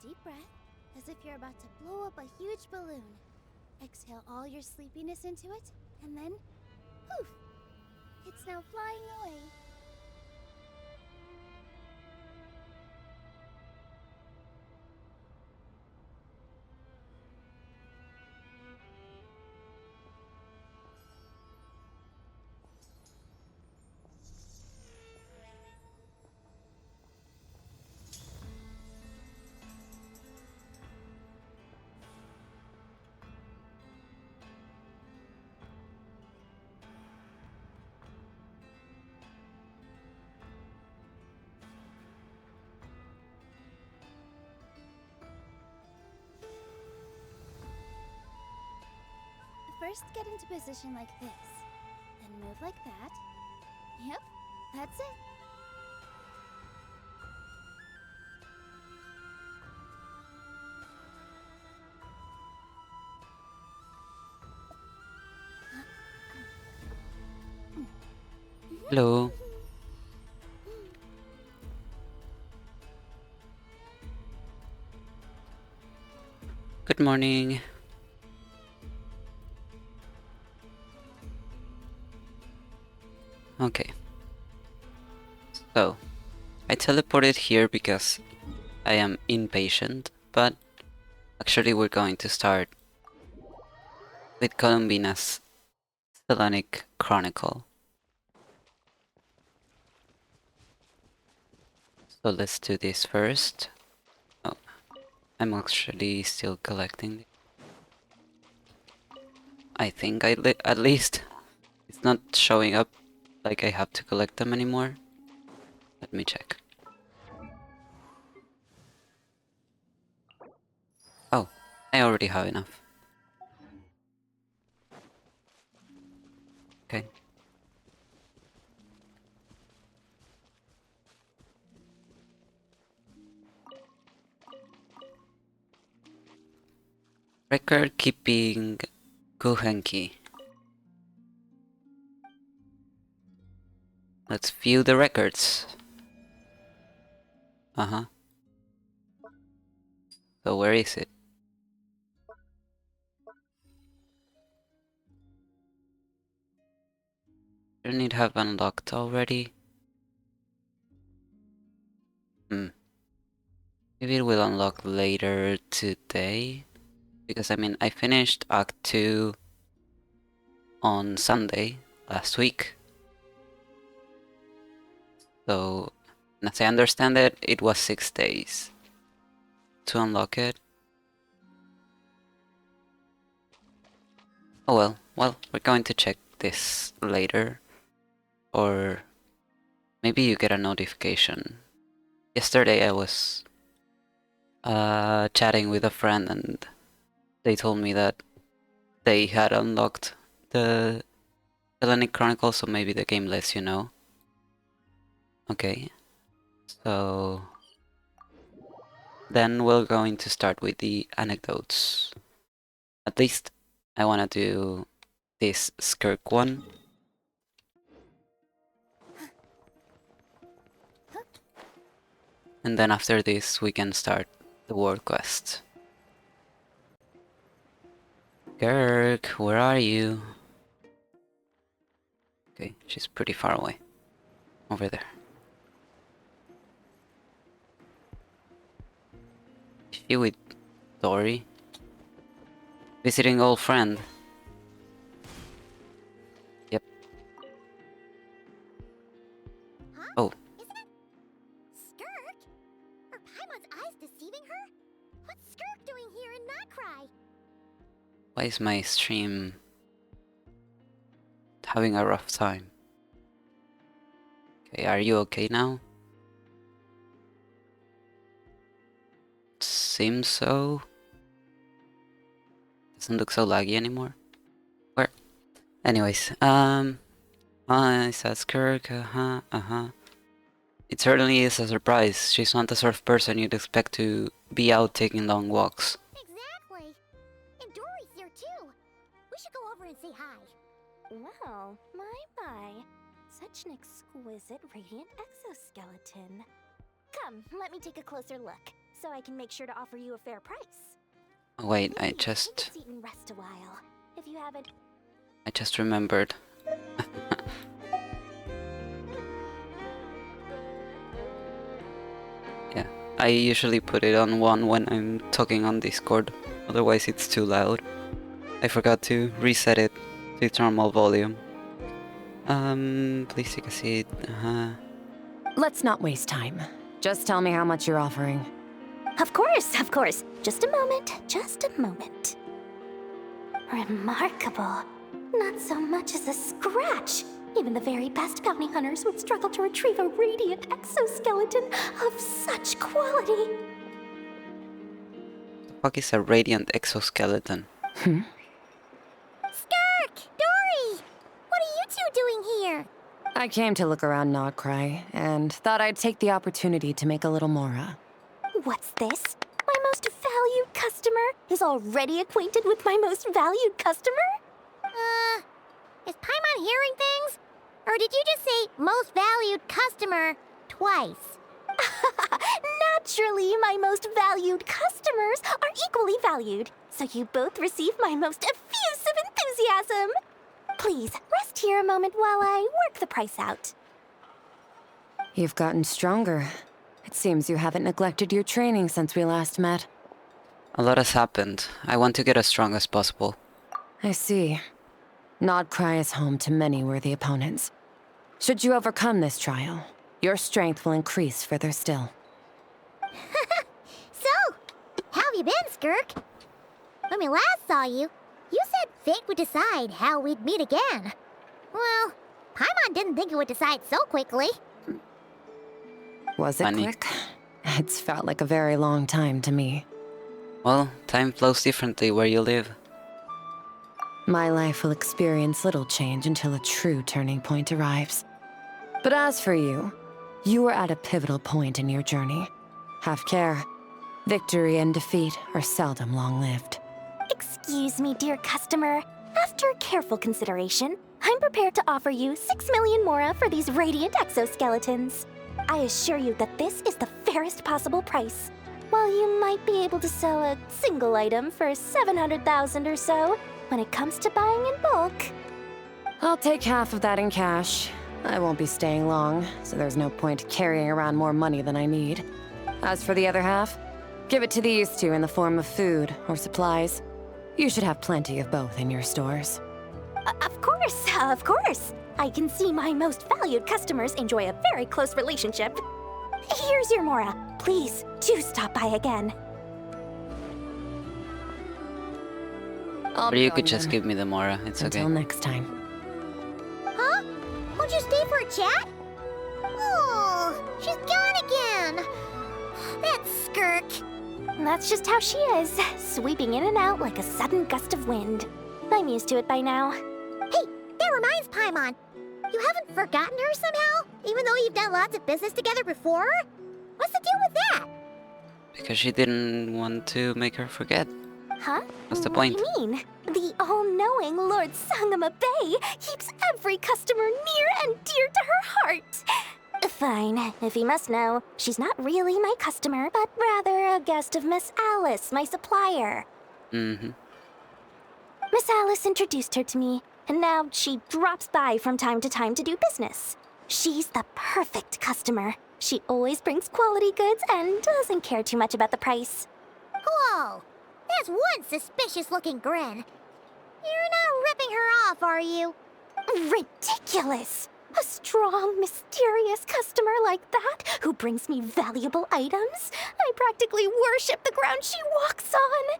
deep breath, as if you're about to blow up a huge balloon. Exhale all your sleepiness into it, and then, poof! It's now flying away. First, get into position like this. Then move like that. Yep, that's it. Hello. Good morning. Okay. So, I teleported here because I am impatient, but actually we're going to start with Columbina's Hellenic Chronicle. So let's do this first. Oh, I'm actually still collecting. I think at least it's not showing up like I have to collect them anymore. Let me check. Oh, I already have enough. Okay. Record keeping Kuhenki. Let's view the records. Uh-huh. So where is it? Shouldn't it have unlocked already? Maybe it will unlock later today. Because I mean, I finished Act 2 on Sunday last week. So, as I understand it, it was 6 days to unlock it. Oh well, we're going to check this later. Or maybe you get a notification. Yesterday I was chatting with a friend and they told me that they had unlocked the Hellenic Chronicle, so maybe the game lets you know. Okay, so then we're going to start with the anecdotes. At least I want to do this Skirk one. And then after this we can start the world quest. Skirk, where are you? Okay, she's pretty far away. Over there. Is she with Dory? Visiting old friend. Yep. Huh? Oh. Isn't it Skirk? Are Paimon's eyes deceiving her? What's Skirk doing here in Nod-Krai? Why is my stream having a rough time? Okay, are you okay now? Seems so. Doesn't look so laggy anymore. Where? Anyways, says Kirk, It certainly is a surprise. She's not the sort of person you'd expect to be out taking long walks. Exactly. And Dory's here too. We should go over and say hi. Well, my. Such an exquisite radiant exoskeleton. Come, let me take a closer look. so I can make sure to offer you a fair price. Oh, wait, I Please, just take a seat and rest a while. If you haven't... remembered. Yeah, I usually put it on 1 when I'm talking on Discord, otherwise it's too loud. I forgot to reset it to its normal volume. Please take a seat. Let's not waste time. Just tell me how much you're offering. Of course, of course. Just a moment, just a moment. Remarkable. Not so much as a scratch. Even the very best bounty hunters would struggle to retrieve a radiant exoskeleton of such quality. The fuck is a radiant exoskeleton? Skirk! Dory! What are you two doing here? I came to look around Nod-Krai, and thought I'd take the opportunity to make a little mora. What's this? My most valued customer is already acquainted with my most valued customer? Is Paimon hearing things? Or did you just say most valued customer twice? Naturally, my most valued customers are equally valued, so you both receive my most effusive enthusiasm. Please, rest here a moment while I work the price out. You've gotten stronger. It seems you haven't neglected your training since we last met. A lot has happened. I want to get as strong as possible. I see. Nod-Krai is home to many worthy opponents. Should you overcome this trial, your strength will increase further still. So, how have you been, Skirk? When we last saw you, you said fate would decide how we'd meet again. Well, Paimon didn't think it would decide so quickly. Was it Funny. quick? It's felt like a very long time to me. Well, time flows differently where you live. My life will experience little change until a true turning point arrives. But as for you, you are at a pivotal point in your journey. Have care. Victory and defeat are seldom long-lived. Excuse me, dear customer. After careful consideration, I'm prepared to offer you 6 million mora for these radiant exoskeletons. I assure you that this is the fairest possible price. While you might be able to sell a single item for 700,000 or so, when it comes to buying in bulk... I'll take half of that in cash. I won't be staying long, so there's no point carrying around more money than I need. As for the other half, give it to these two in the form of food or supplies. You should have plenty of both in your stores. Of course, of course. I can see my most valued customers enjoy a very close relationship. Here's your mora. Please, do stop by again. I'll Or be you going could just then. give me the Mora, it's okay. Until next time. Huh? Won't you stay for a chat? Oh, she's gone again. That's Skirk. That's just how she is, sweeping in and out like a sudden gust of wind. I'm used to it by now. Hey, that reminds Paimon. You haven't forgotten her somehow? Even though you've done lots of business together before? What's the deal with that? Because she didn't want to make her forget. Huh? What's the What point? do you mean? The all-knowing Lord Sangama Bay keeps every customer near and dear to her heart. Fine, if he must know, she's not really my customer, but rather a guest of Miss Alice, my supplier. Mm-hmm. Miss Alice introduced her to me, and now she drops by from time to time to do business. She's the perfect customer. She always brings quality goods and doesn't care too much about the price. Whoa, that's one suspicious-looking grin. You're not ripping her off, are you? Ridiculous! A strong, mysterious customer like that who brings me valuable items? I practically worship the ground she walks on.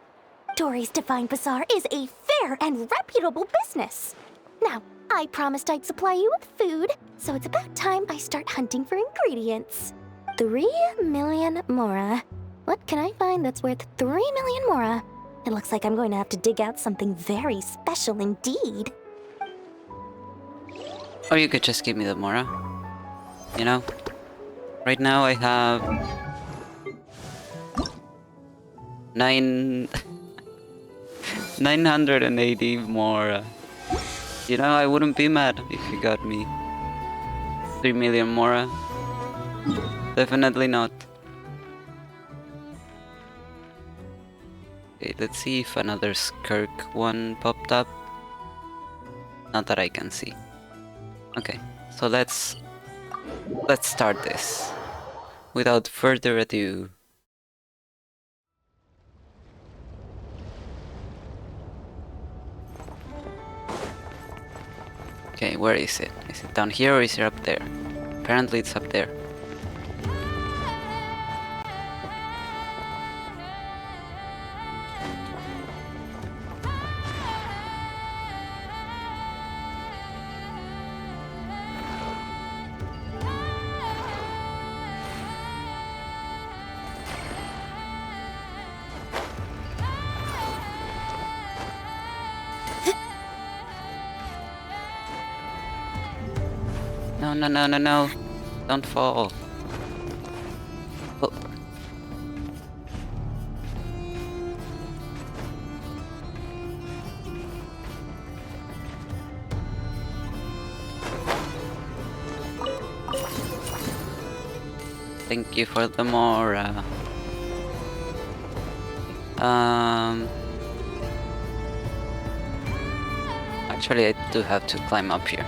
Dory's Divine Bazaar is a fair and reputable business. Now, I promised I'd supply you with food, so it's about time I start hunting for ingredients. 3 million mora. What can I find that's worth 3 million mora? It looks like I'm going to have to dig out something very special indeed. Or you could just give me the Mora. You know? Right now I have... 980 Mora. You know, I wouldn't be mad if you got me 3 million Mora. Definitely not. Okay, let's see if another Skirk one popped up. Not that I can see. Okay, so let's start this. Without further ado. Okay, where is it? Is it down here or is it up there? Apparently it's up there. No, no, no, no, no. Don't fall. Oh. Thank you for the Mora. Actually, I do have to climb up here.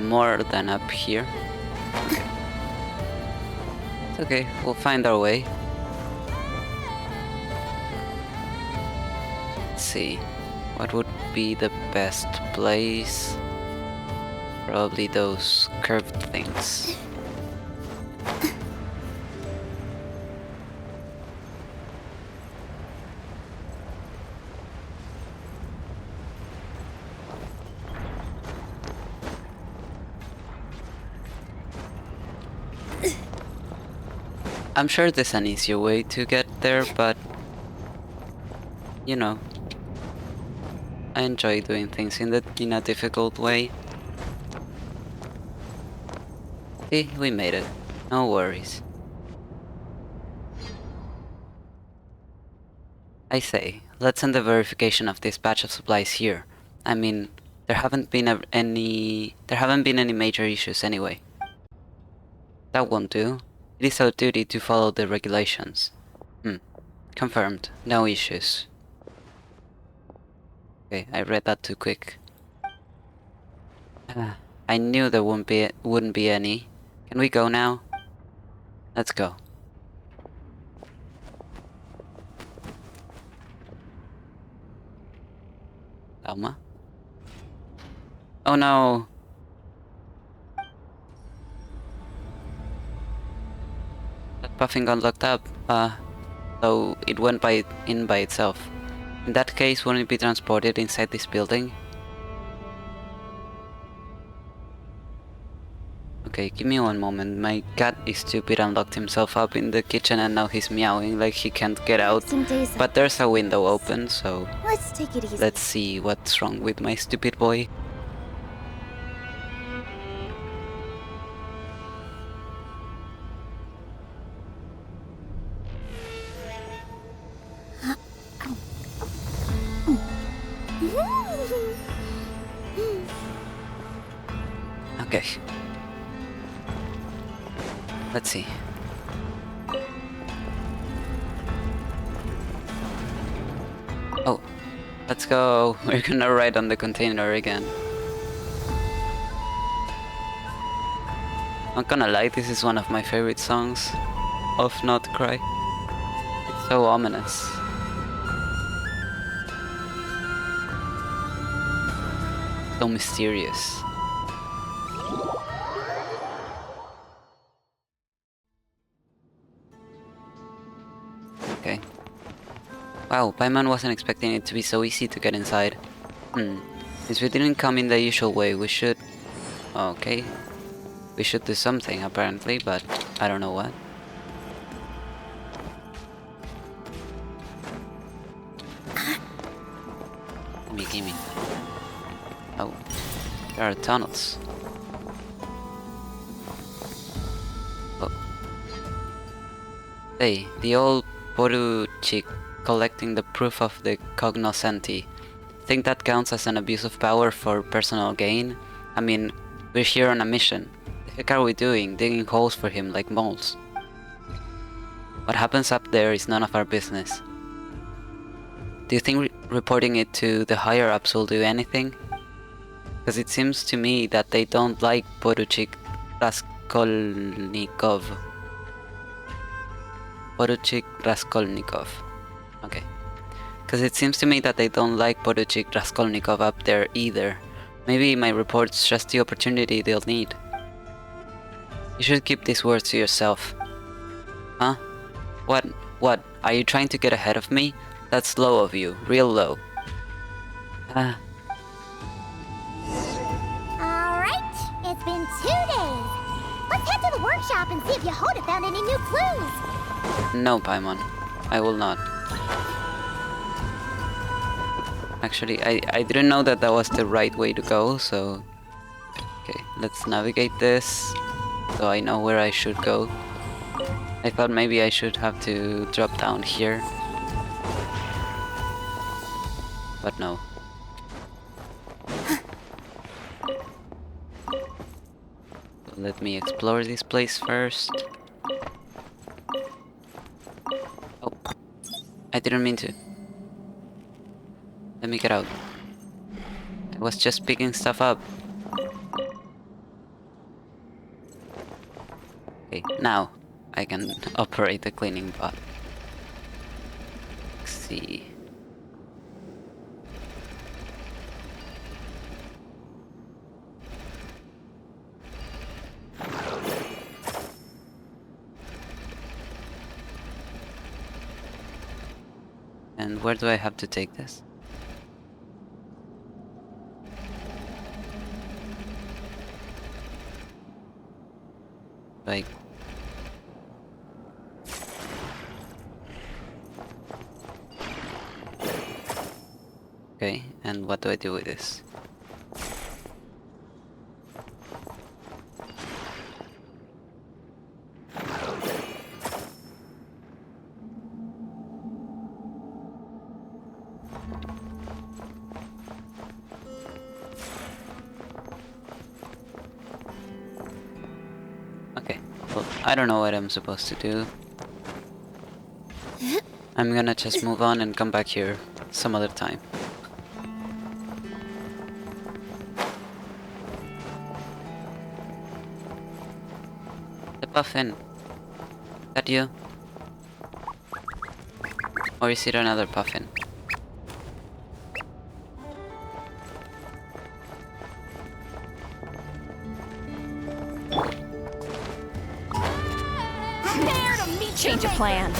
More than up here. Okay. It's okay, we'll find our way. Let's see. What would be the best place? Probably those curved things. I'm sure there's an easier way to get there, but you know, I enjoy doing things in a difficult way. See, we made it. No worries. I say, let's end the verification of this batch of supplies here. I mean, there haven't been any major issues anyway. That won't do. It is our duty to follow the regulations. Confirmed. No issues. Okay, I read that too quick. I knew there wouldn't be any. Can we go now? Let's go. Alma? Oh no! That puffing got locked up. So it went in by itself. In that case, wouldn't it be transported inside this building? Okay, give me one moment. My cat is stupid and locked himself up in the kitchen and now he's meowing like he can't get out. But there's a window open, so Let's take it easy. let's see what's wrong with my stupid boy. Okay. Let's see. Oh, let's go. We're gonna ride on the container again. Not gonna lie, this is one of my favorite songs of Nod-Krai. It's so ominous. So mysterious. Okay. Wow, Paimon wasn't expecting it to be so easy to get inside. Since we didn't come in the usual way, we should... Okay. We should do something, apparently, but I don't know what. Gimme. Oh, there are tunnels. Oh. Hey, the old Boru chick collecting the proof of the cognoscenti. Think that counts as an abuse of power for personal gain? I mean, we're here on a mission. The heck are we doing? Digging holes for him like moles. What happens up there is none of our business. Do you think reporting it to the higher-ups will do anything? Because it seems to me that they don't like Poruchik Raskolnikov. Poruchik Raskolnikov. Okay. Because it seems to me that they don't like Poruchik Raskolnikov up there either. Maybe my report's just the opportunity they'll need. You should keep these words to yourself. Huh? What? What? Are you trying to get ahead of me? That's low of you. Real low. Alright, it's been 2 days. Let's head to the workshop and see if Yehoda found any new clues. No, Paimon. I will not. Actually, I didn't know that that was the right way to go, so... Okay, let's navigate this, so I know where I should go. I thought maybe I should have to drop down here. But no. Let me explore this place first. Oh, I didn't mean to. Let me get out. I was just picking stuff up. Okay, now I can operate the cleaning bot. Let's see. And where do I have to take this? Like... Okay, and what do I do with this? Okay, well, I don't know what I'm supposed to do. I'm gonna just move on and come back here some other time. The puffin. Is that you? Or is it another puffin? Change of plan.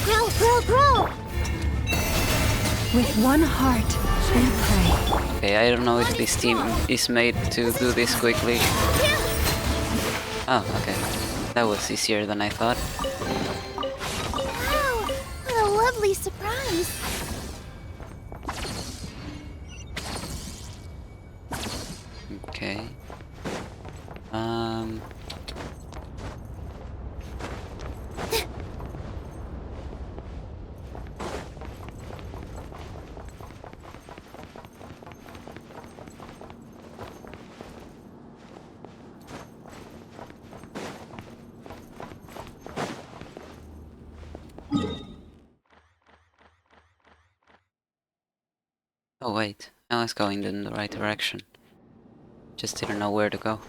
Grow, grow, grow! With one heart, we pray. Okay, I don't know if this team is made to do this quickly. Oh, okay. That was easier than I thought. Wow, what a lovely surprise. Okay. Oh wait, I was going in the right direction. Just didn't know where to go.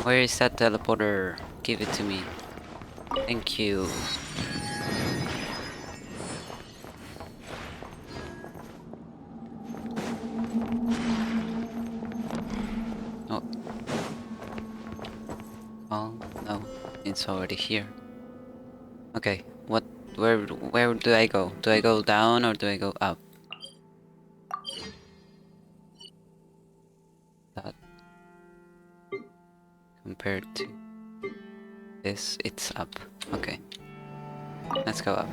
Where is that teleporter? Give it to me. Thank you. Oh. Oh, no. It's already here. Okay, where do I go? Do I go down or do I go up? That compared to this, it's up. Okay. Let's go up.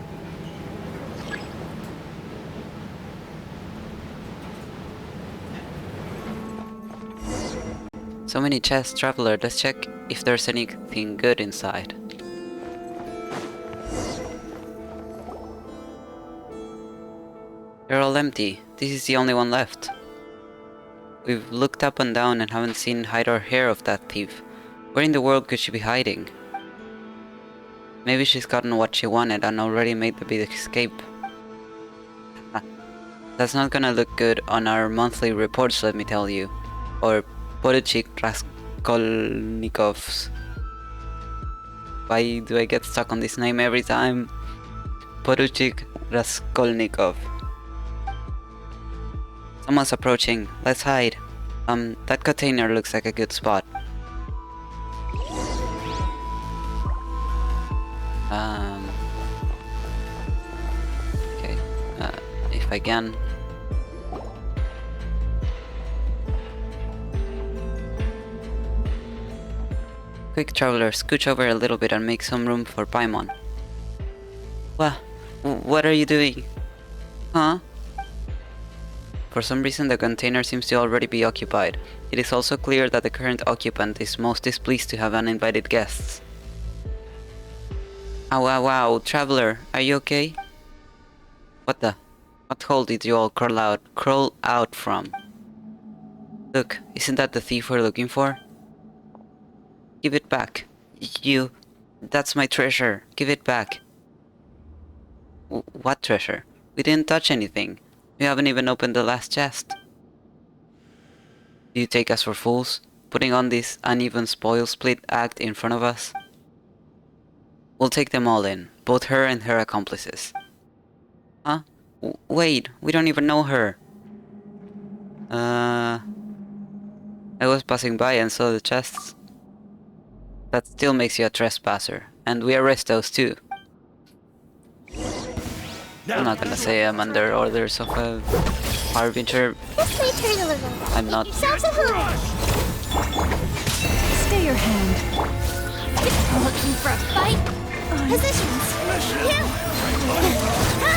So many chests, traveler. Let's check if there's anything good inside. They're all empty. This is the only one left. We've looked up and down and haven't seen hide or hair of that thief. Where in the world could she be hiding? Maybe she's gotten what she wanted and already made the big escape. That's not gonna look good on our monthly reports, let me tell you. Or Poruchik Raskolnikov's. Why do I get stuck on this name every time? Poruchik Raskolnikov. Someone's approaching. Let's hide. That container looks like a good spot. Okay. If I can. Quick, traveler, scooch over a little bit and make some room for Paimon. What are you doing? Huh? For some reason the container seems to already be occupied. It is also clear that the current occupant is most displeased to have uninvited guests. Wow, traveler, are you okay? What hole did you all crawl out from? Look, isn't that the thief we're looking for? Give it back. That's my treasure. Give it back. What treasure? We didn't touch anything. We haven't even opened the last chest. Do you take us for fools? Putting on this uneven spoil split act in front of us? We'll take them all in. Both her and her accomplices. Huh? Wait, we don't even know her. I was passing by and saw the chests. That still makes you a trespasser. And we arrest those too. I'm not gonna say I'm under orders of a harbinger. This way, turn a little. I'm not. Yourselves a hoover. Stay your hand. Looking for a fight? Positions. Ha!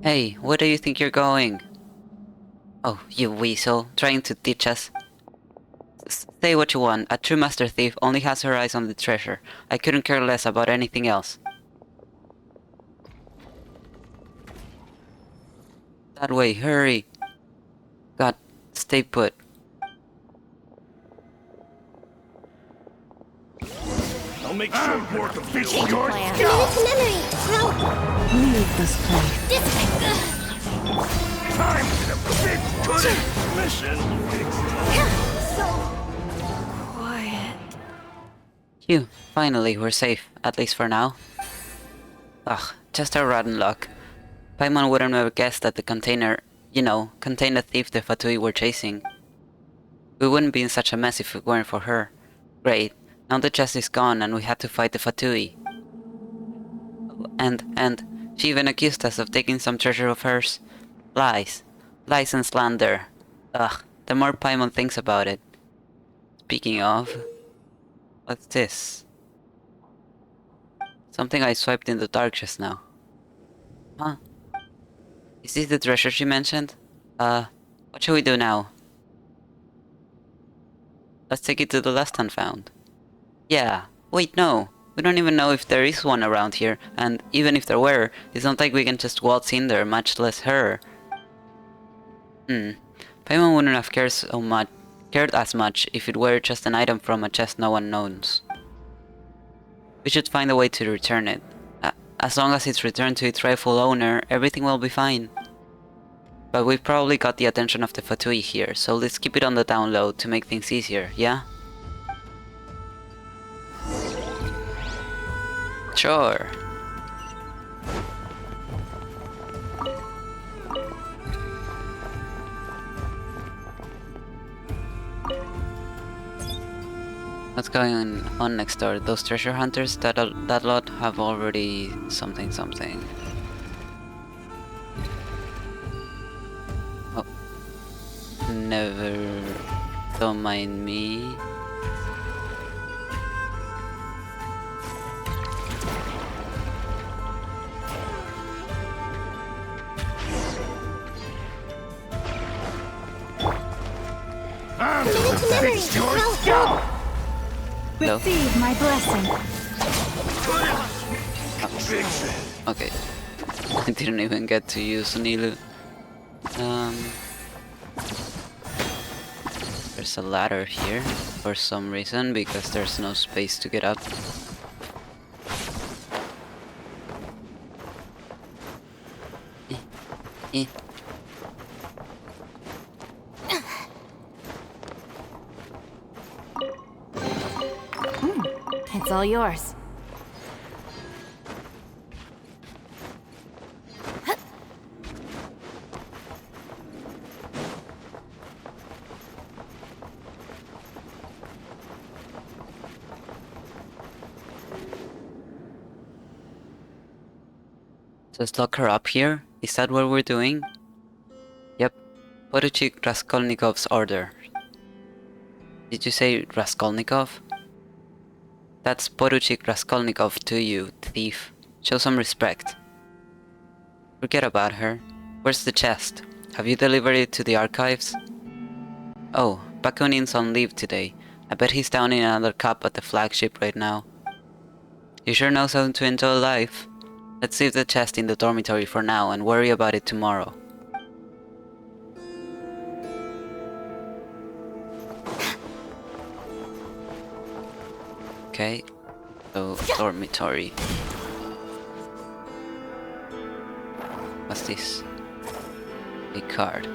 Hey, where do you think you're going? Oh, you weasel, trying to teach us. Say what you want, a true master thief only has her eyes on the treasure. I couldn't care less about anything else. That way, hurry! God, stay put. I'll make short work of this. Committed to memory. No. Leave this place. This way. Time for the big good mission. Quiet. Phew, finally, we're safe, at least for now. Ugh, just our rotten luck. Paimon wouldn't have guessed that the container, contained the thief the Fatui were chasing. We wouldn't be in such a mess if it weren't for her. Great, now the chest is gone and we had to fight the Fatui. And she even accused us of taking some treasure of hers. Lies. Lies and slander. Ugh, the more Paimon thinks about it. Speaking of... What's this? Something I swiped in the dark just now. Huh? Is this the treasure she mentioned? What should we do now? Let's take it to the last unfound. Yeah. Wait, no. We don't even know if there is one around here, and even if there were, it's not like we can just waltz in there, much less her. Paimon wouldn't have cared as much if it were just an item from a chest no one knows. We should find a way to return it. As long as it's returned to its rightful owner, everything will be fine. But we've probably got the attention of the Fatui here, so let's keep it on the down low to make things easier, yeah? Sure. What's going on next door? Those treasure hunters, that lot have already something. Oh. Never... Don't mind me. Fix yourself! Hello? Receive my blessing. Fix it. Okay. I didn't even get to use Nilu. There's a ladder here for some reason because there's no space to get up. Eh. It's all yours. Just lock her up here? Is that what we're doing? Yep. Poruchik Raskolnikov's order. Did you say Raskolnikov? That's Poruchik Raskolnikov to you, thief. Show some respect. Forget about her. Where's the chest? Have you delivered it to the archives? Oh, Bakunin's on leave today. I bet he's down in another cup at the flagship right now. You sure knows how to enjoy life. Let's leave the chest in the dormitory for now and worry about it tomorrow. Okay, so dormitory. What's this? A card.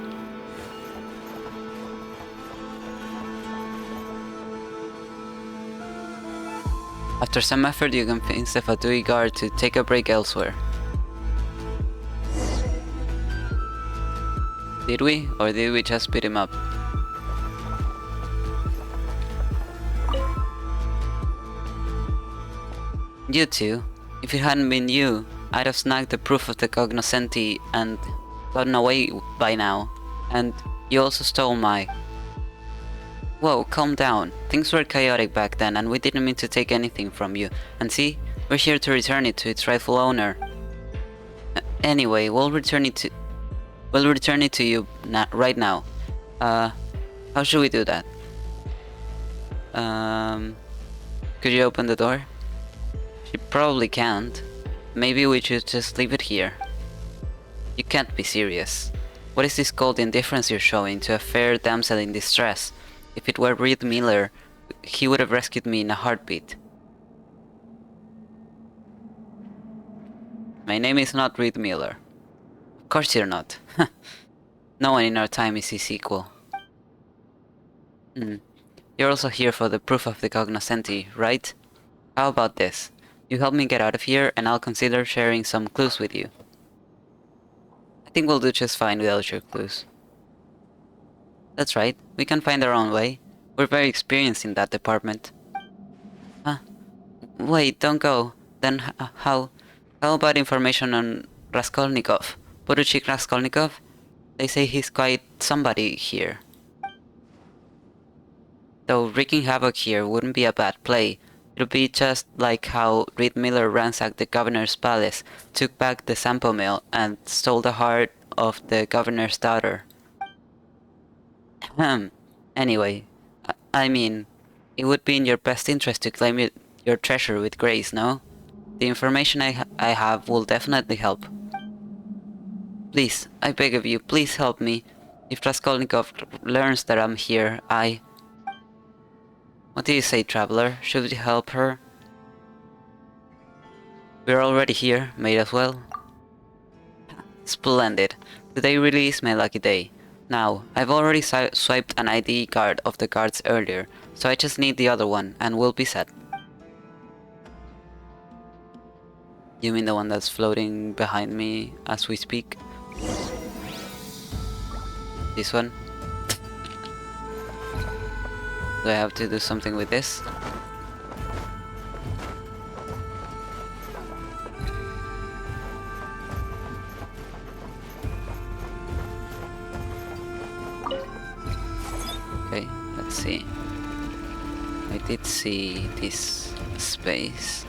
After some effort, you convince the Fatui guard to take a break elsewhere. Did we? Or did we just beat him up? You two. If it hadn't been you, I'd have snagged the proof of the cognoscenti and gotten away by now. And you also stole my... Whoa, calm down. Things were chaotic back then and we didn't mean to take anything from you. And see, we're here to return it to its rightful owner. Anyway, we'll return it to you right now. How should we do that? Could you open the door? She probably can't. Maybe we should just leave it here. You can't be serious. What is this cold indifference you're showing to a fair damsel in distress? If it were Reed Miller, he would have rescued me in a heartbeat. My name is not Reed Miller. Of course you're not. No one in our time is his equal. You're also here for the proof of the cognoscenti, right? How about this? You help me get out of here and I'll consider sharing some clues with you. I think we'll do just fine without your clues. That's right, we can find our own way. We're very experienced in that department. Huh? Wait, don't go. Then how about information on Raskolnikov? Poruchik Raskolnikov? They say he's quite somebody here. Though wreaking havoc here wouldn't be a bad play. It'll be just like how Reed Miller ransacked the governor's palace, took back the Sampo mill, and stole the heart of the governor's daughter. Anyway, I mean, it would be in your best interest to claim your treasure with grace, no? The information I have will definitely help. Please, I beg of you, please help me. If Raskolnikov learns that I'm here, What do you say, traveler? Should we help her? We're already here, might as well. Splendid. Today really is my lucky day. Now, I've already swiped an ID card of the cards earlier, so I just need the other one, and we'll be set. You mean the one that's floating behind me as we speak? This one? Do I have to do something with this? Okay, let's see. I did see this space.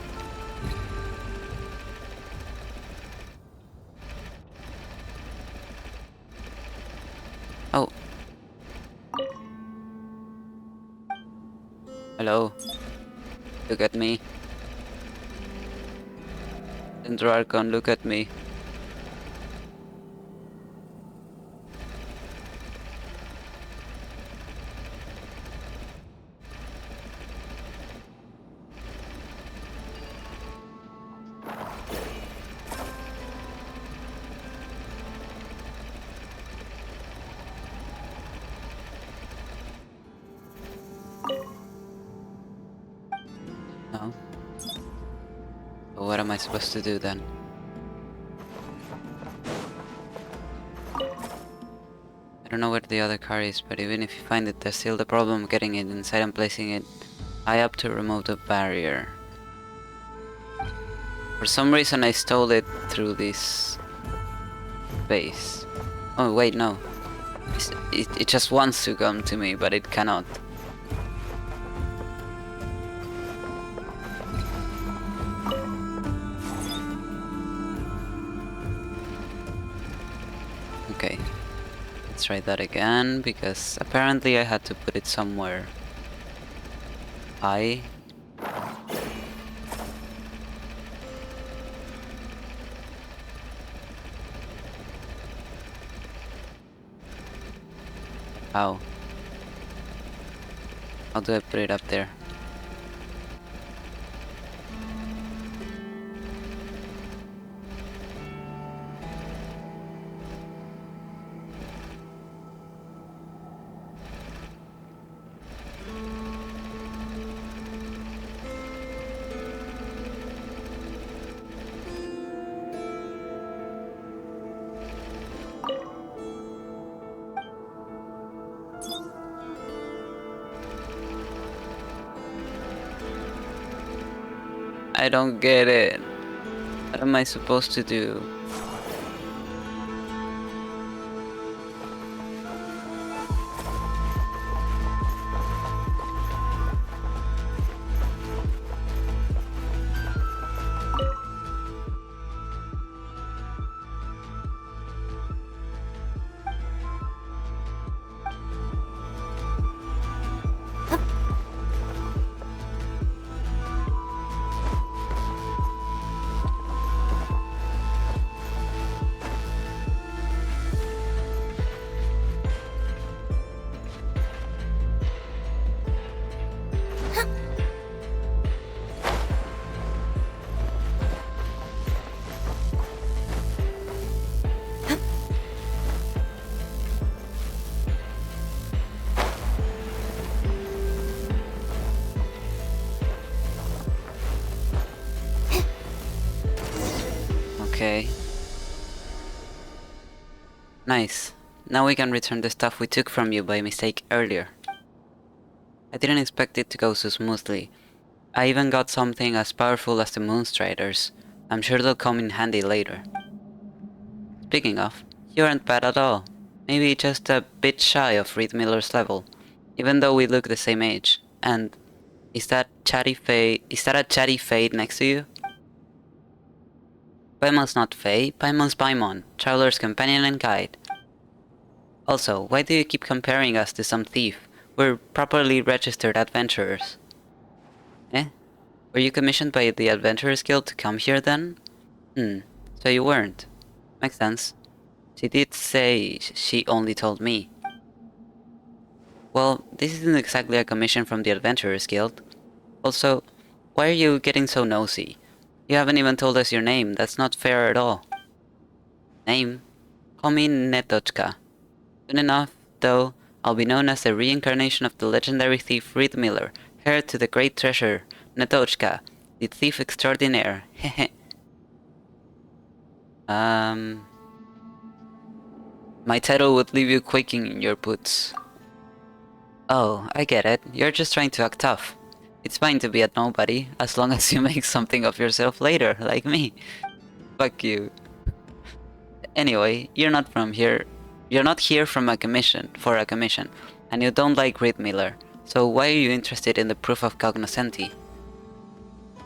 Oh. Hello. Look at me. Dragon, look at me. No. So what am I supposed to do then? I don't know where the other car is, but even if you find it, there's still the problem of getting it inside and placing it high up to remove the barrier. For some reason I stole it through this space. Oh wait, no. It just wants to come to me, but it cannot. Okay, let's try that again, because apparently I had to put it somewhere high. How? How do I put it up there? I don't get it. What am I supposed to do? Okay. Nice. Now we can return the stuff we took from you by mistake earlier. I didn't expect it to go so smoothly. I even got something as powerful as the Moonstriders. I'm sure they'll come in handy later. Speaking of, you aren't bad at all. Maybe just a bit shy of Reed Miller's level, even though we look the same age. And is that a chatty Fade next to you? Paimon's not Faye, Paimon's Paimon, Traveler's Companion and Guide. Also, why do you keep comparing us to some thief? We're properly registered adventurers. Eh? Were you commissioned by the Adventurers Guild to come here then? So you weren't. Makes sense. She did say she only told me. Well, this isn't exactly a commission from the Adventurers Guild. Also, why are you getting so nosy? You haven't even told us your name. That's not fair at all. Name? Call me Netochka. Soon enough, though, I'll be known as the reincarnation of the legendary thief Reed Miller, heir to the great treasure, Netochka, the thief extraordinaire. Hehe. My title would leave you quaking in your boots. Oh, I get it. You're just trying to act tough. It's fine to be a nobody, as long as you make something of yourself later, like me. Fuck you. Anyway, you're not from here. You're not here from a commission, and you don't like Reed Miller. So why are you interested in the proof of cognoscenti?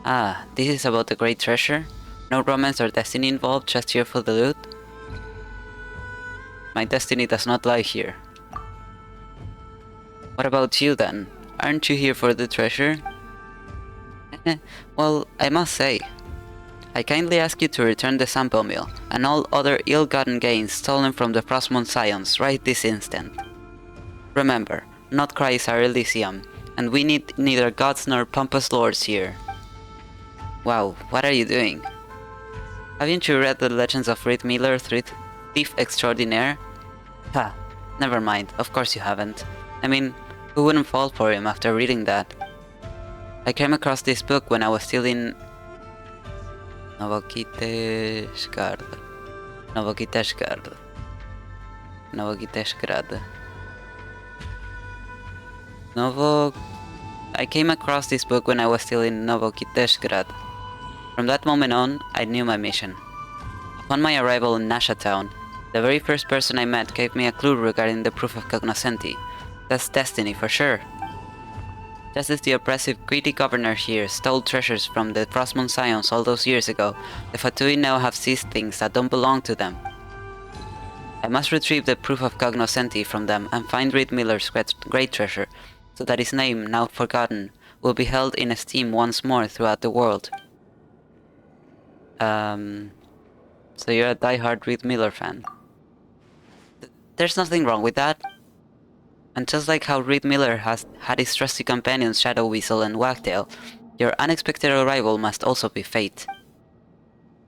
Ah, this is about the great treasure? No romance or destiny involved, just here for the loot? My destiny does not lie here. What about you then? Aren't you here for the treasure? Well, I must say, I kindly ask you to return the sample mill and all other ill-gotten gains stolen from the Frostmourne Scions right this instant. Remember, Nod-Krai is our Elysium, and we need neither gods nor pompous lords here. Wow, what are you doing? Haven't you read the legends of Reed Miller, thief extraordinaire? Ha, never mind, of course you haven't. I mean, who wouldn't fall for him after reading that? I came across this book when I was still in Novokiteshgrad. I came across this book when I was still in Novokiteshgrad. From that moment on, I knew my mission. Upon my arrival in Nasha town, the very first person I met gave me a clue regarding the proof of cognoscenti. That's destiny for sure. Just as the oppressive, greedy governor here stole treasures from the Frostmourne Scions all those years ago, the Fatui now have seized things that don't belong to them. I must retrieve the proof of cognoscenti from them and find Reed Miller's great treasure, so that his name, now forgotten, will be held in esteem once more throughout the world. So you're a die-hard Reed Miller fan. There's nothing wrong with that. And just like how Reed Miller has had his trusty companions Shadow Weasel and Wagtail, your unexpected arrival must also be fate.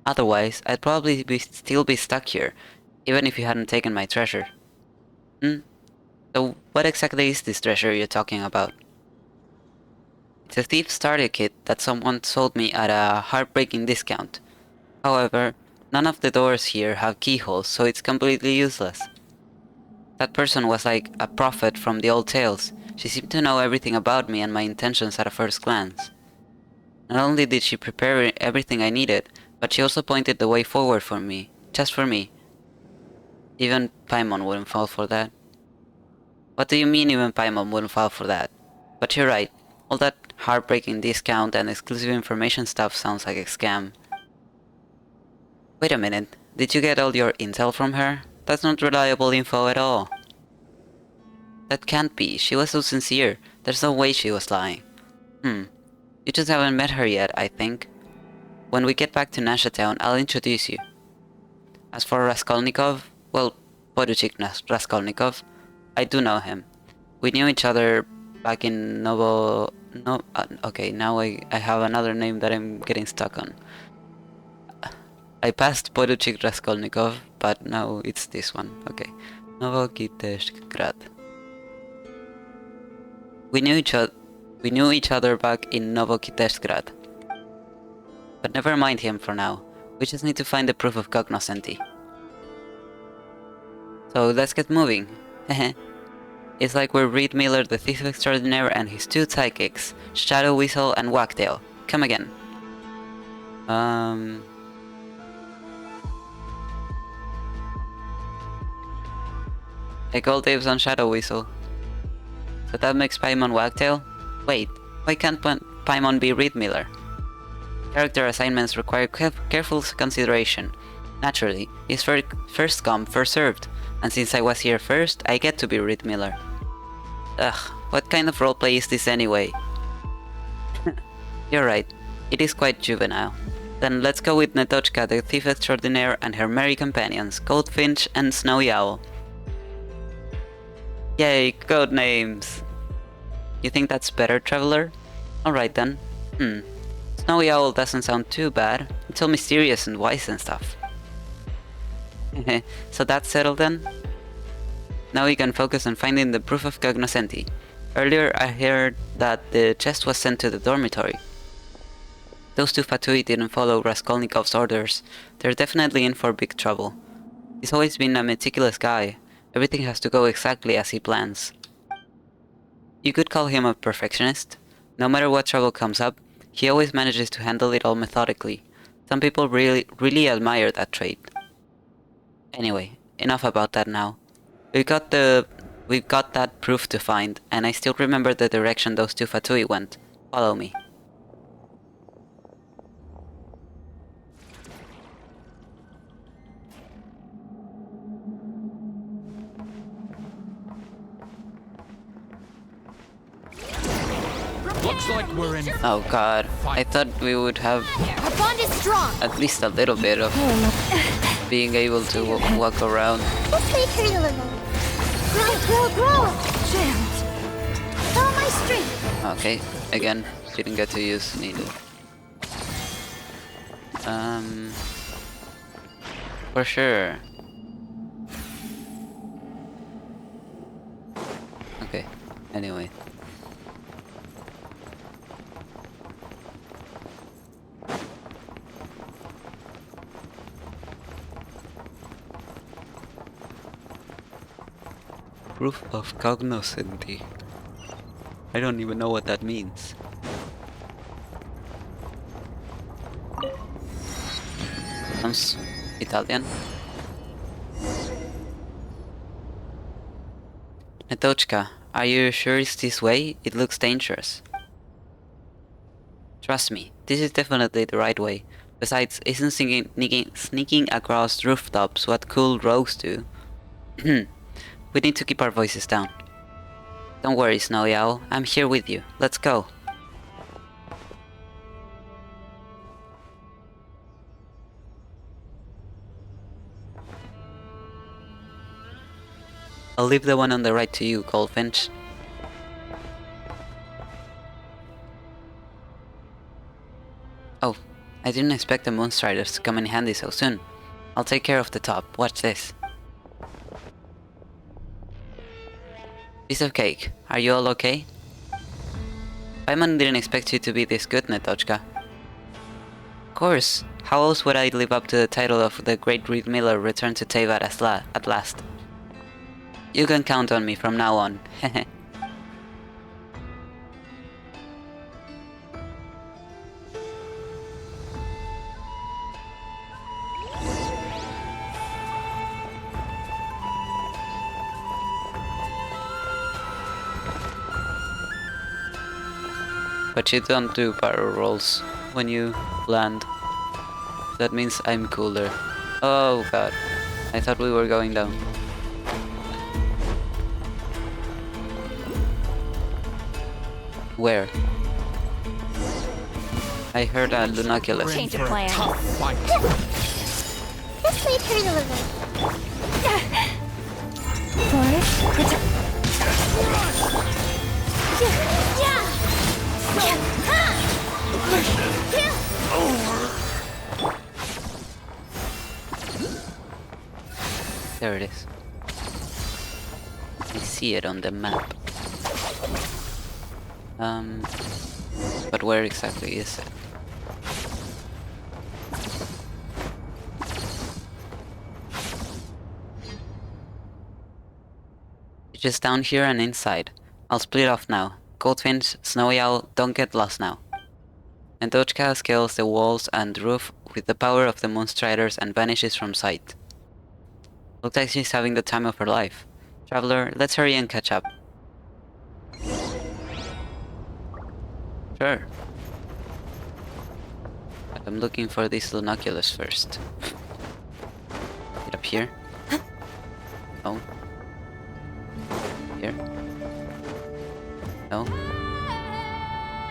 Otherwise, I'd probably still be stuck here, even if you hadn't taken my treasure. So what exactly is this treasure you're talking about? It's a thief's starter kit that someone sold me at a heartbreaking discount. However, none of the doors here have keyholes, so it's completely useless. That person was like a prophet from the old tales. She seemed to know everything about me and my intentions at a first glance. Not only did she prepare everything I needed, but she also pointed the way forward for me, just for me. Even Paimon wouldn't fall for that. What do you mean even Paimon wouldn't fall for that? But you're right, all that heartbreaking discount and exclusive information stuff sounds like a scam. Wait a minute, did you get all your intel from her? That's not reliable info at all. That can't be, she was so sincere, there's no way she was lying. You just haven't met her yet, I think. When we get back to Nasha town, I'll introduce you. As for Raskolnikov, well, Poruchik Raskolnikov, I do know him. We knew each other back in okay, now I have another name that I'm getting stuck on. I passed Poruchik Raskolnikov, but now it's this one. Okay. Novokiteshgrad. We knew each other back in Novokiteshgrad. But never mind him for now. We just need to find the proof of cognoscenti. So let's get moving. It's like we're Reed Miller, the thief extraordinaire, and his two sidekicks, Shadow Weasel and Wagtail. Come again. I called dibs on Shadow Weasel. So that makes Paimon Wagtail? Wait, why can't Paimon be Reed Miller? Character assignments require careful consideration. Naturally, it's first come, first served, and since I was here first, I get to be Reed Miller. Ugh, what kind of roleplay is this anyway? You're right, it is quite juvenile. Then let's go with Netochka, the thief extraordinaire, and her merry companions, Goldfinch and Snowy Owl. Yay, code names! You think that's better, Traveler? Alright then. Snowy Owl doesn't sound too bad. It's all mysterious and wise and stuff. So that's settled then? Now we can focus on finding the proof of cognoscenti. Earlier I heard that the chest was sent to the dormitory. Those two Fatui didn't follow Raskolnikov's orders. They're definitely in for big trouble. He's always been a meticulous guy. Everything has to go exactly as he plans. You could call him a perfectionist. No matter what trouble comes up, he always manages to handle it all methodically. Some people really admire that trait. Anyway, enough about that now. We've got that proof to find, and I still remember the direction those two Fatui went. Follow me. Looks like we're in. Oh god, I thought we would have Our bond is strong. at least a little bit of being able to walk around. Let's make her a little. Grow. Chant. Follow my strength. Okay, again, didn't get to use needed. For sure. Okay, anyway. Proof of cognoscenti. I don't even know what that means. Sounds Italian. Netochka, are you sure it's this way? It looks dangerous. Trust me, this is definitely the right way. Besides, isn't sneaking across rooftops what cool rogues do? We need to keep our voices down. Don't worry, Snowy Owl. I'm here with you. Let's go. I'll leave the one on the right to you, Goldfinch. Oh, I didn't expect the Moonstriders to come in handy so soon. I'll take care of the top. Watch this. Piece of cake. Are you all okay? Paimon didn't expect you to be this good, Netochka. Of course. How else would I live up to the title of the Great Reed Miller returned to Teyvat at last? You can count on me from now on. But you don't do barrel rolls when you land. That means I'm cooler. Oh god. I thought we were going down. Where? I heard a Lunaculus. Change of plan. Let's make her a little. There it is. I see it on the map. But where exactly is it? It's just down here and inside. I'll split off now. Goldfinch, Snowy Owl, don't get lost now. Netochka scales the walls and roof with the power of the Moonstriders and vanishes from sight. Looks like she's having the time of her life. Traveler, let's hurry and catch up. Sure. But I'm looking for this Lunaculus first. Is it up here? No. Here? No.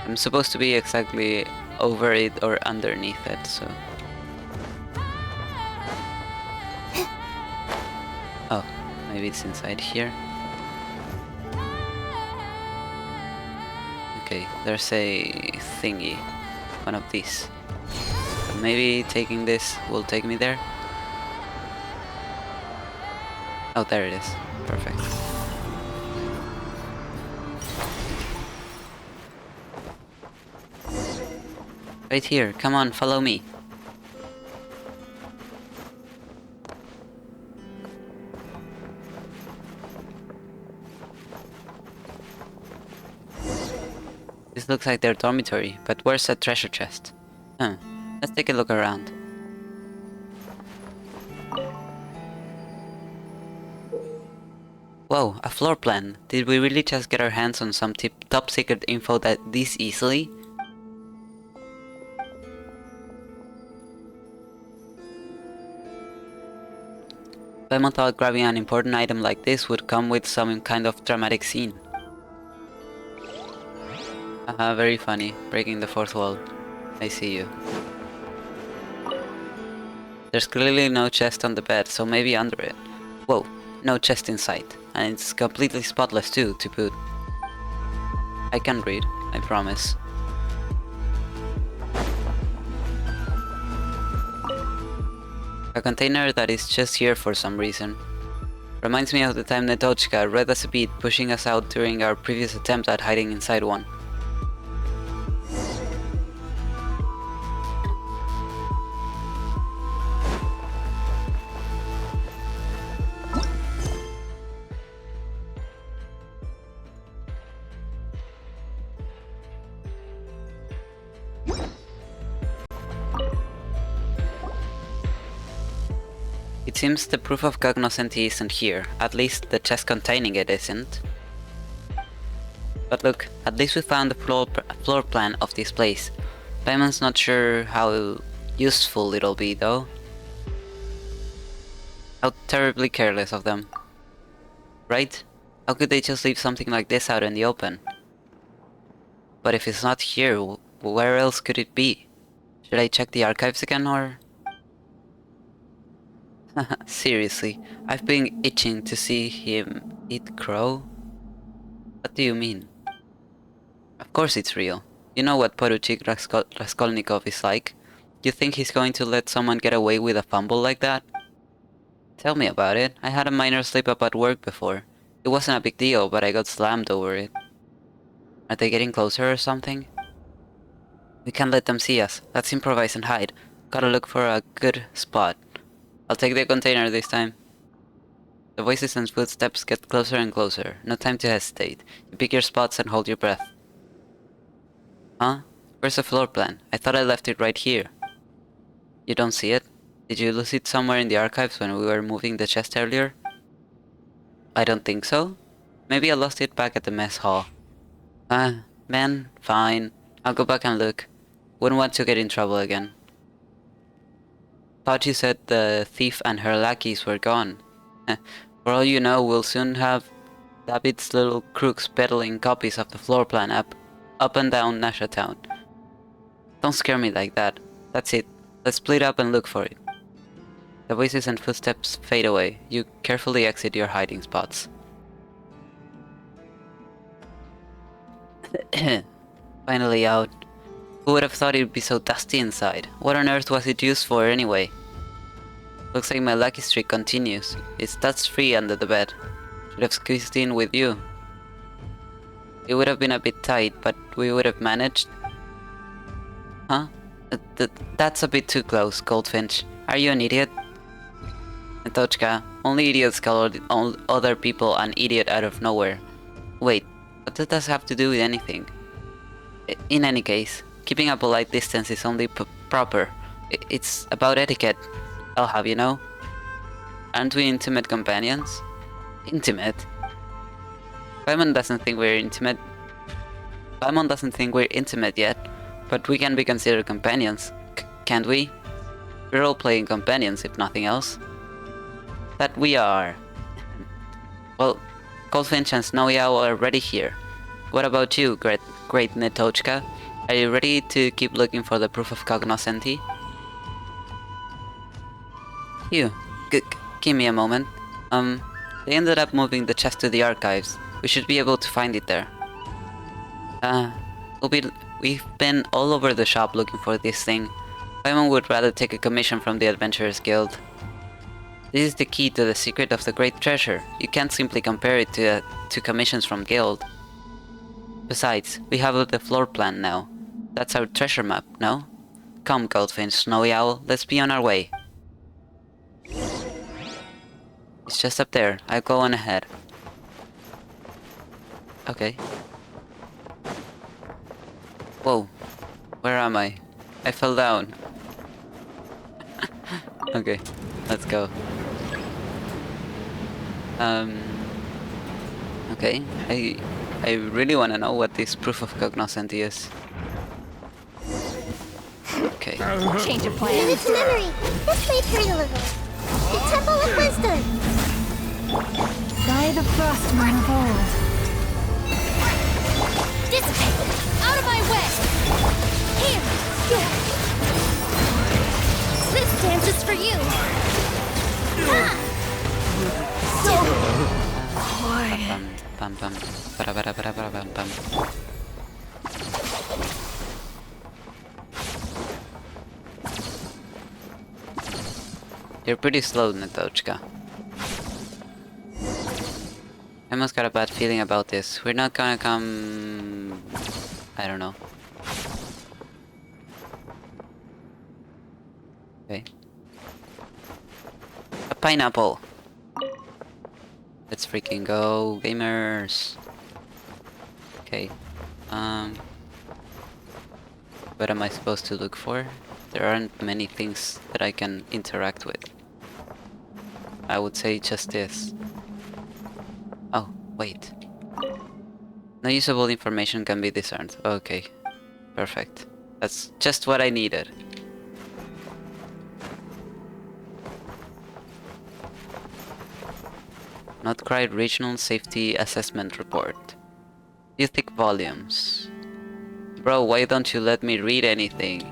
I'm supposed to be exactly over it or underneath it, so... Oh, maybe it's inside here. Okay, there's a thingy. one of these. So maybe taking this will take me there. Oh, there it is. Perfect. Right here, come on, follow me. This looks like their dormitory, but where's that treasure chest? Let's take a look around. Whoa, a floor plan. Did we really just get our hands on some top secret info this easily? Paimon thought grabbing an important item like this would come with some kind of dramatic scene. Haha, very funny. Breaking the fourth wall. I see you. There's clearly no chest on the bed, so maybe under it. Whoa, no chest in sight. And it's completely spotless too, to boot. I can read, I promise. A container that is just here for some reason. Reminds me of the time Nod-Krai read us a beat, pushing us out during our previous attempt at hiding inside one. It seems the proof of cognoscenti isn't here, at least the chest containing it isn't. But look, at least we found the floor plan of this place. Paimon's not sure how useful it'll be though. How terribly careless of them. Right? How could they just leave something like this out in the open? But if it's not here, where else could it be? Should I check the archives again or...? Seriously, I've been itching to see him eat crow? What do you mean? Of course it's real. You know what Poruchik Raskolnikov is like. You think he's going to let someone get away with a fumble like that? Tell me about it. I had a minor slip-up at work before. It wasn't a big deal, but I got slammed over it. Are they getting closer or something? We can't let them see us. Let's improvise and hide. Gotta look for a good spot. I'll take the container this time. The voices and footsteps get closer and closer. No time to hesitate. You pick your spots and hold your breath. Huh? Where's the floor plan? I thought I left it right here. You don't see it? Did you lose it somewhere in the archives when we were moving the chest earlier? I don't think so. Maybe I lost it back at the mess hall. Man, fine. I'll go back and look. Wouldn't want to get in trouble again. Thought you said the thief and her lackeys were gone. For all you know, we'll soon have David's little crooks peddling copies of the floor plan up and down Nasha Town. Don't scare me like that. That's it. Let's split up and look for it. The voices and footsteps fade away. You carefully exit your hiding spots. Finally out. Who would have thought it'd be so dusty inside? What on earth was it used for anyway? Looks like my lucky streak continues. It's dust-free under the bed. Should have squeezed in with you. It would have been a bit tight, but we would have managed. Huh? That's a bit too close, Goldfinch. Are you an idiot? Nod-Krai, only idiots call other people an idiot out of nowhere. Wait, what does that have to do with anything? In any case, keeping a polite distance is only proper. It's about etiquette, I'll have you know. Aren't we intimate companions? Intimate? Paimon doesn't think we're intimate. Paimon doesn't think we're intimate yet, but we can be considered companions, can't we? We're role-playing companions, if nothing else. That we are. Well, Goldfinch and Snowy Owl are already here. What about you, great Nod-Krai? Are you ready to keep looking for the proof of cognoscenti? You, give me a moment. They ended up moving the chest to the archives. We should be able to find it there. We've been all over the shop looking for this thing. Paimon would rather take a commission from the Adventurers Guild. This is the key to the secret of the great treasure. You can't simply compare it to commissions from Guild. Besides, we have the floor plan now. That's our treasure map, no? Come, Goldfinch, Snowy Owl, let's be on our way. It's just up there. I'll go on ahead. Okay. Whoa. Where am I? I fell down. Okay, let's go. Okay, I really want to know what this proof of cognoscenti is. Okay. Change of In plans. its memory, this may turn a little. The Temple of Wisdom. By the Frostmourne of old. Dissipate! Out of my way! Here! This dance is for you! Pam pam. Para para para para pam pam. You're pretty slow, Natochka. I almost got a bad feeling about this. We're not gonna come... I don't know. Okay. A pineapple! Let's freaking go, gamers! Okay. What am I supposed to look for? There aren't many things that I can interact with. I would say just this. Oh, wait. No usable information can be discerned. Okay. Perfect. That's just what I needed. Nod-Krai Regional Safety Assessment Report. You thick volumes. Bro, why don't you let me read anything?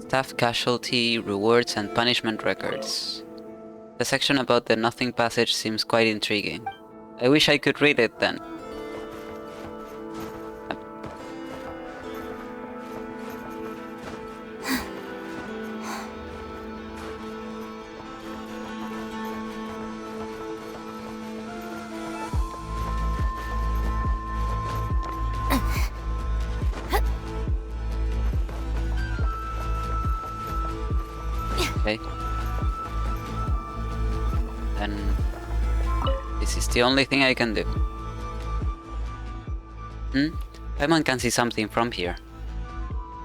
Staff casualty, rewards and punishment records. The section about the Nothing Passage seems quite intriguing. I wish I could read it then. Okay. Then this is the only thing I can do. Paimon can see something from here.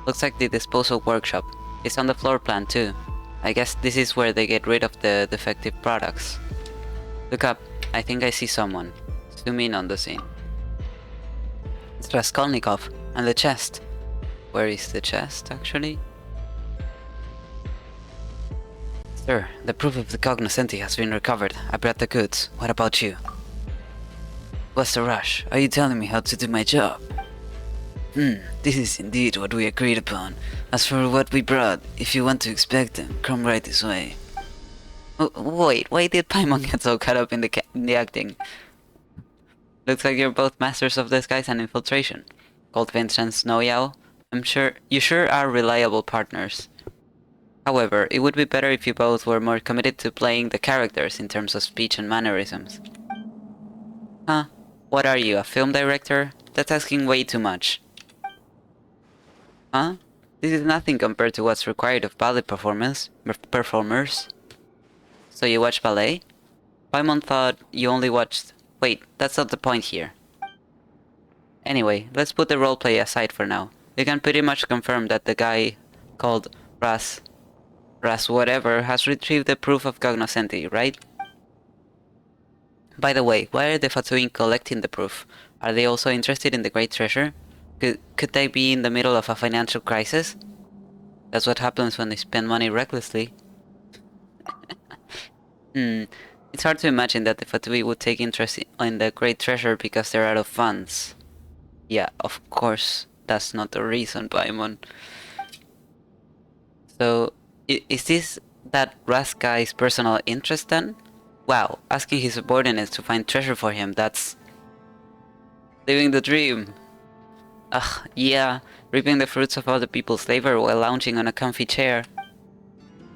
Looks like the disposal workshop. It's on the floor plan too. I guess this is where they get rid of the defective products. Look up. I think I see someone. Zoom in on the scene. It's Raskolnikov. And the chest. Where is the chest actually? Sir, the proof of the cognoscenti has been recovered. I brought the goods. What about you? What's the rush? Are you telling me how to do my job? This is indeed what we agreed upon. As for what we brought, if you want to expect them, come right this way. Wait, why did Paimon get so caught up in the acting? Looks like you're both masters of disguise and infiltration. Goldfinch and Snowy Owl, you sure are reliable partners. However, it would be better if you both were more committed to playing the characters in terms of speech and mannerisms. Huh? What are you, a film director? That's asking way too much. Huh? This is nothing compared to what's required of ballet performers. So you watch ballet? Paimon thought you only watched... Wait, that's not the point here. Anyway, let's put the roleplay aside for now. You can pretty much confirm that the guy called Ras whatever has retrieved the proof of cognoscenti, right? By the way, why are the Fatui collecting the proof? Are they also interested in the great treasure? Could they be in the middle of a financial crisis? That's what happens when they spend money recklessly. It's hard to imagine that the Fatui would take interest in the great treasure because they're out of funds. Yeah, of course, that's not the reason, Paimon. So, Is this that Ras guy's personal interest then? Wow, asking his subordinates to find treasure for him, that's... living the dream. Ugh, yeah, reaping the fruits of other people's labor while lounging on a comfy chair.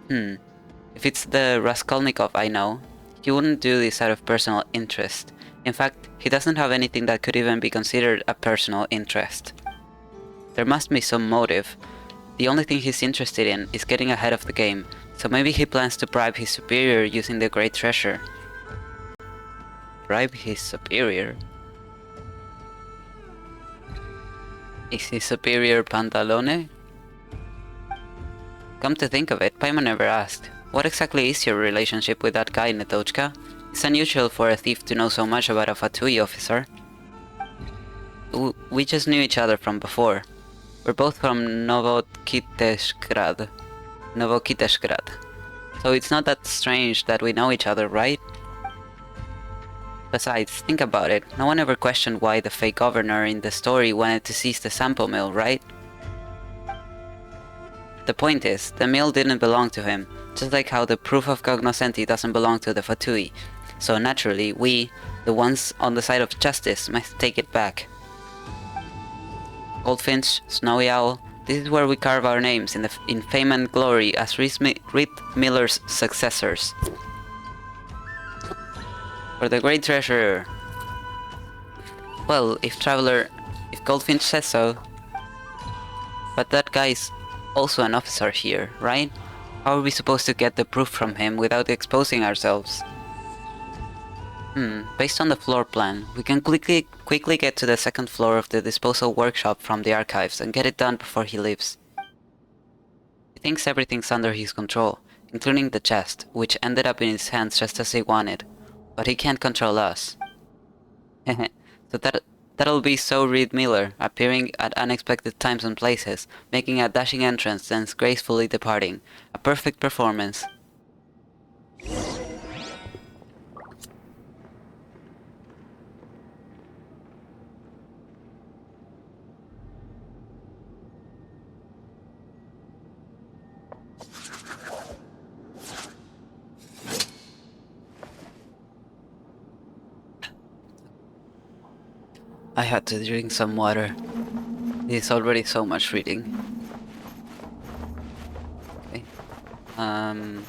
If it's the Raskolnikov I know, he wouldn't do this out of personal interest. In fact, he doesn't have anything that could even be considered a personal interest. There must be some motive. The only thing he's interested in is getting ahead of the game, so maybe he plans to bribe his superior using the great treasure. Bribe his superior? Is his superior Pantalone? Come to think of it, Paimon never asked. What exactly is your relationship with that guy, Netochka? It's unusual for a thief to know so much about a Fatui officer. We just knew each other from before. We're both from Novokiteshgrad. So it's not that strange that we know each other, right? Besides, think about it. No one ever questioned why the fake governor in the story wanted to seize the sample mill, right? The point is, the mill didn't belong to him, just like how the proof of cognoscenti doesn't belong to the Fatui. So naturally, we, the ones on the side of justice, must take it back. Goldfinch, Snowy Owl, this is where we carve our names in fame and glory as Reed Miller's successors. For the great treasure. Well, if Goldfinch says so. But that guy's also an officer here, right? How are we supposed to get the proof from him without exposing ourselves? Based on the floor plan, we can quickly get to the second floor of the disposal workshop from the archives and get it done before he leaves. He thinks everything's under his control, including the chest, which ended up in his hands just as he wanted. But he can't control us. So that'll be so Reed Miller, appearing at unexpected times and places, making a dashing entrance, then gracefully departing. A perfect performance. I had to drink some water. It's already so much reading. Okay. Find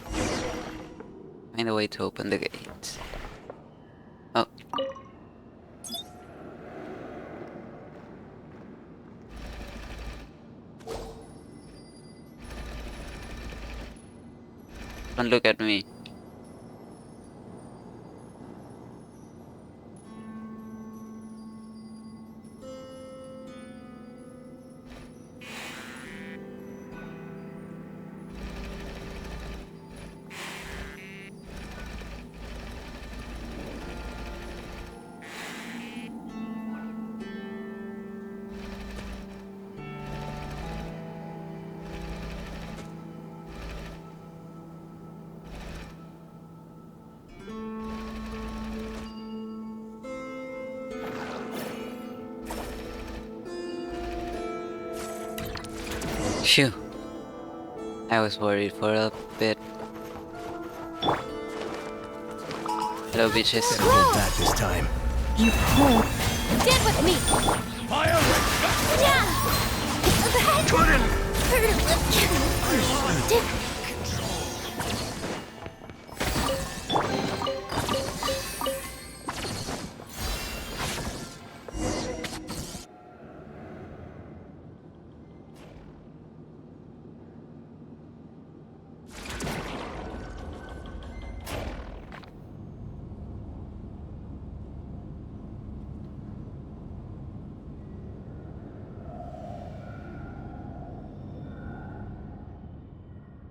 a way to open the gate. Oh. Don't look at me. Phew. I was worried for a bit. Hello, bitches. Hold back this time. You pull. Stand with me! Fire! Yeah! Couldn't!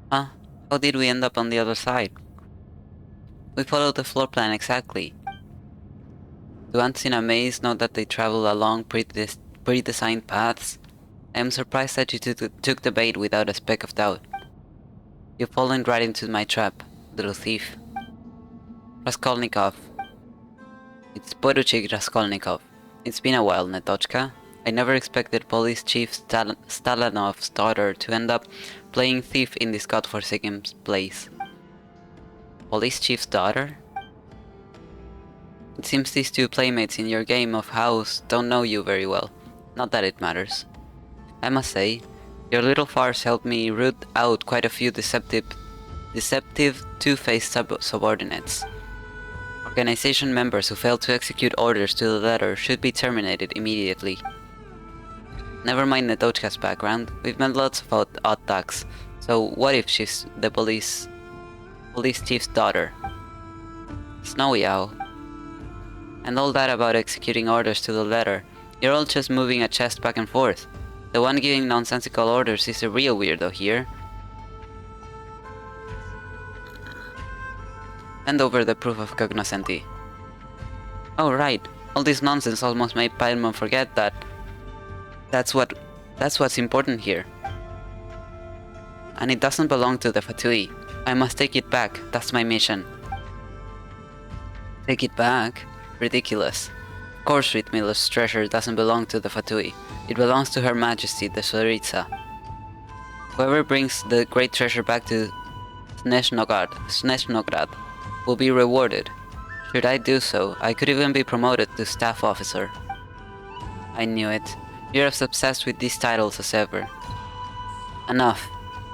Huh? How did we end up on the other side? We followed the floor plan exactly. Do ants in a maze know that they travel along pre-designed paths? I am surprised that you took the bait without a speck of doubt. You've fallen right into my trap, little thief. Raskolnikov. It's Poruchik Raskolnikov. It's been a while, Netochka. I never expected Police Chief Stalanov's daughter to end up playing thief in this godforsaken place. Police Chief's daughter? It seems these two playmates in your game of house don't know you very well. Not that it matters. I must say, your little farce helped me root out quite a few deceptive, two-faced subordinates. Organization members who failed to execute orders to the letter should be terminated immediately. Never mind Nod-Krai's background, we've met lots of odd ducks, so what if she's the police chief's daughter? Snowy Owl. And all that about executing orders to the letter, you're all just moving a chest back and forth. The one giving nonsensical orders is the real weirdo here. Hand over the proof of cognoscenti. Oh right, all this nonsense almost made Paimon forget that that's what's important here. And it doesn't belong to the Fatui. I must take it back, that's my mission. Take it back? Ridiculous. Of course Riedmiller's treasure doesn't belong to the Fatui. It belongs to Her Majesty the Tsaritsa. Whoever brings the great treasure back to Snezhnograd will be rewarded. Should I do so, I could even be promoted to staff officer. I knew it. You're as obsessed with these titles as ever. Enough.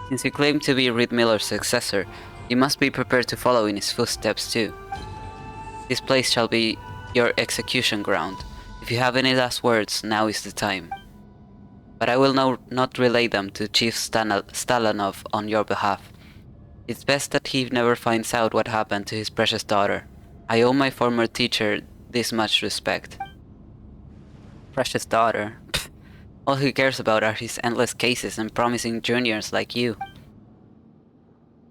Since you claim to be Riedmiller's successor, you must be prepared to follow in his footsteps too. This place shall be your execution ground. If you have any last words, now is the time. But I will not relay them to Chief Stalanov on your behalf. It's best that he never finds out what happened to his precious daughter. I owe my former teacher this much respect. Precious daughter? Pfft. All he cares about are his endless cases and promising juniors like you.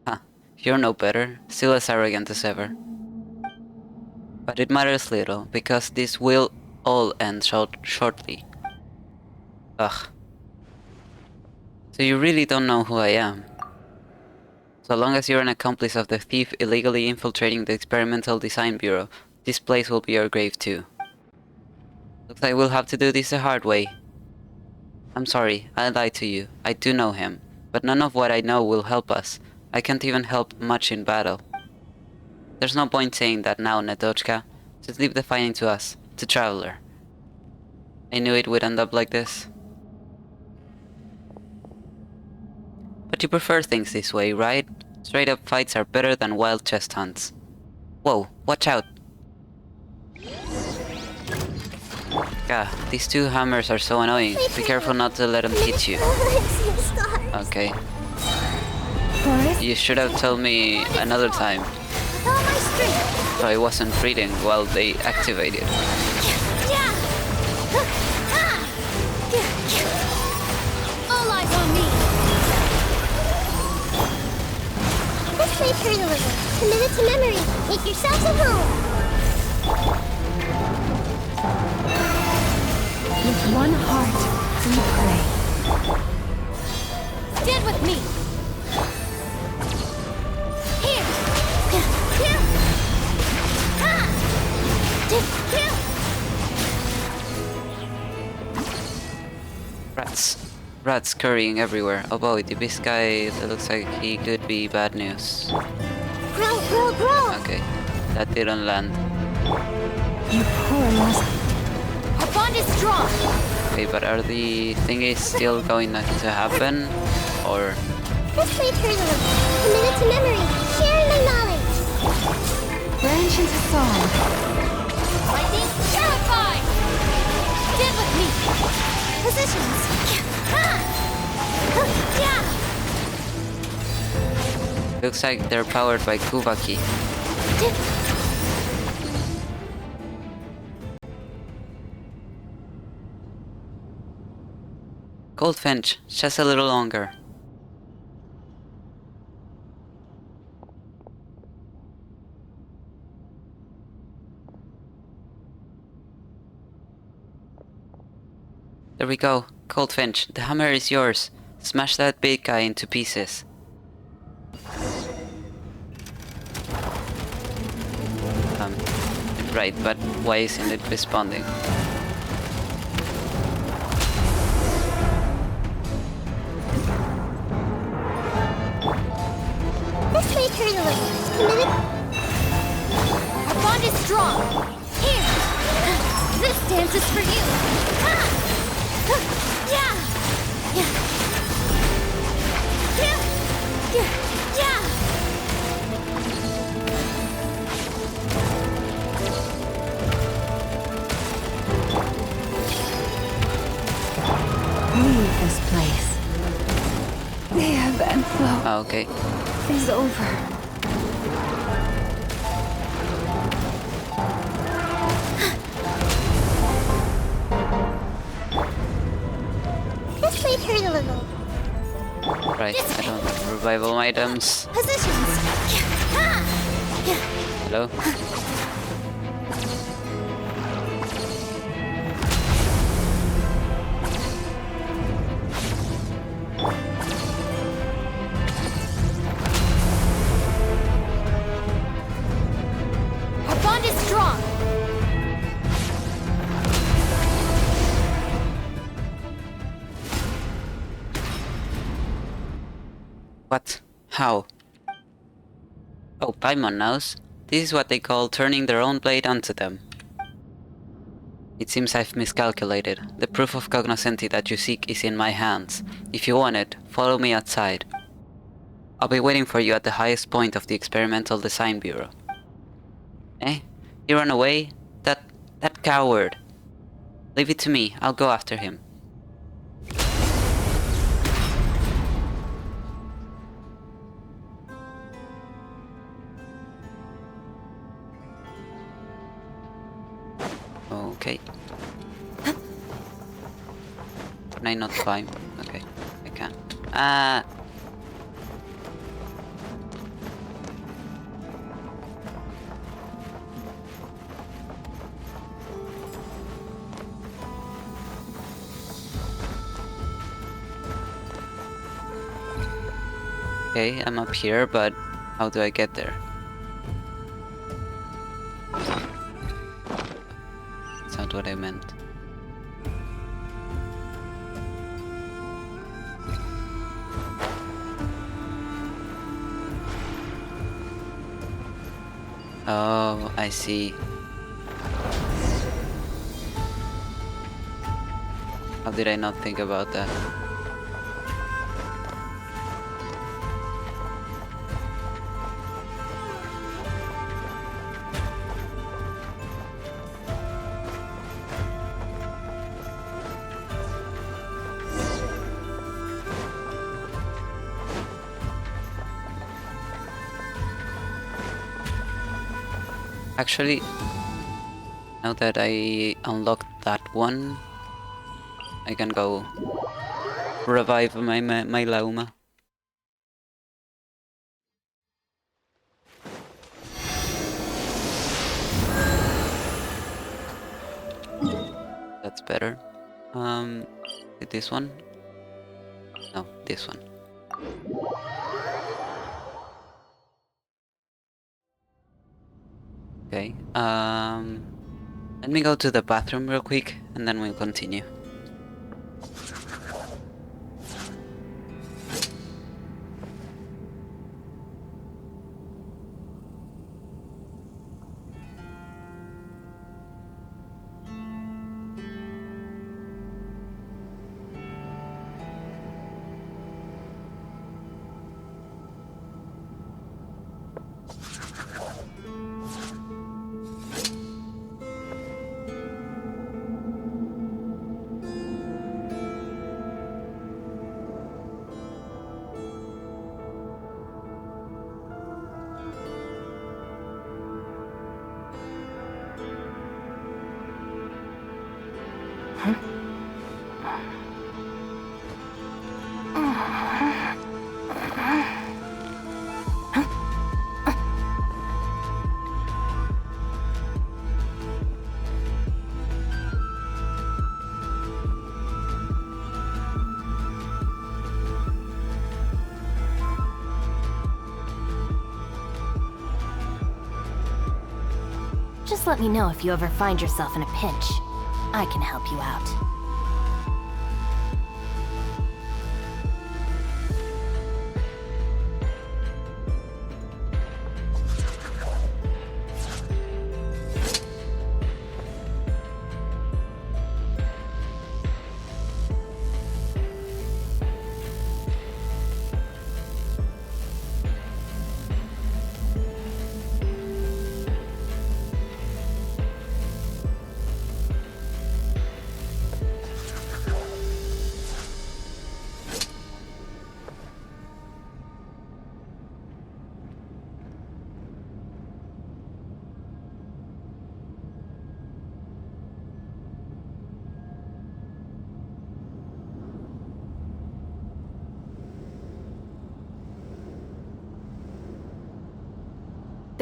Huh, you're no better, still as arrogant as ever. But it matters little, because this will all end shortly. Ugh. So you really don't know who I am? So long as you're an accomplice of the thief illegally infiltrating the Experimental Design Bureau, this place will be your grave too. Looks like we'll have to do this the hard way. I'm sorry, I lied to you. I do know him, but none of what I know will help us. I can't even help much in battle. There's no point saying that now, Nod-Krai. Just leave the fighting to us, to Traveler. I knew it would end up like this. But you prefer things this way, right? Straight up fights are better than wild chest hunts. Whoa, watch out! God, these two hammers are so annoying. Be careful not to let them hit you. Okay. You should have told me another time. So I wasn't reading while they activated. All eyes on me! This way, turn a little. Commit it to memory. Make yourselves at home. With one heart, we pray. Stand with me! Here! Rats scurrying everywhere. Oh boy, this guy looks like he could be bad news. Grow! Okay, that didn't land. You poor lost. Our bond is strong! Okay, but are the thingies still going to happen? Or... This way, turn a little. Commit it to memory. Sharing my knowledge. Branch into song. Lightning, terrified! Stand with me! Positions! Looks like they're powered by Kubaki. Goldfinch, just a little longer. There we go. Goldfinch, the hammer is yours. Smash that big guy into pieces. Right, but why isn't it responding? This may hurt a little. Our bond is strong. Here. This dance is for you. Yeah. Yeah. Yeah. Yeah. Yeah. Leave this place. The event flow Ah, okay. is over. This may hurt a little. Right, I don't have revival items. Positions. Hello? Our bond is strong. What? How? Oh, Paimon knows. This is what they call turning their own blade onto them. It seems I've miscalculated. The proof of cognoscenti that you seek is in my hands. If you want it, follow me outside. I'll be waiting for you at the highest point of the Experimental Design Bureau. Eh? He ran away? That coward. Leave it to me, I'll go after him. Okay. Can I not climb? Okay, I can. Okay, I'm up here, but how do I get there? That's not what I meant. Oh, I see. How did I not think about that? Actually, now that I unlocked that one, I can go revive my Lauma. That's better. This one? No, this one. Okay, let me go to the bathroom real quick and then we'll continue. Just let me know if you ever find yourself in a pinch. I can help you out.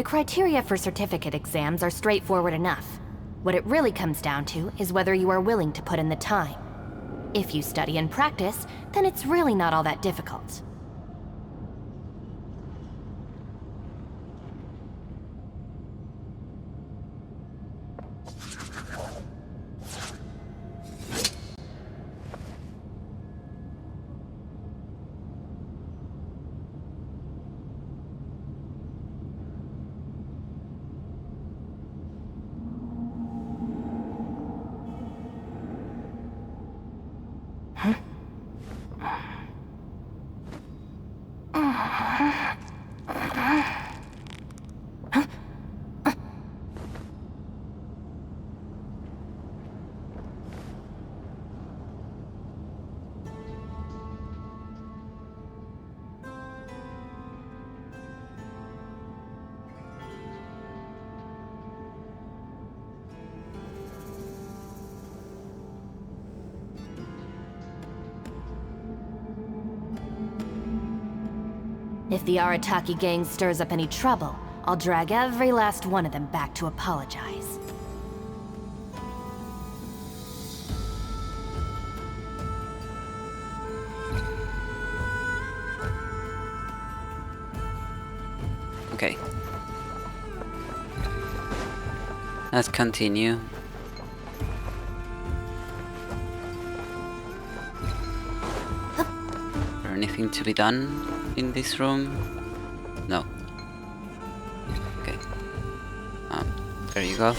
The criteria for certificate exams are straightforward enough. What it really comes down to is whether you are willing to put in the time. If you study and practice, then it's really not all that difficult. If the Arataki gang stirs up any trouble, I'll drag every last one of them back to apologize. Okay. Let's continue. Is there anything to be done in this room? No. Okay. There you go.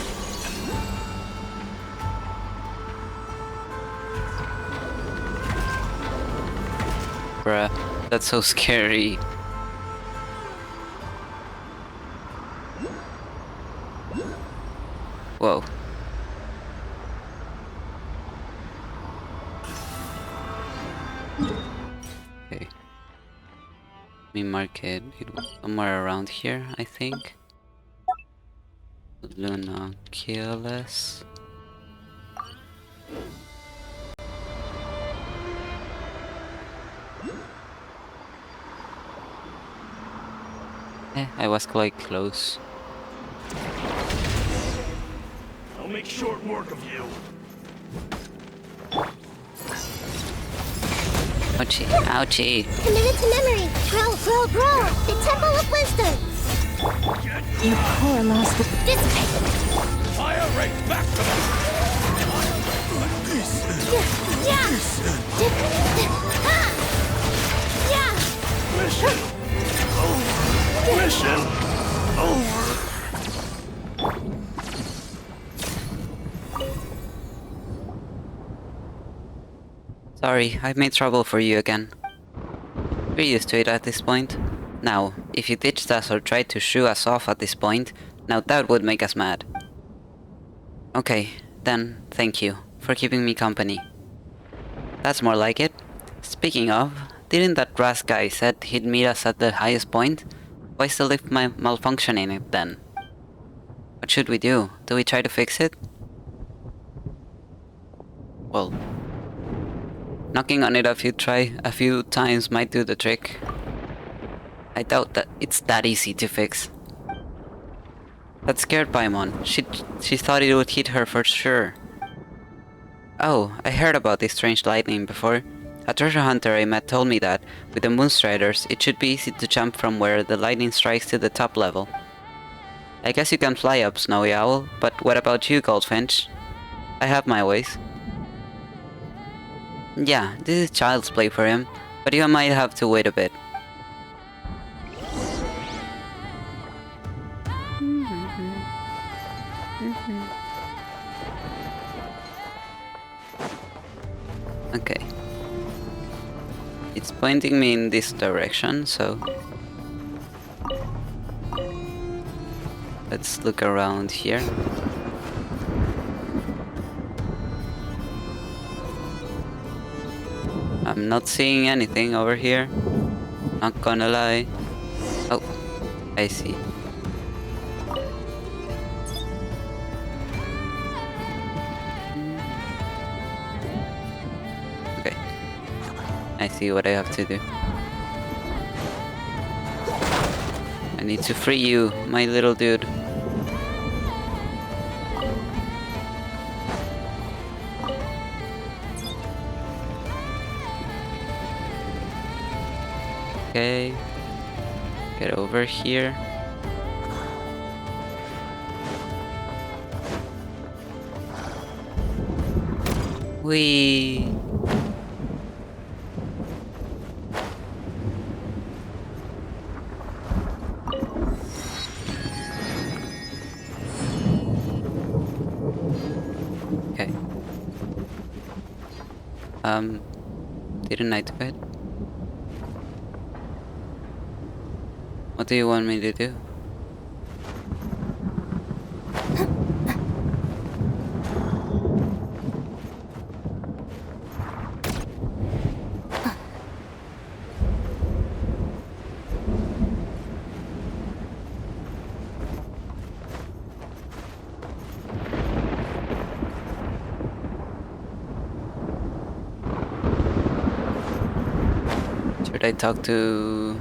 Bruh, that's so scary. Whoa. Okay. Let me mark it. It was somewhere around here, I think. Luna Keyless. I was quite close. I'll make short work of you. Ouchie, ouchie. Committed to memory. Bro. The Temple of Wisdom. You poor lost. Dissipate. Fire rate back to them! Yeah. Yeah. Mission over. Mission over. Sorry, I've made trouble for you again. We're used to it at this point. Now, if you ditched us or tried to shoo us off at this point, now that would make us mad. Okay, then, thank you for keeping me company. That's more like it. Speaking of, didn't that Ras guy said he'd meet us at the highest point? Why still leave my malfunctioning it then? What should we do? Do we try to fix it? Well, knocking on it a few times might do the trick. I doubt that it's that easy to fix. That scared Paimon. She thought it would hit her for sure. Oh, I heard about this strange lightning before. A treasure hunter I met told me that, with the Moonstriders, it should be easy to jump from where the lightning strikes to the top level. I guess you can fly up, Snowy Owl, but what about you, Goldfinch? I have my ways. Yeah, this is child's play for him, but you might have to wait a bit. Okay. It's pointing me in this direction, so let's look around here. I'm not seeing anything over here. Not gonna lie. Oh, I see. Okay. I see what I have to do. I need to free you, my little dude. Okay. Get over here. Whee! Okay. Didn't I do it? What do you want me to do? Should I talk to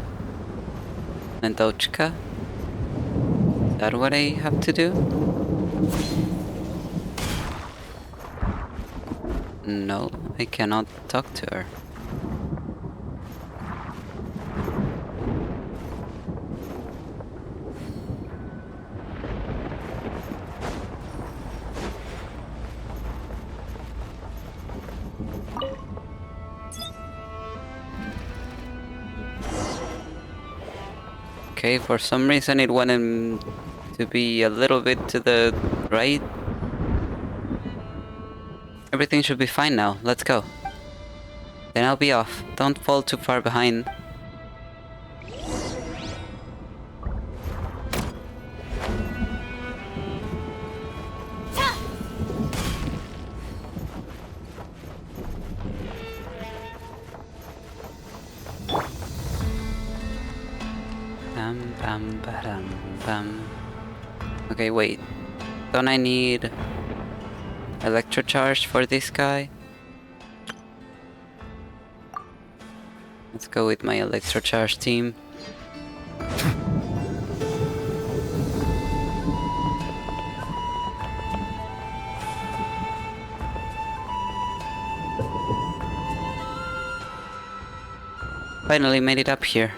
Nod-Krai? Is that what I have to do? No, I cannot talk to her. Okay, for some reason it wanted to be a little bit to the right. Everything should be fine now. Let's go. Then I'll be off. Don't fall too far behind. Bam, bam, badam, bam. Okay, wait. Don't I need electrocharge for this guy? Let's go with my electrocharge team. Finally made it up here.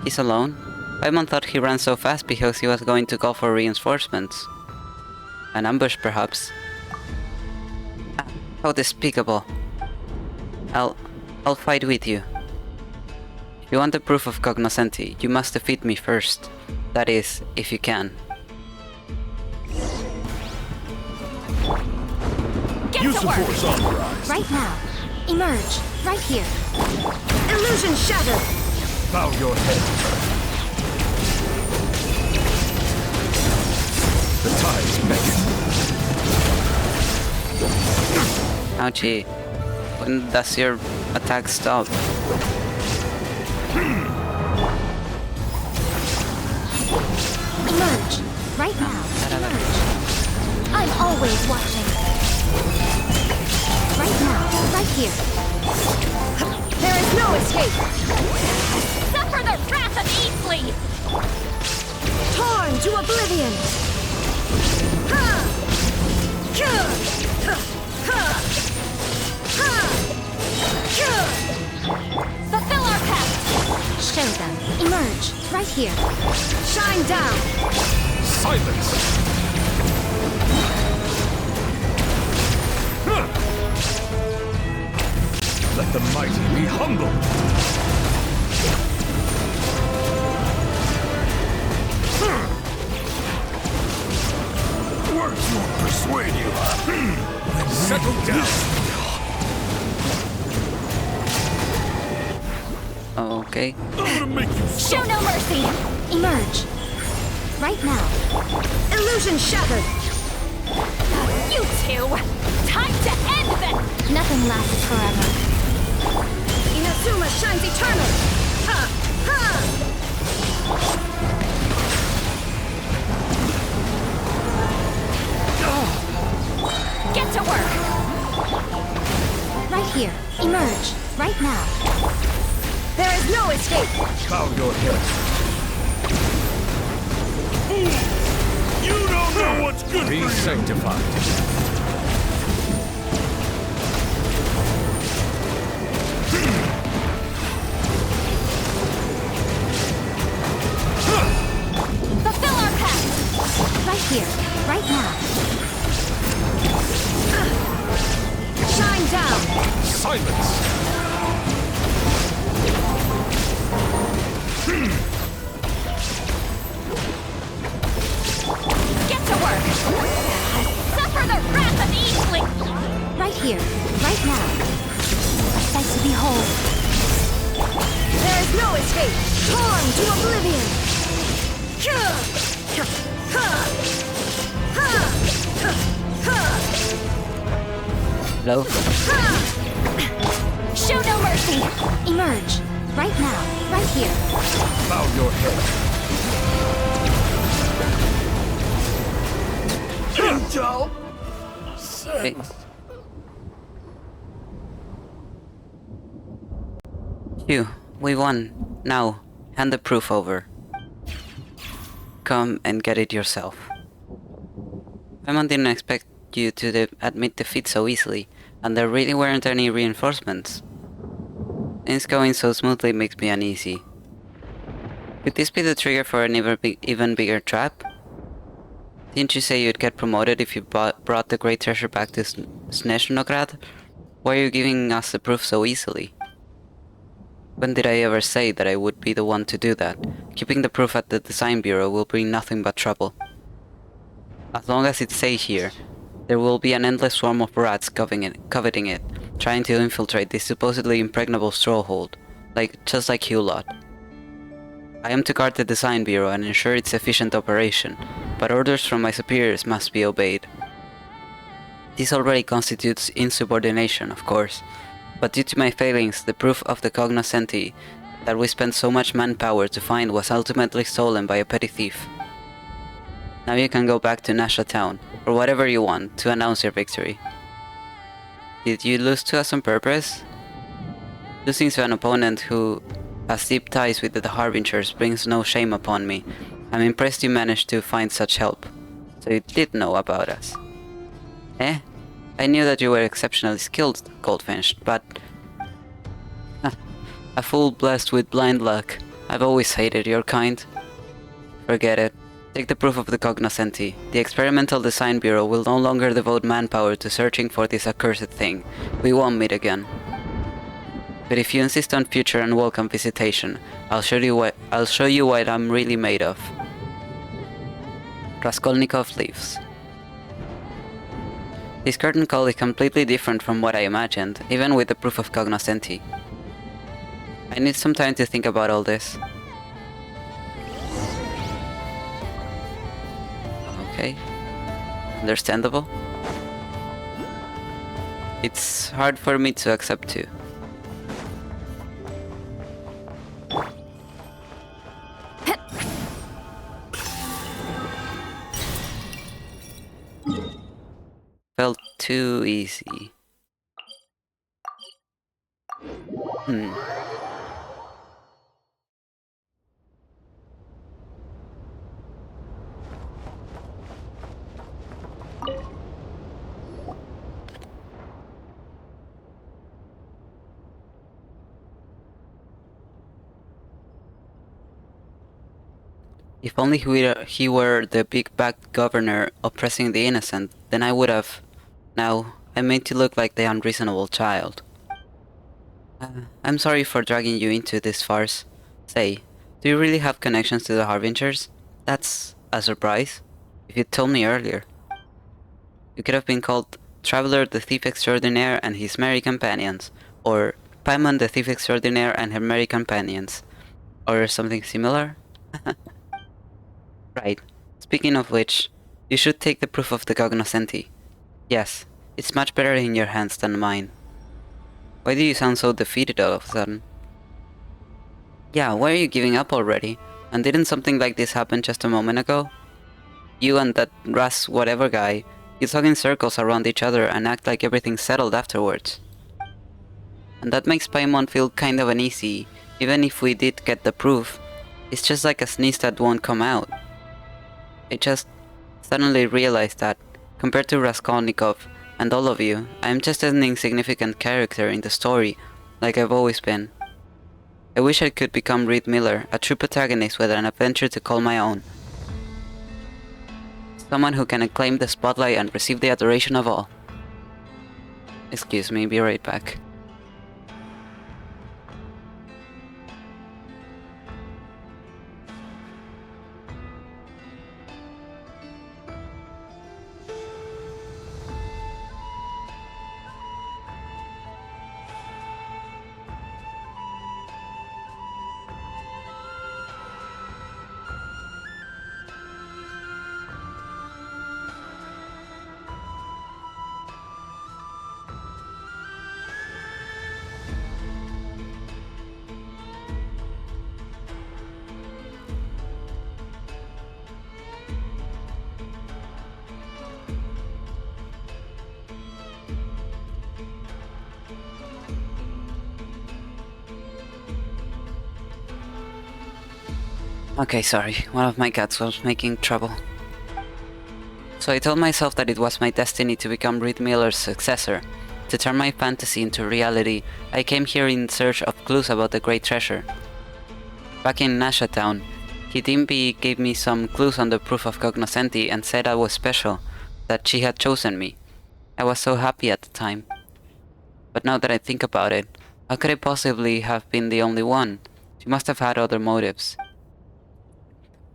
He's alone. Paimon thought he ran so fast because he was going to call for reinforcements. An ambush, perhaps. How despicable. I'll fight with you. If you want the proof of cognoscenti, you must defeat me first. That is, if you can. Get Use to the work! force authorized. Right now. Emerge. Right here. Illusion shattered. Bow your head. The tides beckon. Ouchie. When does your attack stop? Emerge. Right now. Emerge. I'm always watching. Right now. Right here. There is no escape. Suffer the wrath of Easley! Torn to oblivion. Ha! Kyur! Ha! Ha! Ha! Kyur! Fulfill our pact! Show them. Emerge. Right here. Shine down. Silence! Huh. Let the mighty be humble! Words won't persuade you. Then settle down. Okay. I'm gonna make you Show no mercy! Emerge. Right now. Illusion shattered. You two! Time to end this! Nothing lasts forever. Inazuma shines eternal. Ha! Ha! Get to work! Right here. Emerge. Right now. There is no escape. bow your head. You don't know what's good for you! Be sanctified. Fulfill our pact! Right here, right now. Shine down! Silence! Get to work! Suffer the wrath of Eastling! Right here, right now. A sight to behold. There is no escape! Torn to oblivion! Hello? Show no mercy! Emerge! Right now, right here. Bow your head. Intel! Hey. Phew, we won. Now, hand the proof over. Come and get it yourself. Paimon didn't expect you to admit defeat so easily, and there really weren't any reinforcements. Things going so smoothly makes me uneasy. Could this be the trigger for an even bigger trap? Didn't you say you'd get promoted if you brought the great treasure back to Snezhnograd? Why are you giving us the proof so easily? When did I ever say that I would be the one to do that? Keeping the proof at the design bureau will bring nothing but trouble. As long as it stays here, there will be an endless swarm of rats coveting it, trying to infiltrate this supposedly impregnable stronghold, just like Hulot. I am to guard the design bureau and ensure its efficient operation, but orders from my superiors must be obeyed. This already constitutes insubordination, of course, but due to my failings, the proof of the cognoscenti that we spent so much manpower to find was ultimately stolen by a petty thief. Now you can go back to Nasha Town, or whatever you want, to announce your victory. Did you lose to us on purpose? Losing to an opponent who has deep ties with the Harbingers brings no shame upon me. I'm impressed you managed to find such help. So you did know about us. Eh? I knew that you were exceptionally skilled, Goldfinch, but... a fool blessed with blind luck. I've always hated your kind. Forget it. Take the proof of the cognoscenti. The Experimental Design Bureau will no longer devote manpower to searching for this accursed thing. We won't meet again. But if you insist on future unwelcome visitation, I'll show you what I'm really made of. Raskolnikov leaves. This curtain call is completely different from what I imagined, even with the proof of cognoscenti. I need some time to think about all this. Okay. Understandable. It's hard for me to accept too. Felt too easy. If only he were the big-backed governor oppressing the innocent, then I would have. Now, I made you look like the unreasonable child. I'm sorry for dragging you into this farce. Say, do you really have connections to the Harbingers? That's a surprise. If you'd told me earlier. You could have been called Traveler the Thief Extraordinaire and his merry companions, or Paimon the Thief Extraordinaire and her merry companions, or something similar? Right. Speaking of which, you should take the proof of the cognoscenti. Yes, it's much better in your hands than mine. Why do you sound so defeated all of a sudden? Yeah, why are you giving up already? And didn't something like this happen just a moment ago? You and that Ras whatever guy, you talk in circles around each other and act like everything's settled afterwards. And that makes Paimon feel kind of uneasy, even if we did get the proof. It's just like a sneeze that won't come out. I just suddenly realized that, compared to Raskolnikov and all of you, I am just an insignificant character in the story, like I've always been. I wish I could become Reed Miller, a true protagonist with an adventure to call my own. Someone who can acclaim the spotlight and receive the adoration of all. Excuse me, be right back. Okay, sorry, one of my cats was making trouble. So I told myself that it was my destiny to become Reed Miller's successor. To turn my fantasy into reality, I came here in search of clues about the great treasure. Back in Nasha Town, Hidimbi gave me some clues on the proof of cognoscenti and said I was special, that she had chosen me. I was so happy at the time. But now that I think about it, how could I possibly have been the only one? She must have had other motives.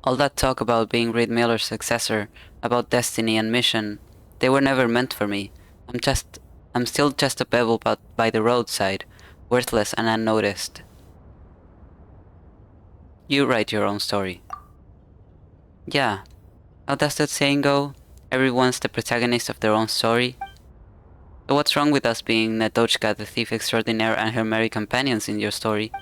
All that talk about being Reed Miller's successor, about destiny and mission, they were never meant for me. I'm still just a pebble by the roadside, worthless and unnoticed. You write your own story. Yeah. How does that saying go? Everyone's the protagonist of their own story? So what's wrong with us being Nod-Krai the thief extraordinaire and her merry companions in your story?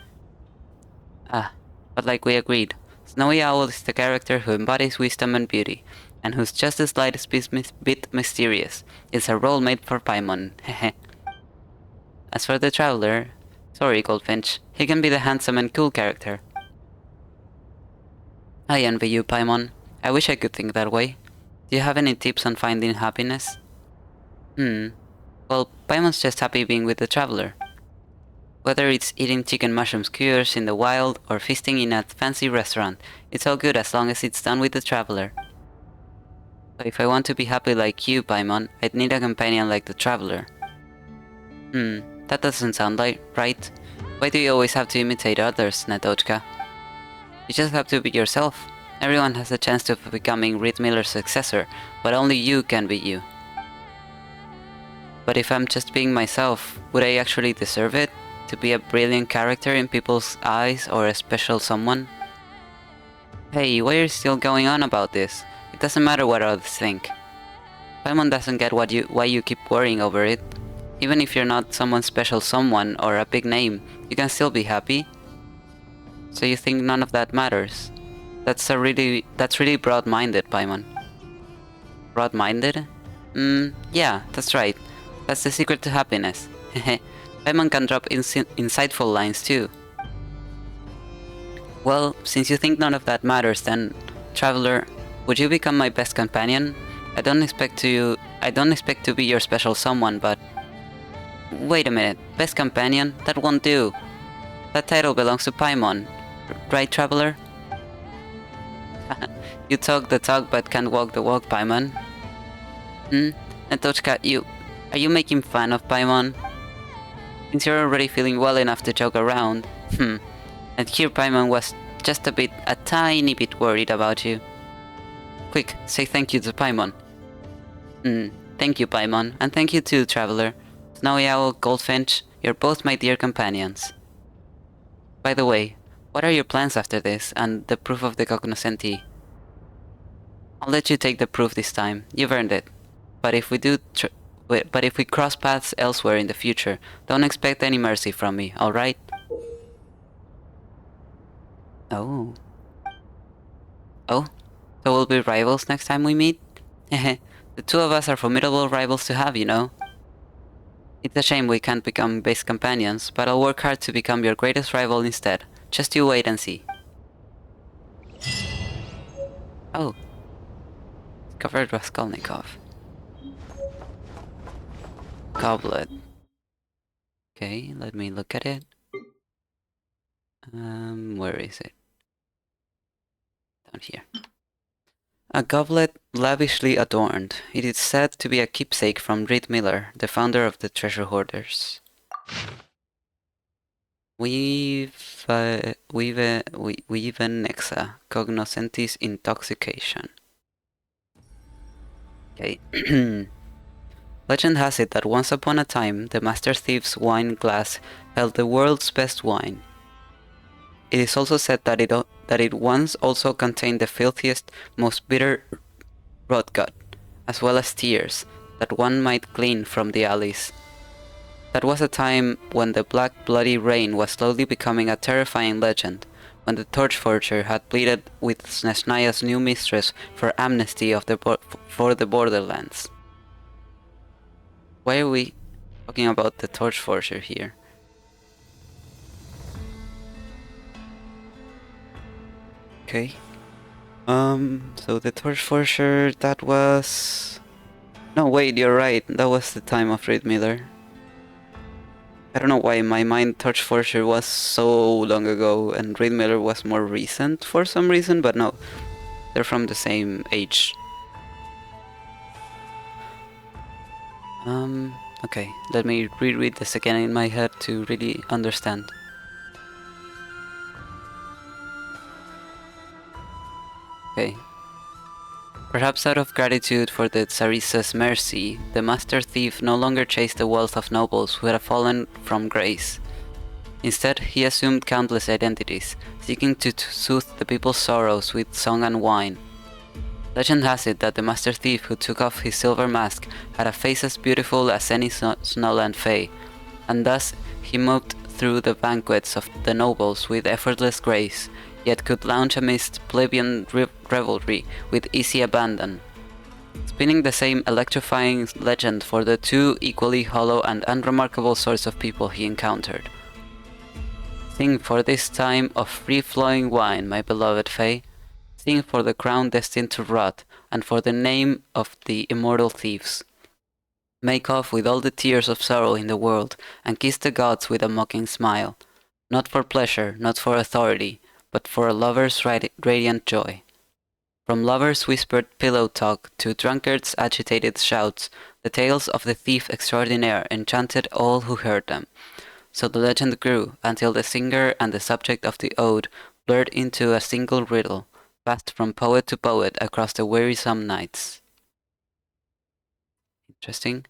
Ah, but like we agreed, Snowy Owl is the character who embodies wisdom and beauty, and who's just the slightest bit mysterious. It's a role made for Paimon, hehe. As for the Traveler, sorry Goldfinch, he can be the handsome and cool character. I envy you, Paimon. I wish I could think that way. Do you have any tips on finding happiness? Well, Paimon's just happy being with the Traveler. Whether it's eating chicken mushroom skewers in the wild or feasting in a fancy restaurant, it's all good as long as it's done with the Traveler. So if I want to be happy like you, Paimon, I'd need a companion like the Traveler. That doesn't sound right. Why do you always have to imitate others, Nod-Krai? You just have to be yourself. Everyone has a chance of becoming Reed Miller's successor, but only you can be you. But if I'm just being myself, would I actually deserve it? To be a brilliant character in people's eyes or a special someone? Hey, why are you still going on about this? It doesn't matter what others think. Paimon doesn't get why you keep worrying over it. Even if you're not someone special someone or a big name, you can still be happy. So you think none of that matters? That's really broad-minded, Paimon. Broad-minded? Yeah, that's right. That's the secret to happiness. Hehe. Paimon can drop insightful lines too. Well, since you think none of that matters, then, Traveler, would you become my best companion? I don't expect to be your special someone, but... Wait a minute, best companion? That won't do. That title belongs to Paimon. Right, Traveler? You talk the talk but can't walk the walk, Paimon. Nod-Krai, are you making fun of Paimon? Since you're already feeling well enough to joke around, and here Paimon was just a tiny bit worried about you. Quick, say thank you to Paimon. Thank you, Paimon, and thank you too, Traveler. Snowy Owl, Goldfinch, you're both my dear companions. By the way, what are your plans after this, and the proof of the cognoscenti? I'll let you take the proof this time, you've earned it. But if we cross paths elsewhere in the future, don't expect any mercy from me, alright? Oh. Oh? So we'll be rivals next time we meet? Heh. The two of us are formidable rivals to have, you know? It's a shame we can't become best companions, but I'll work hard to become your greatest rival instead. Just you wait and see. Oh. Recovered Raskolnikov. Goblet. Okay, let me look at it. Where is it? Down here. A goblet lavishly adorned. It is said to be a keepsake from Reed Miller, the founder of the Treasure Hoarders. Vive nexa, cognoscentis intoxication. Okay. Legend has it that once upon a time, the Master Thief's wine glass held the world's best wine. It is also said that it once also contained the filthiest, most bitter rotgut, as well as tears that one might glean from the alleys. That was a time when the black bloody rain was slowly becoming a terrifying legend, when the torch forger had pleaded with Snezhnaya's new mistress for amnesty for the borderlands. Why are we talking about the torch forger here? Okay. So the torch forger, that was... No, wait, you're right. That was the time of Reed Miller. I don't know why in my mind Torch Forger was so long ago and Reed Miller was more recent for some reason, but no. They're from the same age. Okay, let me reread this again in my head to really understand. Okay. Perhaps out of gratitude for the Tsaritsa's mercy, the Master Thief no longer chased the wealth of nobles who had fallen from grace. Instead, he assumed countless identities, seeking to soothe the people's sorrows with song and wine. Legend has it that the Master Thief who took off his silver mask had a face as beautiful as any Snowland Fae, and thus he moved through the banquets of the nobles with effortless grace, yet could lounge amidst plebeian revelry with easy abandon. Spinning the same electrifying legend for the two equally hollow and unremarkable sorts of people he encountered. Sing for this time of free-flowing wine, my beloved Fae. Sing for the crown destined to rot, and for the name of the immortal thieves. Make off with all the tears of sorrow in the world, and kiss the gods with a mocking smile. Not for pleasure, not for authority, but for a lover's radiant joy. From lovers' whispered pillow talk to drunkards' agitated shouts, the tales of the thief extraordinaire enchanted all who heard them. So the legend grew, until the singer and the subject of the ode blurred into a single riddle, passed from poet to poet across the wearisome nights. Interesting.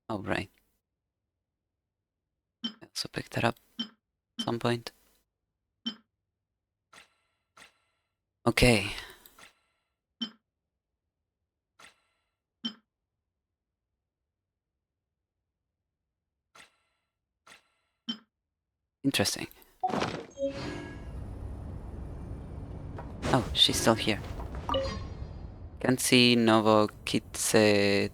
Oh, right. I also picked that up at some point. Okay. Interesting. Oh, she's still here. Can't see Novokitse...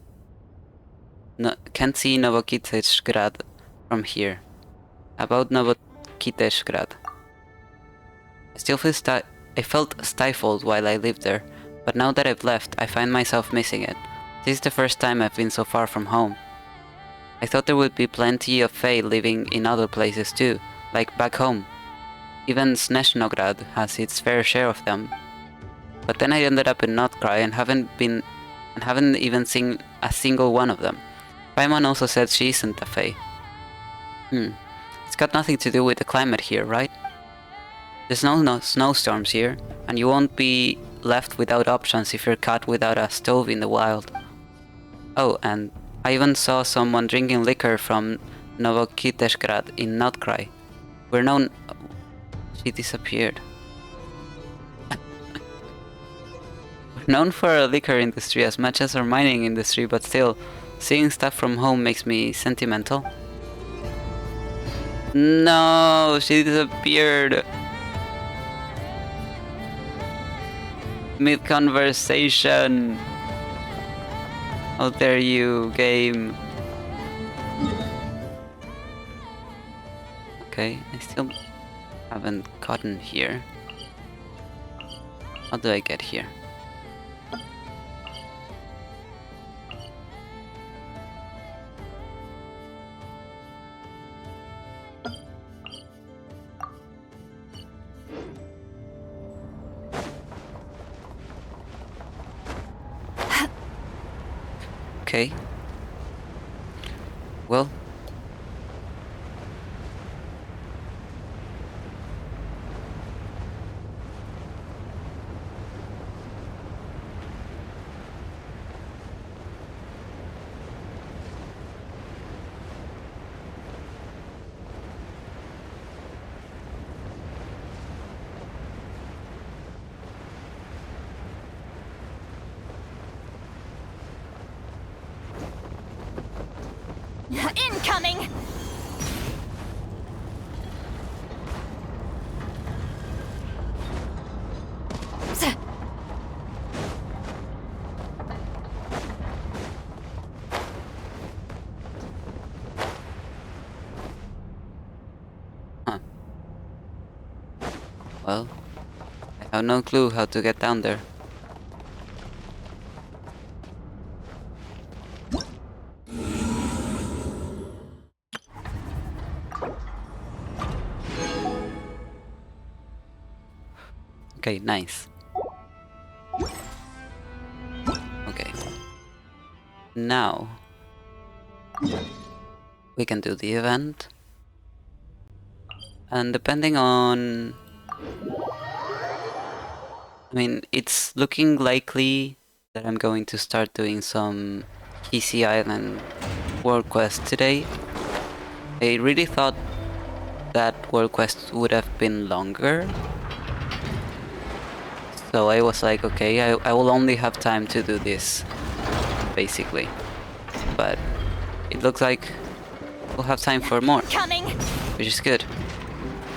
No, can't see Novokiteshgrad from here. About Novokiteshgrad. I felt stifled while I lived there, but now that I've left, I find myself missing it. This is the first time I've been so far from home. I thought there would be plenty of Fae living in other places too, like back home. Even Snezhnograd has its fair share of them. But then I ended up in Nod-Krai and haven't even seen a single one of them. Paimon also said she isn't a Fae. It's got nothing to do with the climate here, right? There's no snowstorms here, and you won't be left without options if you're caught without a stove in the wild. Oh, and I even saw someone drinking liquor from Novokiteshgrad in Nod-Krai. We're known... She disappeared. We're known for our liquor industry as much as our mining industry, but still, seeing stuff from home makes me sentimental. No, she disappeared. Mid-conversation. How dare you, game. Okay, I still haven't gotten here. How do I get here? Okay. Well. Incoming! Huh. Well, I have no clue how to get down there. Okay, nice. Okay. Now we can do the event. And depending on... I mean, it's looking likely that I'm going to start doing some Hiisi Island world quest today. I really thought that world quest would have been longer. So I was like, okay, I will only have time to do this, basically. But it looks like we'll have time for more, which is good.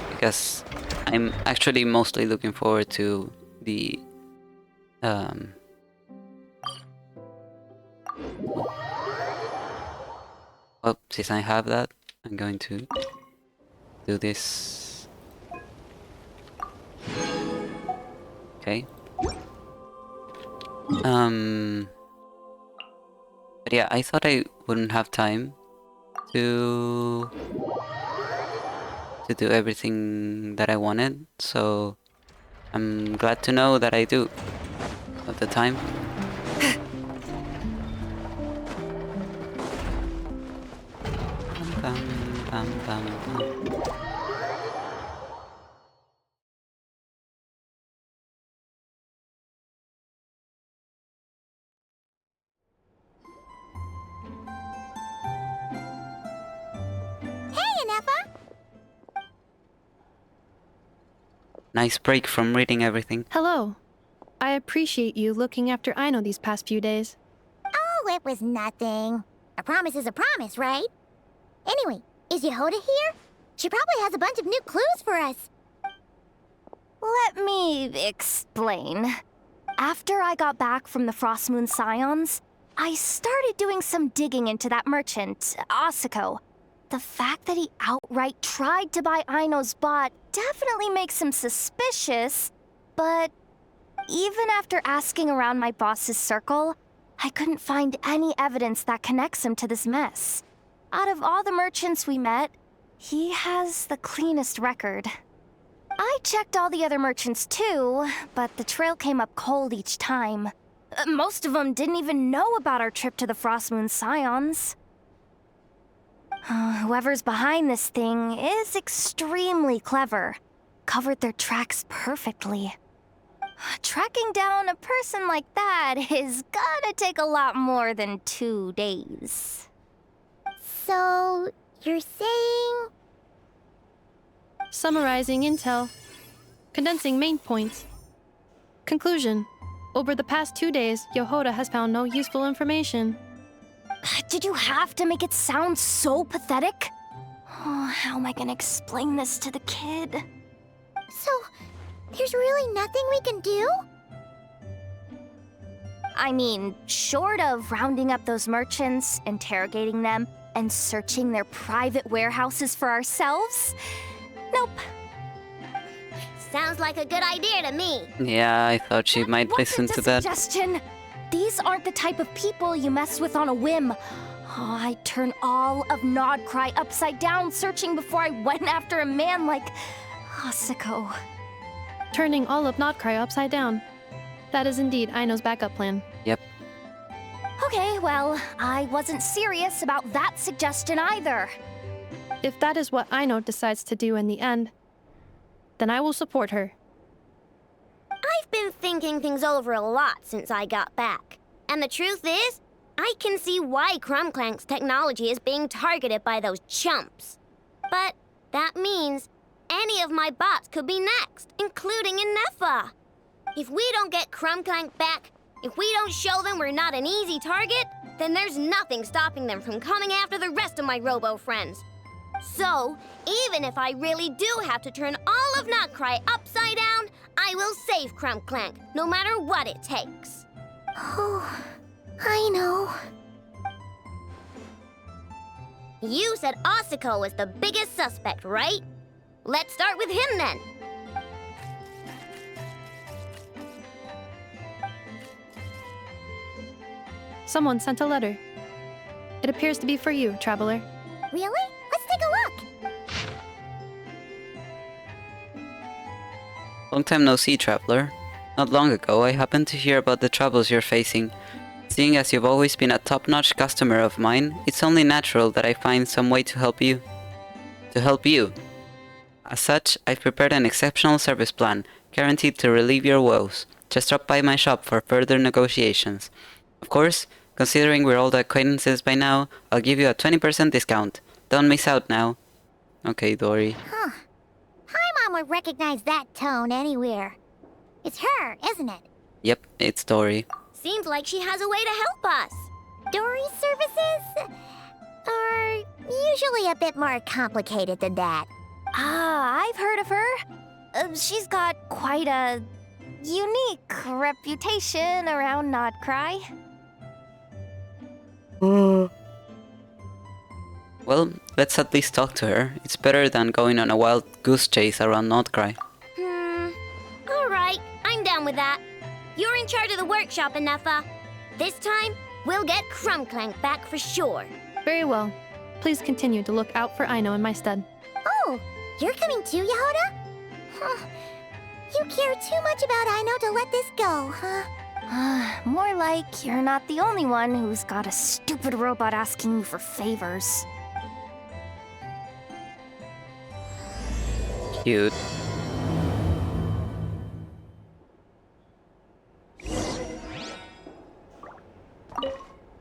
Because I'm actually mostly looking forward to the... Well, since I have that, I'm going to do this. Okay. But yeah, I thought I wouldn't have time to do everything that I wanted, so I'm glad to know that I do at the time. Bam, bam, bam, bam. Nice break from reading everything. Hello. I appreciate you looking after Aino these past few days. Oh, it was nothing. A promise is a promise, right? Anyway, is Yehoda here? She probably has a bunch of new clues for us. Let me explain. After I got back from the Frost Moon Scions, I started doing some digging into that merchant, Asako. The fact that he outright tried to buy Aino's bot definitely makes him suspicious, but even after asking around my boss's circle, I couldn't find any evidence that connects him to this mess. Out of all the merchants we met, he has the cleanest record. I checked all the other merchants too, but the trail came up cold each time. Most of them didn't even know about our trip to the Frost Moon Scions. Whoever's behind this thing is extremely clever. Covered their tracks perfectly. Tracking down a person like that is gonna take a lot more than 2 days. So, you're saying... Summarizing intel. Condensing main points. Conclusion. Over the past 2 days, Yehoda has found no useful information. Did you have to make it sound so pathetic? Oh, how am I gonna explain this to the kid? So, there's really nothing we can do? I mean, short of rounding up those merchants, interrogating them, and searching their private warehouses for ourselves? Nope. Sounds like a good idea to me. Yeah, I thought she might listen to that. Suggestion. These aren't the type of people you mess with on a whim. Oh, I'd turn all of Nod-Krai upside down searching before I went after a man like Asako. Turning all of Nod-Krai upside down. That is indeed Aino's backup plan. Yep. Okay, well, I wasn't serious about that suggestion either. If that is what Aino decides to do in the end, then I will support her. I've been thinking things over a lot since I got back. And the truth is, I can see why Crumclank's technology is being targeted by those chumps. But that means any of my bots could be next, including Inefa. If we don't get Crumclank back, if we don't show them we're not an easy target, then there's nothing stopping them from coming after the rest of my robo friends. So, even if I really do have to turn all of Nod-Krai upside down, I will save Crumclank, no matter what it takes. Oh, I know. You said Asako was the biggest suspect, right? Let's start with him then. Someone sent a letter. It appears to be for you, traveler. Really? Let's take a look. Long time no see, traveler. Not long ago, I happened to hear about the troubles you're facing. Seeing as you've always been a top-notch customer of mine, it's only natural that I find some way to help you. As such, I've prepared an exceptional service plan, guaranteed to relieve your woes. Just drop by my shop for further negotiations. Of course, considering we're old acquaintances by now, I'll give you a 20% discount. Don't miss out now. Okay, Dory. Huh. Paimon would recognize that tone anywhere. It's her, isn't it? Yep, it's Dory. Seems like she has a way to help us. Dory's services are usually a bit more complicated than that. Ah, I've heard of her. She's got quite a unique reputation around Nod-Krai. Well, let's at least talk to her. It's better than going on a wild goose chase around Nod-Krai. Alright, I'm down with that. You're in charge of the workshop, Inefa. This time, we'll get Crumclank back for sure. Very well. Please continue to look out for Aino in my stead. Oh, you're coming too, Yehoda? Huh. You care too much about Aino to let this go, huh? More like you're not the only one who's got a stupid robot asking you for favors. Cute.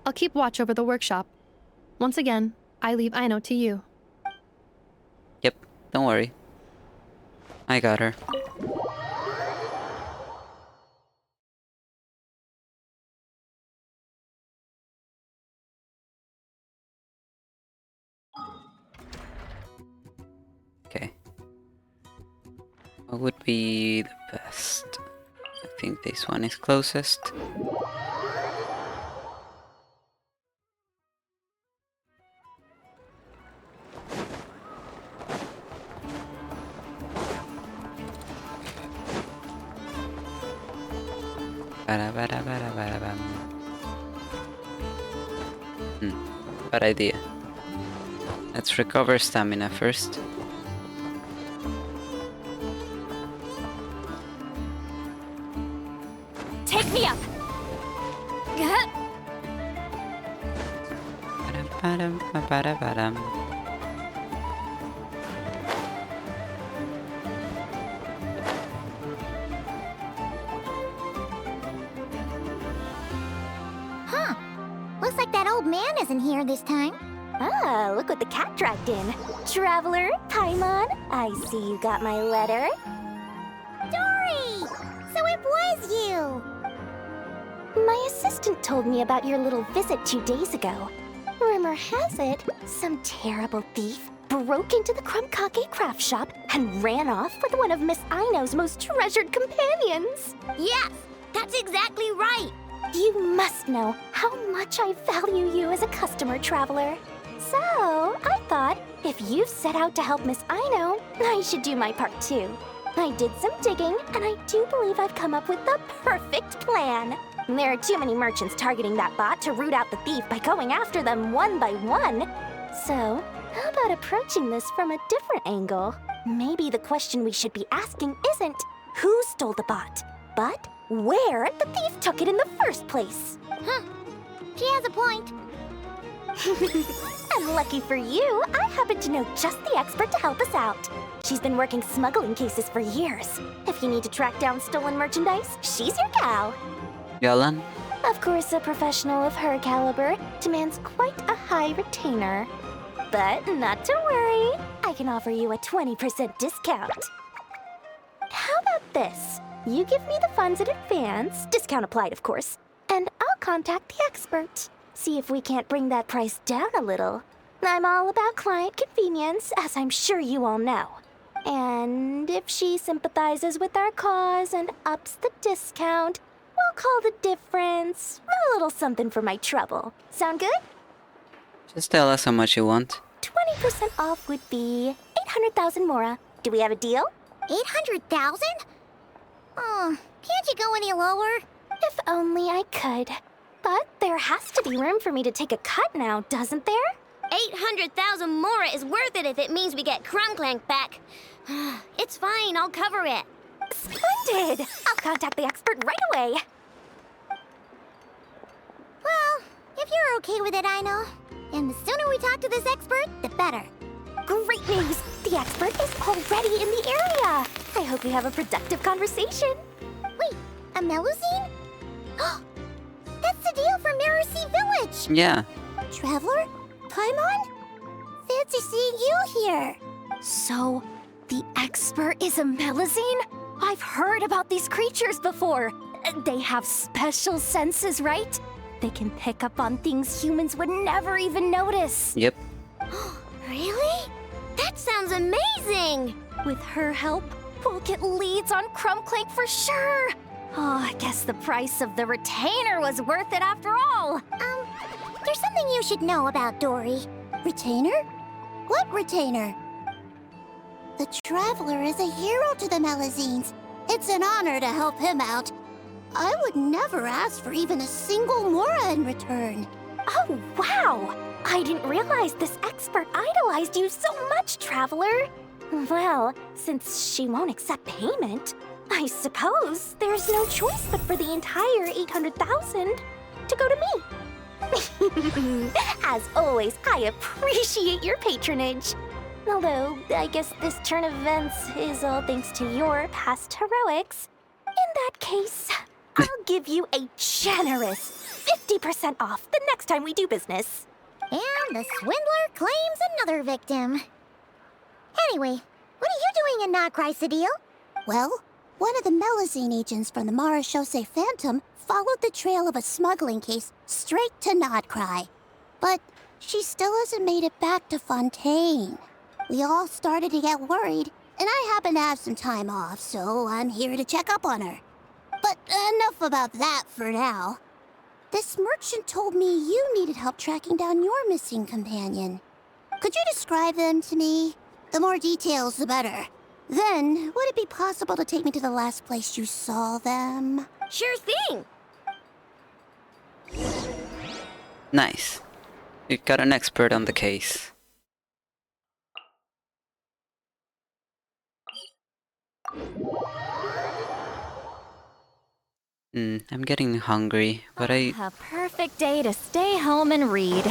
I'll keep watch over the workshop. Once again, I leave Aino to you. Yep, don't worry. I got her. Okay. What would be the best? I think this one is closest. Bad idea. Let's recover stamina first. Take me up! Huh. Looks like that old man isn't here this time. Ah, look what the cat dragged in. Traveler, Paimon, I see you got my letter. Dory! So it was you! My assistant told me about your little visit 2 days ago. Rumor has it, some terrible thief broke into the Crumkake craft shop and ran off with one of Miss Aino's most treasured companions. Yes, that's exactly right. You must know how much I value you as a customer, Traveler. So, I thought, if you set out to help Miss Aino, I should do my part too. I did some digging, and I do believe I've come up with the perfect plan. There are too many merchants targeting that bot to root out the thief by going after them one by one. So, how about approaching this from a different angle? Maybe the question we should be asking isn't who stole the bot, but where the thief took it in the first place. Huh. She has a point. And lucky for you, I happen to know just the expert to help us out. She's been working smuggling cases for years. If you need to track down stolen merchandise, she's your gal. Yalan? Of course, a professional of her caliber demands quite a high retainer. But not to worry, I can offer you a 20% discount. How about this? You give me the funds in advance, discount applied of course, and I'll contact the expert. See if we can't bring that price down a little. I'm all about client convenience, as I'm sure you all know. And if she sympathizes with our cause and ups the discount, we'll call the difference a little something for my trouble. Sound good? Just tell us how much you want. 20% off would be 800,000 mora. Do we have a deal? 800,000? Oh, can't you go any lower? If only I could. But there has to be room for me to take a cut now, doesn't there? 800,000 mora is worth it if it means we get Krumklank back. It's fine, I'll cover it. Splendid! I'll contact the expert right away. Well, if you're okay with it, I know. And the sooner we talk to this expert, the better. Great news! The expert is already in the area. I hope you have a productive conversation. Wait, a Melusine? That's the deal from Marcy Village! Yeah. Traveler? Paimon? Fancy seeing you here. So, the expert is a Melusine? I've heard about these creatures before. They have special senses, right? They can pick up on things humans would never even notice. Yep. Really? That sounds amazing! With her help, we'll get leads on Krumklank for sure. Oh, I guess the price of the retainer was worth it after all. There's something you should know about Dory. Retainer? What retainer? The Traveler is a hero to the Melusines. It's an honor to help him out. I would never ask for even a single mora in return. Oh, wow! I didn't realize this expert idolized you so much, Traveler. Well, since she won't accept payment, I suppose there's no choice but for the entire 800,000 to go to me. As always, I appreciate your patronage. Although, I guess this turn of events is all thanks to your past heroics. In that case, I'll give you a generous 50% off the next time we do business. And the swindler claims another victim. Anyway, what are you doing in Nod-Krai, Sadil? Well, one of the Melusine agents from the Marechaussee Phantom followed the trail of a smuggling case straight to Nod-Krai. But she still hasn't made it back to Fontaine. We all started to get worried, and I happen to have some time off, so I'm here to check up on her. But enough about that for now. This merchant told me you needed help tracking down your missing companion. Could you describe them to me? The more details, the better. Then, would it be possible to take me to the last place you saw them? Sure thing! Nice. You got an expert on the case. I'm getting hungry, but I A perfect day to stay home and read.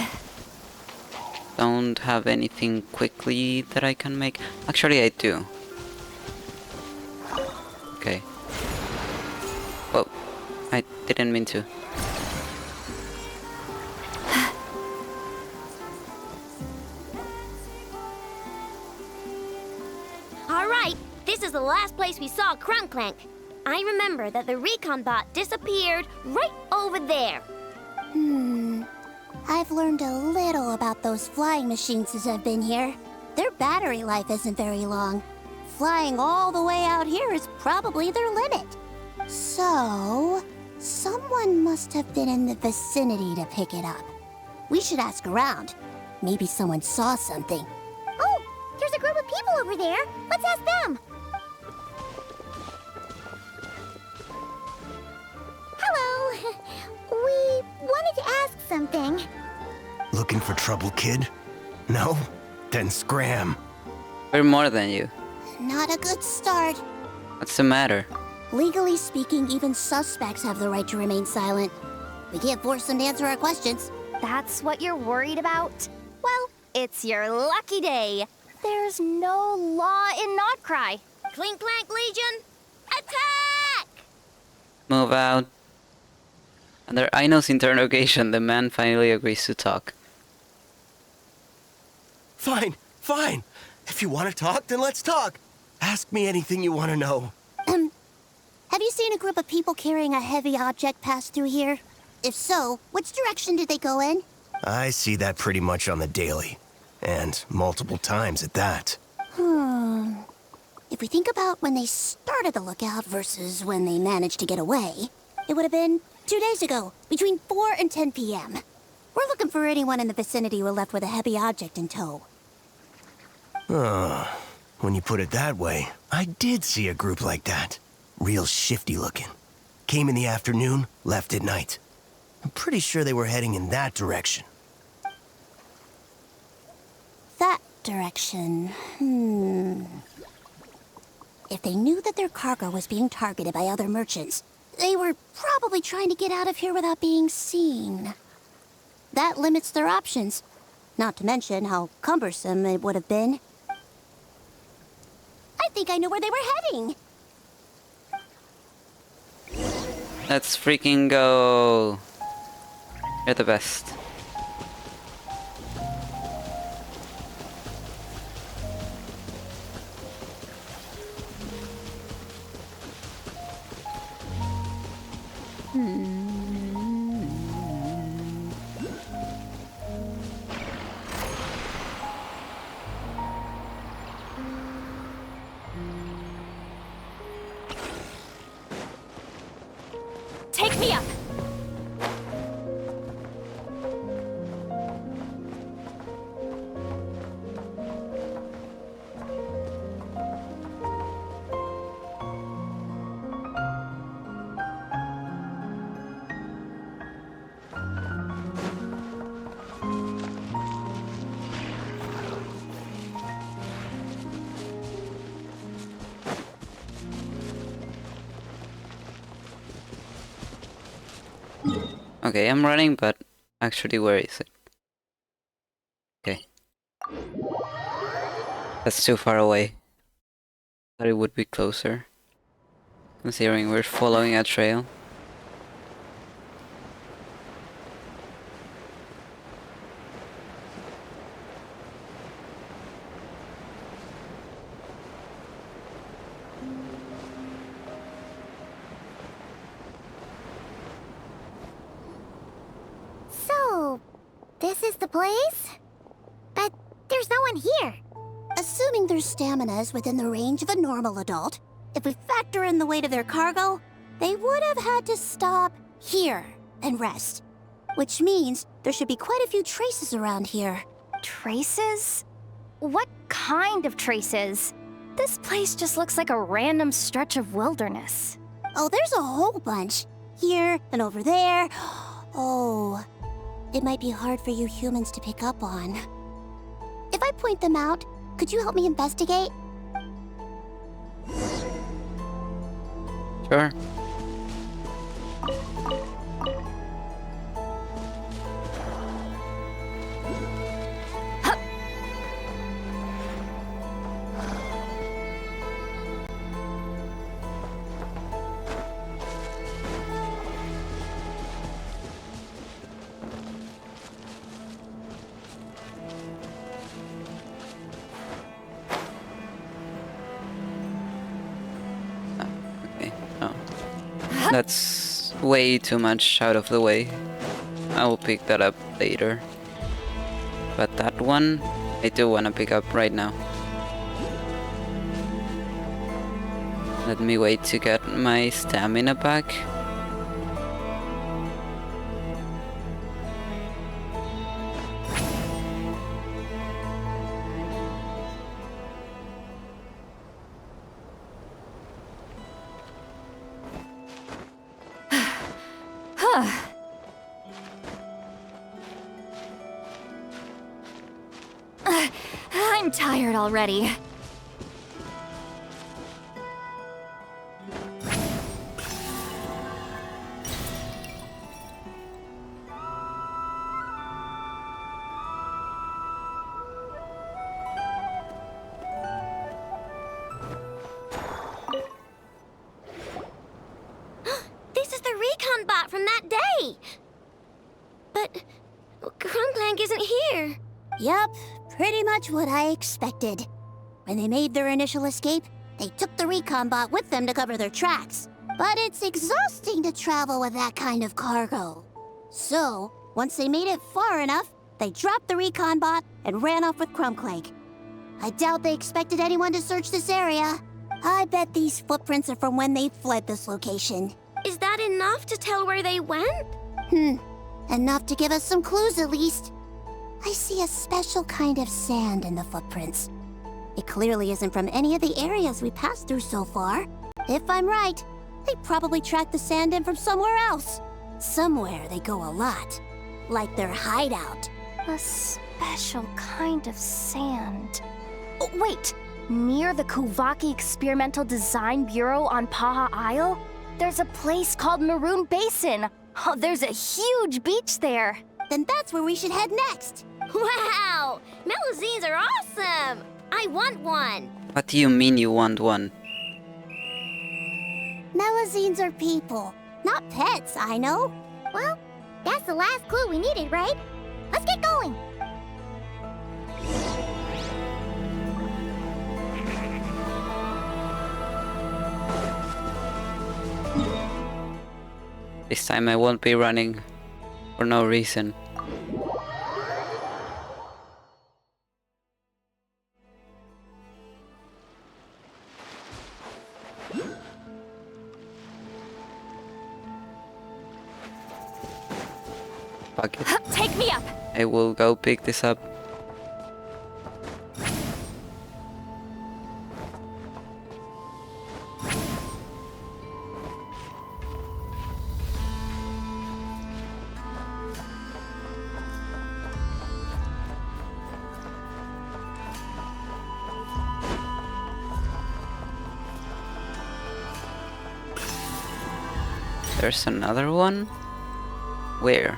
don't have anything quickly that I can make. Actually, I do. Okay. Whoa. I didn't mean to. All right, this is the last place we saw Krumklank. I remember that the recon bot disappeared right over there. I've learned a little about those flying machines since I've been here. Their battery life isn't very long. Flying all the way out here is probably their limit. So, someone must have been in the vicinity to pick it up. We should ask around. Maybe someone saw something. Oh, there's a group of people over there. Let's ask them. we wanted to ask something. Looking for trouble, kid? No? Then scram. We're more than you. Not a good start. What's the matter? Legally speaking, even suspects have the right to remain silent. We can't force them to answer our questions. That's what you're worried about? Well, it's your lucky day. There's no law in Nod-Krai. Clink Clank Legion, attack! Move out. Under Aino's interrogation, the man finally agrees to talk. Fine, fine. If you want to talk, then let's talk. Ask me anything you want to know. Have you seen a group of people carrying a heavy object pass through here? If so, which direction did they go in? I see that pretty much on the daily. And multiple times at that. If we think about when they started the lookout versus when they managed to get away, it would have been 2 days ago, between 4 and 10 p.m. We're looking for anyone in the vicinity who left with a heavy object in tow. When you put it that way, I did see a group like that. Real shifty looking. Came in the afternoon, left at night. I'm pretty sure they were heading in that direction. That direction, If they knew that their cargo was being targeted by other merchants, they were probably trying to get out of here without being seen. That limits their options. Not to mention how cumbersome it would have been. I think I know where they were heading. Let's freaking go. You're the best. Take me up! Okay, I'm running, but actually, where is it? Okay. That's too far away. Thought it would be closer. Considering we're following a trail. So, this is the place? But there's no one here. Assuming their stamina is within the range of a normal adult, if we factor in the weight of their cargo, they would have had to stop here and rest. Which means there should be quite a few traces around here. Traces? What kind of traces? This place just looks like a random stretch of wilderness. Oh, there's a whole bunch. Here and over there. Oh, it might be hard for you humans to pick up on. If I point them out, could you help me investigate? Sure. That's way too much out of the way. I will pick that up later. But that one, I do want to pick up right now. Let me wait to get my stamina back. I'm tired already. This is the recon bot from that day! But Krumklank isn't here. Yup, pretty much what I expected. When they made their initial escape, they took the recon bot with them to cover their tracks. But it's exhausting to travel with that kind of cargo. So, once they made it far enough, they dropped the recon bot and ran off with Krumklank. I doubt they expected anyone to search this area. I bet these footprints are from when they fled this location. Is that enough to tell where they went? Enough to give us some clues at least. I see a special kind of sand in the footprints. It clearly isn't from any of the areas we passed through so far. If I'm right, they probably tracked the sand in from somewhere else. Somewhere they go a lot. Like their hideout. A special kind of sand. Oh, wait! Near the Kuvaki Experimental Design Bureau on Paha Isle, there's a place called Maroon Basin. Oh, there's a huge beach there. Then that's where we should head next. Wow! Melusines are awesome! I want one! What do you mean you want one? Melusines are people, not pets, I know. Well, that's the last clue we needed, right? Let's get going. This time I won't be running for no reason. Fuck it. Take me up! I will go pick this up. There's another one? Where?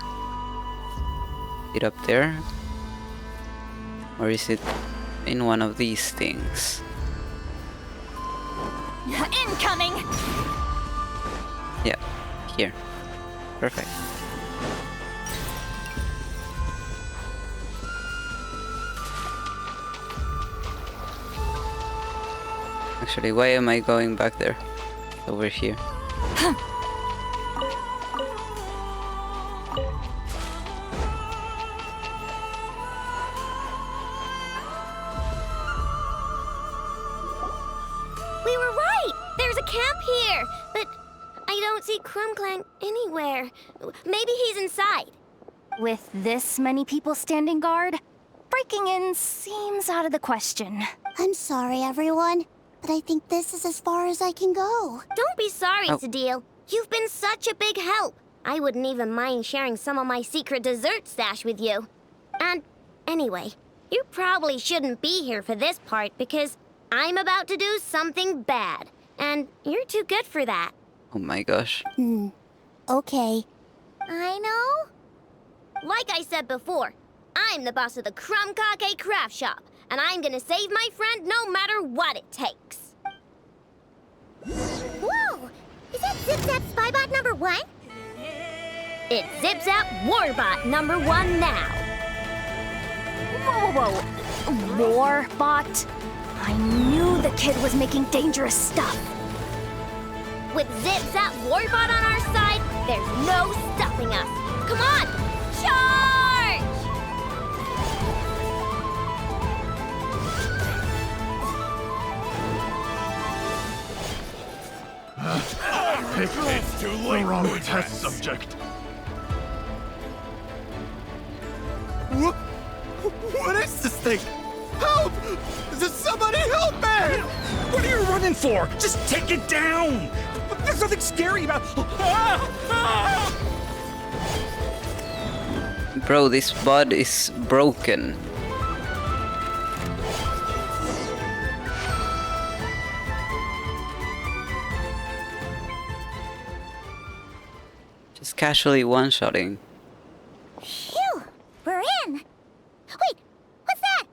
Is it up there? Or is it in one of these things? Incoming! Yeah, here. Perfect. Actually, why am I going back there? Over here. We were right! There's a camp here! But I don't see Krumklank anywhere. Maybe he's inside. With this many people standing guard, breaking in seems out of the question. I'm sorry, everyone, but I think this is as far as I can go. Don't be sorry, Oh. Sadil. You've been such a big help. I wouldn't even mind sharing some of my secret dessert stash with you. And anyway, you probably shouldn't be here for this part because I'm about to do something bad. And you're too good for that. Oh my gosh. Okay. I know. Like I said before, I'm the boss of the Krumkake Craft Shop, and I'm gonna save my friend no matter what it takes. Whoa! Is that Zip-Zap Spybot number 1? It's Zip-Zap Warbot number 1 now. Whoa, whoa, whoa. Warbot? I knew the kid was making dangerous stuff. With Zip-Zap Warbot on our side, there's no stopping us. Come on, charge! It's too late. The wrong test subject. What is this thing? Help! Does somebody help me? What are you running for? Just take it down. There's nothing scary about. Bro, this bud is broken. casually one-shotting. Phew! We're in! Wait! What's that?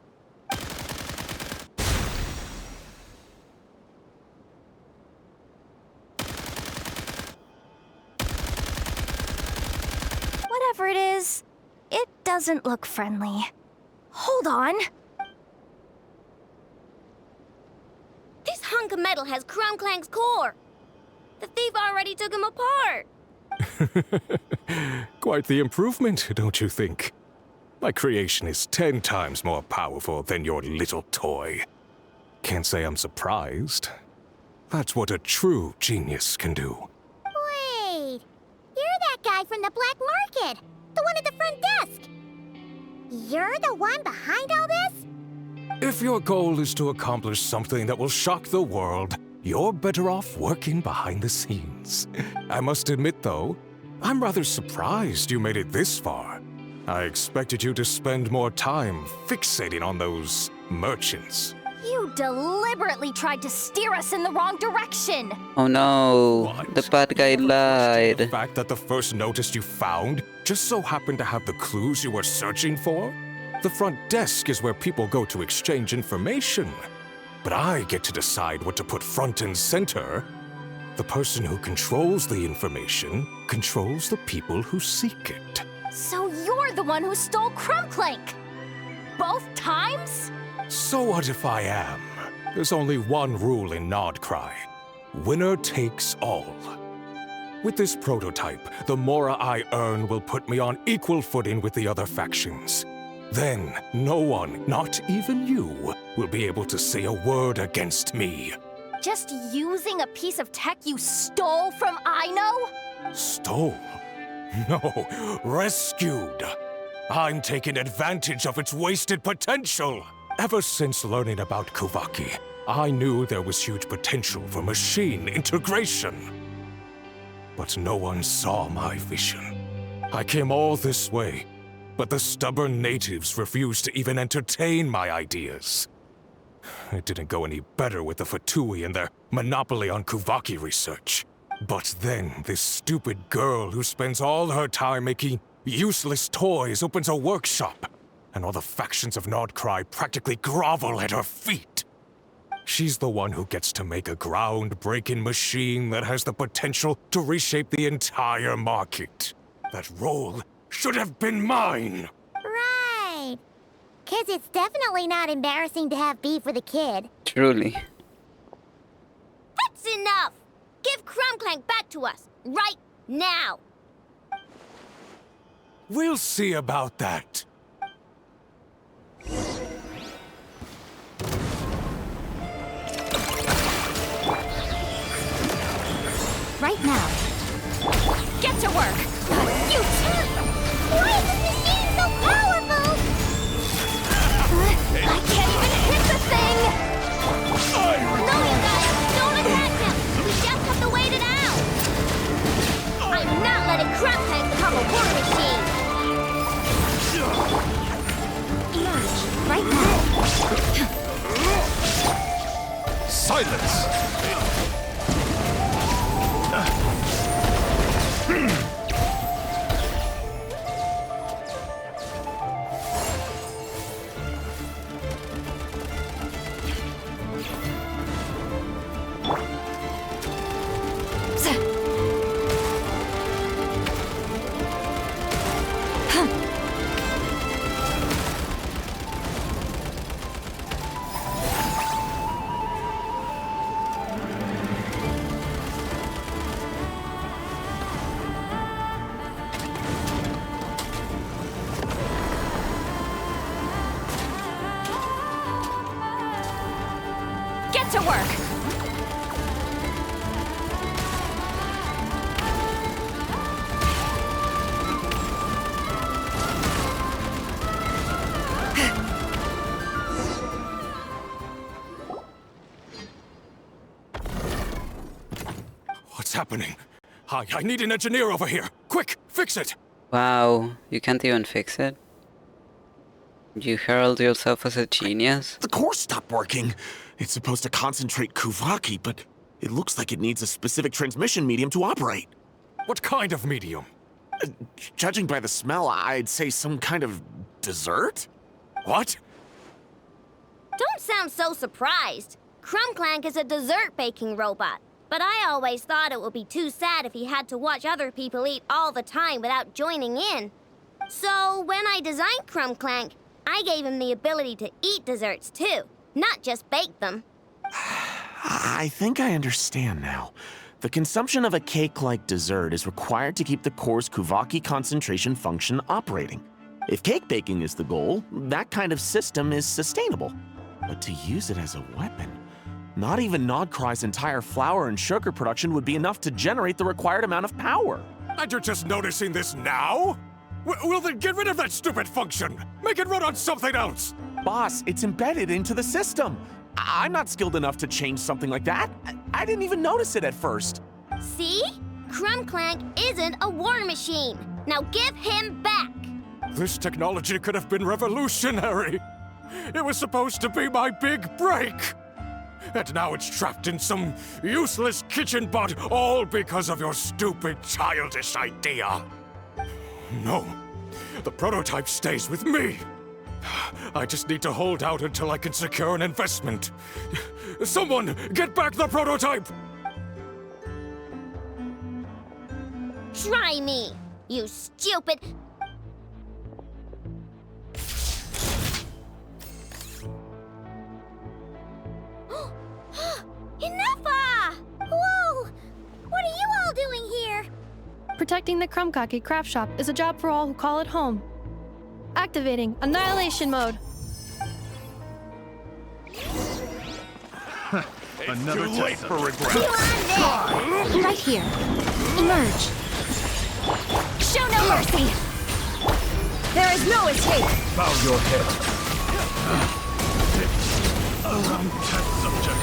Whatever it is, it doesn't look friendly. Hold on. This hunk of metal has Crumclank's core. The thief already took him apart. Quite the improvement, don't you think? My creation is 10 times more powerful than your little toy. Can't say I'm surprised. That's what a true genius can do. Wait! You're that guy from the black market! The one at the front desk! You're the one behind all this? If your goal is to accomplish something that will shock the world, you're better off working behind the scenes. I must admit, though, I'm rather surprised you made it this far. I expected you to spend more time fixating on those merchants. You deliberately tried to steer us in the wrong direction! Oh no, What? the bad guy The lied. fact that the first notice you found just so happened to have the clues you were searching for? The front desk is where people go to exchange information. But I get to decide what to put front and center. The person who controls the information controls the people who seek it. So you're the one who stole Crumclank! Both times? So what if I am? There's only one rule in Nod-Krai. Winner takes all. With this prototype, the Mora I earn will put me on equal footing with the other factions. Then, no one, not even you, will be able to say a word against me. Just using a piece of tech you stole from Aino? Stole? No, rescued. I'm taking advantage of its wasted potential. Ever since learning about Kuvaki, I knew there was huge potential for machine integration. But no one saw my vision. I came all this way, but the stubborn natives refused to even entertain my ideas. It didn't go any better with the Fatui and their monopoly on Kuvaki research. But then this stupid girl who spends all her time making useless toys opens a workshop, and all the factions of Nod-Krai practically grovel at her feet. She's the one who gets to make a groundbreaking machine that has the potential to reshape the entire market. That role should have been mine! Right. 'Cause it's definitely not embarrassing to have beef with a kid. Truly. That's enough! Give Crumclank back to us, right now! We'll see about that. Right now. Get to work! You Why is this machine so powerful? I can't even hit the thing! No, you guys! Don't attack him! We just have to wait it out! I'm not letting Crumclank become a war machine! Emerge, right now. Silence! Get to work! What's happening? I need an engineer over here. Quick, fix it! Wow, you can't even fix it? You herald yourself as a genius? The core stopped working. It's supposed to concentrate Kuvaki, but it looks like it needs a specific transmission medium to operate. What kind of medium? Judging by the smell, I'd say some kind of dessert? What? Don't sound so surprised. Crumbclank is a dessert baking robot. But I always thought it would be too sad if he had to watch other people eat all the time without joining in. So when I designed Crumbclank, I gave him the ability to eat desserts too, not just bake them. I think I understand now. The consumption of a cake-like dessert is required to keep the core's Kuvaki concentration function operating. If cake baking is the goal, that kind of system is sustainable. But to use it as a weapon, not even Nod-Krai's entire flour and sugar production would be enough to generate the required amount of power. And you're just noticing this now? Well then get rid of that stupid function! Make it run on something else! Boss, it's embedded into the system. I'm not skilled enough to change something like that. I didn't even notice it at first. See? Crumbclank isn't a war machine. Now give him back! This technology could have been revolutionary! It was supposed to be my big break! And now it's trapped in some useless kitchen bot, all because of your stupid, childish idea. No, the prototype stays with me. I just need to hold out until I can secure an investment. Someone, get back the prototype! Try me, you stupid... Enough! Whoa! What are you all doing here? Protecting the Crumbkake craft shop is a job for all who call it home. Activating Annihilation Mode. Another too late for regret. Right here. Emerge. Show no mercy! There is no escape! Bow your head. Test subject.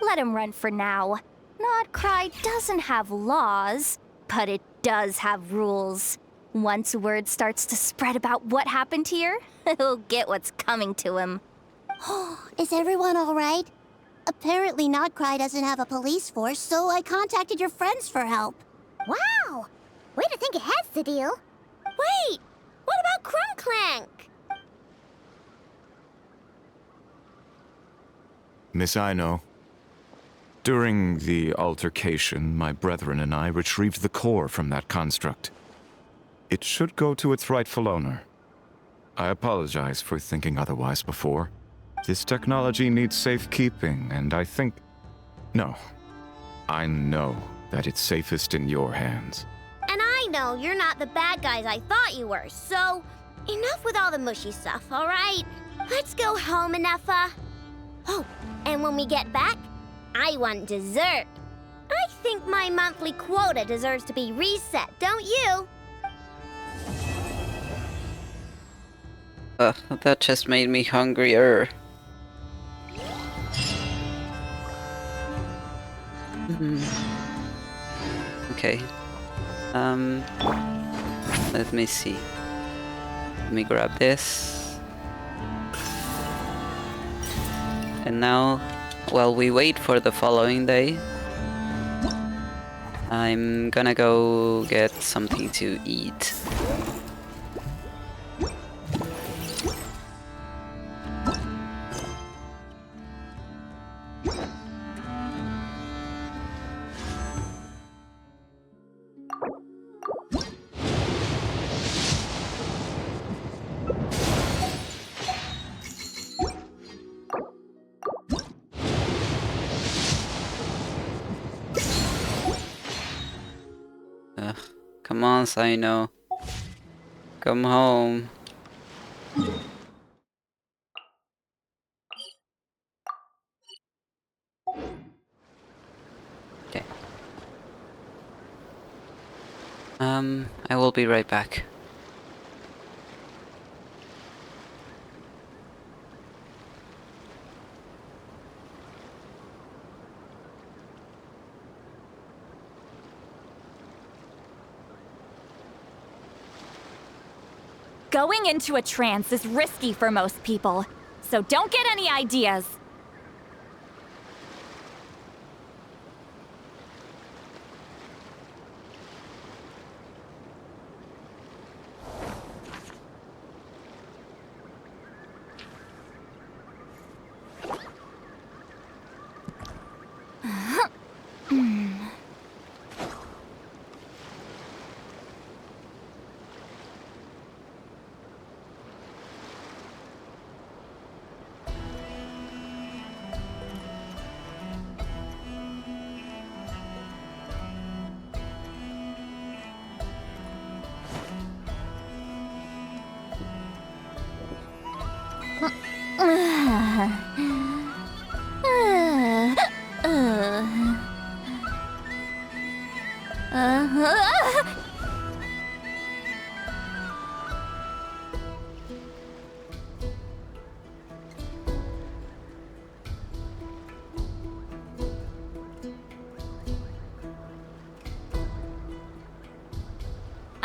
Let him run for now. Nod-Krai doesn't have laws, but it does have rules. Once word starts to spread about what happened here, he'll get what's coming to him. Is everyone all right? Apparently Nod-Krai doesn't have a police force, so I contacted your friends for help. Wow! Way to think ahead, Sadil. Wait! What about Crumbclank? Miss Aino, during the altercation, my brethren and I retrieved the core from that construct. It should go to its rightful owner. I apologize for thinking otherwise before. This technology needs safekeeping, and I think... No. I know that it's safest in your hands. And I know you're not the bad guys I thought you were, so... Enough with all the mushy stuff, alright? Let's go home, Enougha. Oh, and when we get back, I want dessert. I think my monthly quota deserves to be reset, don't you? That just made me hungrier. Okay. Let me see. Let me grab this. And now, while we wait for the following day, I'm gonna go get something to eat. Come on, Sino. Come home. Okay. I will be right back. Going into a trance is risky for most people. so don't get any ideas.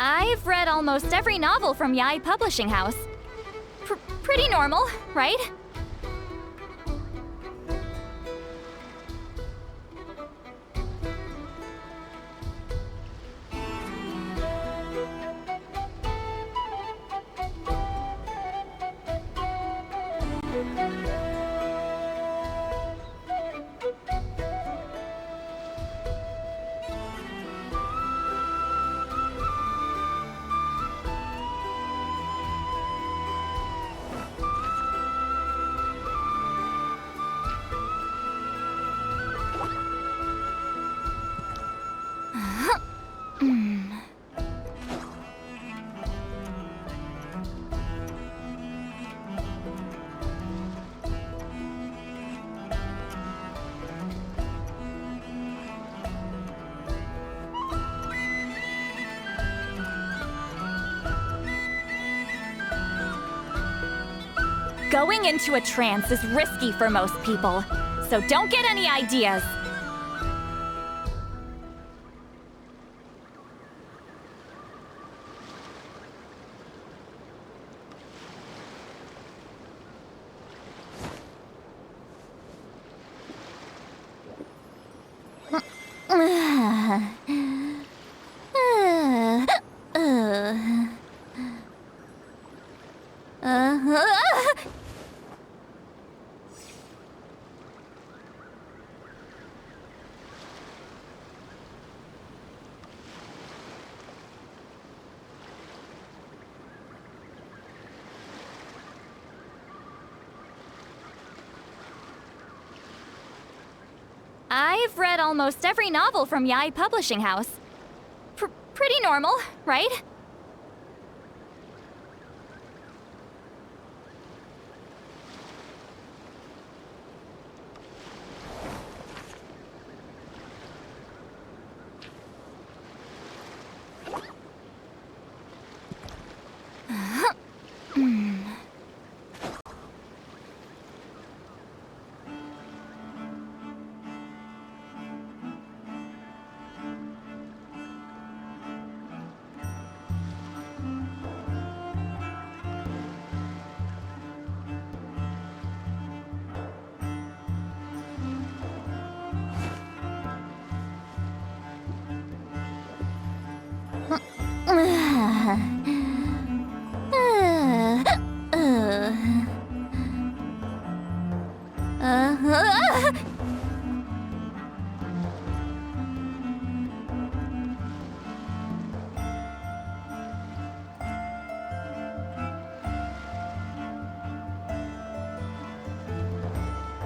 I've read almost every novel from Yae Publishing House. Pretty normal, right? Going into a trance is risky for most people, so don't get any ideas. I've read almost every novel from Yae Publishing House. Pretty normal, right?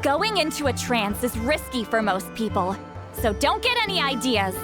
Going into a trance is risky for most people, so don't get any ideas.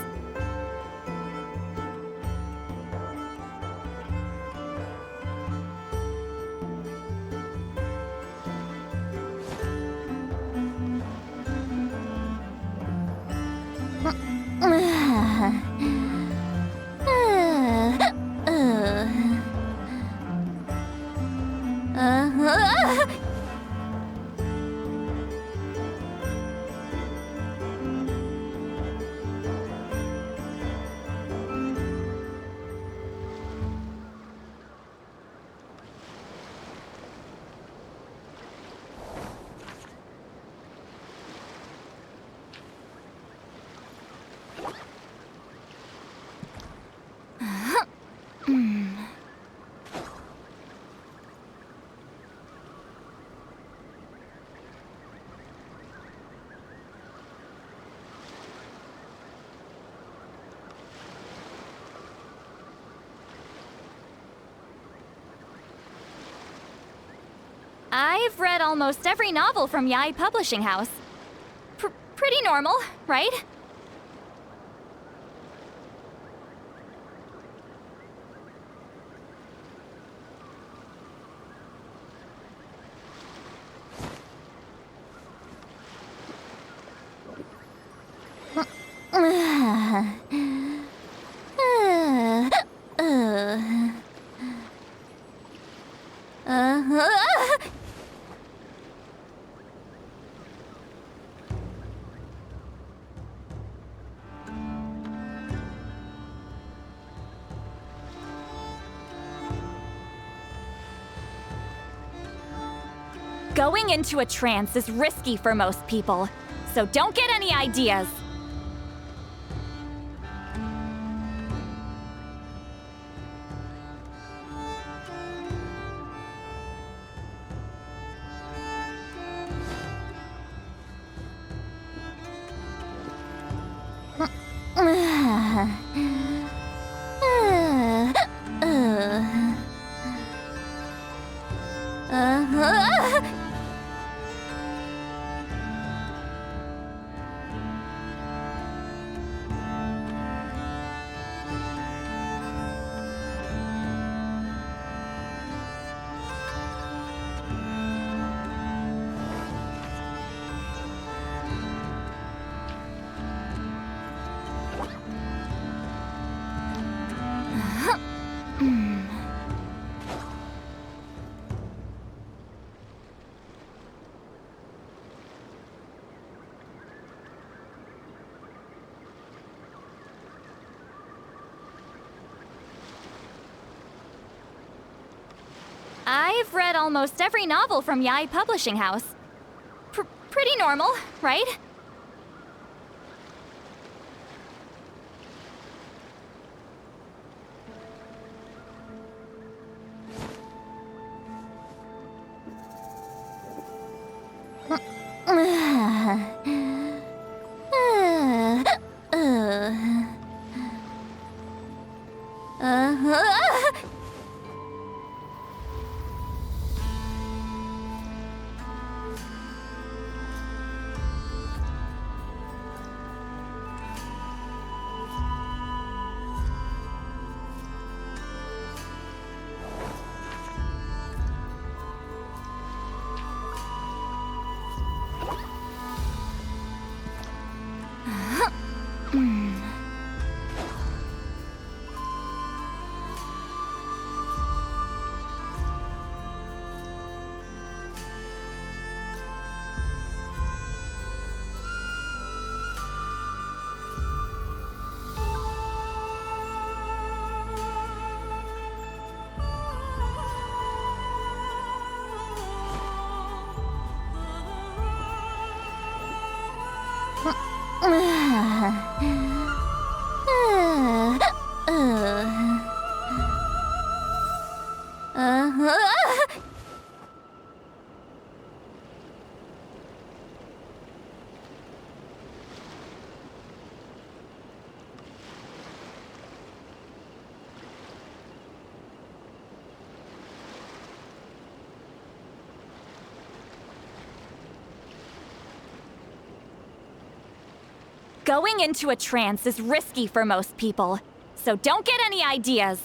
I've read almost every novel from Yae Publishing House. Pretty normal, right? Going into a trance is risky for most people, so don't get any ideas. I've read almost every novel from Yae Publishing House. Pretty normal, right? Going into a trance is risky for most people, so don't get any ideas.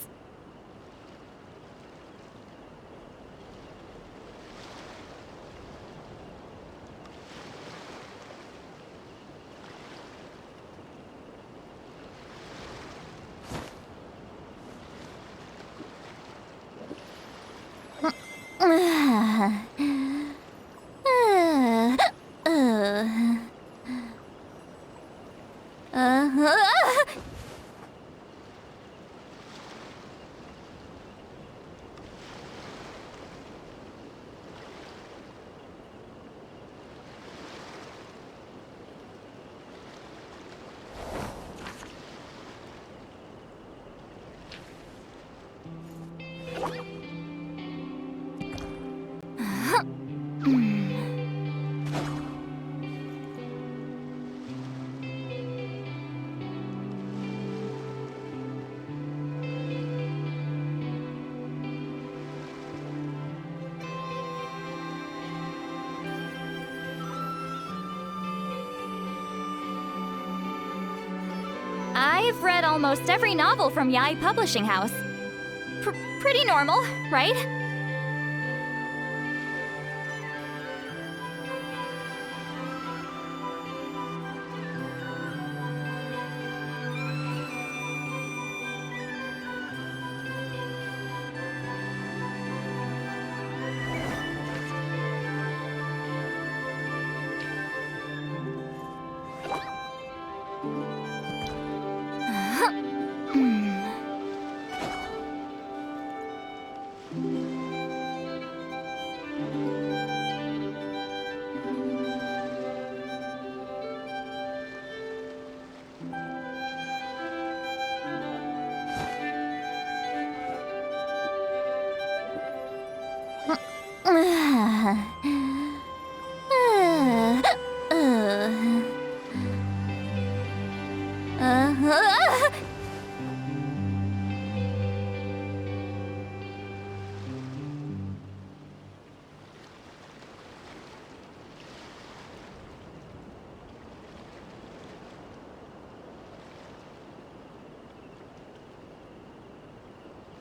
I've read almost every novel from Yae Publishing House. Pretty normal, right?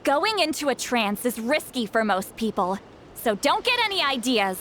Going into a trance is risky for most people, so don't get any ideas.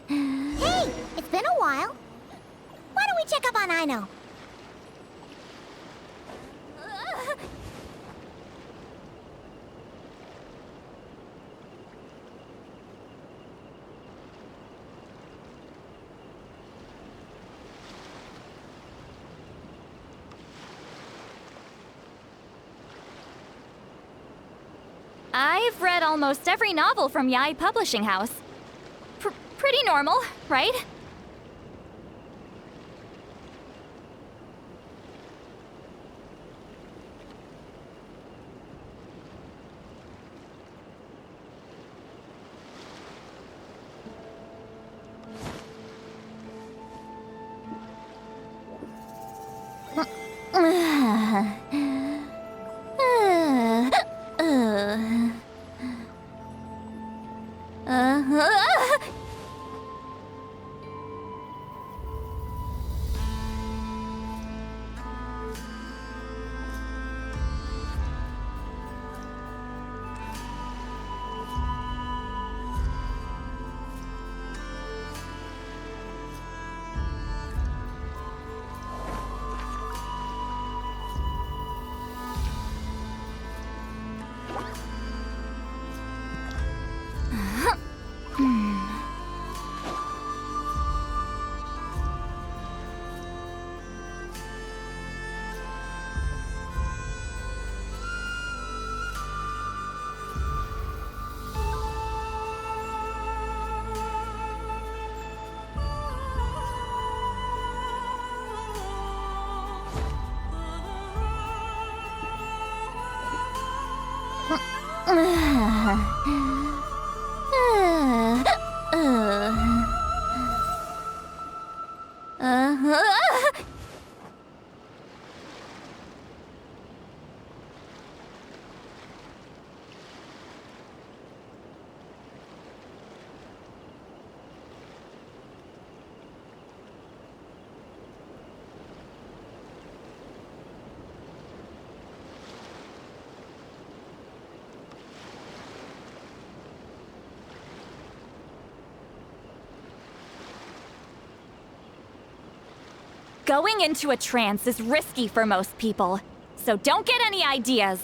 Hey, it's been a while. Why don't we check up on Aino? I've read almost every novel from Yae Publishing House. Pretty normal, right? Going into a trance is risky for most people, so don't get any ideas.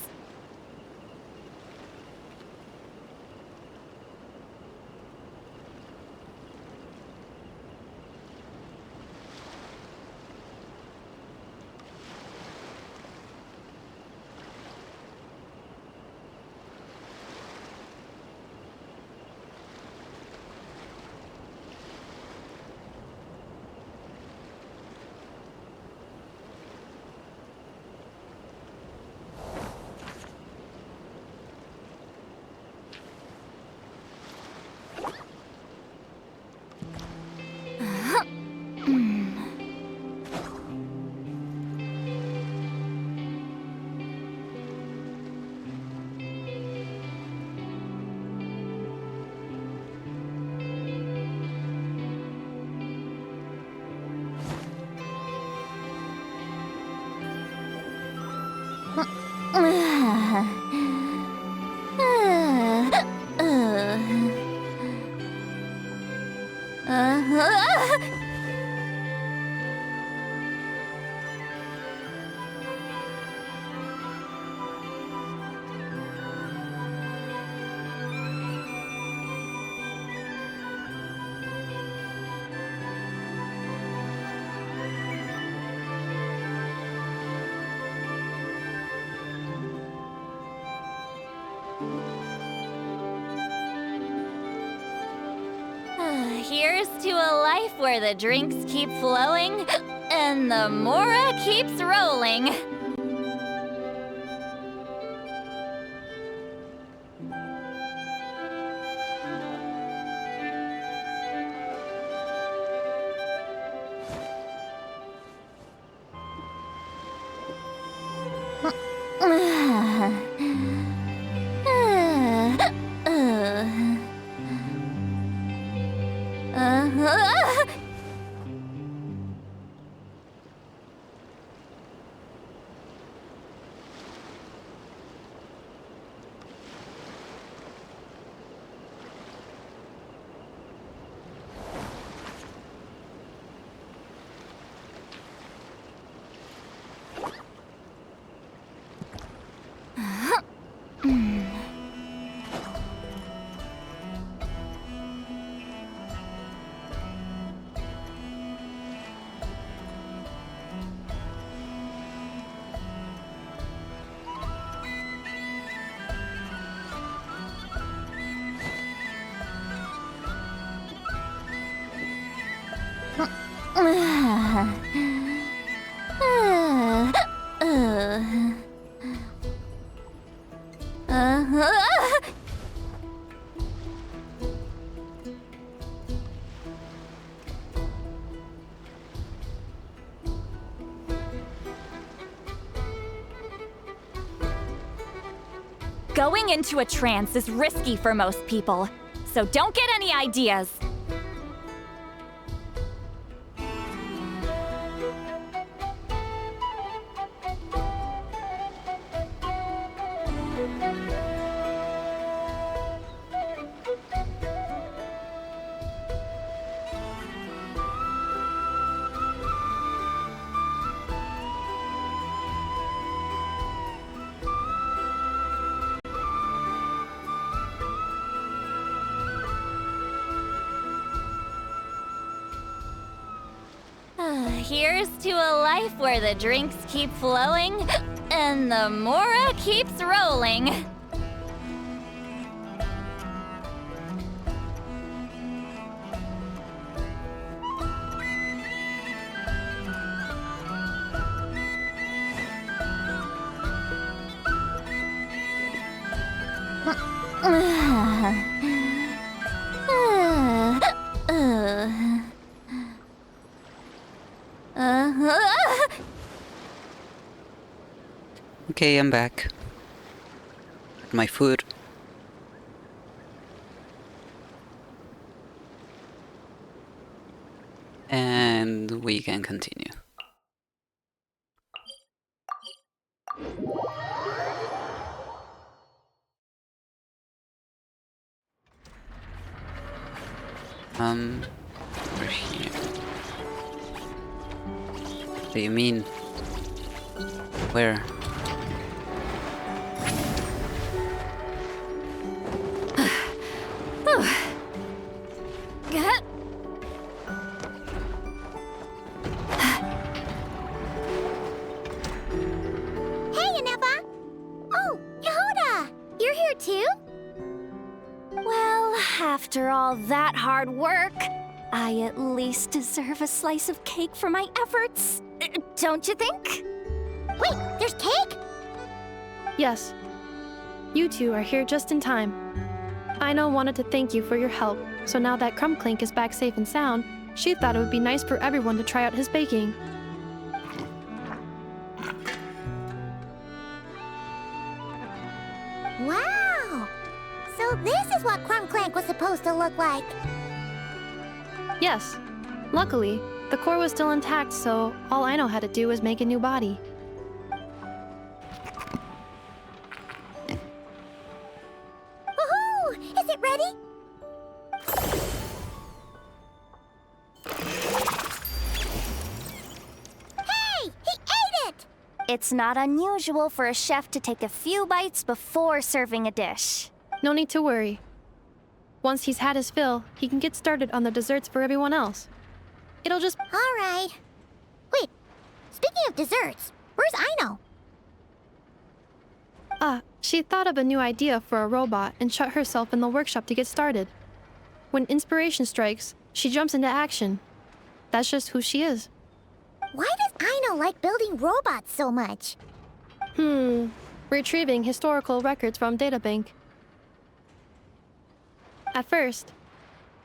Here's to a life where the drinks keep flowing and the Mora keeps rolling. Going into a trance is risky for most people, so don't get any ideas. here's to a life where the drinks keep flowing and the mora keeps rolling. Okay, I'm back. Got my food. And we can continue. Over here. What do you mean? Where? Hey, Aneva! Oh, Yehuda! You're here too? Well, after all that hard work, I at least deserve a slice of cake for my efforts. Don't you think? Wait, there's cake? Yes. You two are here just in time. Aino wanted to thank you for your help, so now that Crumbclink is back safe and sound, she thought it would be nice for everyone to try out his baking. Wow! So this is what Crumbclank was supposed to look like. Yes. Luckily, the core was still intact, so all Aino had to do was make a new body. Woohoo! Is it ready? Hey! He ate it! It's not unusual for a chef to take a few bites before serving a dish. No need to worry. Once he's had his fill, he can get started on the desserts for everyone else. It'll just... All right. Wait, speaking of desserts, where's Aino? She thought of a new idea for a robot and shut herself in the workshop to get started. When inspiration strikes, she jumps into action. That's just who she is. Why does Aino like building robots so much? Retrieving historical records from databank. At first,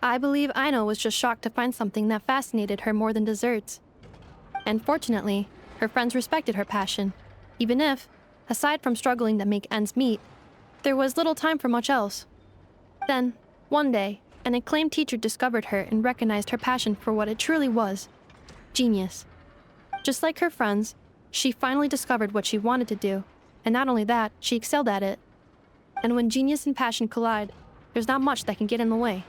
I believe Aino was just shocked to find something that fascinated her more than desserts. And fortunately, her friends respected her passion, even if, aside from struggling to make ends meet, there was little time for much else. Then, one day, an acclaimed teacher discovered her and recognized her passion for what it truly was: genius. Just like her friends, she finally discovered what she wanted to do, and not only that, she excelled at it. And when genius and passion collide, there's not much that can get in the way.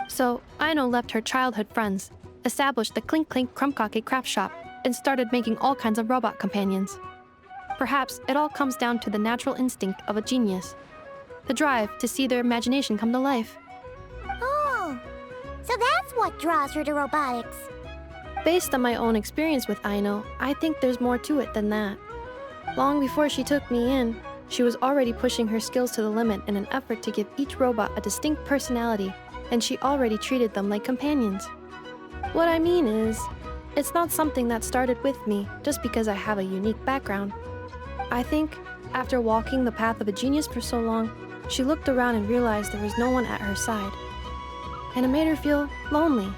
So, Aino left her childhood friends, established the Clink Clink Crumbkake craft shop, and started making all kinds of robot companions. Perhaps it all comes down to the natural instinct of a genius, the drive to see their imagination come to life. Oh, so that's what draws her to robotics. Based on my own experience with Aino, I think there's more to it than that. Long before she took me in, she was already pushing her skills to the limit in an effort to give each robot a distinct personality, and she already treated them like companions. What I mean is, it's not something that started with me just because I have a unique background. I think, after walking the path of a genius for so long, she looked around and realized there was no one at her side. And it made her feel lonely.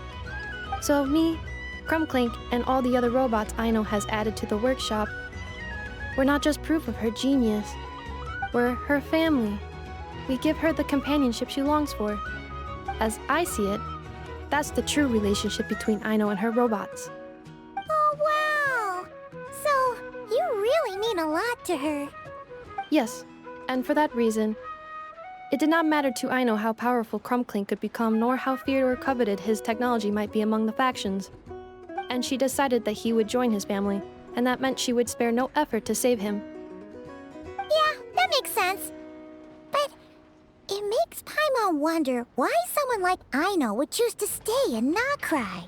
So me, Crumbclink, and all the other robots Aino has added to the workshop, we're not just proof of her genius. We're her family. We give her the companionship she longs for. As I see it, that's the true relationship between Aino and her robots. Oh, wow! So, you really mean a lot to her. Yes, and for that reason, it did not matter to Aino how powerful Crumbclink could become, nor how feared or coveted his technology might be among the factions. And she decided that he would join his family, and that meant she would spare no effort to save him. Yeah, that makes sense. But it makes Paimon wonder why someone like Aino would choose to stay in Nod-Krai.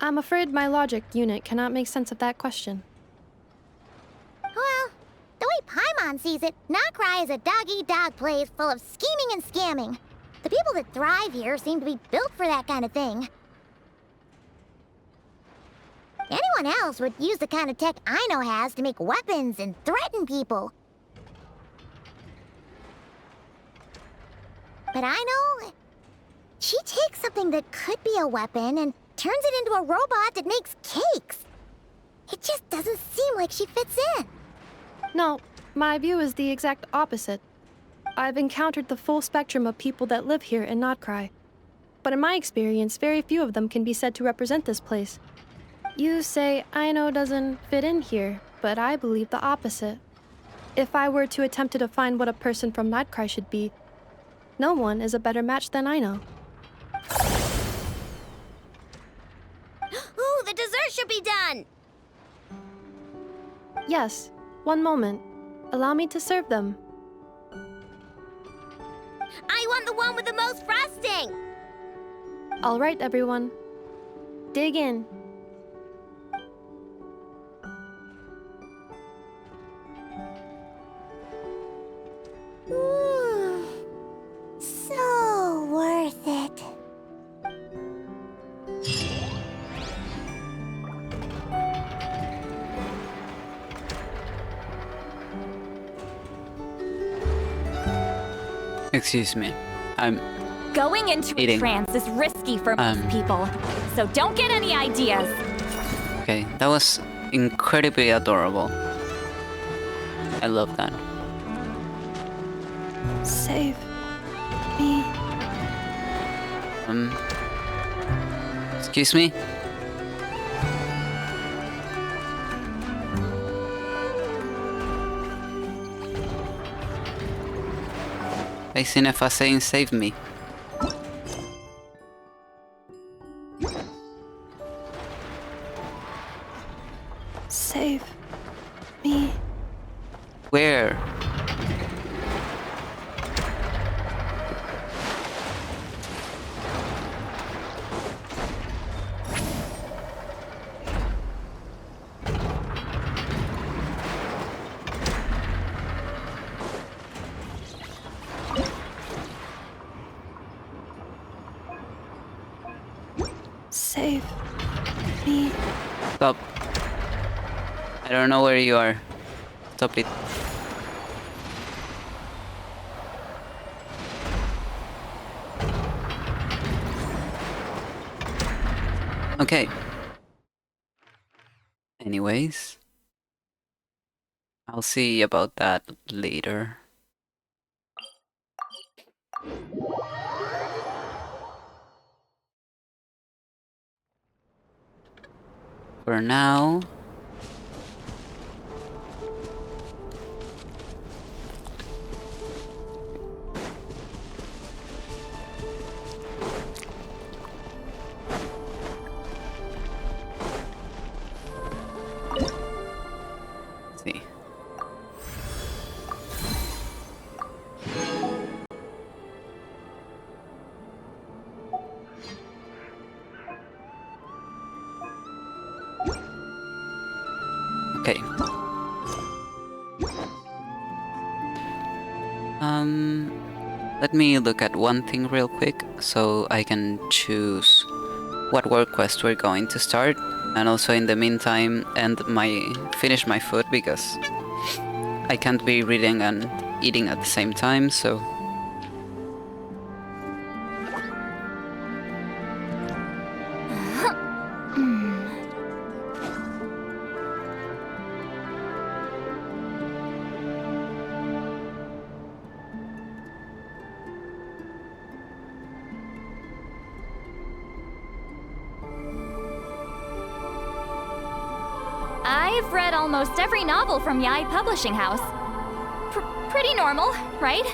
I'm afraid my logic unit cannot make sense of that question. Well, the way Paimon sees it, Nod-Krai is a dog-eat-dog place full of scheming and scamming. The people that thrive here seem to be built for that kind of thing. Anyone else would use the kind of tech Aino has to make weapons and threaten people. But Aino, she takes something that could be a weapon and turns it into a robot that makes cakes. It just doesn't seem like she fits in. No, my view is the exact opposite. I've encountered the full spectrum of people that live here in Nod-Krai. But in my experience, very few of them can be said to represent this place. You say Aino doesn't fit in here, but I believe the opposite. If I were to attempt to define what a person from Nod-Krai should be, no one is a better match than Aino. Ooh, the dessert should be done! Yes, one moment. Allow me to serve them. I want the one with the most frosting! All right, everyone. Dig in. Ooh, so worth it. Excuse me. I'm Going into a eating. trance is risky for most people, so don't get any ideas. Okay, that was incredibly adorable. I love that. Save me. Excuse me? Hey, Cinefa saying save me. Save me. Where? Save me. Stop. I don't know where you are. Stop it. Okay. Anyways, I'll see about that later. For now, let's see. Okay. Let me look at one thing real quick so I can choose what work quest we're going to start, and also in the meantime finish my food because I can't be reading and eating at the same time, so I've read almost every novel from Yae Publishing House. Pretty normal, right?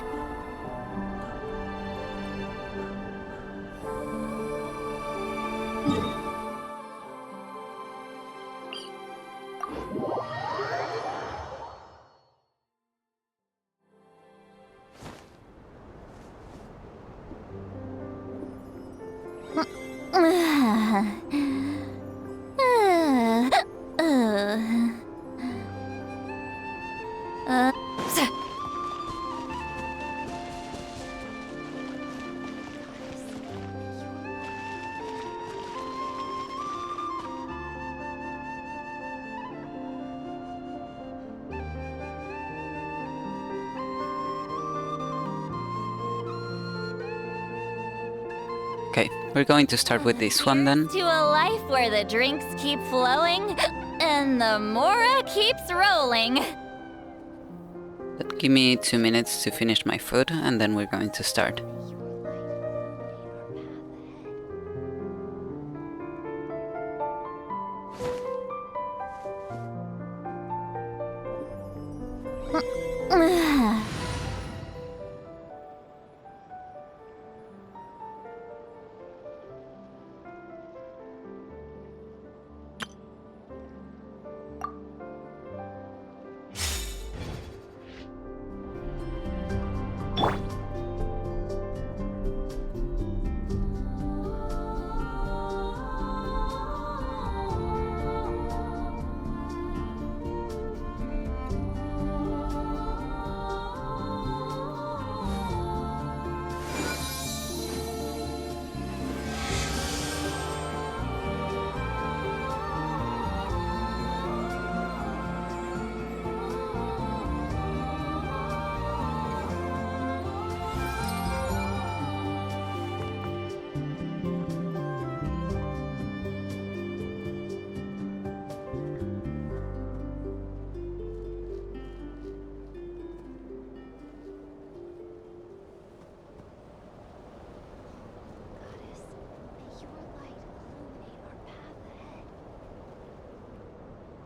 we're going to start with this one then. To a life where the drinks keep flowing and the mora keeps rolling. But give me 2 minutes to finish my food and then we're going to start.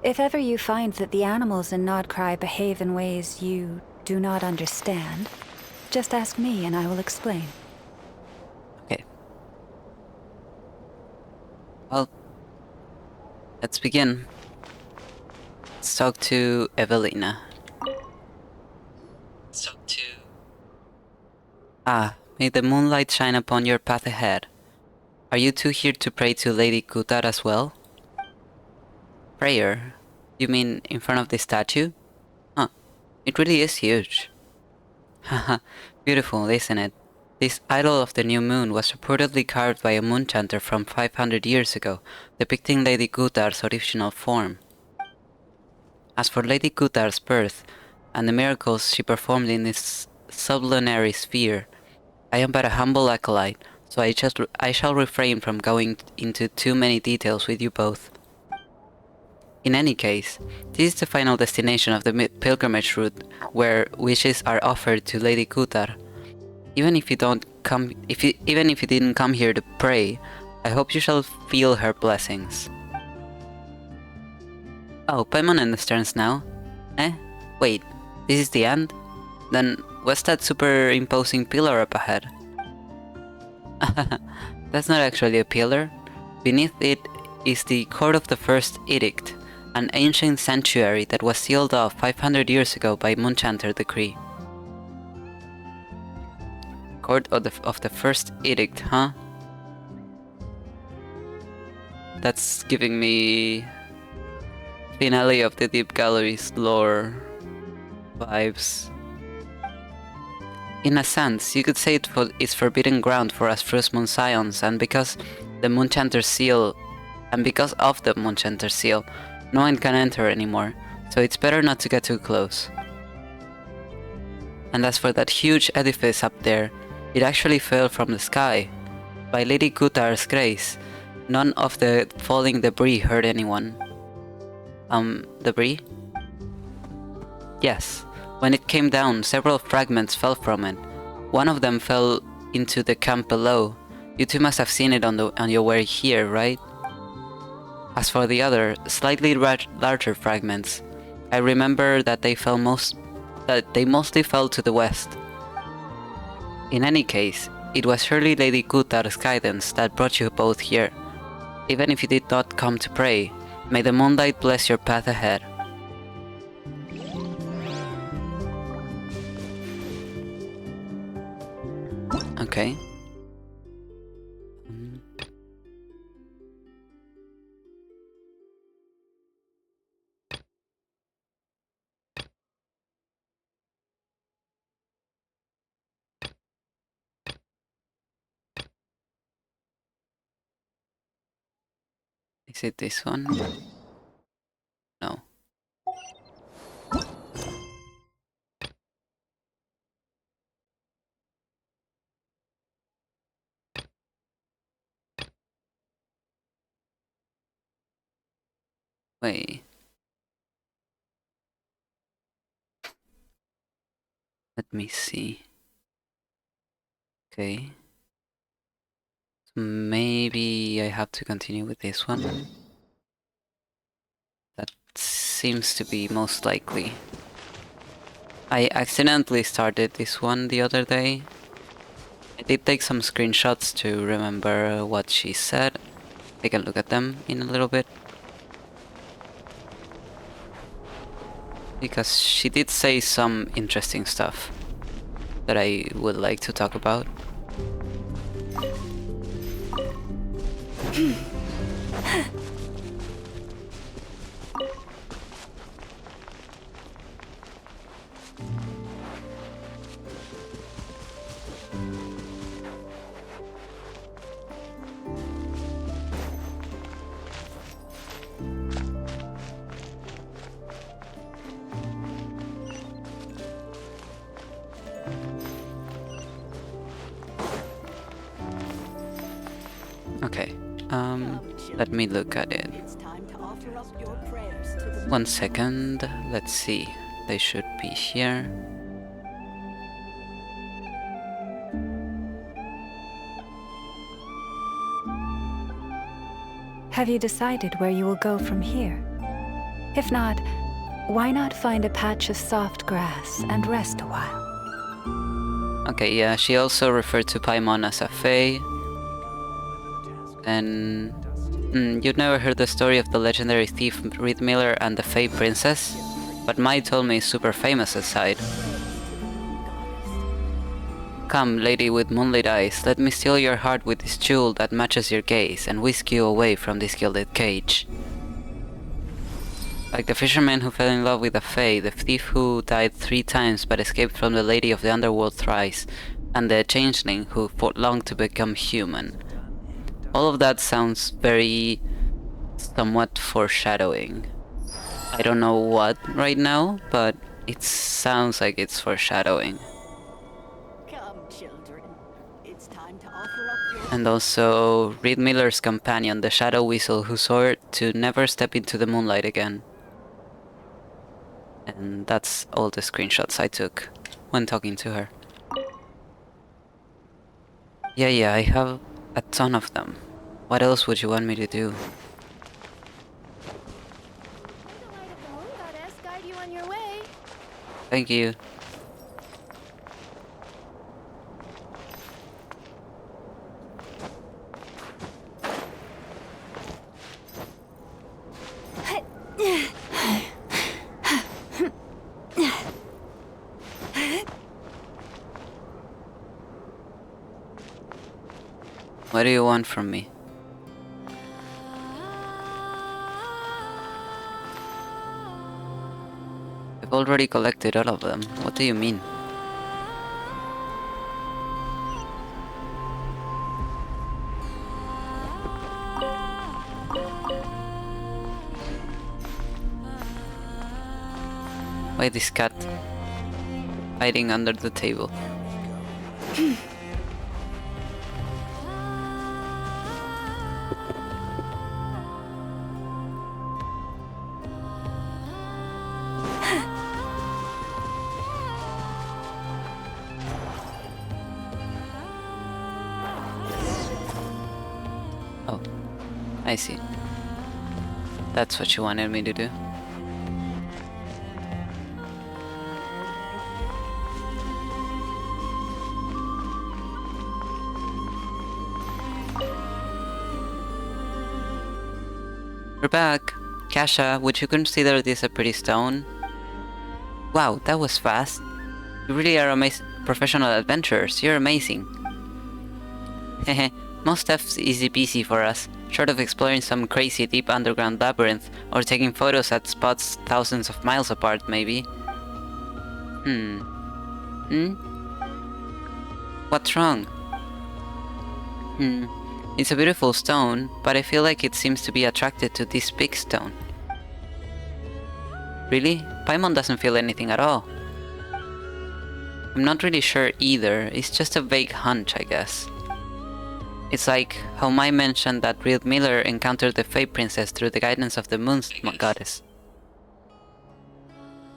If ever you find that the animals in Nod-Krai behave in ways you do not understand, just ask me and I will explain. Okay. Well, let's begin. Let's talk to Evelina. Let's talk to... Ah, may the moonlight shine upon your path ahead. Are you two here to pray to Lady Kutar as well? Prayer? You mean in front of the statue? Huh, it really is huge. Haha, beautiful, isn't it? This idol of the new moon was reportedly carved by a moon chanter from 500 years ago, depicting Lady Kutar's original form. As for Lady Kutar's birth, and the miracles she performed in this sublunary sphere, I am but a humble acolyte, so I shall refrain from going into too many details with you both. In any case, this is the final destination of the pilgrimage route, where wishes are offered to Lady Kutar. Even if you didn't come here to pray, I hope you shall feel her blessings. Oh, Paimon understands now. Eh? Wait, this is the end? Then what's that superimposing pillar up ahead? That's not actually a pillar. Beneath it is the Court of the First Edict, an ancient sanctuary that was sealed off 500 years ago by Moonchanter decree. Court of the First Edict, huh? That's giving me finale of the Deep Galleries lore vibes. In a sense, you could say it's forbidden ground for us First Moon Scions, and because of the Moonchanter seal, no one can enter anymore, so it's better not to get too close. And as for that huge edifice up there, it actually fell from the sky. By Lady Kutar's grace, none of the falling debris hurt anyone. Debris? Yes, when it came down, several fragments fell from it. One of them fell into the camp below. You two must have seen it on your way here, right? As for the other, slightly larger fragments, I remember that they mostly fell to the west. In any case, it was surely Lady Kutar's guidance that brought you both here. Even if you did not come to pray, may the moonlight bless your path ahead. Okay. Is it this one? No. Wait. Let me see. Okay. So maybe I have to continue with this one. That seems to be most likely. I accidentally started this one the other day. I did take some screenshots to remember what she said. I can look at them in a little bit. Because she did say some interesting stuff that I would like to talk about. Okay, let me look at it. 1 second, let's see. They should be here. Have you decided where you will go from here? If not, why not find a patch of soft grass and rest a while? Okay, yeah, she also referred to Paimon as a fae. And you've never heard the story of the legendary thief Reed Miller and the Fae Princess? But Mai told me is super famous aside. Come, lady with moonlit eyes, let me steal your heart with this jewel that matches your gaze and whisk you away from this gilded cage. Like the fisherman who fell in love with a fae, the thief who died 3 times but escaped from the lady of the underworld thrice, and the changeling who fought long to become human. All of that sounds very somewhat foreshadowing. I don't know what right now, but it sounds like it's foreshadowing. Come, children. It's time to offer up your... And also Reed Miller's companion, the Shadow Weasel, who swore to never step into the moonlight again. And that's all the screenshots I took when talking to her. Yeah, I have a ton of them. What else would you want me to do? Guide you on your way. Thank you. What do you want from me? I've already collected all of them. What do you mean? Why this cat hiding under the table? I see. That's what you wanted me to do. We're back. Kasha, would you consider this a pretty stone? Wow, that was fast. You really are professional adventurers. You're amazing. Hehe, most stuff's easy peasy for us. Short of exploring some crazy deep underground labyrinth, or taking photos at spots thousands of miles apart, maybe. What's wrong? It's a beautiful stone, but I feel like it seems to be attracted to this big stone. Really? Paimon doesn't feel anything at all. I'm not really sure either, it's just a vague hunch, I guess. It's like how Mai mentioned that Reed Miller encountered the Fey Princess through the guidance of the Moon's goddess.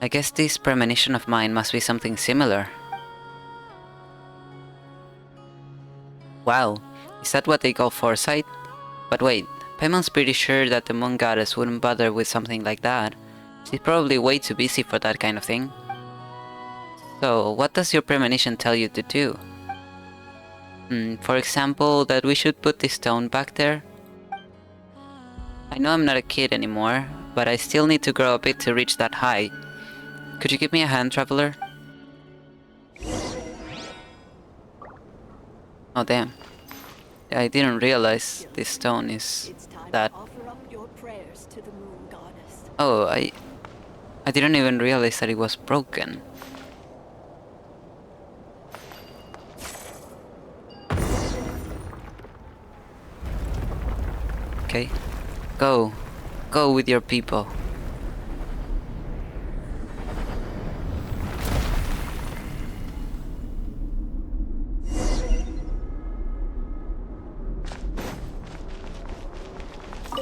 I guess this premonition of mine must be something similar. Wow, is that what they call foresight? But wait, Paimon's pretty sure that the Moon Goddess wouldn't bother with something like that. She's probably way too busy for that kind of thing. So, what does your premonition tell you to do? For example, that we should put this stone back there? I know I'm not a kid anymore, but I still need to grow a bit to reach that high. Could you give me a hand, traveler? Oh damn. I didn't realize this stone is that... Oh, I didn't even realize that it was broken. Okay. Go. Go with your people.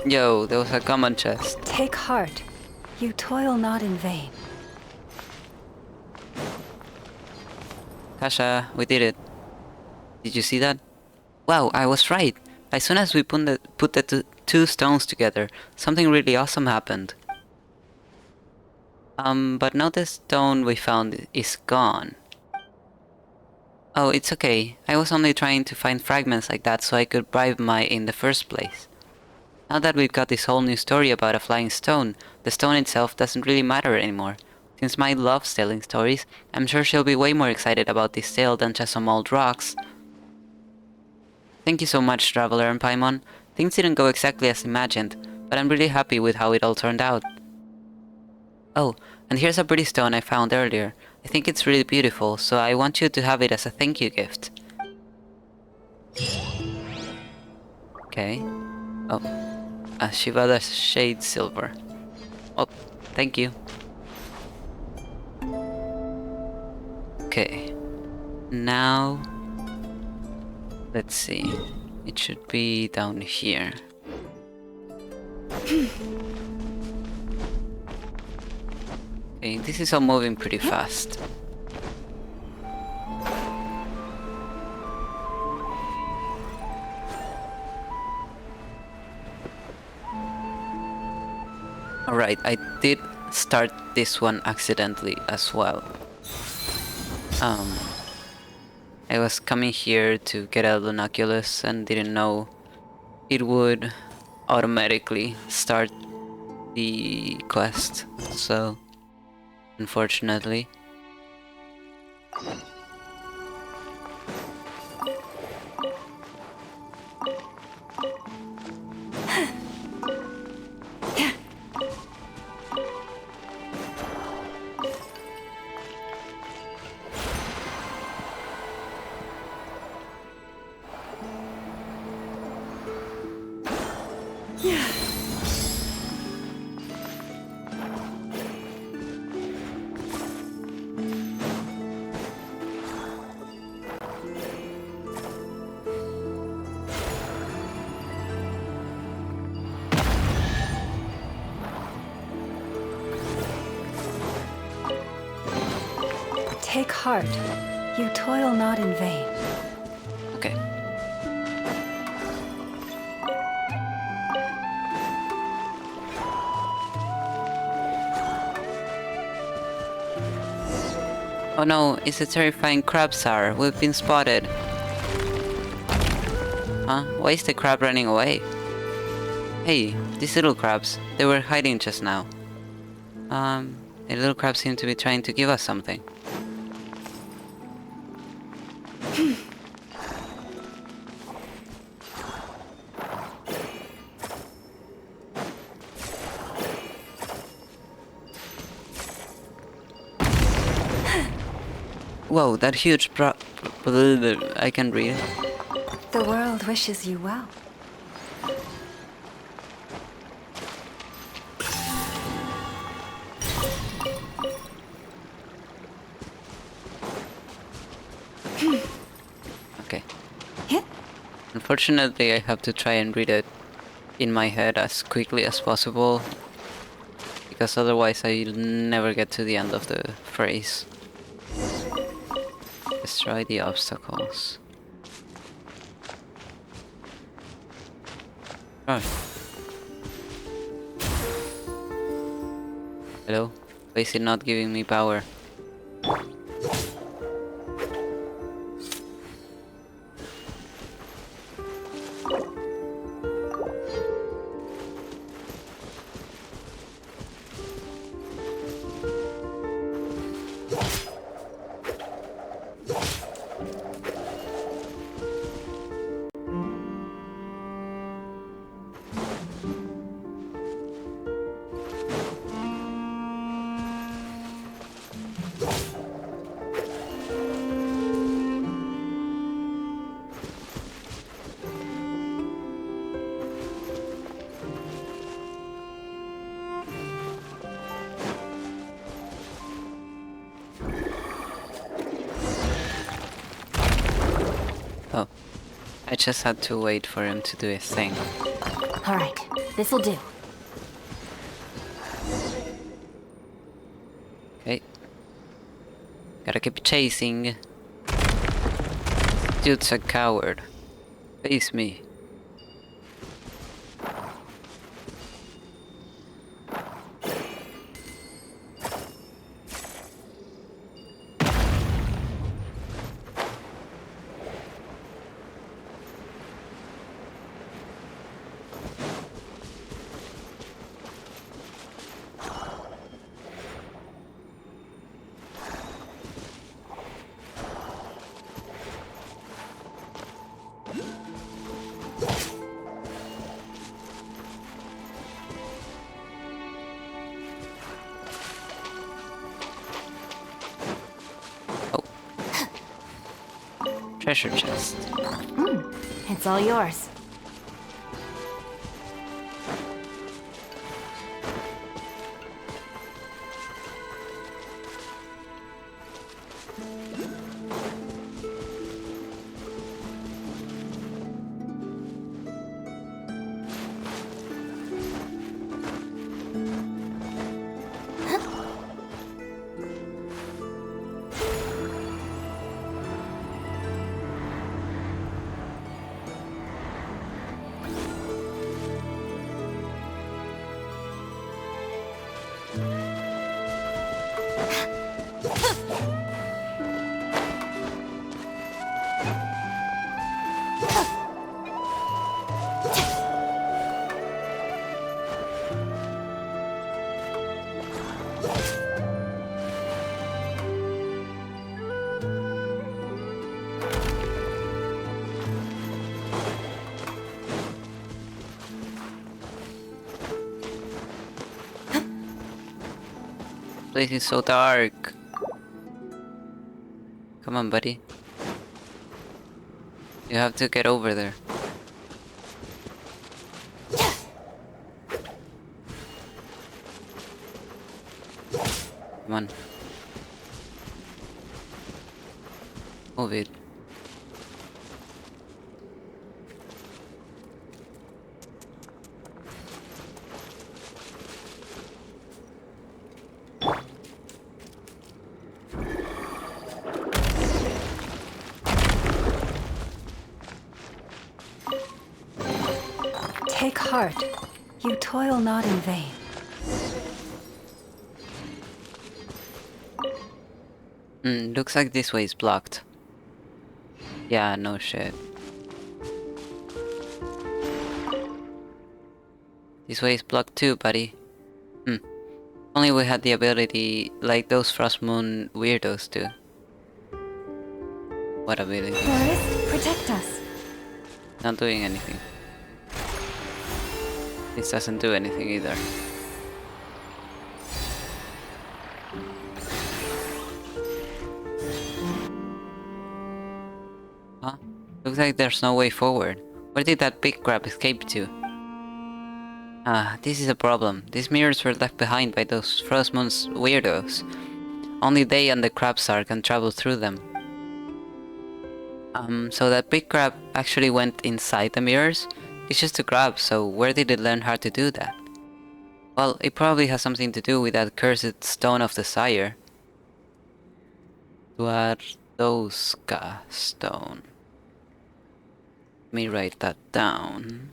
Yo, there was a common chest. Take heart. You toil not in vain. Kasha, we did it. Did you see that? Wow, I was right. As soon as we put the two stones together, something really awesome happened. But now the stone we found is gone. Oh, it's okay. I was only trying to find fragments like that so I could bribe Mai in the first place. Now that we've got this whole new story about a flying stone, the stone itself doesn't really matter anymore. Since Mai loves telling stories, I'm sure she'll be way more excited about this tale than just some old rocks. Thank you so much, Traveler and Paimon. Things didn't go exactly as imagined, but I'm really happy with how it all turned out. Oh, and here's a pretty stone I found earlier. I think it's really beautiful, so I want you to have it as a thank you gift. Okay. Oh. A Shivada Shade Silver. Oh, thank you. Okay. Now... let's see. It should be down here. Okay, this is all moving pretty fast. Alright, I did start this one accidentally as well. I was coming here to get a Lunaculus and didn't know it would automatically start the quest, so unfortunately. Take heart. You toil not in vain. Okay. Oh no, it's a terrifying crab, Sar. We've been spotted. Huh? Why is the crab running away? Hey, these little crabs. They were hiding just now. The little crabs seem to be trying to give us something. Whoa, that huge I can read. The world wishes you well. Unfortunately, I have to try and read it in my head as quickly as possible, because otherwise I'll never get to the end of the phrase. Destroy the obstacles. Oh. Hello? Why is it not giving me power? Oh, I just had to wait for him to do his thing. Alright, this'll do. Okay. Gotta keep chasing. Dude's a coward. Face me. Treasure chest. It's all yours. Place is so dark. Come on, buddy. You have to get over there. Come on. Move it. Take heart. You toil not in vain. Looks like this way is blocked. Yeah, no shit. This way is blocked too, buddy. Only we had the ability like those Frost Moon weirdos do. What ability? Forest, protect us. Not doing anything. This doesn't do anything either. Huh? Looks like there's no way forward. Where did that big crab escape to? Ah, this is a problem. These mirrors were left behind by those Frostmoon's weirdos. Only they and the crab star can travel through them. So that big crab actually went inside the mirrors? It's just a crab, so where did it learn how to do that? Well, it probably has something to do with that cursed Stone of Desire. Duardoska Stone. Let me write that down.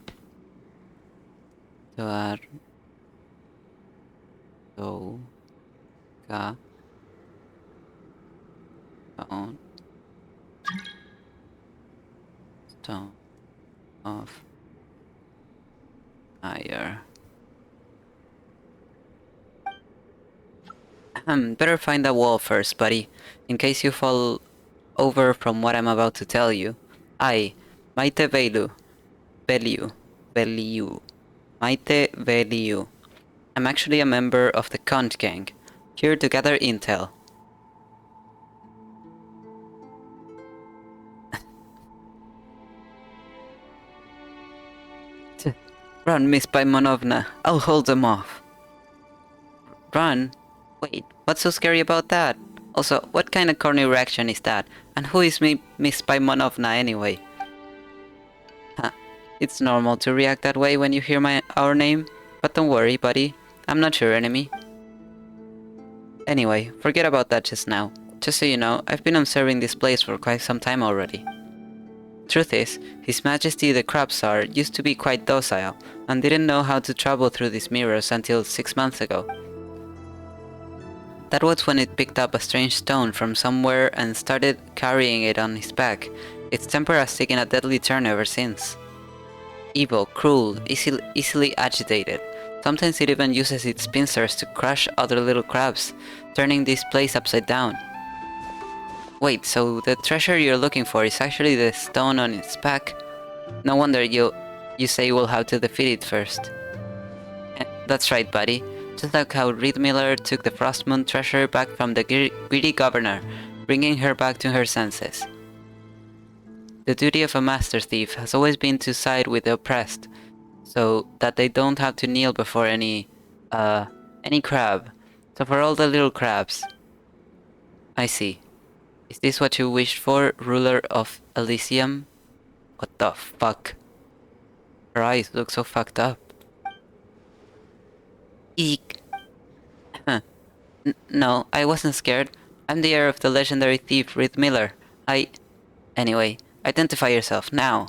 Duardoska Stone. Stone of Fire. Better find that wall first, buddy, in case you fall over from what I'm about to tell you. I, Maite Veliu, Maite Veliu. I'm actually a member of the Conch Gang, here to gather intel. Run, Miss Paimanovna, I'll hold them off. Run? Wait, what's so scary about that? Also, what kind of corny reaction is that? And who is Miss Paimanovna anyway? Huh. It's normal to react that way when you hear our name, but don't worry, buddy. I'm not your enemy. Anyway, forget about that just now. Just so you know, I've been observing this place for quite some time already. Truth is, His Majesty the Crab Tsar used to be quite docile, and didn't know how to travel through these mirrors until 6 months ago. That was when it picked up a strange stone from somewhere and started carrying it on his back. Its temper has taken a deadly turn ever since. Evil, cruel, easily agitated. Sometimes it even uses its pincers to crush other little crabs, turning this place upside down. Wait, so the treasure you're looking for is actually the stone on its back? No wonder you say we'll have to defeat it first. That's right, buddy. Just like how Reed Miller took the Frostmoon treasure back from the greedy governor, bringing her back to her senses. The duty of a master thief has always been to side with the oppressed, so that they don't have to kneel before any crab. So for all the little crabs. I see. Is this what you wished for, ruler of Elysium? What the fuck? Her eyes look so fucked up. Eek. No, I wasn't scared. I'm the heir of the legendary thief Reed Miller. Anyway, identify yourself, now.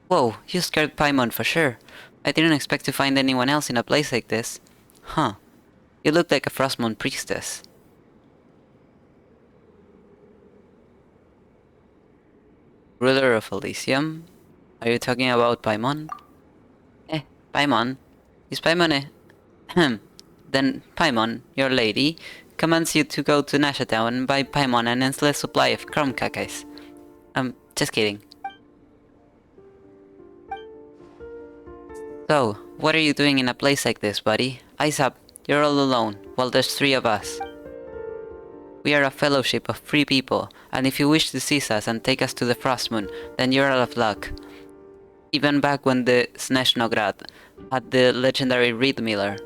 Whoa, you scared Paimon for sure. I didn't expect to find anyone else in a place like this. Huh. You look like a Frostmoon priestess. Ruler of Elysium? Are you talking about Paimon? Paimon? Is Paimon Then Paimon, your lady, commands you to go to Nashatown and buy Paimon an endless supply of crumb cakes. Just kidding. So, what are you doing in a place like this, buddy? Eyes up, you're all alone. Well, there's 3 of us. We are a fellowship of free people, and if you wish to seize us and take us to the Frostmoon, then you're out of luck. Even back when the Snezhnograd had the legendary Reed Miller.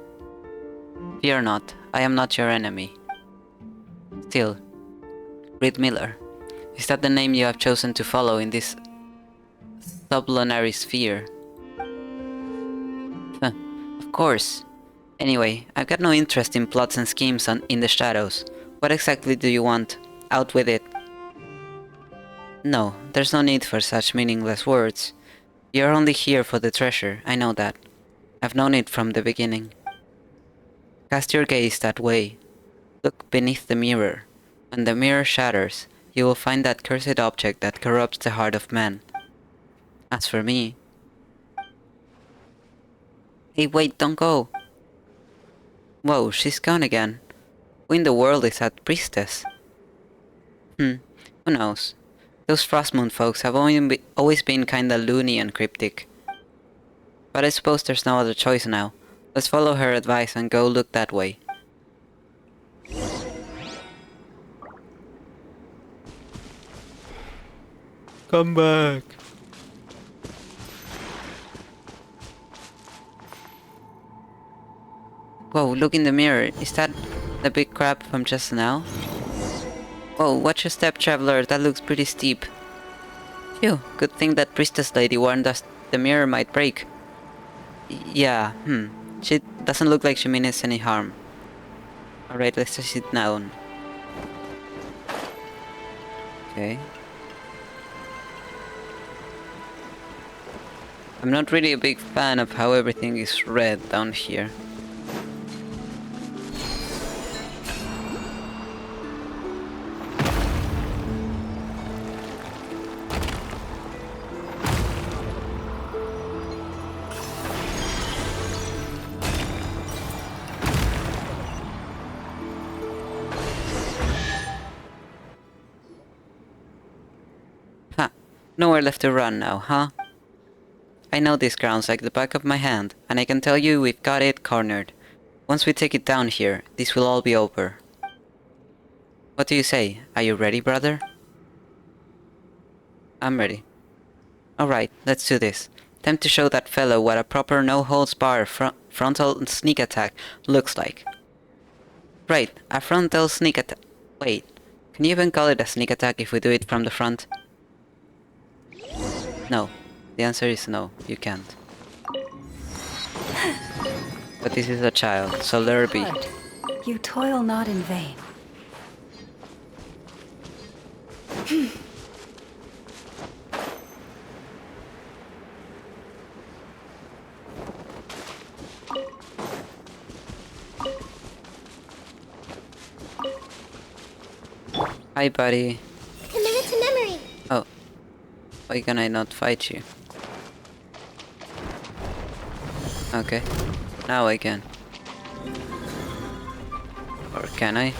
Fear not, I am not your enemy. Still, Reed Miller, is that the name you have chosen to follow in this sublunary sphere? Of course. Anyway, I've got no interest in plots and schemes in the shadows. What exactly do you want? Out with it. No, there's no need for such meaningless words. You're only here for the treasure, I know that. I've known it from the beginning. Cast your gaze that way. Look beneath the mirror. When the mirror shatters, you will find that cursed object that corrupts the heart of man. As for me... Hey, wait, don't go! Whoa, she's gone again. Who in the world is that priestess? Who knows? Those Frostmoon folks have always been kinda loony and cryptic. But I suppose there's no other choice now. Let's follow her advice and go look that way. Come back! Whoa, look in the mirror. Is that the big crab from just now? Whoa, watch your step, traveler. That looks pretty steep. Phew, good thing that priestess lady warned us the mirror might break. Yeah, She doesn't look like she means any harm. Alright, let's just sit down. Okay. I'm not really a big fan of how everything is red down here. Nowhere left to run now, huh? I know these grounds like the back of my hand, and I can tell you we've got it cornered. Once we take it down here, this will all be over. What do you say? Are you ready, brother? I'm ready. Alright, let's do this. Time to show that fellow what a proper no-holds-barred frontal sneak attack looks like. Right, a frontal sneak attack. Wait, can you even call it a sneak attack if we do it from the front? No. The answer is no, you can't. But this is a child, so let her be. Good. You toil not in vain. Hi, buddy. Commit to memory. Oh. Why can I not fight you? Okay. Now I can. Or can I?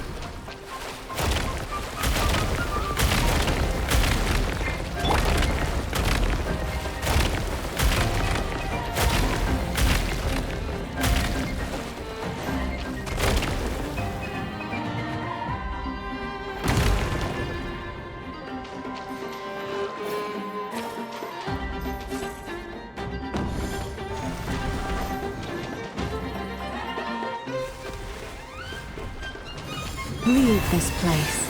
Leave this place.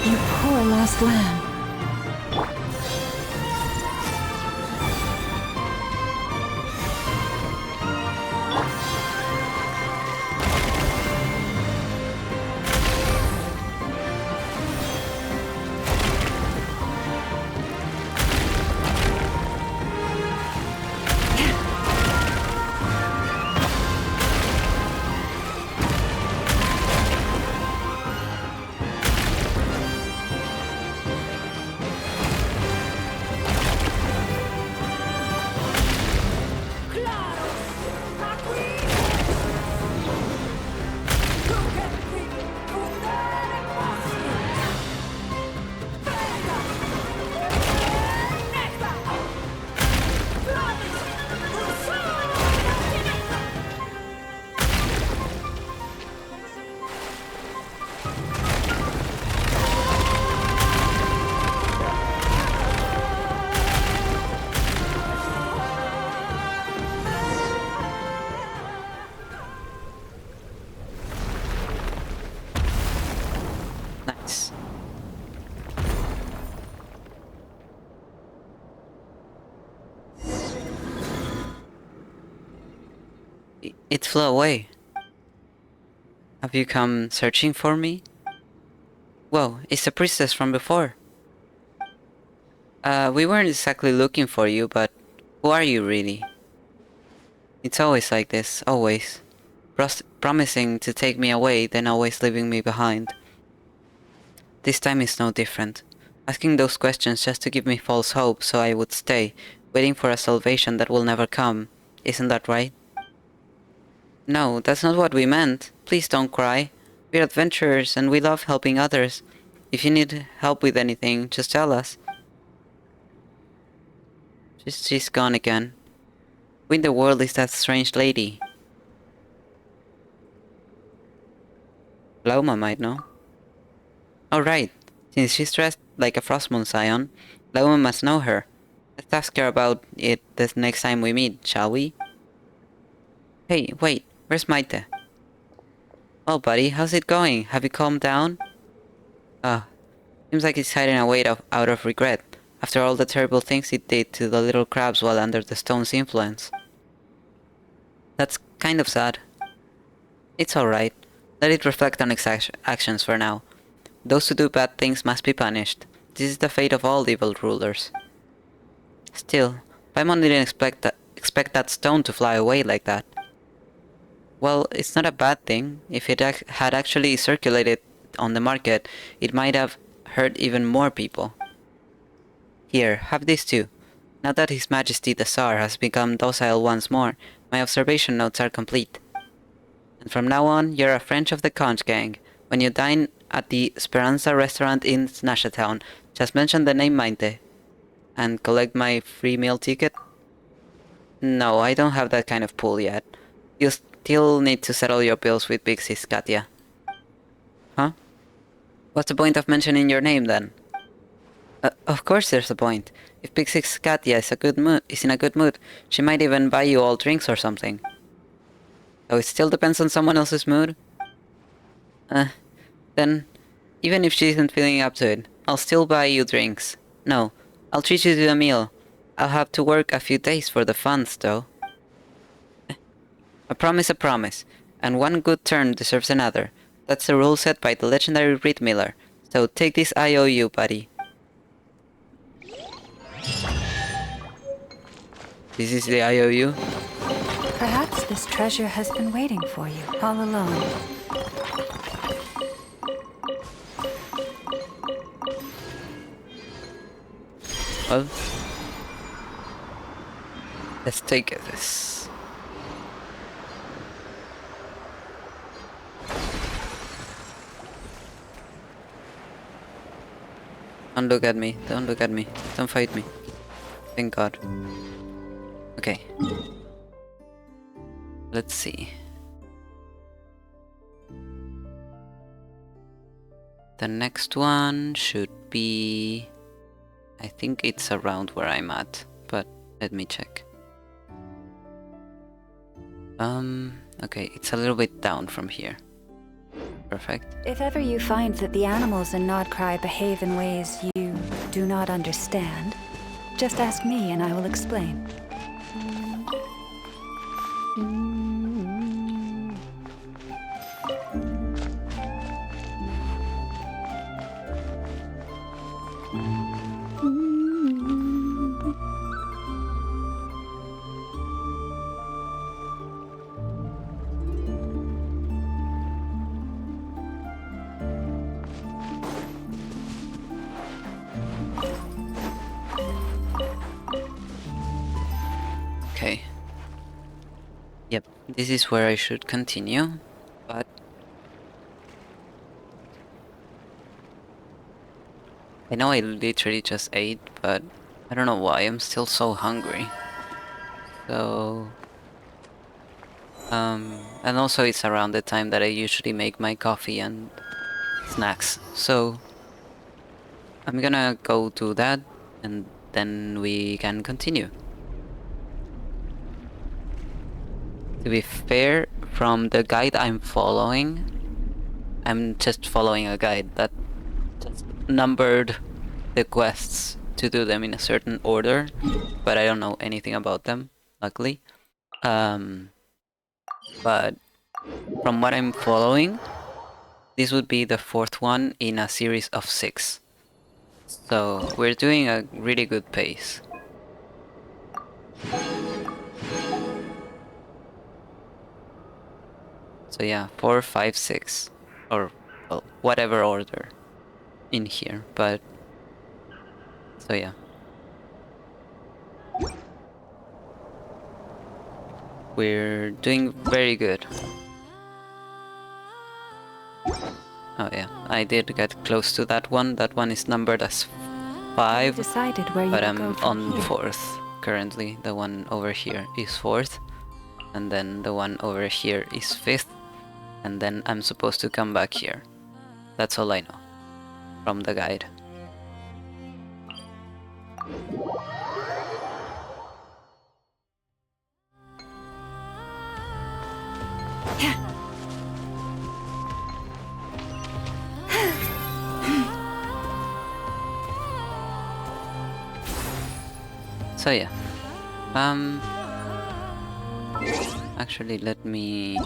You poor lost lamb. Nice. It flew away. Have you come searching for me? Whoa, it's the priestess from before. We weren't exactly looking for you, but who are you really? It's always like this, always. promising to take me away, then always leaving me behind. This time is no different. Asking those questions just to give me false hope so I would stay, waiting for a salvation that will never come. Isn't that right? No, that's not what we meant. Please don't cry. We're adventurers and we love helping others. If you need help with anything, just tell us. She's gone again. Who in the world is that strange lady? Lauma might know. Oh right, since she's dressed like a Frostmoon Scion, Lauma must know her. Let's ask her about it the next time we meet, shall we? Hey, wait, where's Maite? Well buddy, how's it going? Have you calmed down? Seems like he's hiding away out of regret, after all the terrible things he did to the little crabs while under the stone's influence. That's kind of sad. It's alright. Let it reflect on its actions for now. Those who do bad things must be punished. This is the fate of all evil rulers. Still, Paimon didn't expect that stone to fly away like that. Well, it's not a bad thing. If it had actually circulated on the market, it might have hurt even more people. Here, have this too. Now that His Majesty the Tsar has become docile once more, my observation notes are complete. And from now on, you're a French of the Conch Gang. When you dine at the Speranza restaurant in Snashatown, just mention the name Maite. And collect my free meal ticket? No, I don't have that kind of pull yet. You still need to settle your bills with Big Sis Katya. Huh? What's the point of mentioning your name then? Of course there's a point. If Big Sis Katya is in a good mood, she might even buy you all drinks or something. So it still depends on someone else's mood? Then, even if she isn't feeling up to it, I'll still buy you drinks. No, I'll treat you to a meal. I'll have to work a few days for the funds, though. A promise, and one good turn deserves another. That's the rule set by the legendary Reed Miller. So take this IOU, buddy. This is the IOU? Perhaps this treasure has been waiting for you all along. Well, let's take this. Don't look at me, don't look at me, don't fight me. Thank God. Okay. Let's see. The next one should be... I think it's around where I'm at, but let me check. Okay, it's a little bit down from here. Perfect. If ever you find that the animals in Nod-Krai behave in ways you do not understand, just ask me and I will explain. Okay. Yep, this is where I should continue, but... I know I literally just ate, but I don't know why, I'm still so hungry. So... and also it's around the time that I usually make my coffee and snacks, so... I'm gonna go do that, and then we can continue. To be fair, from the guide I'm following, I'm just following a guide that just numbered the quests to do them in a certain order, but I don't know anything about them, luckily. But from what I'm following, this would be the fourth one in a series of 6. So we're doing a really good pace. So yeah, 4, 5, 6, or well, whatever order in here. But so yeah. We're doing very good. Oh yeah, I did get close to that one. That one is numbered as 5, Decided where you but will I'm go from on here. 4th currently. The one over here is 4th, and then the one over here is 5th, and then I'm supposed to come back here. That's all I know from the guide. So yeah, actually let me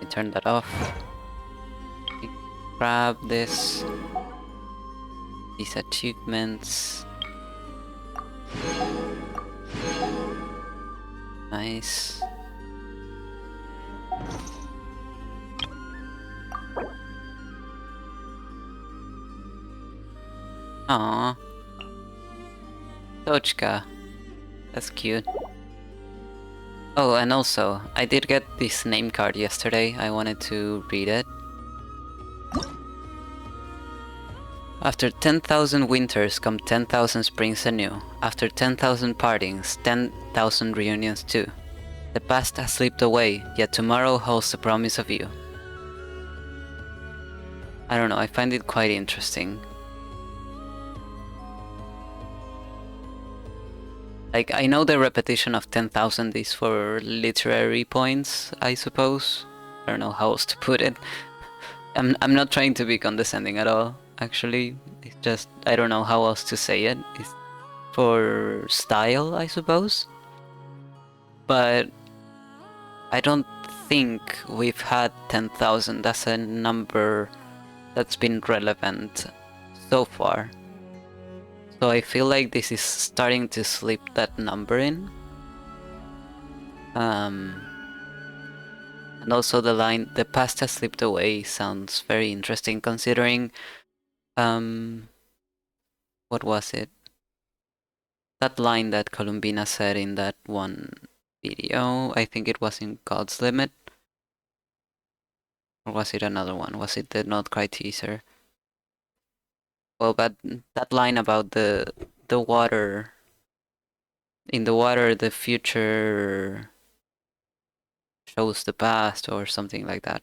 turn that off. Grab this, these achievements. Nice. Aww. Tochka. That's cute. Oh, and also, I did get this name card yesterday. I wanted to read it. After 10,000 winters come 10,000 springs anew. After 10,000 partings, 10,000 reunions too. The past has slipped away, yet tomorrow holds the promise of you. I don't know, I find it quite interesting. Like, I know the repetition of 10,000 is for literary points, I suppose. I don't know how else to put it. I'm not trying to be condescending at all, actually. It's just, I don't know how else to say it. It's for style, I suppose. But I don't think we've had 10,000 as a number that's been relevant so far. So I feel like this is starting to slip that number in. And also the line, the past has slipped away, sounds very interesting considering, what was it? That line that Columbina said in that one video, I think it was in God's Limit. Or was it another one? Was it the Nod-Krai teaser? Well, but that line about the water, in the water the future shows the past or something like that.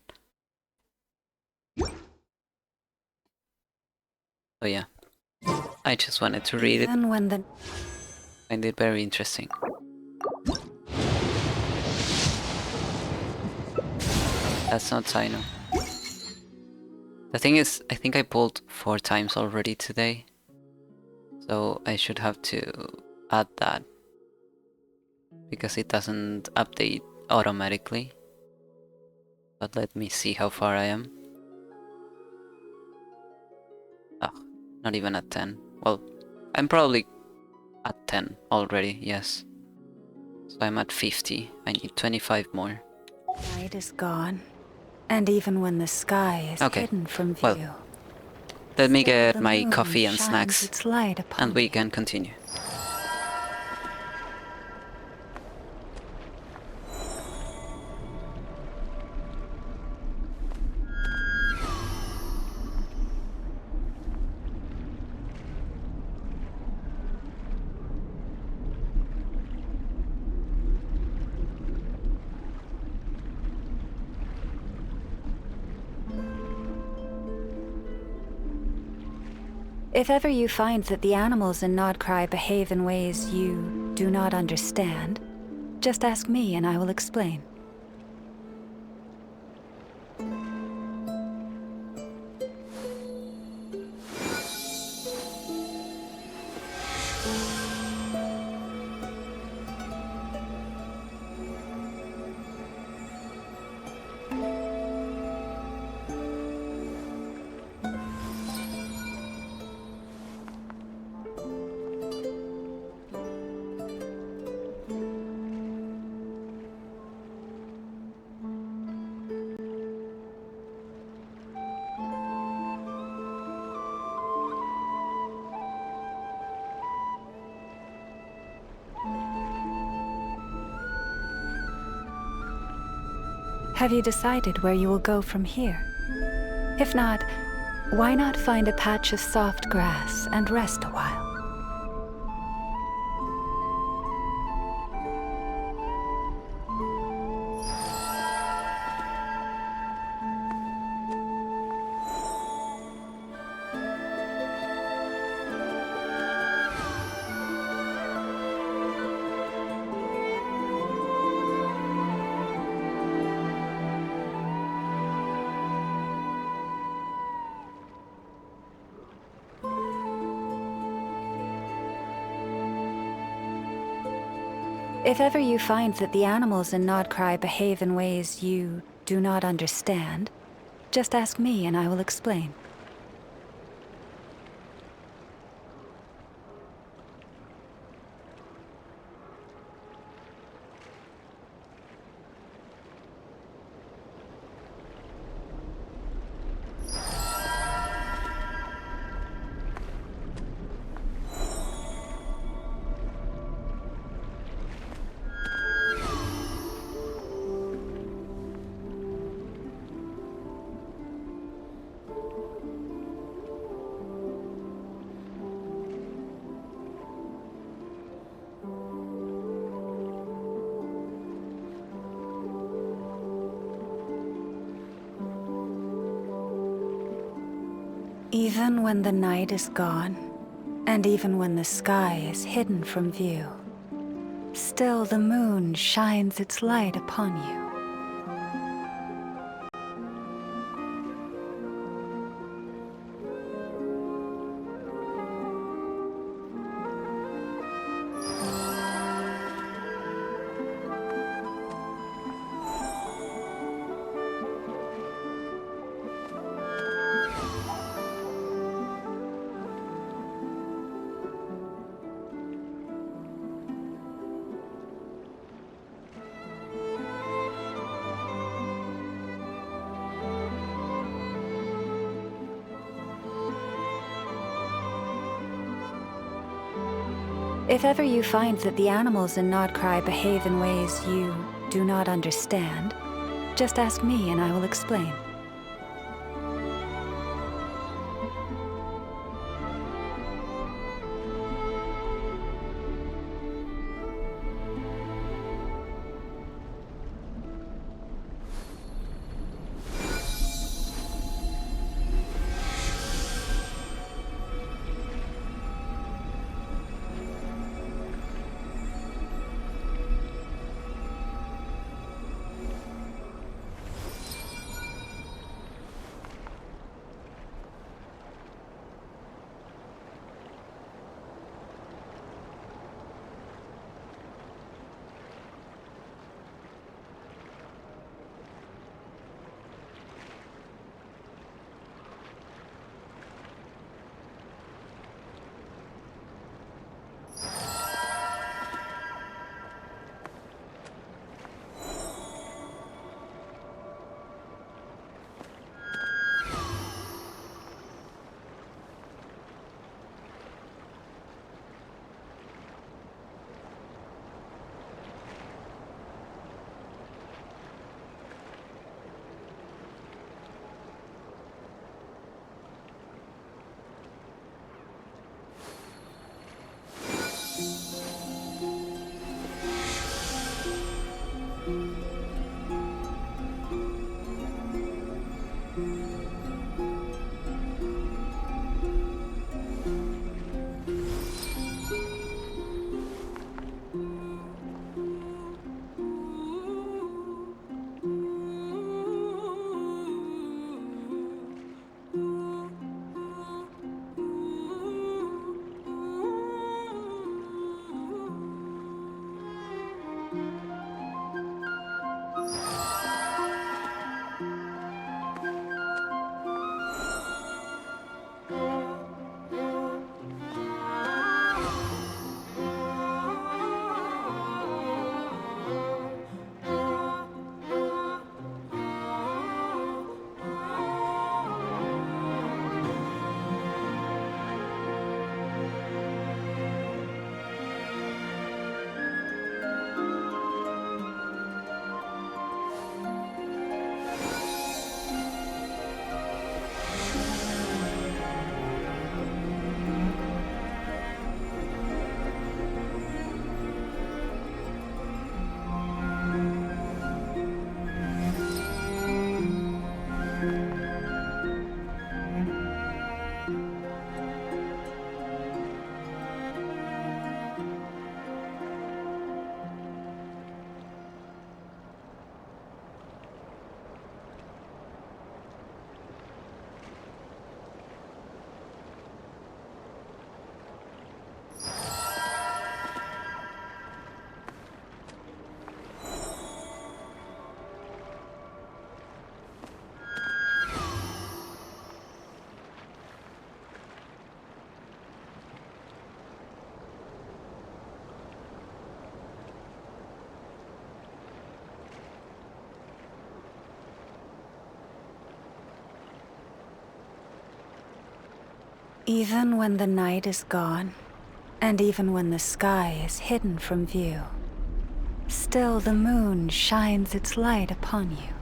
So yeah, I just wanted to read it. Even when the Find it very interesting. That's not Sino. The thing is, I think I pulled 4 times already today. So I should have to add that. Because it doesn't update automatically. But let me see how far I am. Oh, not even at 10. Well, I'm probably at 10 already, yes. So I'm at 50. I need 25 more. night is gone, and even when the sky is hidden from view, well, let me get the my moon coffee and shines snacks, its light upon and we can continue. If ever you find that the animals in Nod-Krai behave in ways you do not understand, just ask me and I will explain. Have you decided where you will go from here? If not, why not find a patch of soft grass and rest a while? If ever you find that the animals in Nod-Krai behave in ways you do not understand, just ask me and I will explain. Even when the night is gone, and even when the sky is hidden from view, still the moon shines its light upon you. If ever you find that the animals in Nod-Krai behave in ways you do not understand, just ask me and I will explain. Even when the night is gone, and even when the sky is hidden from view, still the moon shines its light upon you.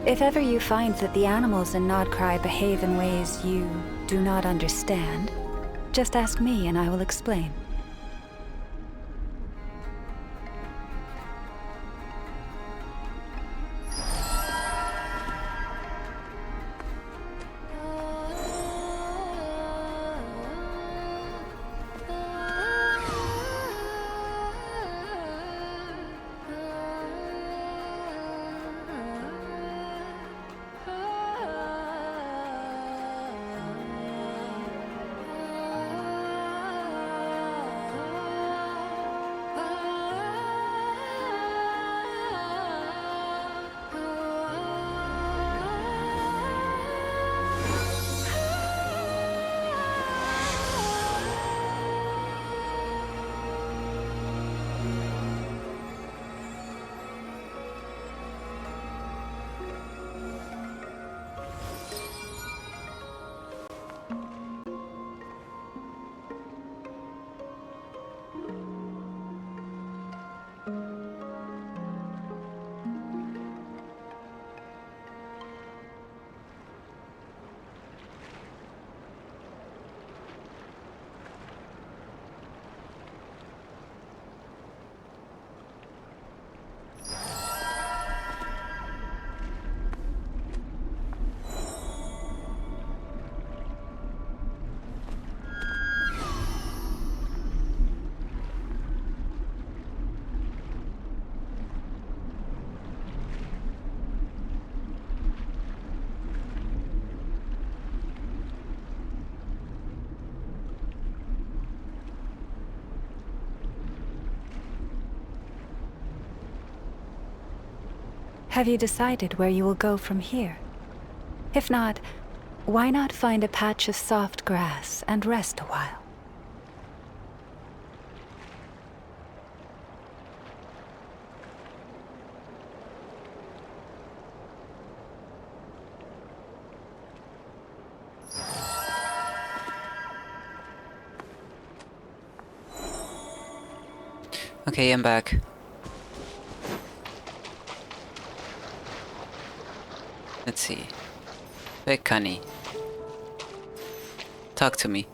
If ever you find that the animals in Nod-Krai behave in ways you do not understand, just ask me and I will explain. Have you decided where you will go from here? If not, why not find a patch of soft grass and rest a while? Okay, I'm back. Let's see. Bekani. Talk to me.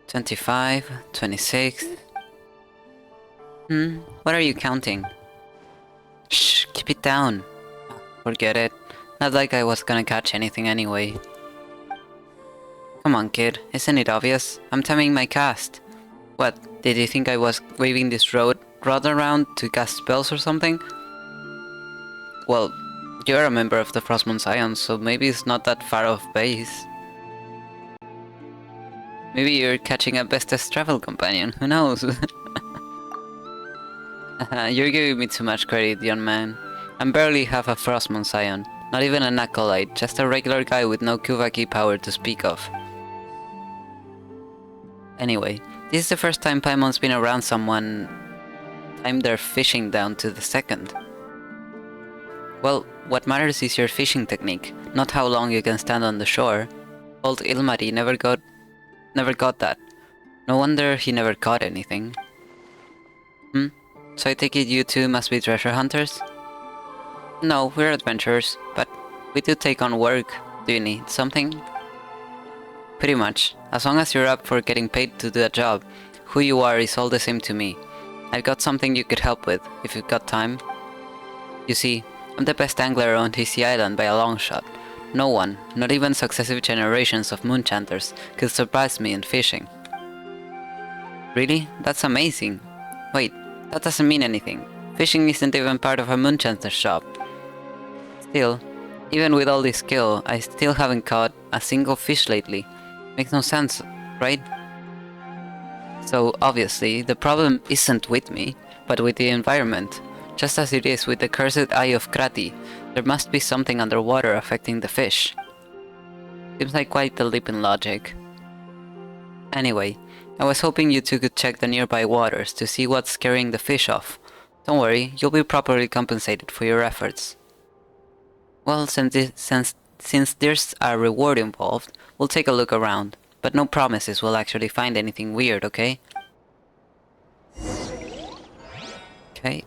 25, 26. What are you counting? Shh, keep it down. Forget it. Not like I was gonna catch anything anyway. Come on, kid. Isn't it obvious? I'm timing my cast. What, did you think I was waving this rod around to cast spells or something? Well, you're a member of the Frostmourne Scions, so maybe it's not that far off base. Maybe you're catching a bestest travel companion, who knows? You're giving me too much credit, young man. I'm barely half a Frostmourne Scion, not even an acolyte, just a regular guy with no Kuvaki power to speak of. Anyway, this is the first time Paimon's been around someone timed their fishing down to the second. Well, what matters is your fishing technique, not how long you can stand on the shore. Old Ilmari never got that. No wonder he never caught anything. So I take it you two must be treasure hunters? No, we're adventurers, but we do take on work. Do you need something? Pretty much. As long as you're up for getting paid to do a job, who you are is all the same to me. I've got something you could help with, if you've got time. You see, I'm the best angler on Hiisi Island by a long shot. No one, not even successive generations of moonchanters, could surpass me in fishing. Really? That's amazing. Wait, that doesn't mean anything. Fishing isn't even part of a moonchanter's job. Still, even with all this skill, I still haven't caught a single fish lately. Makes no sense, right? So obviously, the problem isn't with me, but with the environment. Just as it is with the cursed Eye of Krati, there must be something underwater affecting the fish. Seems like quite the leap in logic. Anyway, I was hoping you two could check the nearby waters to see what's scaring the fish off. Don't worry, you'll be properly compensated for your efforts. Well, since there's a reward involved, we'll take a look around, but no promises we'll actually find anything weird, okay? Okay.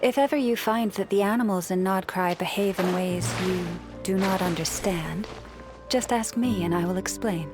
If ever you find that the animals in Nod-Krai behave in ways you do not understand, just ask me and I will explain.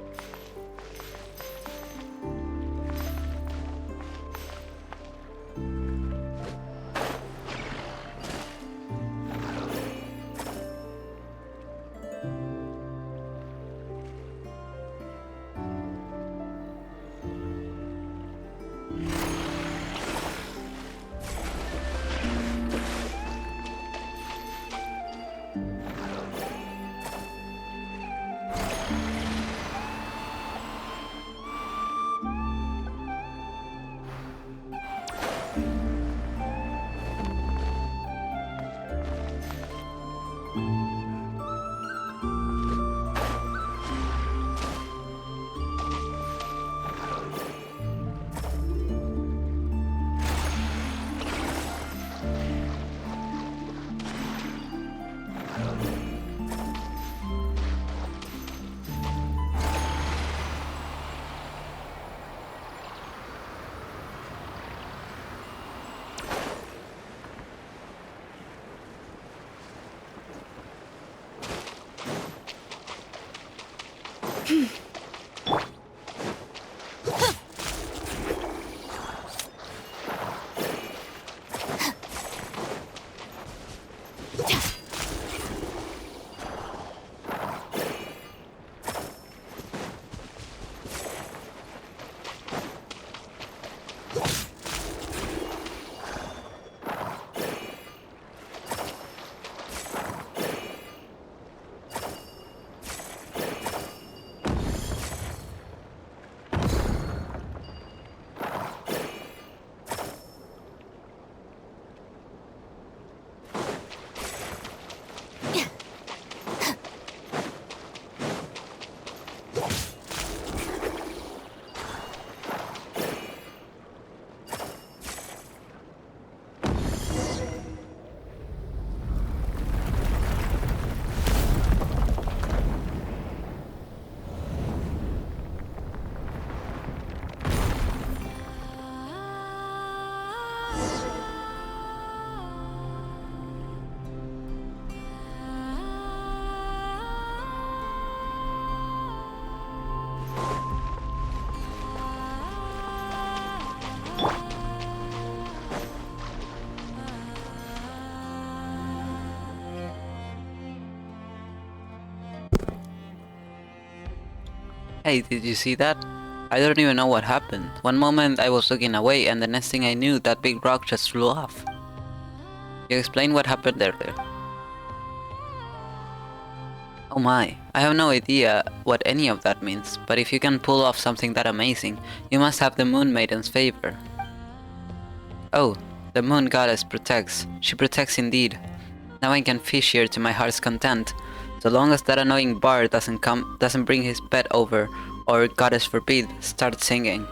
Hey, did you see that? I don't even know what happened. One moment I was looking away, and the next thing I knew, that big rock just flew off. You explain what happened earlier. Oh my, I have no idea what any of that means, but if you can pull off something that amazing, you must have the Moon Maiden's favor. Oh, the Moon Goddess protects. She protects indeed. Now I can fish here to my heart's content, so long as that annoying bard doesn't bring his pet over, or Goddess forbid, start singing.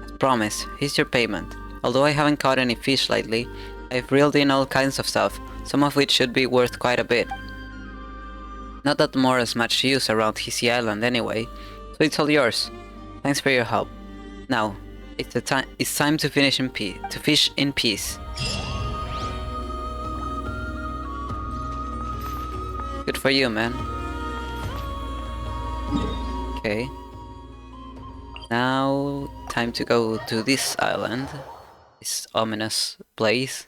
As promised, here's your payment. Although I haven't caught any fish lately, I've reeled in all kinds of stuff, some of which should be worth quite a bit. Not that more is much use around Hiisi Island anyway, so it's all yours. Thanks for your help. Now, it's time to fish in peace. Good for you, man. Okay. Now, time to go to this island. This ominous place.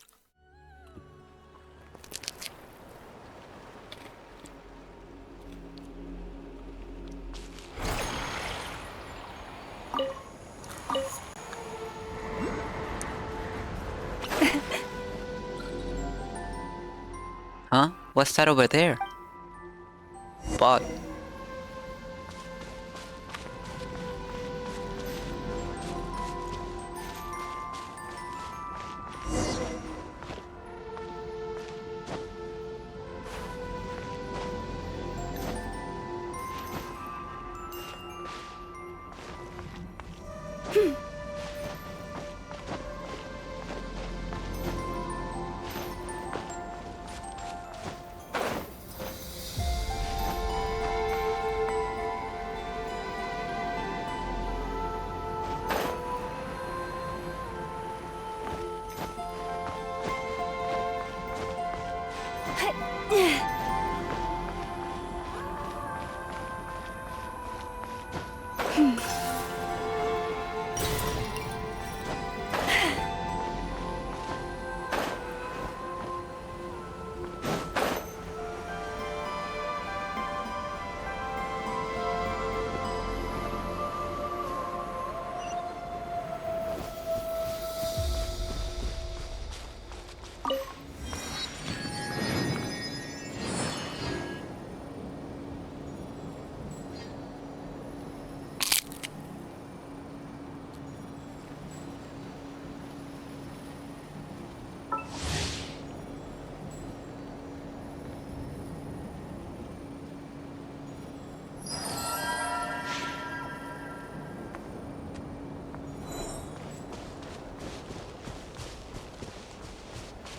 Huh? What's that over there? Bot.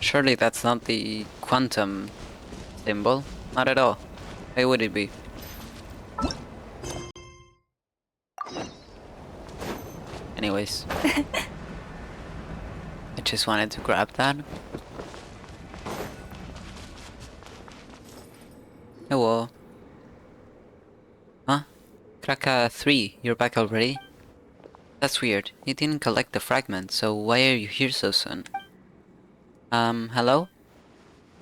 Surely that's not the quantum symbol. Not at all. Why would it be? Anyways. I just wanted to grab that. Hello. Huh? Kraka 3, you're back already? That's weird. You didn't collect the fragment, so why are you here so soon? Hello?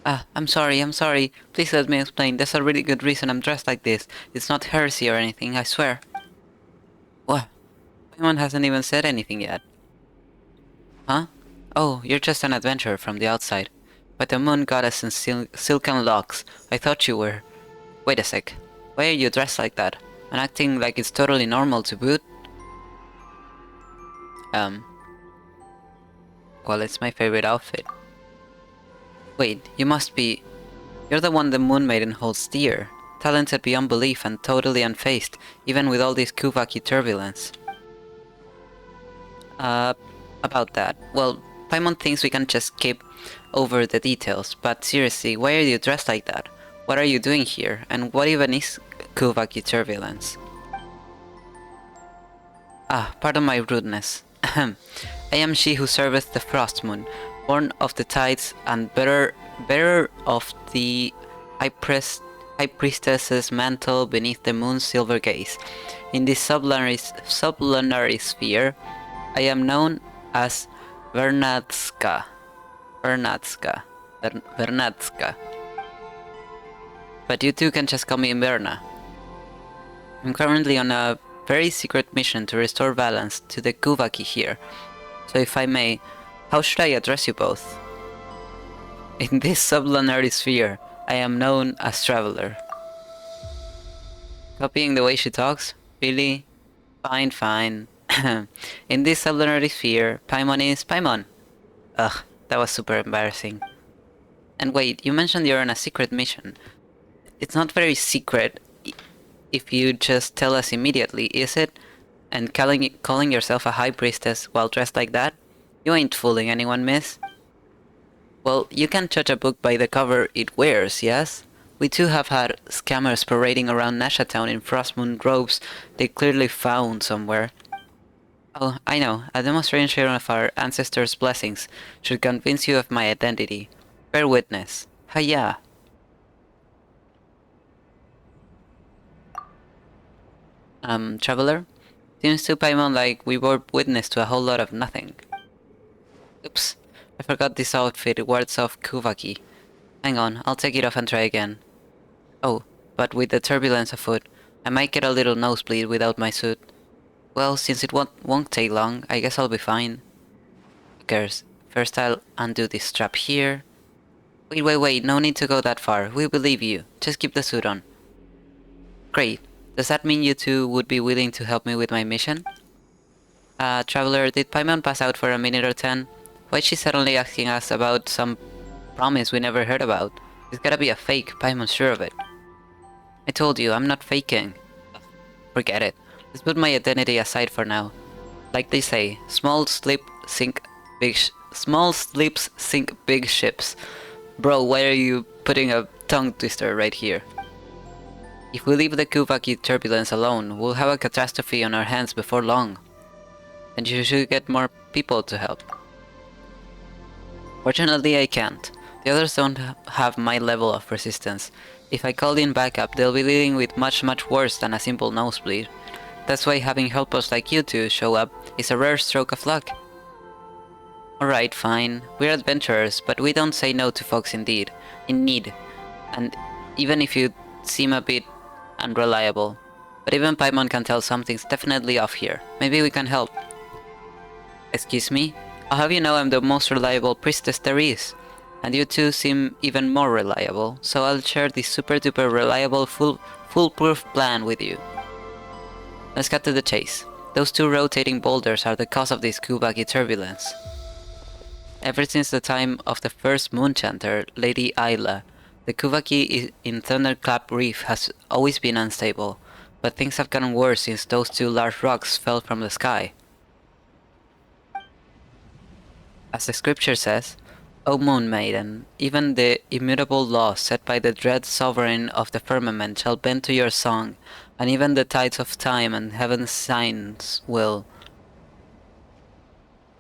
I'm sorry. Please let me explain. There's a really good reason I'm dressed like this. It's not heresy or anything, I swear. What? Paimon hasn't even said anything yet. Huh? Oh, you're just an adventurer from the outside. But the Moon Goddess in silken locks. I thought you were. Wait a sec. Why are you dressed like that? And acting like it's totally normal to boot? Well, it's my favorite outfit. Wait, you must be... You're the one the Moon Maiden holds dear. Talented beyond belief and totally unfazed, even with all this Kuvaki turbulence. About that. Well, Paimon thinks we can just skip over the details, but seriously, why are you dressed like that? What are you doing here? And what even is Kuvaki turbulence? Pardon my rudeness. I am she who serveth the Frost Moon, born of the tides and bearer of the High Priestess's mantle beneath the moon's silver gaze. In this sublunary sphere, I am known as Vernadska. But you two can just call me Verna. I'm currently on a very secret mission to restore balance to the Kuvaki here. So if I may, how should I address you both? In this sublunary sphere, I am known as Traveler. Copying the way she talks? Really? Fine, fine. In this sublunary sphere, Paimon is Paimon. Ugh, that was super embarrassing. And wait, you mentioned you're on a secret mission. It's not very secret if you just tell us immediately, is it? And calling yourself a high priestess while dressed like that? You ain't fooling anyone, miss. Well, you can't judge a book by the cover it wears, yes? We too have had scammers parading around Nasha Town in Frostmoon groves they clearly found somewhere. Oh, I know, a demonstration of our ancestors' blessings should convince you of my identity. Bear witness. Hiya! Traveler? Seems to Paimon like we bore witness to a whole lot of nothing. Oops, I forgot this outfit wards off Kuvaki. Hang on, I'll take it off and try again. Oh, but with the turbulence afoot, I might get a little nosebleed without my suit. Well, since it won't take long, I guess I'll be fine. Who cares? First I'll undo this strap here. Wait, no need to go that far. We believe you. Just keep the suit on. Great. Does that mean you two would be willing to help me with my mission? Traveler, did Paimon pass out for a minute or 10? Why's she suddenly asking us about some promise we never heard about? It's gotta be a fake, Paimon's sure of it. I told you, I'm not faking. Forget it. Let's put my identity aside for now. Like they say, small slips sink big ships. Bro, why are you putting a tongue twister right here? If we leave the Kuvaki turbulence alone, we'll have a catastrophe on our hands before long. And you should get more people to help. Fortunately, I can't. The others don't have my level of resistance. If I call in backup, they'll be dealing with much worse than a simple nosebleed. That's why having helpers like you two show up is a rare stroke of luck. Alright, fine. We're adventurers, but we don't say no to folks in need. And even if you seem a bit unreliable. But even Paimon can tell something's definitely off here. Maybe we can help. Excuse me? I'll have you know I'm the most reliable priestess there is. And you two seem even more reliable, so I'll share this super duper reliable foolproof plan with you. Let's cut to the chase. Those two rotating boulders are the cause of this Kuvaki turbulence. Ever since the time of the first Moonchanter, Lady Ayla, the Kuvaki in Thunderclap Reef has always been unstable, but things have gotten worse since those two large rocks fell from the sky. As the scripture says, O Moon Maiden, even the immutable laws set by the dread sovereign of the firmament shall bend to your song, and even the tides of time and heaven's signs will.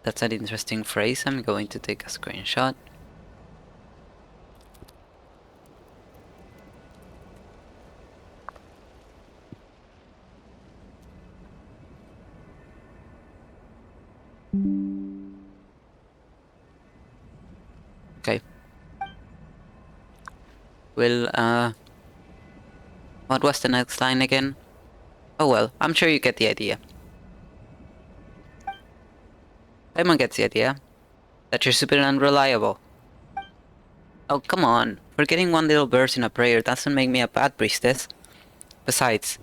That's an interesting phrase. I'm going to take a screenshot. Okay. Well, what was the next line again? Oh well, I'm sure you get the idea. Paimon gets the idea. That you're super unreliable. Oh, come on. Forgetting one little verse in a prayer doesn't make me a bad priestess. Besides,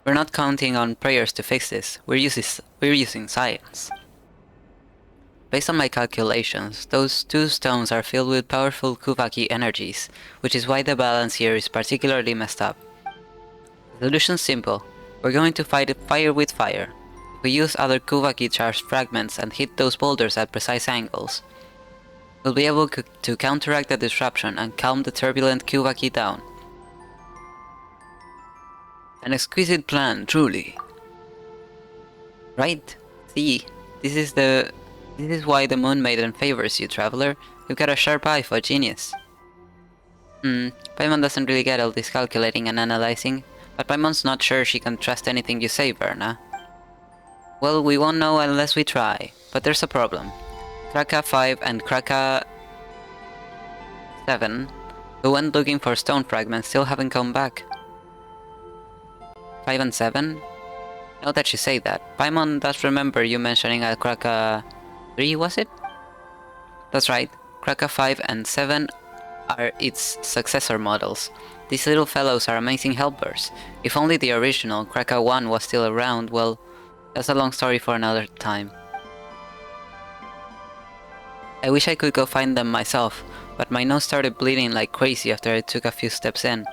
we're not counting on prayers to fix this. We're using science. Based on my calculations, those two stones are filled with powerful Kuvaki energies, which is why the balance here is particularly messed up. The solution's simple. We're going to fight fire with fire. We use other Kuvaki charged fragments and hit those boulders at precise angles. We'll be able to counteract the disruption and calm the turbulent Kuvaki down. An exquisite plan, truly. Right? See, this is why the Moon Maiden favors you, traveler. You've got a sharp eye for genius. Paimon doesn't really get all this calculating and analyzing, but Paimon's not sure she can trust anything you say, Verna. Well, we won't know unless we try, but there's a problem. Kraka 5 and Kraka 7, who went looking for stone fragments, still haven't come back. 5 and 7? Now that you say that, Paimon does remember you mentioning a Kraka 3, was it? That's right, Kraka 5 and 7 are its successor models. These little fellows are amazing helpers. If only the original, Kraka 1, was still around, well, that's a long story for another time. I wish I could go find them myself, but my nose started bleeding like crazy after I took a few steps in.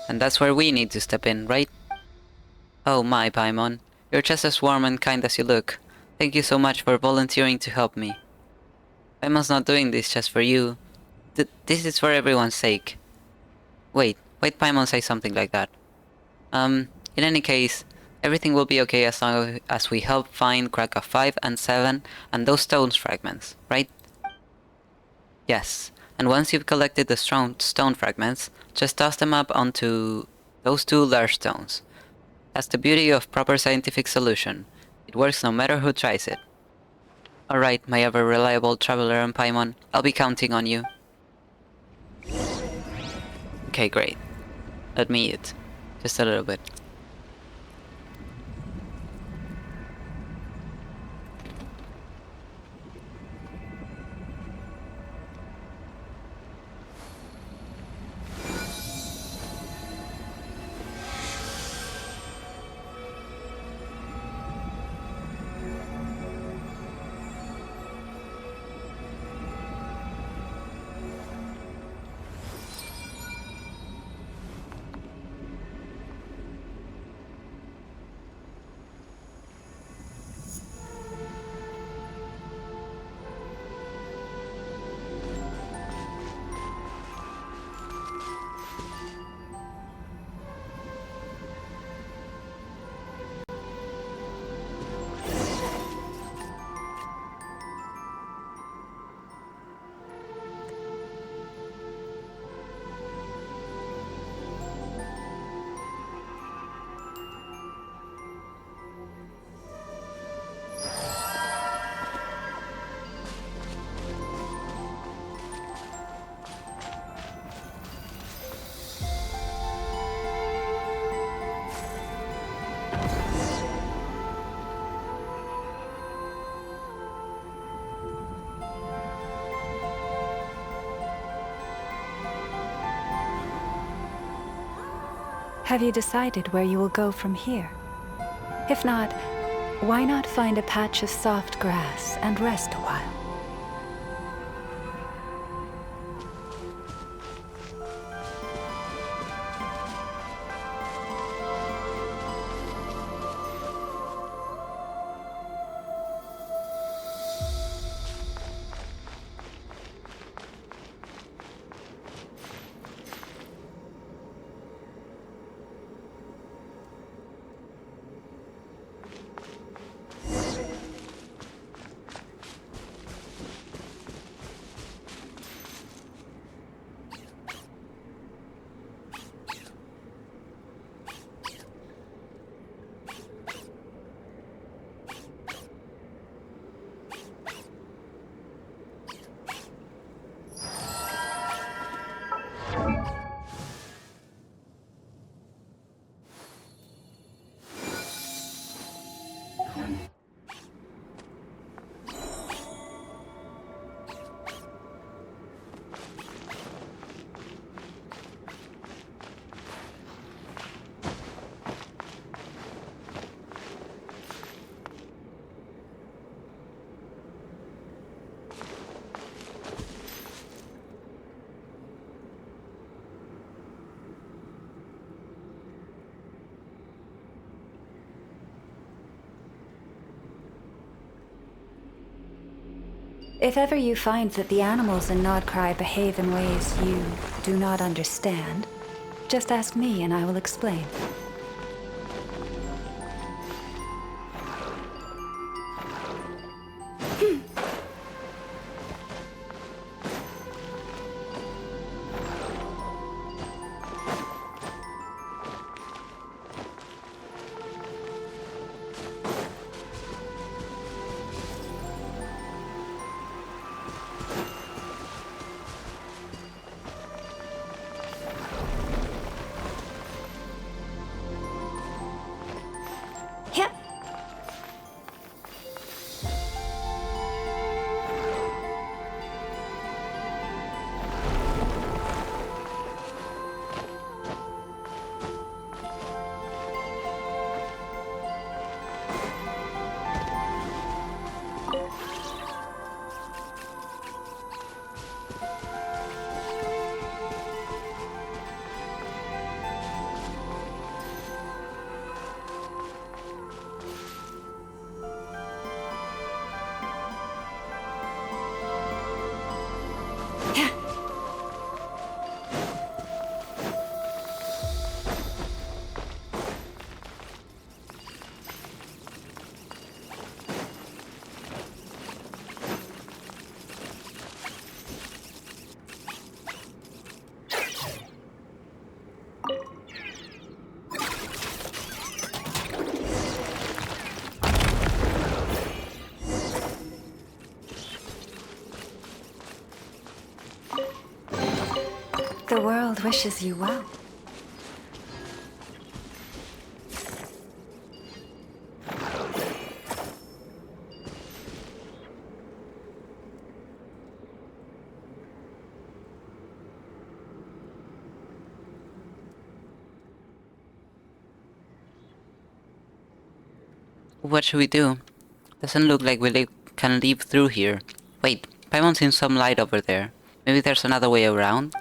And that's where we need to step in, right? Oh my, Paimon. You're just as warm and kind as you look. Thank you so much for volunteering to help me. Paimon's not doing this just for you. This is for everyone's sake. Wait, why'd Paimon say something like that? In any case, everything will be okay as long as we help find Kraka 5 and 7 and those stone fragments, right? Yes, and once you've collected the stone fragments, just toss them up onto those 2 large stones. That's the beauty of proper scientific solution. It works no matter who tries it. Alright, my ever-reliable traveler and Paimon, I'll be counting on you. Okay, great. Let me eat. Just a little bit. Have you decided where you will go from here? If not, why not find a patch of soft grass and rest a while? If ever you find that the animals in Nod-Krai behave in ways you do not understand, just ask me and I will explain. The world wishes you well. What should we do? Doesn't look like we can leave through here. Wait, Paimon sees some light over there. Maybe there's another way around?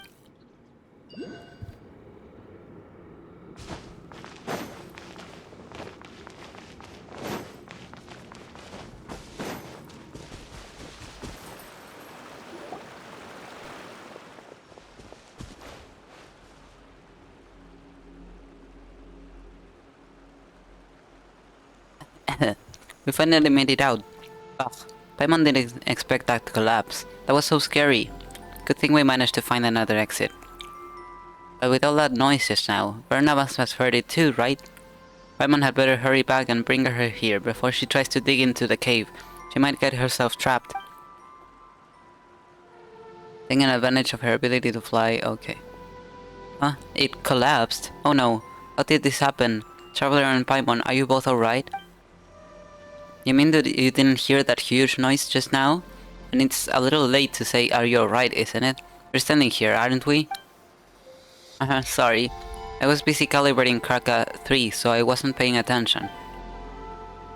We finally made it out. Ugh, Paimon didn't expect that to collapse. That was so scary. Good thing we managed to find another exit. But with all that noise just now, Verna must have heard it too, right? Paimon had better hurry back and bring her here before she tries to dig into the cave. She might get herself trapped. Taking advantage of her ability to fly, okay. Huh? It collapsed? Oh no. How did this happen? Traveler and Paimon, are you both alright? You mean that you didn't hear that huge noise just now? And it's a little late to say are you alright, isn't it? We're standing here, aren't we? Sorry. I was busy calibrating Kraka 3, so I wasn't paying attention.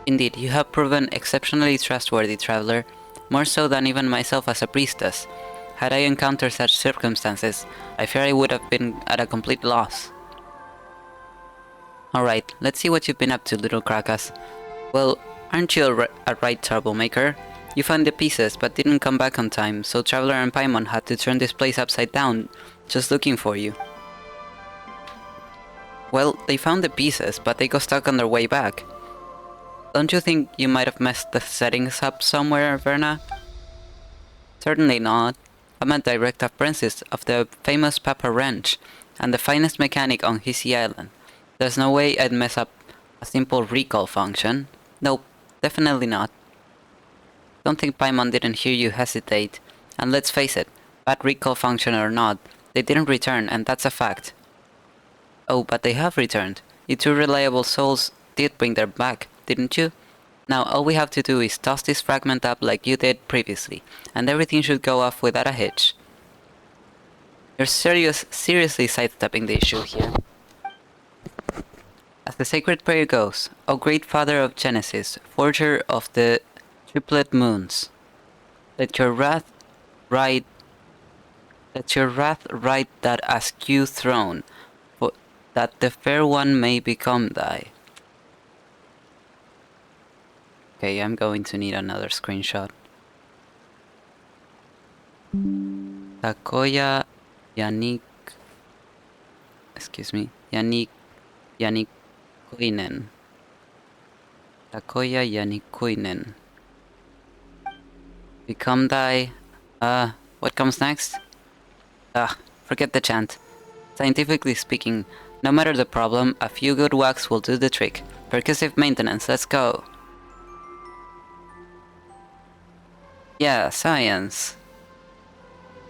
Indeed, you have proven exceptionally trustworthy, Traveler. More so than even myself as a priestess. Had I encountered such circumstances, I fear I would have been at a complete loss. Alright, let's see what you've been up to, little Krakas. Well, aren't you a right troublemaker? You found the pieces, but didn't come back on time, so Traveler and Paimon had to turn this place upside down, just looking for you. Well, they found the pieces, but they got stuck on their way back. Don't you think you might have messed the settings up somewhere, Verna? Certainly not. I'm a direct apprentice of the famous Paha wrench, and the finest mechanic on Hiisi Island. There's no way I'd mess up a simple recall function. Nope, definitely not. Don't think Paimon didn't hear you hesitate. And let's face it, bad recall function or not, they didn't return, and that's a fact. Oh, but they have returned. You two reliable souls did bring them back, didn't you? Now all we have to do is toss this fragment up like you did previously, and everything should go off without a hitch. You're seriously sidestepping the issue here. As the sacred prayer goes, O great Father of Genesis, forger of the triplet moons, let your wrath ride that askew throne, that the fair one may become thy. Okay, I'm going to need another screenshot. Takoya Yannick... Excuse me. Yannikuinen. Takoya Yannikuinen. Become thy... what comes next? Forget the chant. Scientifically speaking, no matter the problem, a few good whacks will do the trick. Percussive maintenance, let's go. Yeah, science.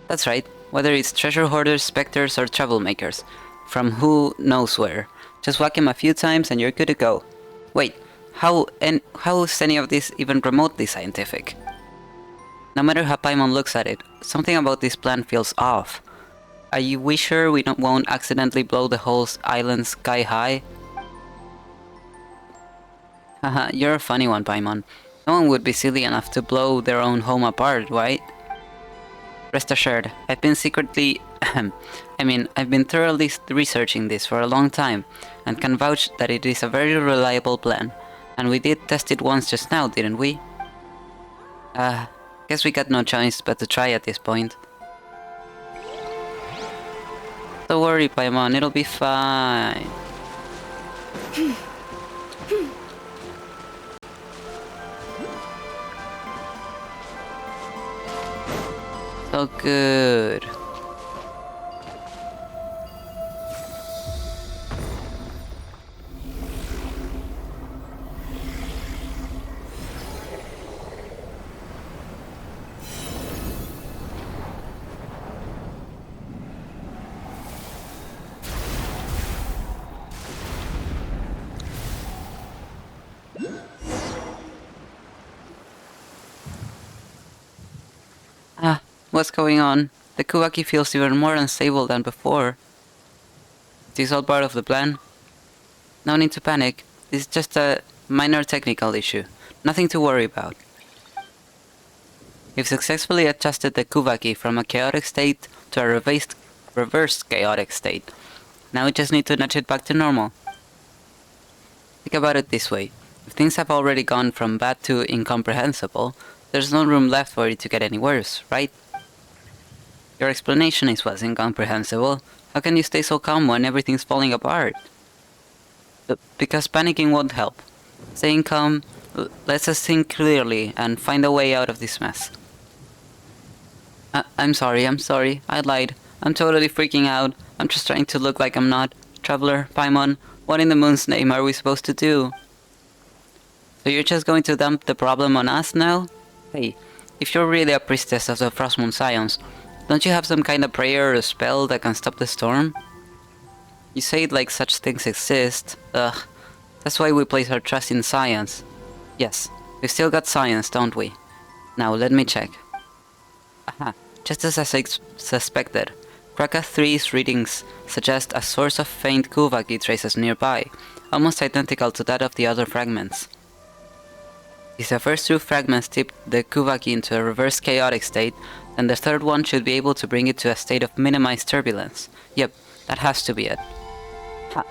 That's right, whether it's treasure hoarders, specters, or troublemakers. From who knows where. Just whack him a few times and you're good to go. Wait, how is any of this even remotely scientific? No matter how Paimon looks at it, something about this plan feels off. Are we sure we won't accidentally blow the whole island sky high? Haha, you're a funny one, Paimon. No one would be silly enough to blow their own home apart, right? Rest assured, I've been thoroughly researching this for a long time, and can vouch that it is a very reliable plan. And we did test it once just now, didn't we? Guess we got no choice but to try at this point. Don't worry, Paimon, it'll be fine. So good. What's going on? The Kuvaki feels even more unstable than before. Is this all part of the plan? No need to panic. This is just a minor technical issue. Nothing to worry about. We've successfully adjusted the Kuvaki from a chaotic state to a reversed chaotic state. Now we just need to nudge it back to normal. Think about it this way. If things have already gone from bad to incomprehensible, there's no room left for it to get any worse, right? Your explanation is what's incomprehensible. How can you stay so calm when everything's falling apart? Because panicking won't help. Staying calm lets us think clearly and find a way out of this mess. I'm sorry. I lied. I'm totally freaking out. I'm just trying to look like I'm not. Traveler, Paimon, what in the moon's name are we supposed to do? So you're just going to dump the problem on us now? Hey, if you're really a priestess of the Frostmoon Scions, don't you have some kind of prayer or spell that can stop the storm? You say it like such things exist. Ugh. That's why we place our trust in science. Yes, we've still got science, don't we? Now, let me check. Aha, just as I suspected. Kraka 3's readings suggest a source of faint Kuvaki traces nearby, almost identical to that of the other fragments. If the first two fragments tipped the Kuvaki into a reverse chaotic state, then the third one should be able to bring it to a state of minimized turbulence. Yep, that has to be it. Ha.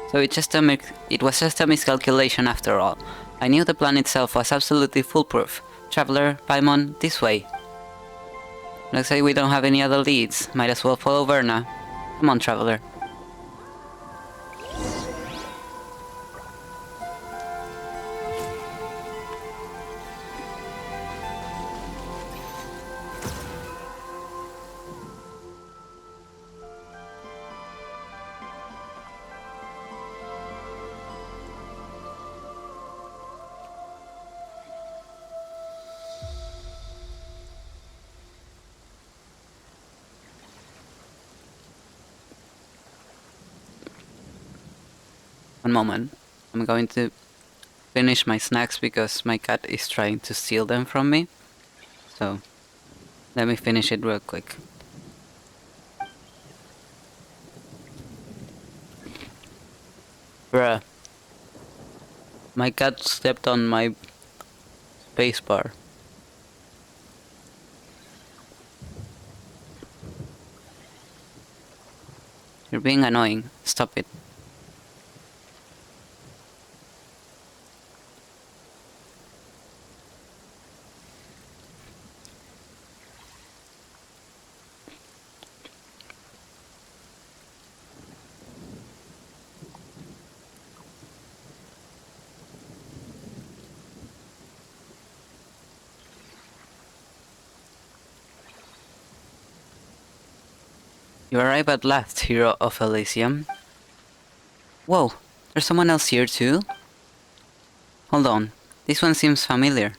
So it was just a miscalculation after all. I knew the plan itself was absolutely foolproof. Traveler, Paimon, this way. Looks like we don't have any other leads. Might as well follow Verna. Come on, Traveler. One moment. I'm going to finish my snacks because my cat is trying to steal them from me. So, let me finish it real quick. Bruh. My cat stepped on my spacebar. You're being annoying. Stop it. You arrive at last, hero of Elysium. Whoa, there's someone else here too? Hold on, this one seems familiar.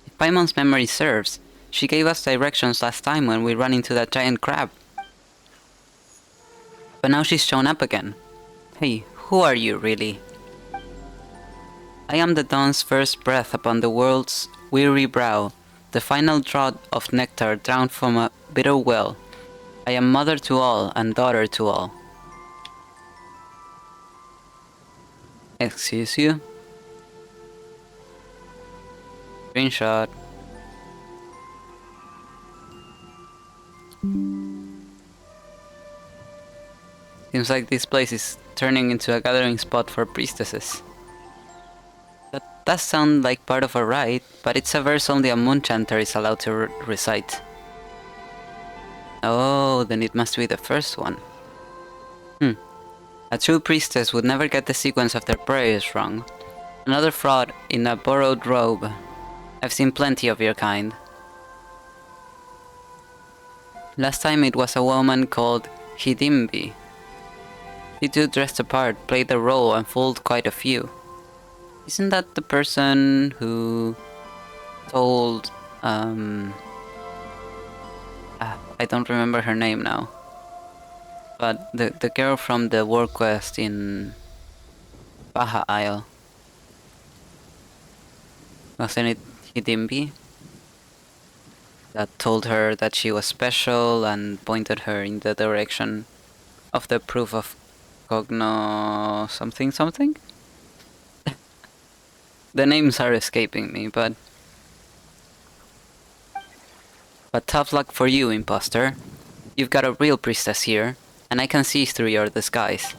If Paimon's memory serves, she gave us directions last time when we ran into that giant crab. But now she's shown up again. Hey, who are you really? I am the dawn's first breath upon the world's weary brow, the final draught of nectar drowned from a bitter well. I am mother to all and daughter to all. Excuse you? Screenshot. Seems like this place is turning into a gathering spot for priestesses. That does sound like part of a rite, but it's a verse only a moon chanter is allowed to recite. Oh, then it must be the first one. A true priestess would never get the sequence of their prayers wrong. Another fraud in a borrowed robe. I've seen plenty of your kind. Last time it was a woman called Hidimbi. She too dressed apart, played the role and fooled quite a few. Isn't that the person who told, I don't remember her name now. But the girl from the world quest in Paha Isle. Wasn't it Hidimbi? that told her that she was special and pointed her in the direction of the proof of cogno something something? The names are escaping me, but tough luck for you, imposter. You've got a real priestess here, and I can see through your disguise.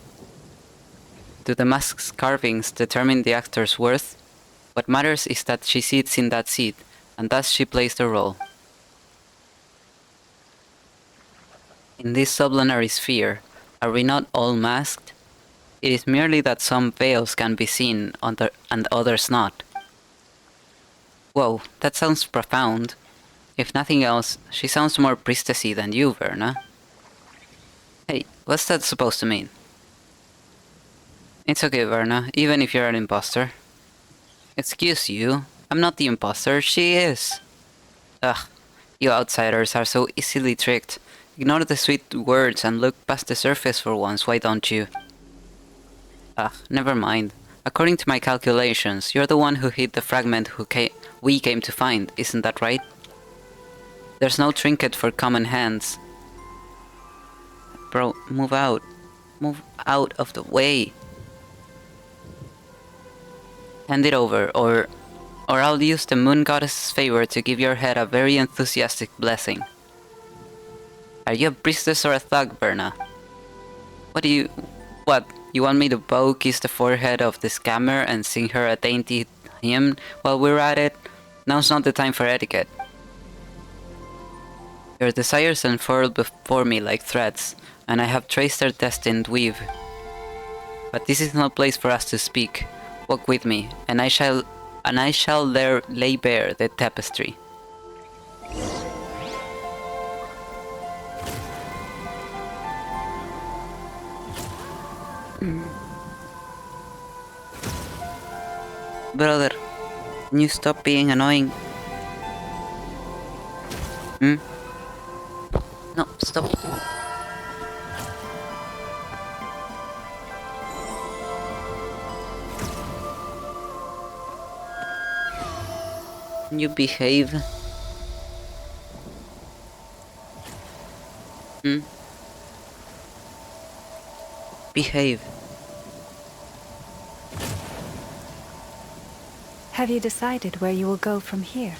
Do the mask's carvings determine the actor's worth? What matters is that she sits in that seat, and thus she plays the role. In this sublunary sphere, are we not all masked? It is merely that some veils can be seen and others not. Whoa, that sounds profound. If nothing else, she sounds more priestessy than you, Verna. Hey, what's that supposed to mean? It's okay, Verna, even if you're an imposter. Excuse you, I'm not the imposter, she is. Ugh, you outsiders are so easily tricked. Ignore the sweet words and look past the surface for once, why don't you? Ugh, never mind. According to my calculations, you're the one who hid the fragment we came to find, isn't that right? There's no trinket for common hands. Bro, move out. Move out of the way. Hand it over, or I'll use the moon goddess's favor to give your head a very enthusiastic blessing. Are you a priestess or a thug, Berna? What, you want me to bow kiss the forehead of the scammer and sing her a dainty hymn while we're at it? Now's not the time for etiquette. Your desires unfurl before me like threads, and I have traced their destined weave. But this is no place for us to speak. Walk with me, and I shall there lay bare the tapestry. Brother, can you stop being annoying? Hmm? No, stop. Can you behave? Hmm? Behave. Have you decided where you will go from here?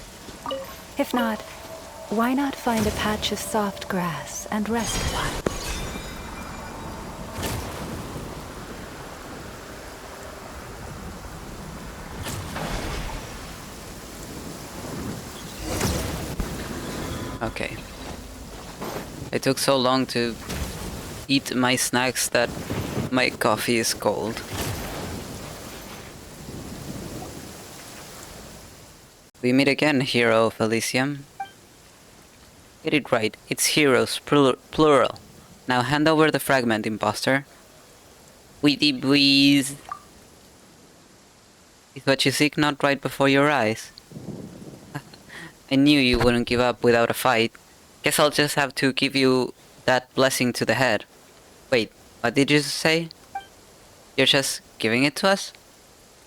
If not, why not find a patch of soft grass and rest a while? Okay. It took so long to eat my snacks that my coffee is cold. We meet again, hero of Elysium. Get it right, it's heroes, plural. Now hand over the fragment, imposter. Weedy breeze. Is what you seek not right before your eyes? I knew you wouldn't give up without a fight. Guess I'll just have to give you that blessing to the head. Wait, what did you say? You're just giving it to us?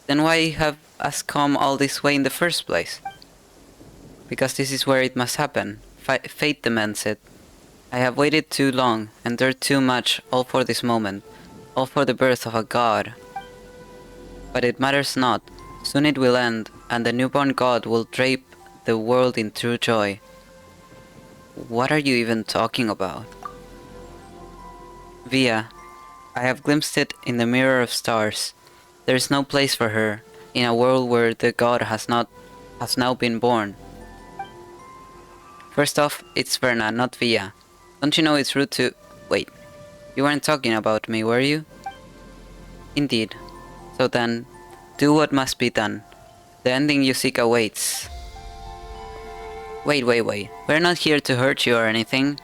Then why have us come all this way in the first place? Because this is where it must happen. Fate demands it. I have waited too long, endured too much, all for this moment. All for the birth of a god. But it matters not. Soon it will end, and the newborn god will drape the world in true joy. What are you even talking about? Via, I have glimpsed it in the mirror of stars. There is no place for her in a world where the god has now been born. First off, it's Verna, not Via. Don't you know it's rude to... Wait, you weren't talking about me, were you? Indeed. So then, do what must be done. The ending you seek awaits. Wait. We're not here to hurt you or anything.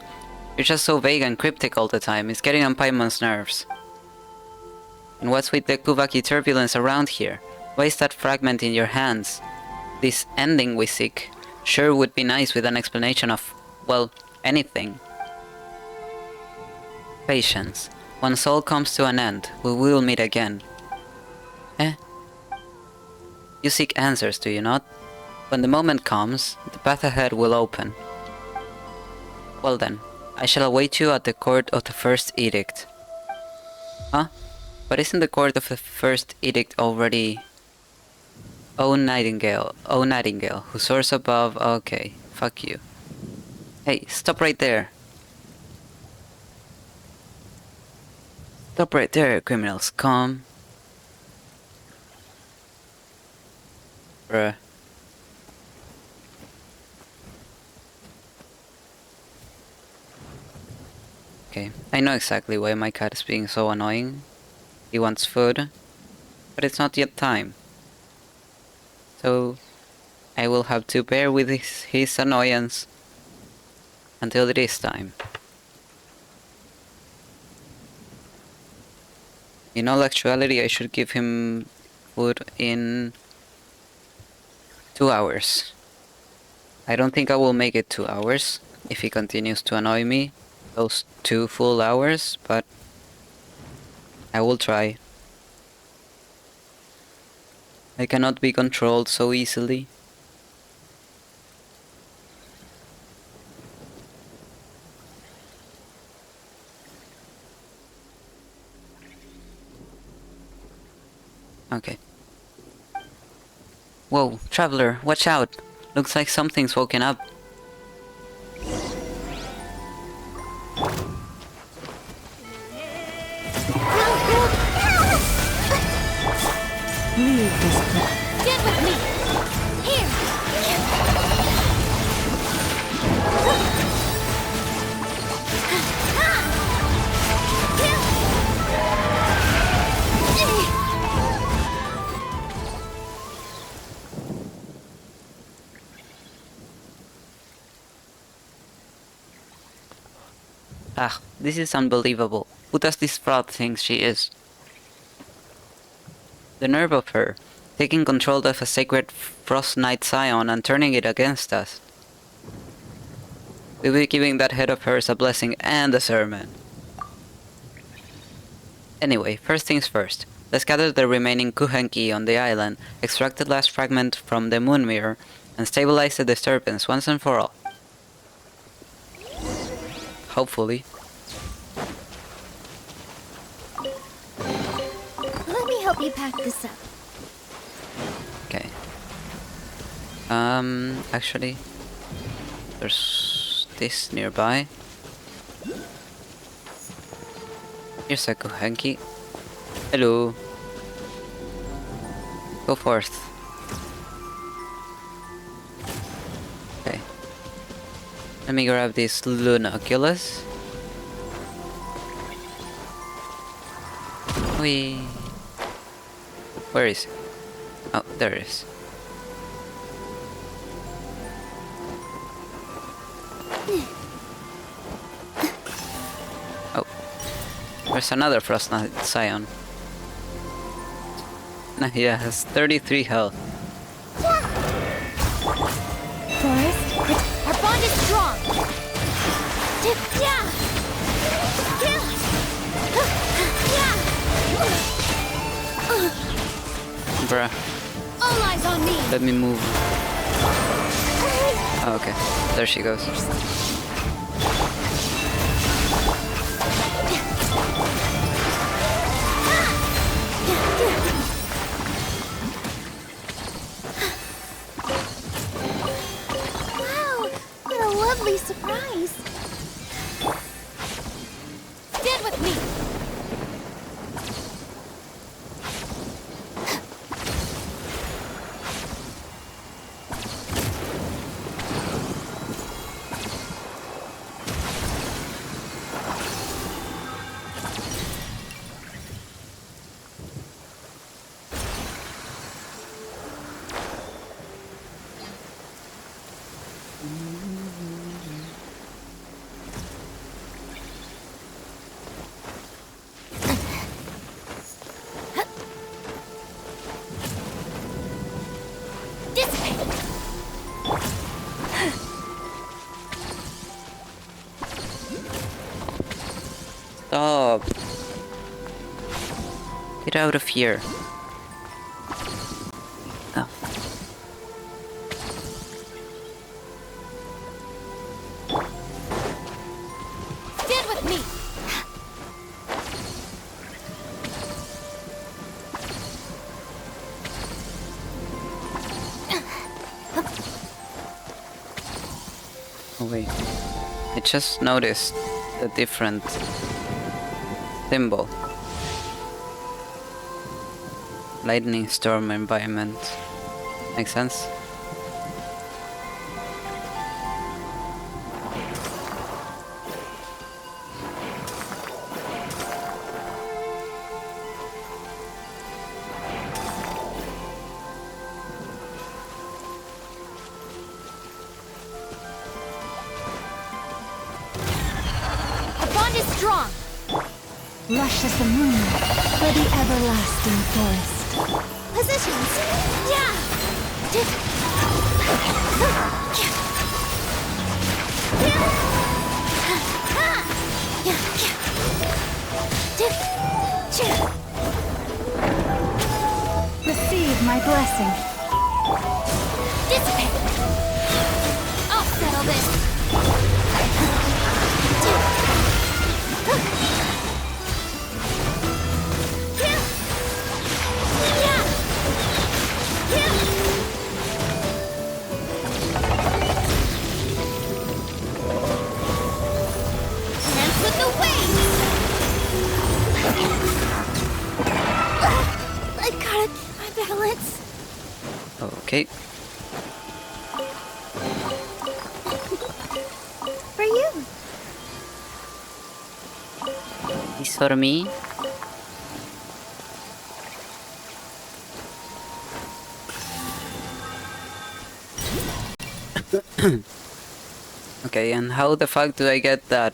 You're just so vague and cryptic all the time. It's getting on Paimon's nerves. And what's with the Kuvaki turbulence around here? Why is that fragment in your hands? This ending we seek sure would be nice with an explanation of, well, anything. Patience. Once all comes to an end, we will meet again. Eh? You seek answers, do you not? When the moment comes, the path ahead will open. Well then, I shall await you at the court of the first edict. Huh? But isn't the court of the first edict already... Oh Nightingale, who soars above... Okay, fuck you. Hey, stop right there. Stop right there, criminals, come. Bruh. Okay, I know exactly why my cat is being so annoying. He wants food, but it's not yet time. So, I will have to bear with his annoyance until it is time. In all actuality, I should give him food in 2 hours. I don't think I will make it 2 hours if he continues to annoy me those 2 full hours, but I will try. I cannot be controlled so easily. Okay. Whoa, traveler, watch out! Looks like something's woken up. Leave this place. Get with me! Here! Ah, this is unbelievable. Who does this fraud think she is? The nerve of her, taking control of a sacred Frost Knight Scion and turning it against us. We'll be giving that head of hers a blessing and a sermon. Anyway, first things first. Let's gather the remaining Kuhenki on the island, extract the last fragment from the moon mirror, and stabilize the disturbance once and for all. Hopefully. Let me help you pack this up. Okay. Actually, there's this nearby. Here's a Kuhenki. Hello. Go forth. Okay. Let me grab this Lunoculus. Where is it? Oh, there it is. Oh. There's another Frost Knight Scion. Now he has 33 health. Forest, our bond is strong. Bruh. All eyes on me. Let me move. Oh, okay. There she goes. Wow, what a lovely surprise. Stand with me. Stop. Get out of here. Oh. Oh wait, I just noticed a different symbol. Lightning storm environment. Makes sense? Lush as the moonlight for the everlasting forest. Positions. Yeah. Receive my blessing. Dissipate. I'll settle this. Okay. For you. This for me. Okay, and how the fuck do I get that?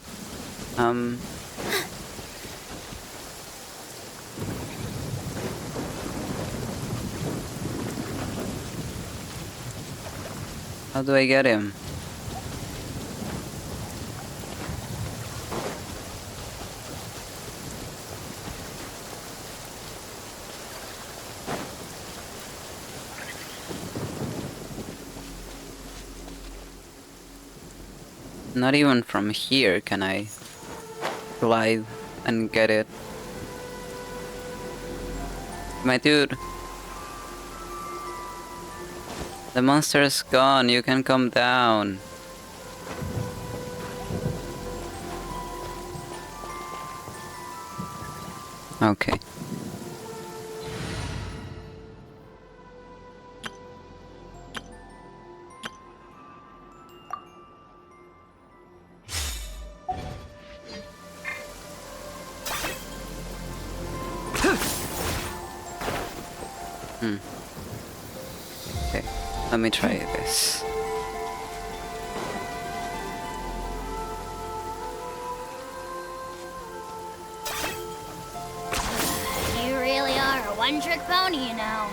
How do I get him? Not even from here can I glide and get it. My dude. The monster's gone, you can come down. Okay. Okay, let me try this. You really are a one-trick pony, you know.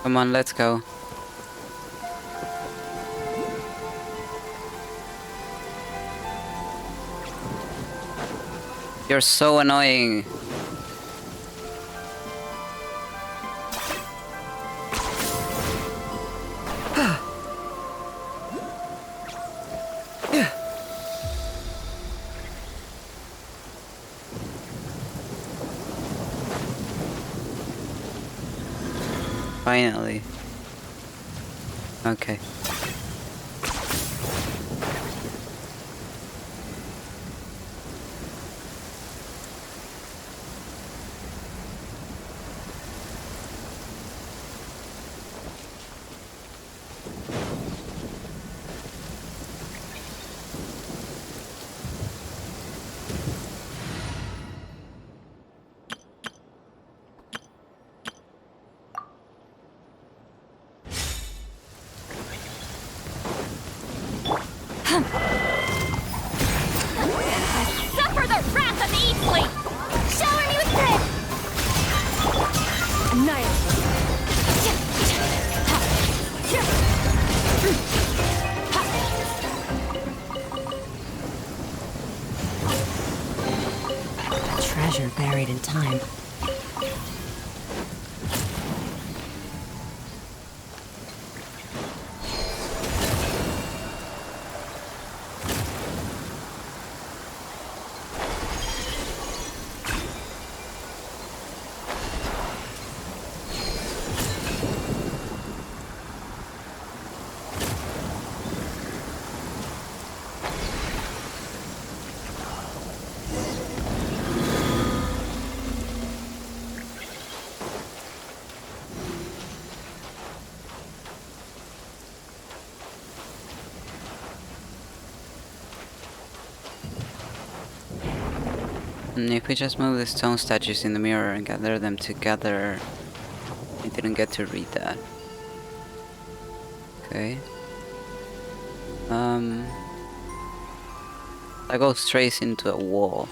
Come on, let's go. You're so annoying. Finally. Okay. Suffer the wrath of Hiisi! Shower me with grit! Treasure buried in time. And if we just move the stone statues in the mirror and gather them together... I didn't get to read that. Okay. I go straight into a wall.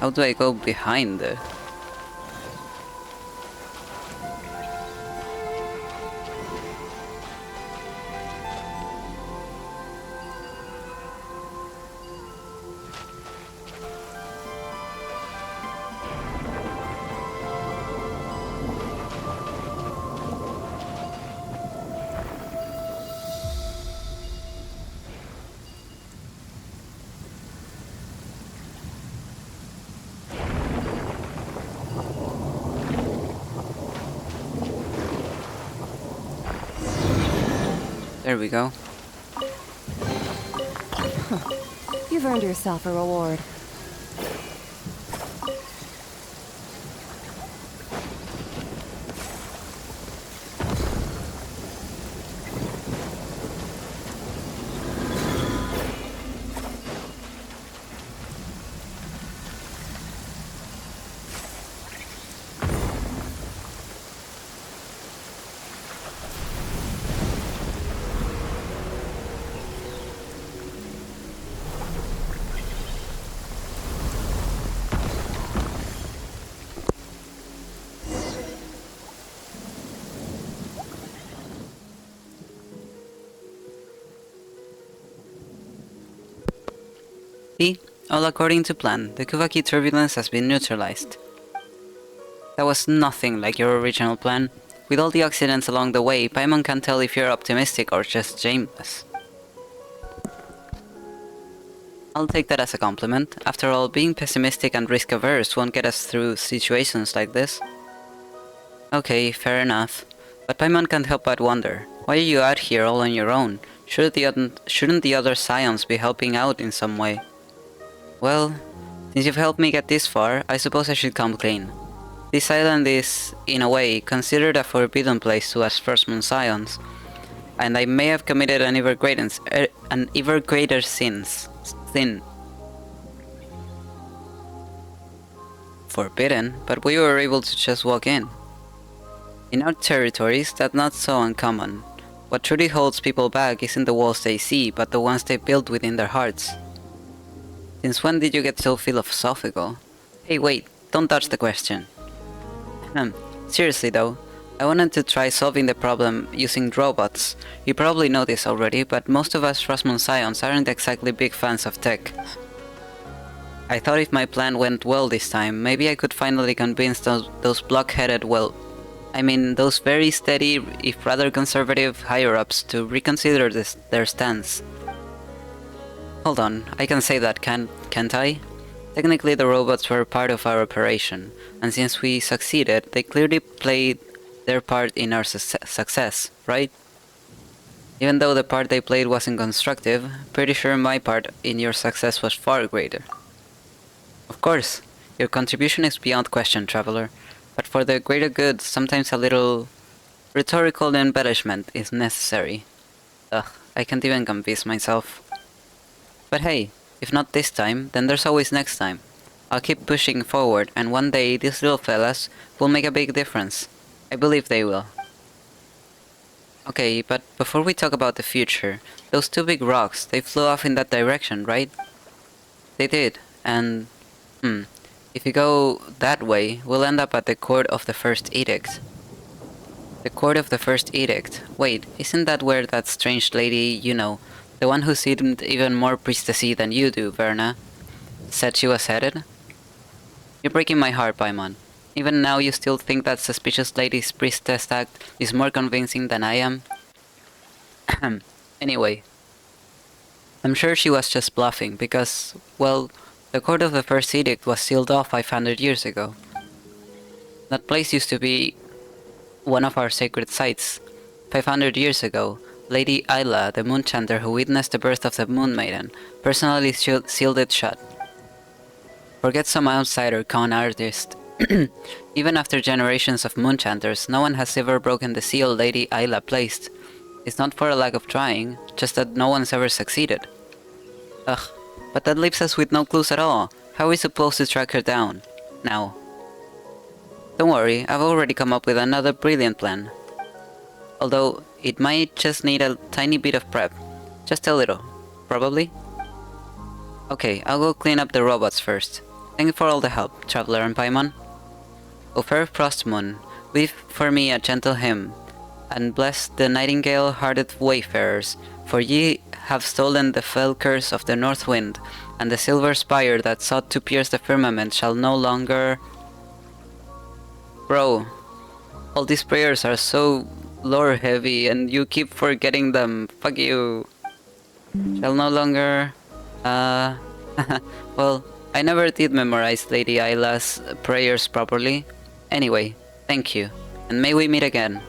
How do I go behind it? There we go. You've earned yourself a reward. See? All according to plan, the Kuvaki turbulence has been neutralized. That was nothing like your original plan. With all the accidents along the way, Paimon can't tell if you're optimistic or just shameless. I'll take that as a compliment. After all, being pessimistic and risk-averse won't get us through situations like this. Okay, fair enough. But Paimon can't help but wonder, why are you out here all on your own? Shouldn't the other Scions be helping out in some way? Well, since you've helped me get this far, I suppose I should come clean. This island is, in a way, considered a forbidden place to us First Moon Scions, and I may have committed an ever greater sin. Forbidden, but we were able to just walk in. In our territories, that's not so uncommon. What truly holds people back isn't the walls they see, but the ones they build within their hearts. Since when did you get so philosophical? Hey wait, don't touch the question. Seriously though, I wanted to try solving the problem using robots. You probably know this already, but most of us Frostmourne Scions aren't exactly big fans of tech. I thought if my plan went well this time, maybe I could finally convince those block-headed, those very steady, if rather conservative, higher-ups to reconsider their stance. Hold on, I can say that, can't I? Technically the robots were part of our operation, and since we succeeded, they clearly played their part in our success, right? Even though the part they played wasn't constructive, pretty sure my part in your success was far greater. Of course, your contribution is beyond question, Traveler, but for the greater good, sometimes a little rhetorical embellishment is necessary. Ugh, I can't even convince myself. But hey, if not this time, then there's always next time. I'll keep pushing forward, and one day these little fellas will make a big difference. I believe they will. Okay, but before we talk about the future, those two big rocks, they flew off in that direction, right? They did, and... if you go that way, we'll end up at the Court of the First Edict. The Court of the First Edict. Wait, isn't that where that strange lady, you know, the one who seemed even more priestessy than you do, Verna, said she was headed? You're breaking my heart, Paimon. Even now you still think that suspicious lady's priestess act is more convincing than I am? Anyway, I'm sure she was just bluffing because, well, the court of the First Edict was sealed off 500 years ago. That place used to be one of our sacred sites. 500 years ago, Lady Ayla, the moon chanter who witnessed the birth of the Moon Maiden, personally sealed it shut. Forget some outsider con artist. Even after generations of moon chanters, no one has ever broken the seal Lady Ayla placed. It's not for a lack of trying, just that no one's ever succeeded. Ugh, but that leaves us with no clues at all. How are we supposed to track her down? Now. Don't worry, I've already come up with another brilliant plan. Although, it might just need a tiny bit of prep. Just a little. Probably? Okay, I'll go clean up the robots first. Thank you for all the help, Traveler and Paimon. O fair Frostmoon, weave for me a gentle hymn, and bless the nightingale-hearted wayfarers, for ye have stolen the fell curse of the north wind, and the silver spire that sought to pierce the firmament shall no longer... Bro, all these prayers are so lore-heavy and you keep forgetting them. Fuck you. Shall no longer... well, I never did memorize Lady Ayla's prayers properly. Anyway, thank you, and may we meet again.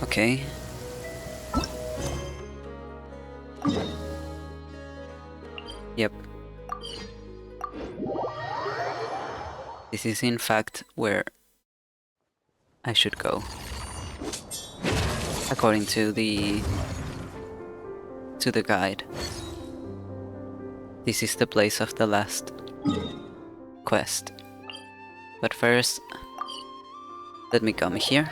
Okay. Yep. This is in fact where I should go. According to the guide. This is the place of the last quest. But first, let me come here.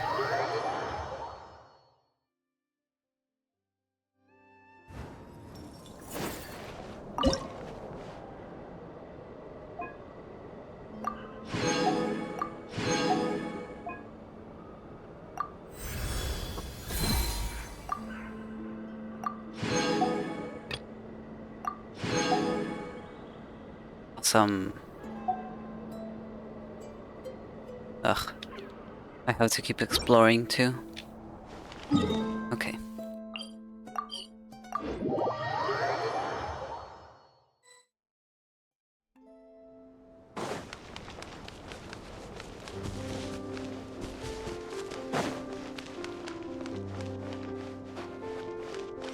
Ugh. I have to keep exploring too. Okay.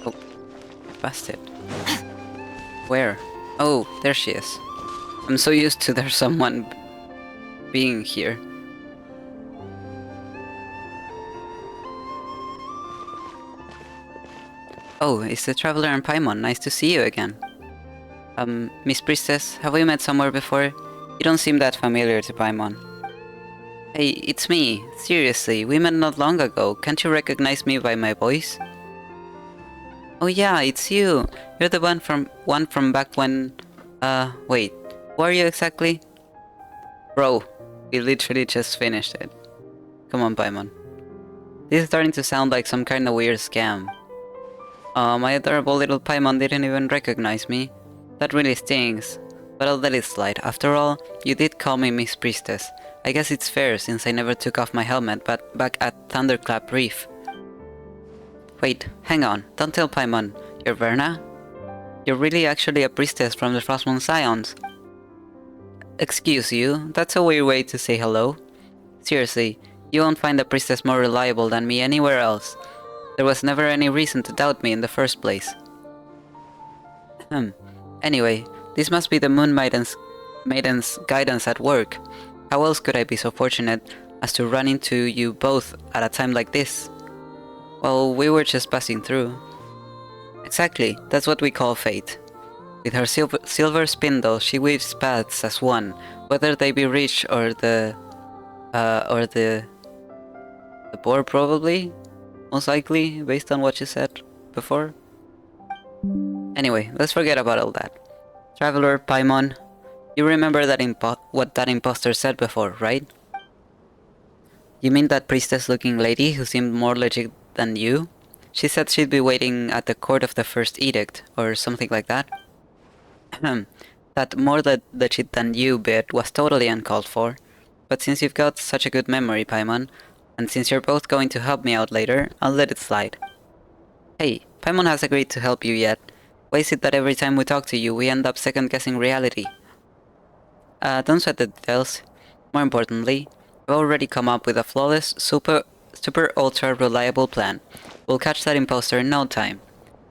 Oh, past it. Where? Oh, there she is. I'm so used to there's someone being here. Oh, it's the Traveler and Paimon. Nice to see you again. Miss Priestess, have we met somewhere before? You don't seem that familiar to Paimon. Hey, it's me. Seriously, we met not long ago. Can't you recognize me by my voice? Oh yeah, it's you. You're the one from back when... wait. Who are you exactly? Bro, we literally just finished it. Come on, Paimon. This is starting to sound like some kind of weird scam. My adorable little Paimon didn't even recognize me. That really stings. But I'll let it slide. After all, you did call me Miss Priestess. I guess it's fair since I never took off my helmet back at Thunderclap Reef. Wait, hang on. Don't tell Paimon. You're Verna? You're really actually a priestess from the Frostmoon Scions. Excuse you, that's a weird way to say hello. Seriously, you won't find a priestess more reliable than me anywhere else. There was never any reason to doubt me in the first place. Anyway, this must be the Moon Maiden's guidance at work. How else could I be so fortunate as to run into you both at a time like this? Well, we were just passing through. Exactly, that's what we call fate. With her silver spindle, she weaves paths as one, whether they be rich or the poor, probably, most likely, based on what you said before. Anyway, let's forget about all that. Traveler, Paimon, you remember that what that imposter said before, right? You mean that priestess-looking lady who seemed more legit than you? She said she'd be waiting at the court of the first edict, or something like that. That more legit than you bit was totally uncalled for. But since you've got such a good memory, Paimon, and since you're both going to help me out later, I'll let it slide. Hey, Paimon has agreed to help you yet. Why is it that every time we talk to you, we end up second-guessing reality? Don't sweat the details. More importantly, we've already come up with a flawless, super ultra reliable plan. We'll catch that imposter in no time.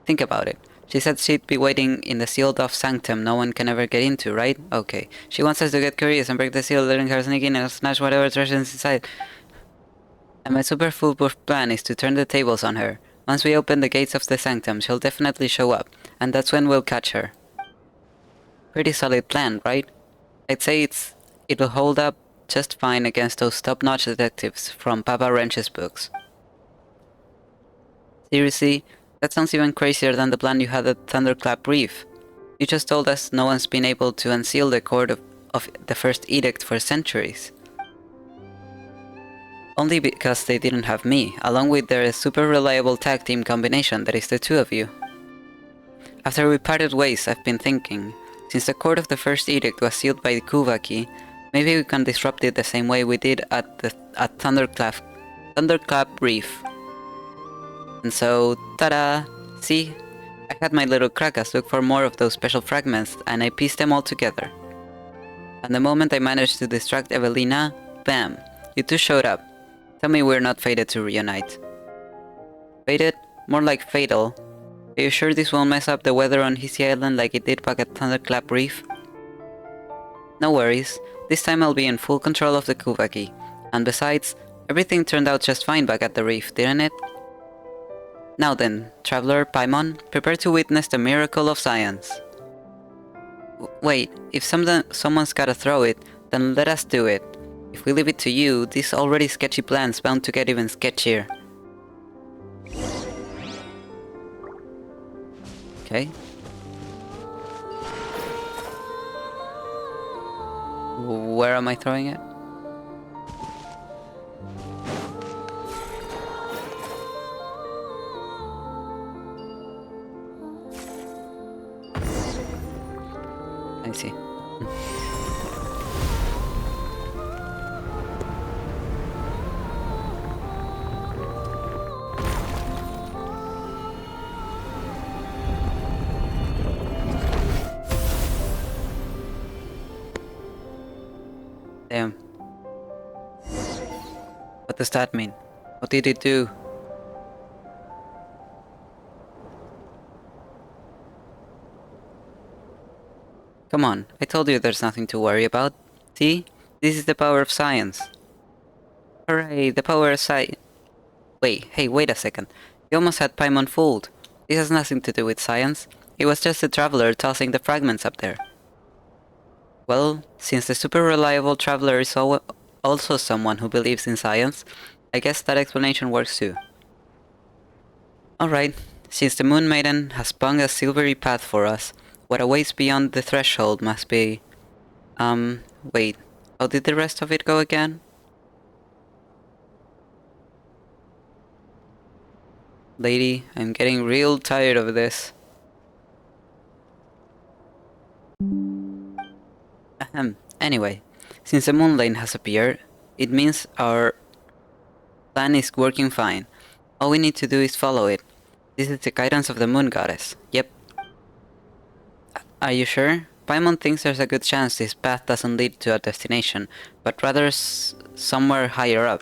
Think about it. She said she'd be waiting in the sealed-off sanctum no one can ever get into, right? Okay. She wants us to get curious and break the seal, letting her sneak in and snatch whatever treasure's inside. And my super foolproof plan is to turn the tables on her. Once we open the gates of the sanctum, she'll definitely show up, and that's when we'll catch her. Pretty solid plan, right? I'd say it'll hold up just fine against those top-notch detectives from Papa Wrench's books. Seriously? That sounds even crazier than the plan you had at Thunderclap Reef. You just told us no one's been able to unseal the court of the first edict for centuries. Only because they didn't have me, along with their super reliable tag team combination that is the two of you. After we parted ways, I've been thinking, since the court of the first edict was sealed by Kuvaki, maybe we can disrupt it the same way we did at Thunderclap Reef. And so, ta-da! See? I had my little crackas look for more of those special fragments, and I pieced them all together. And the moment I managed to distract Evelina, bam! You two showed up. Tell me we're not fated to reunite. Fated? More like fatal. Are you sure this won't mess up the weather on Hiisi Island like it did back at Thunderclap Reef? No worries. This time I'll be in full control of the Kuvaki. And besides, everything turned out just fine back at the reef, didn't it? Now then, Traveler, Paimon, prepare to witness the miracle of science. Wait, if someone's gotta throw it, then let us do it. If we leave it to you, this already sketchy plan's bound to get even sketchier. Okay. Where am I throwing it? I see. Damn. What does that mean? What did it do? Come on, I told you there's nothing to worry about. See? This is the power of science. Hooray, the power of science. Wait a second. You almost had Paimon fooled. This has nothing to do with science. It was just a traveler tossing the fragments up there. Well, since the super reliable traveler is also someone who believes in science, I guess that explanation works too. Alright, since the Moon Maiden has spun a silvery path for us, what awaits beyond the threshold must be... wait, how did the rest of it go again? Lady, I'm getting real tired of this. Anyway, since the Moon Lane has appeared, it means our plan is working fine. All we need to do is follow it. This is the guidance of the Moon Goddess. Yep. Are you sure? Paimon thinks there's a good chance this path doesn't lead to a destination, but rather somewhere higher up.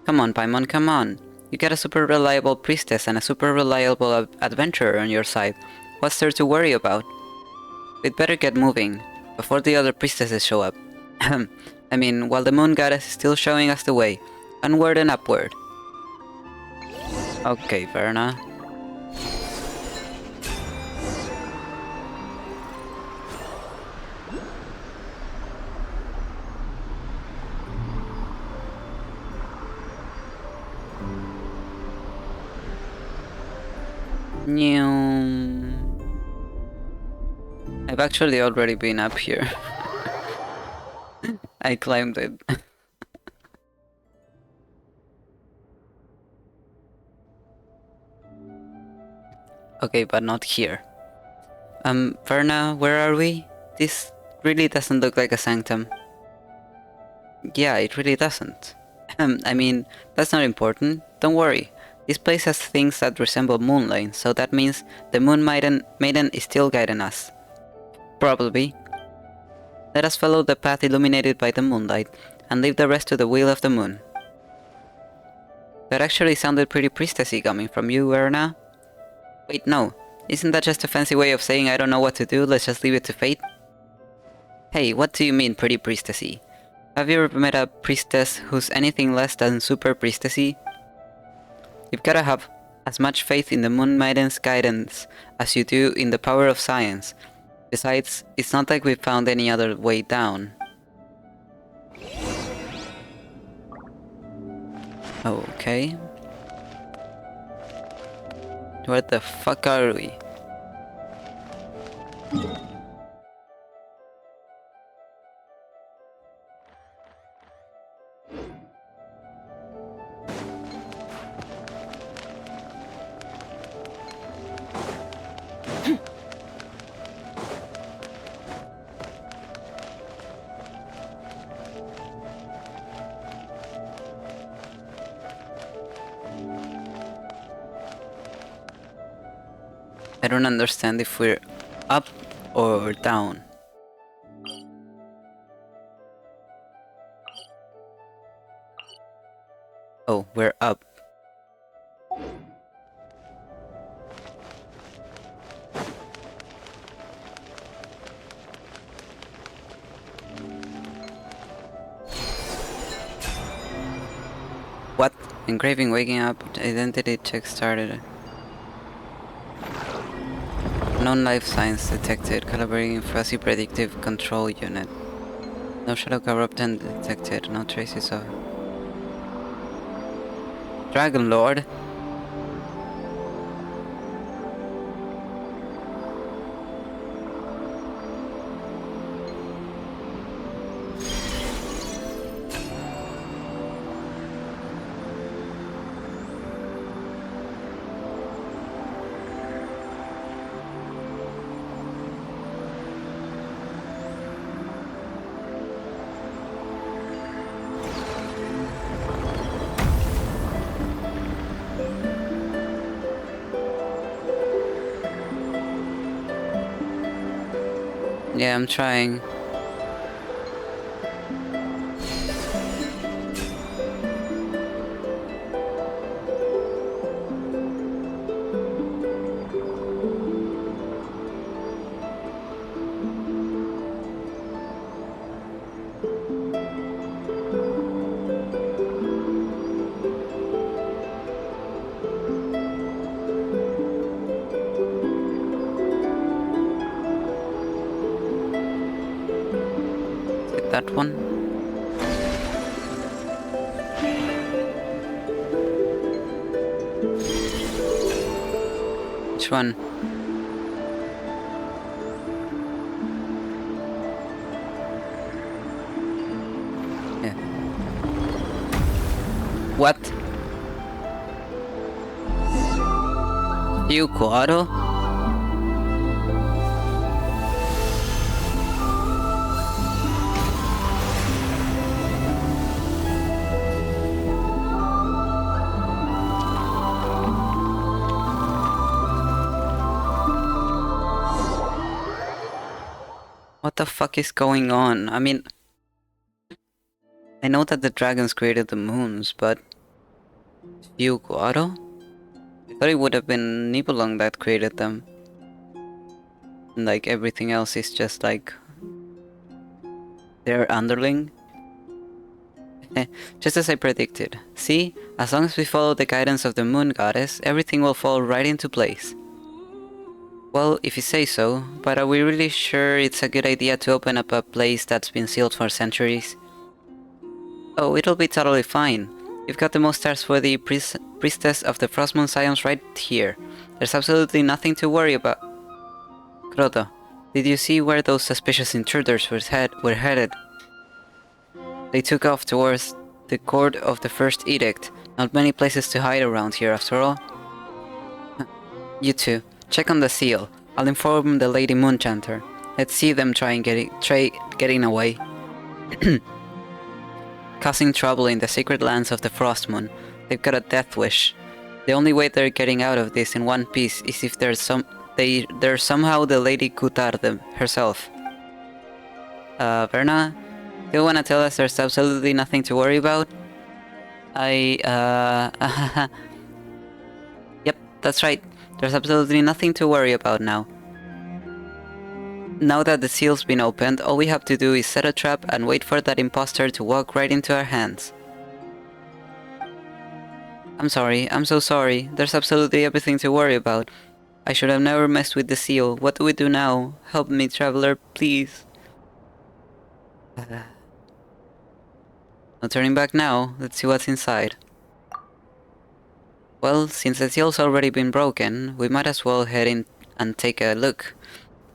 Come on, Paimon, come on. You got a super reliable priestess and a super reliable adventurer on your side. What's there to worry about? We'd better get moving, before the other priestesses show up. I mean, while the Moon Goddess is still showing us the way. Onward and upward. Okay, Verna. I've actually already been up here. I climbed it. Okay, but not here. Verna, where are we? This really doesn't look like a sanctum. Yeah, it really doesn't. I mean, that's not important. Don't worry. This place has things that resemble moonlight, so that means the Moon Maiden is still guiding us. Probably. Let us follow the path illuminated by the moonlight, and leave the rest to the will of the moon. That actually sounded pretty priestessy coming from you, Erna. Wait, no. Isn't that just a fancy way of saying I don't know what to do, let's just leave it to fate? Hey, what do you mean pretty priestessy? Have you ever met a priestess who's anything less than super priestessy? You've gotta have as much faith in the Moon Maiden's guidance as you do in the power of science. Besides, it's not like we've found any other way down. Okay. Where the fuck are we? I don't understand if we're up or down. Oh, we're up. What? Engraving waking up, identity check started. Non-life signs detected, calibrating fuzzy predictive control unit. No shadow corruption detected, no traces of... Dragon Lord? Yeah, I'm trying. That one. Which one? Yeah. What? You Quado? What the fuck is going on? I mean, I know that the dragons created the moons, but Guaro? I thought it would have been Nibelung that created them. And like everything else is just like their underling. Just as I predicted. See, as long as we follow the guidance of the moon goddess, everything will fall right into place. Well, if you say so, but are we really sure it's a good idea to open up a place that's been sealed for centuries? Oh, it'll be totally fine. You've got the most trustworthy priestess of the Frostmoon Scions right here. There's absolutely nothing to worry about. Crota, did you see where those suspicious intruders were headed? They took off towards the court of the First Edict. Not many places to hide around here, after all. You two. Check on the seal. I'll inform the Lady Moonchanter. Let's see them try and getting away. Causing trouble in the secret lands of the Frost Moon. They've got a death wish. The only way they're getting out of this in one piece is if there's somehow the Lady Kutar herself. Verna, do you wanna tell us there's absolutely nothing to worry about? Yep, that's right. There's absolutely nothing to worry about now. Now that the seal's been opened, all we have to do is set a trap and wait for that imposter to walk right into our hands. I'm sorry, I'm so sorry. There's absolutely everything to worry about. I should have never messed with the seal. What do we do now? Help me, traveler, please. No turning back now. Let's see what's inside. Well, since the seal's already been broken, we might as well head in and take a look.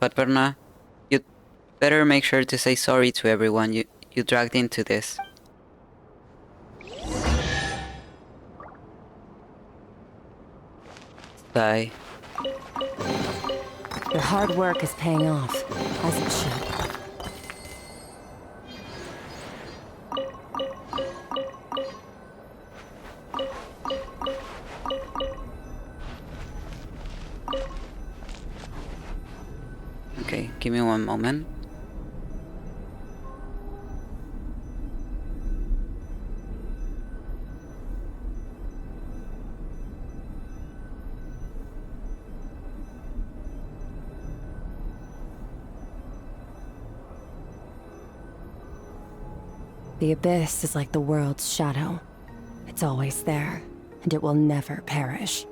But Verna, you'd better make sure to say sorry to everyone you dragged into this. Bye. Your hard work is paying off, as it should. Okay, give me one moment. The abyss is like the world's shadow. It's always there, and it will never perish.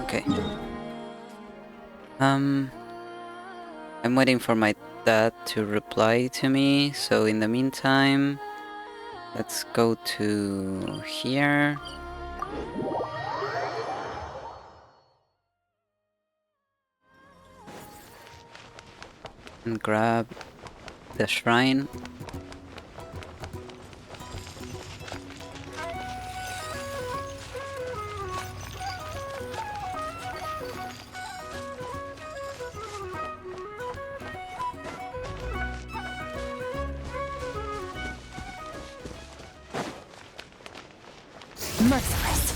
Okay. I'm waiting for my dad to reply to me, so in the meantime, let's go to here. And grab the shrine. Merciless.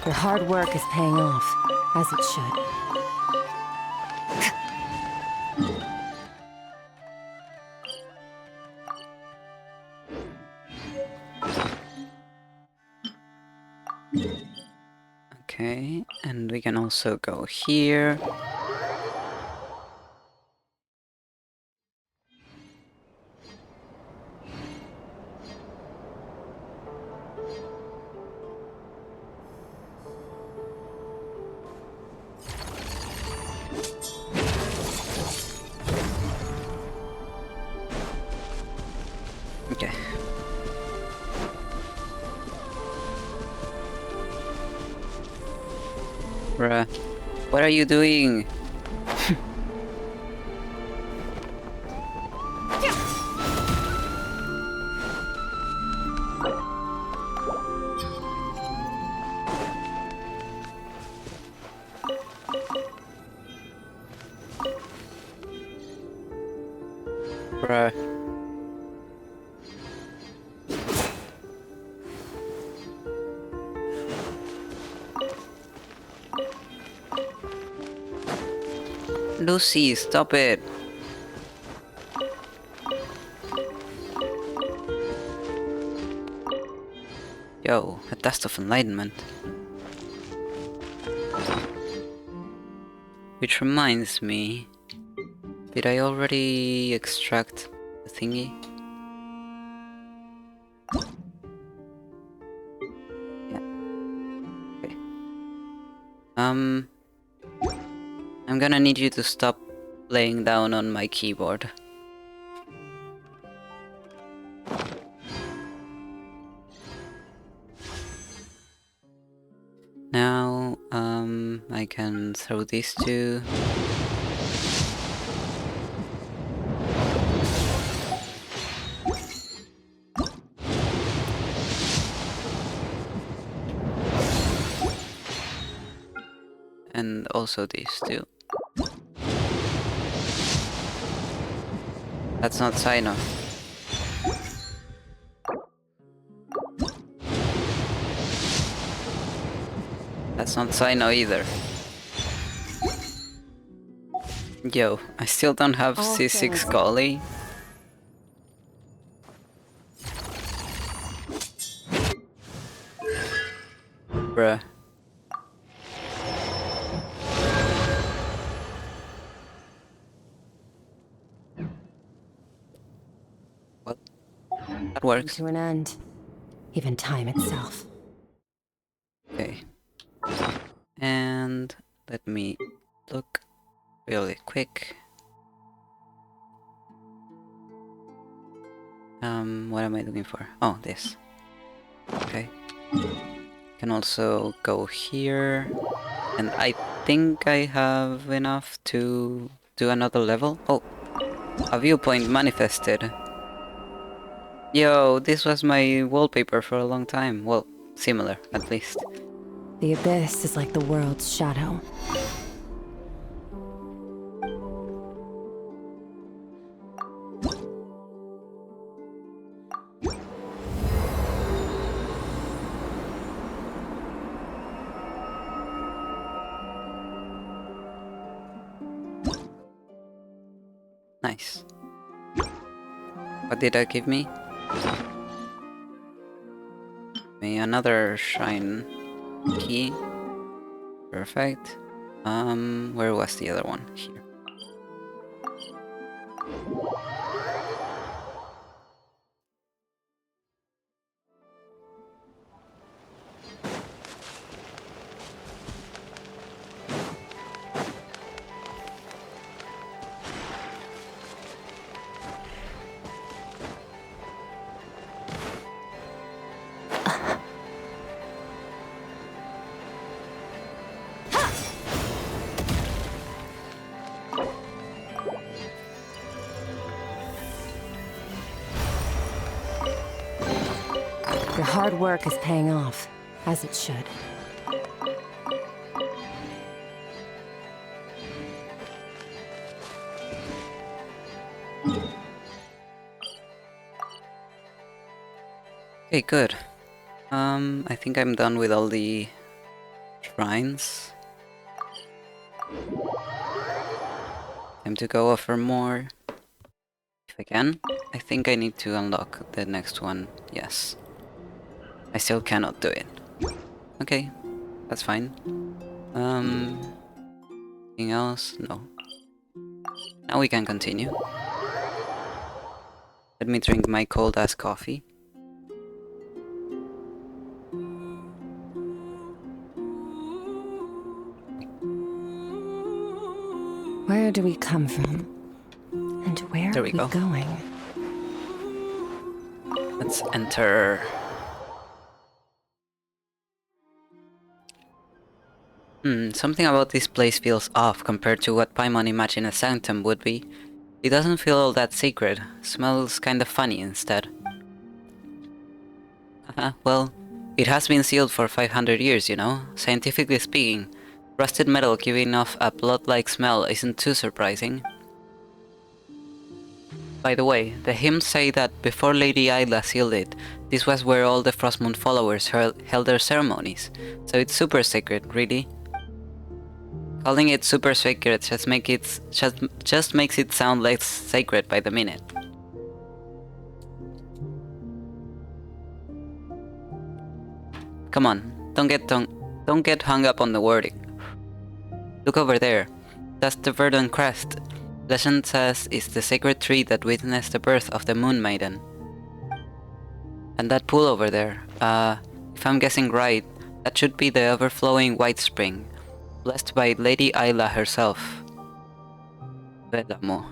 Your hard work is paying off, as it should. Okay, and we can also go here. Okay. Bruh. What are you doing? Bruh. Lucy, stop it. Yo, a test of enlightenment. Which reminds me, did I already extract the thingy? Yeah. Okay. I'm gonna need you to stop laying down on my keyboard. Now, I can throw these two. And also these two. That's not Sino. That's not Sino either. Yo, I still don't have All C6 things- Golly. Bruh. Well, that works. To an end. Even time itself. Okay. And let me look really quick. What am I looking for? Oh, this. Okay. Can also go here. And I think I have enough to do another level. Oh, a viewpoint manifested. Yo, this was my wallpaper for a long time. Well, similar, at least. The abyss is like the world's shadow. Nice. What did that give me? Another shrine key. Perfect. Where was the other one? Here. Your hard work is paying off, as it should. Okay, good. I think I'm done with all the shrines. Time to go offer more. If I can. I think I need to unlock the next one. Yes. I still cannot do it. Okay, that's fine. Anything else? No. Now we can continue. Let me drink my cold ass coffee. Where do we come from? And where There are we we go. going? Let's enter. Something about this place feels off compared to what Paimon imagined a sanctum would be. It doesn't feel all that sacred. Smells kind of funny instead. Well, it has been sealed for 500 years, you know? Scientifically speaking, rusted metal giving off a blood-like smell isn't too surprising. By the way, the hymns say that before Lady Ayla sealed it, this was where all the Frostmoon followers held their ceremonies, so it's super sacred, really. Calling it super sacred just makes it sound less sacred by the minute. Come on, don't get hung up on the wording. Look over there. That's the Verdant Crest. Legend says it's the sacred tree that witnessed the birth of the Moon Maiden. And that pool over there, if I'm guessing right, that should be the overflowing White Spring, blessed by Lady Ayla herself. Velamo.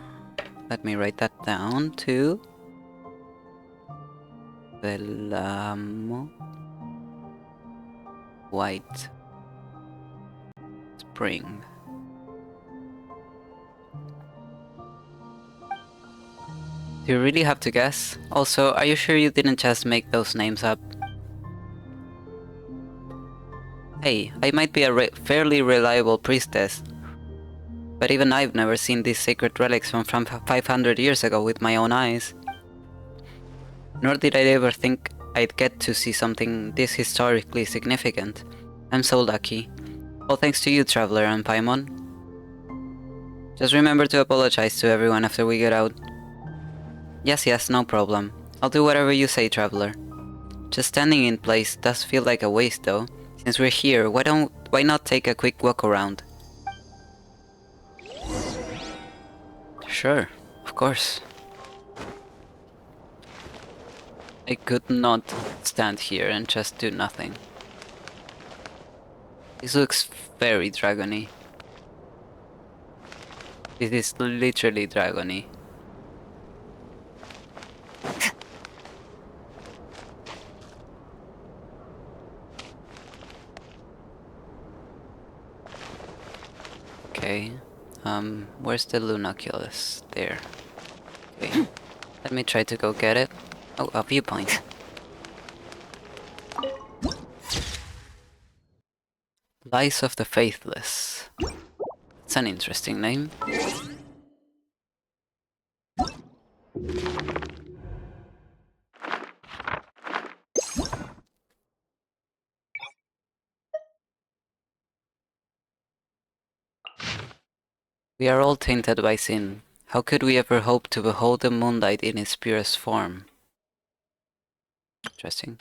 Let me write that down too. Velamo. White Spring. Do you really have to guess? Also, are you sure you didn't just make those names up? Hey, I might be a fairly reliable priestess, but even I've never seen these sacred relics from 500 years ago with my own eyes. Nor did I ever think I'd get to see something this historically significant. I'm so lucky. All thanks to you, Traveler and Paimon. Just remember to apologize to everyone after we get out. Yes, no problem. I'll do whatever you say, Traveler. Just standing in place does feel like a waste though. Since we're here, why not take a quick walk around? Sure, of course. I could not stand here and just do nothing. This looks very dragony. This is literally dragony. Okay, where's the Lunaculus? There. Okay, let me try to go get it. Oh, a viewpoint. Lies of the Faithless. It's an interesting name. We are all tainted by sin. How could we ever hope to behold the moonlight in its purest form? Interesting.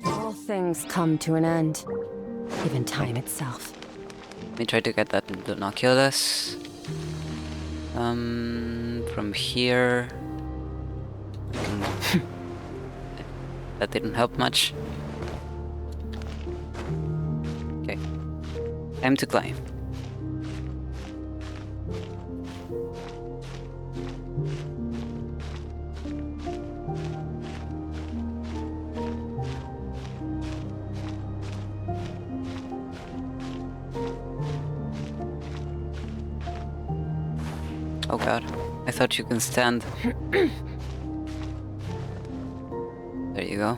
All things come to an end, even time itself. Let me try to get that Lunaculus. From here... That didn't help much. Okay. Time to climb. Oh god, I thought you can stand. There you go.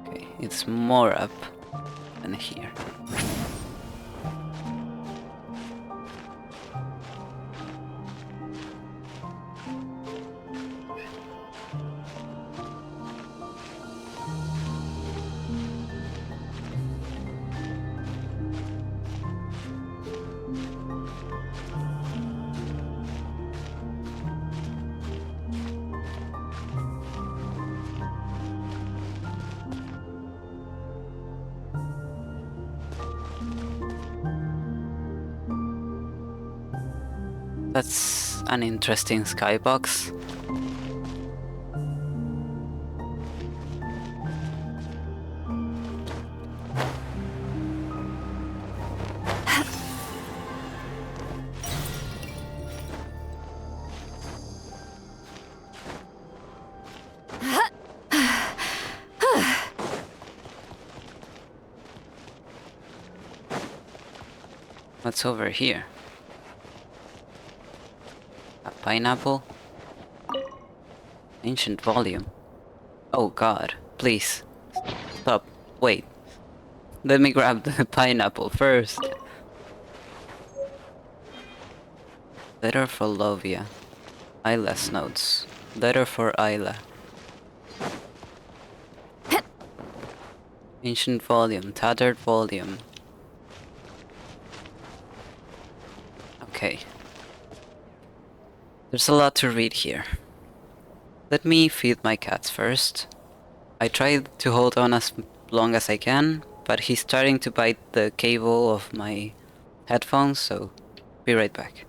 Okay, it's more up than here. That's an interesting skybox. What's over here? A pineapple? Ancient volume. Oh god, please. Stop. Wait. Let me grab the pineapple first. Letter for Lovia. Isla's notes. Letter for Isla. Ancient volume. Tattered volume. Okay. There's a lot to read here. Let me feed my cats first. I tried to hold on as long as I can, but he's starting to bite the cable of my headphones, so be right back.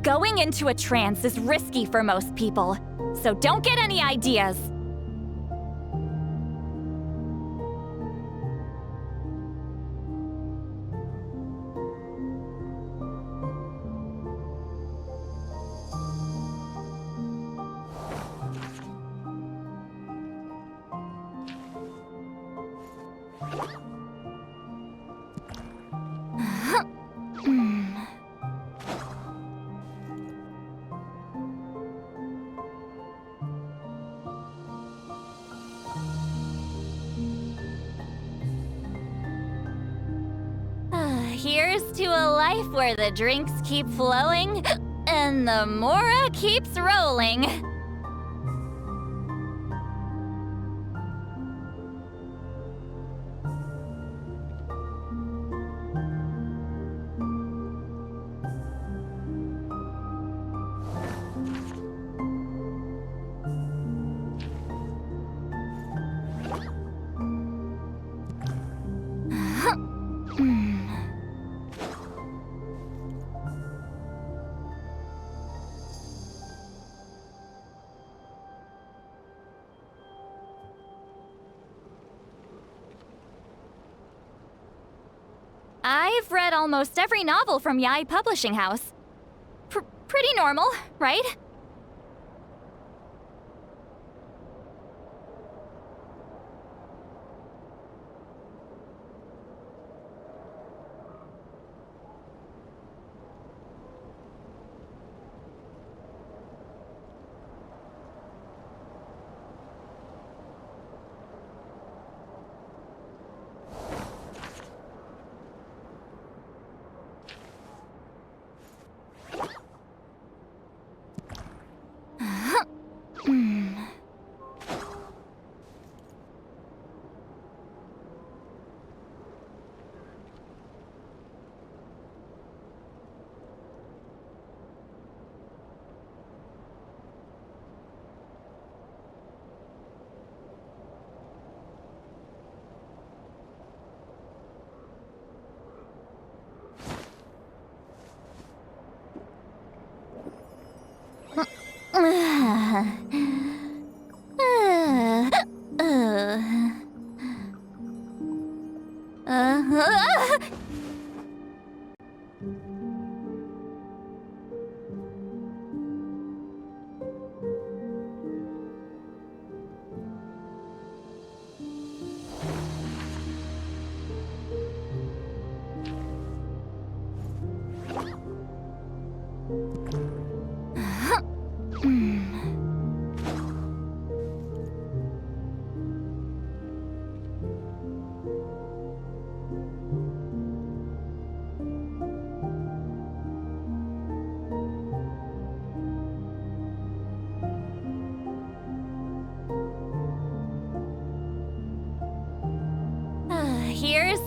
Going into a trance is risky for most people, so don't get any ideas. Here's to a life where the drinks keep flowing and the Mora keeps rolling. I've read almost every novel from Yae Publishing House. Pretty normal, right?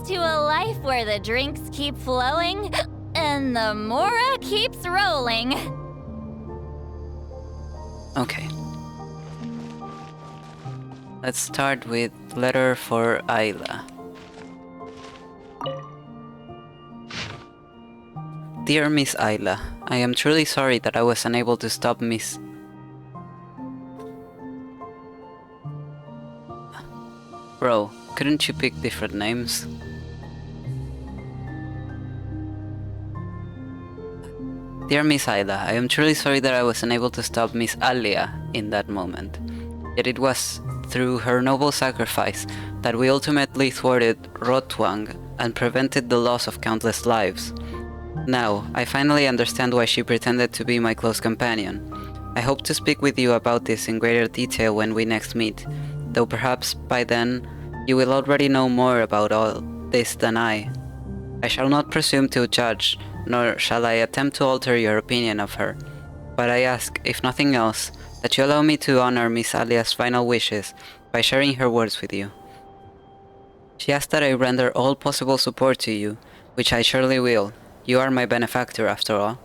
to a life where the drinks keep flowing and the mora keeps rolling. Okay. Let's start with letter for Ayla. Dear Miss Ayla, I am truly sorry that I was unable to stop Miss... Bro, couldn't you pick different names? Dear Miss Ayla, I am truly sorry that I was unable to stop Miss Alia in that moment. Yet it was through her noble sacrifice that we ultimately thwarted Rotwang and prevented the loss of countless lives. Now, I finally understand why she pretended to be my close companion. I hope to speak with you about this in greater detail when we next meet, though perhaps by then you will already know more about all this than I. I shall not presume to judge, nor shall I attempt to alter your opinion of her, but I ask, if nothing else, that you allow me to honor Miss Alia's final wishes by sharing her words with you. She asked that I render all possible support to you, which I surely will. You are my benefactor after all,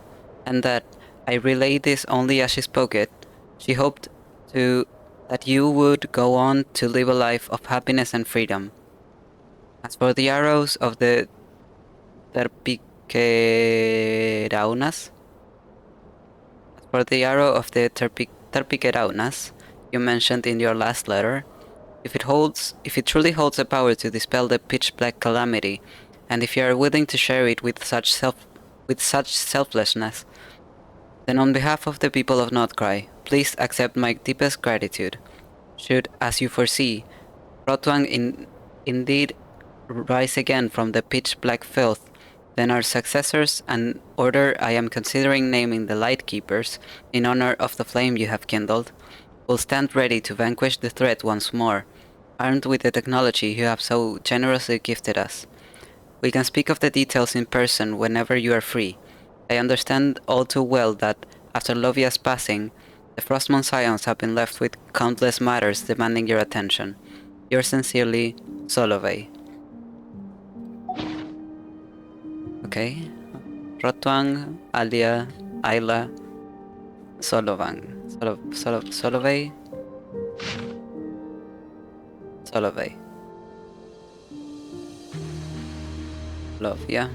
and that I relay this only as she spoke it. She hoped that you would go on to live a life of happiness and freedom. As for the arrows of the Terpiqueraunas, Terpiqueraunas you mentioned in your last letter, if it truly holds the power to dispel the pitch-black calamity, and if you are willing to share it with such selflessness, then on behalf of the people of Nod-Krai, please accept my deepest gratitude. Should, as you foresee, Rotwang indeed rise again from the pitch-black filth, then our successors, an order I am considering naming the Lightkeepers, in honor of the flame you have kindled, will stand ready to vanquish the threat once more, armed with the technology you have so generously gifted us. We can speak of the details in person whenever you are free. I understand all too well that, after Lovia's passing, the Frostmourne Scions have been left with countless matters demanding your attention. Yours sincerely, Solovey. Okay. Rotwang, Alia, Ayla, Solovang. Solovey? Solovey. Lovia.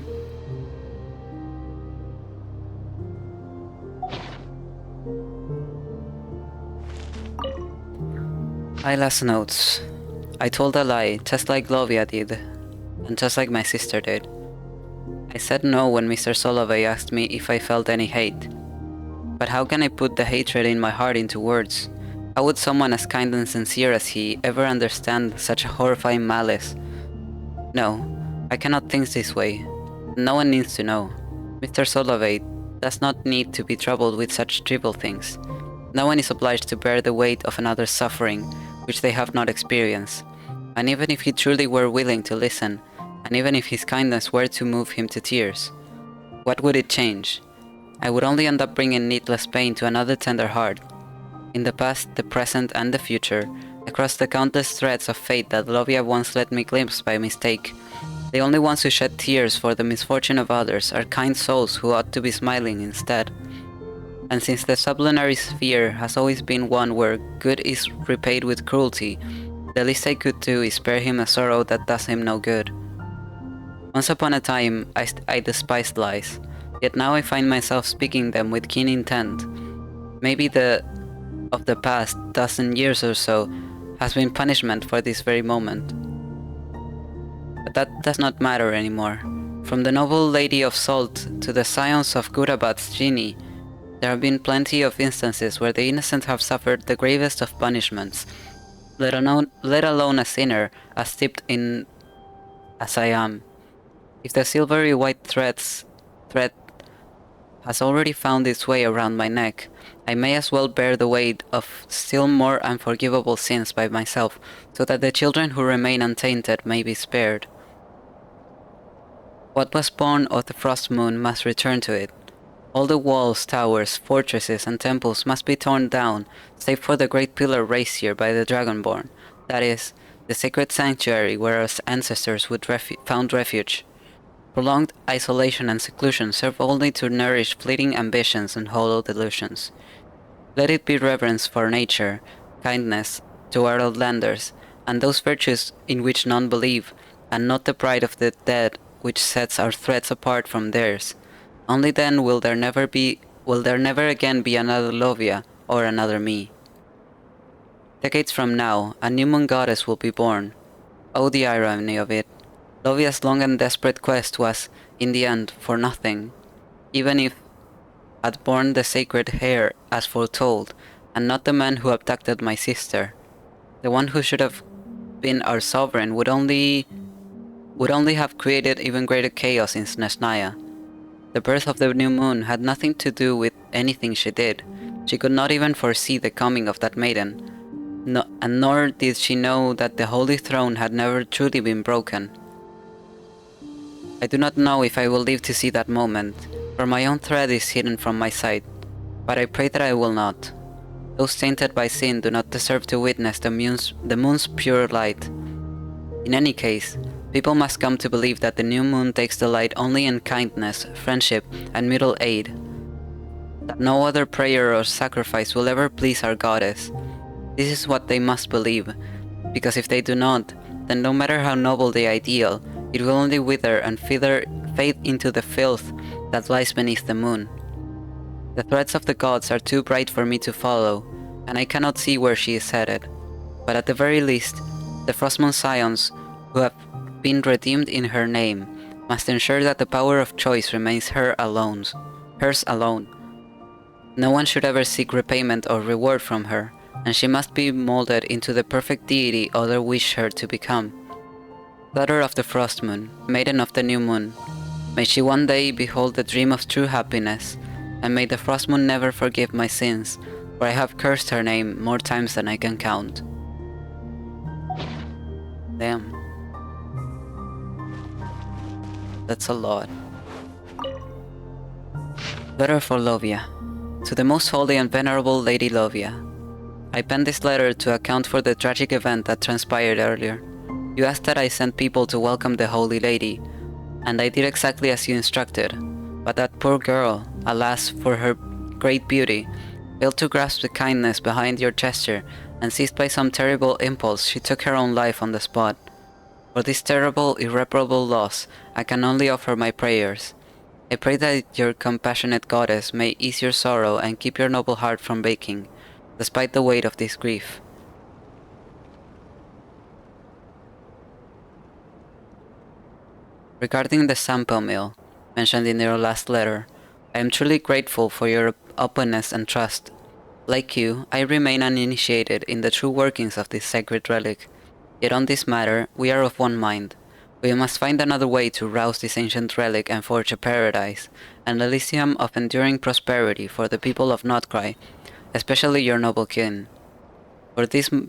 Ayla's notes. I told a lie, just like Lovia did, and just like my sister did. I said no when Mr. Solovey asked me if I felt any hate. But how can I put the hatred in my heart into words? How would someone as kind and sincere as he ever understand such a horrifying malice? No, I cannot think this way. No one needs to know. Mr. Solovey does not need to be troubled with such trivial things. No one is obliged to bear the weight of another's suffering, which they have not experienced. And even if he truly were willing to listen, and even if his kindness were to move him to tears, what would it change? I would only end up bringing needless pain to another tender heart. In the past, the present, and the future, across the countless threads of fate that Lovia once let me glimpse by mistake, the only ones who shed tears for the misfortune of others are kind souls who ought to be smiling instead. And since the sublunary sphere has always been one where good is repaid with cruelty, the least I could do is spare him a sorrow that does him no good. Once upon a time, I despised lies, yet now I find myself speaking them with keen intent. Maybe of the past dozen years or so has been punishment for this very moment. But that does not matter anymore. From the noble Lady of Salt to the scions of Gurabat's genie, there have been plenty of instances where the innocent have suffered the gravest of punishments, let alone a sinner as steeped in as I am. If the silvery white thread has already found its way around my neck, I may as well bear the weight of still more unforgivable sins by myself, so that the children who remain untainted may be spared. What was born of the Frost Moon must return to it. All the walls, towers, fortresses, and temples must be torn down, save for the great pillar raised here by the Dragonborn, that is, the sacred sanctuary where our ancestors would found refuge. Prolonged isolation and seclusion serve only to nourish fleeting ambitions and hollow delusions. Let it be reverence for nature, kindness to our outlanders, and those virtues in which none believe, and not the pride of the dead which sets our threats apart from theirs. Only then will there never again be another Lovia or another me. Decades from now, a new moon goddess will be born. Oh, the irony of it. Lovia's long and desperate quest was, in the end, for nothing, even if had borne the sacred hair as foretold, and not the man who abducted my sister. The one who should have been our sovereign would only have created even greater chaos in Snezhnaya. The birth of the new moon had nothing to do with anything she did. She could not even foresee the coming of that maiden, and nor did she know that the holy throne had never truly been broken. I do not know if I will live to see that moment, for my own thread is hidden from my sight, but I pray that I will not. Those tainted by sin do not deserve to witness the moon's pure light. In any case, people must come to believe that the new moon takes delight only in kindness, friendship, and mutual aid. That no other prayer or sacrifice will ever please our goddess. This is what they must believe, because if they do not, then no matter how noble the ideal, it will only wither and fade into the filth that lies beneath the moon. The threads of the gods are too bright for me to follow, and I cannot see where she is headed. But at the very least, the Frostmoon Scions, who have been redeemed in her name, must ensure that the power of choice remains hers alone. No one should ever seek repayment or reward from her, and she must be molded into the perfect deity others wish her to become. Daughter of the Frost Moon, maiden of the new moon, may she one day behold the dream of true happiness, and may the Frost Moon never forgive my sins, for I have cursed her name more times than I can count. Damn. That's a lot. Letter for Lovia. To the most holy and venerable Lady Lovia. I penned this letter to account for the tragic event that transpired earlier. You asked that I send people to welcome the Holy Lady, and I did exactly as you instructed. But that poor girl, alas for her great beauty, failed to grasp the kindness behind your gesture, and seized by some terrible impulse, she took her own life on the spot. For this terrible, irreparable loss, I can only offer my prayers. I pray that your compassionate goddess may ease your sorrow and keep your noble heart from breaking, despite the weight of this grief. Regarding the sample mill, mentioned in your last letter, I am truly grateful for your openness and trust. Like you, I remain uninitiated in the true workings of this sacred relic. Yet on this matter, we are of one mind. We must find another way to rouse this ancient relic and forge a paradise, an Elysium of enduring prosperity for the people of Nod-Krai, especially your noble kin.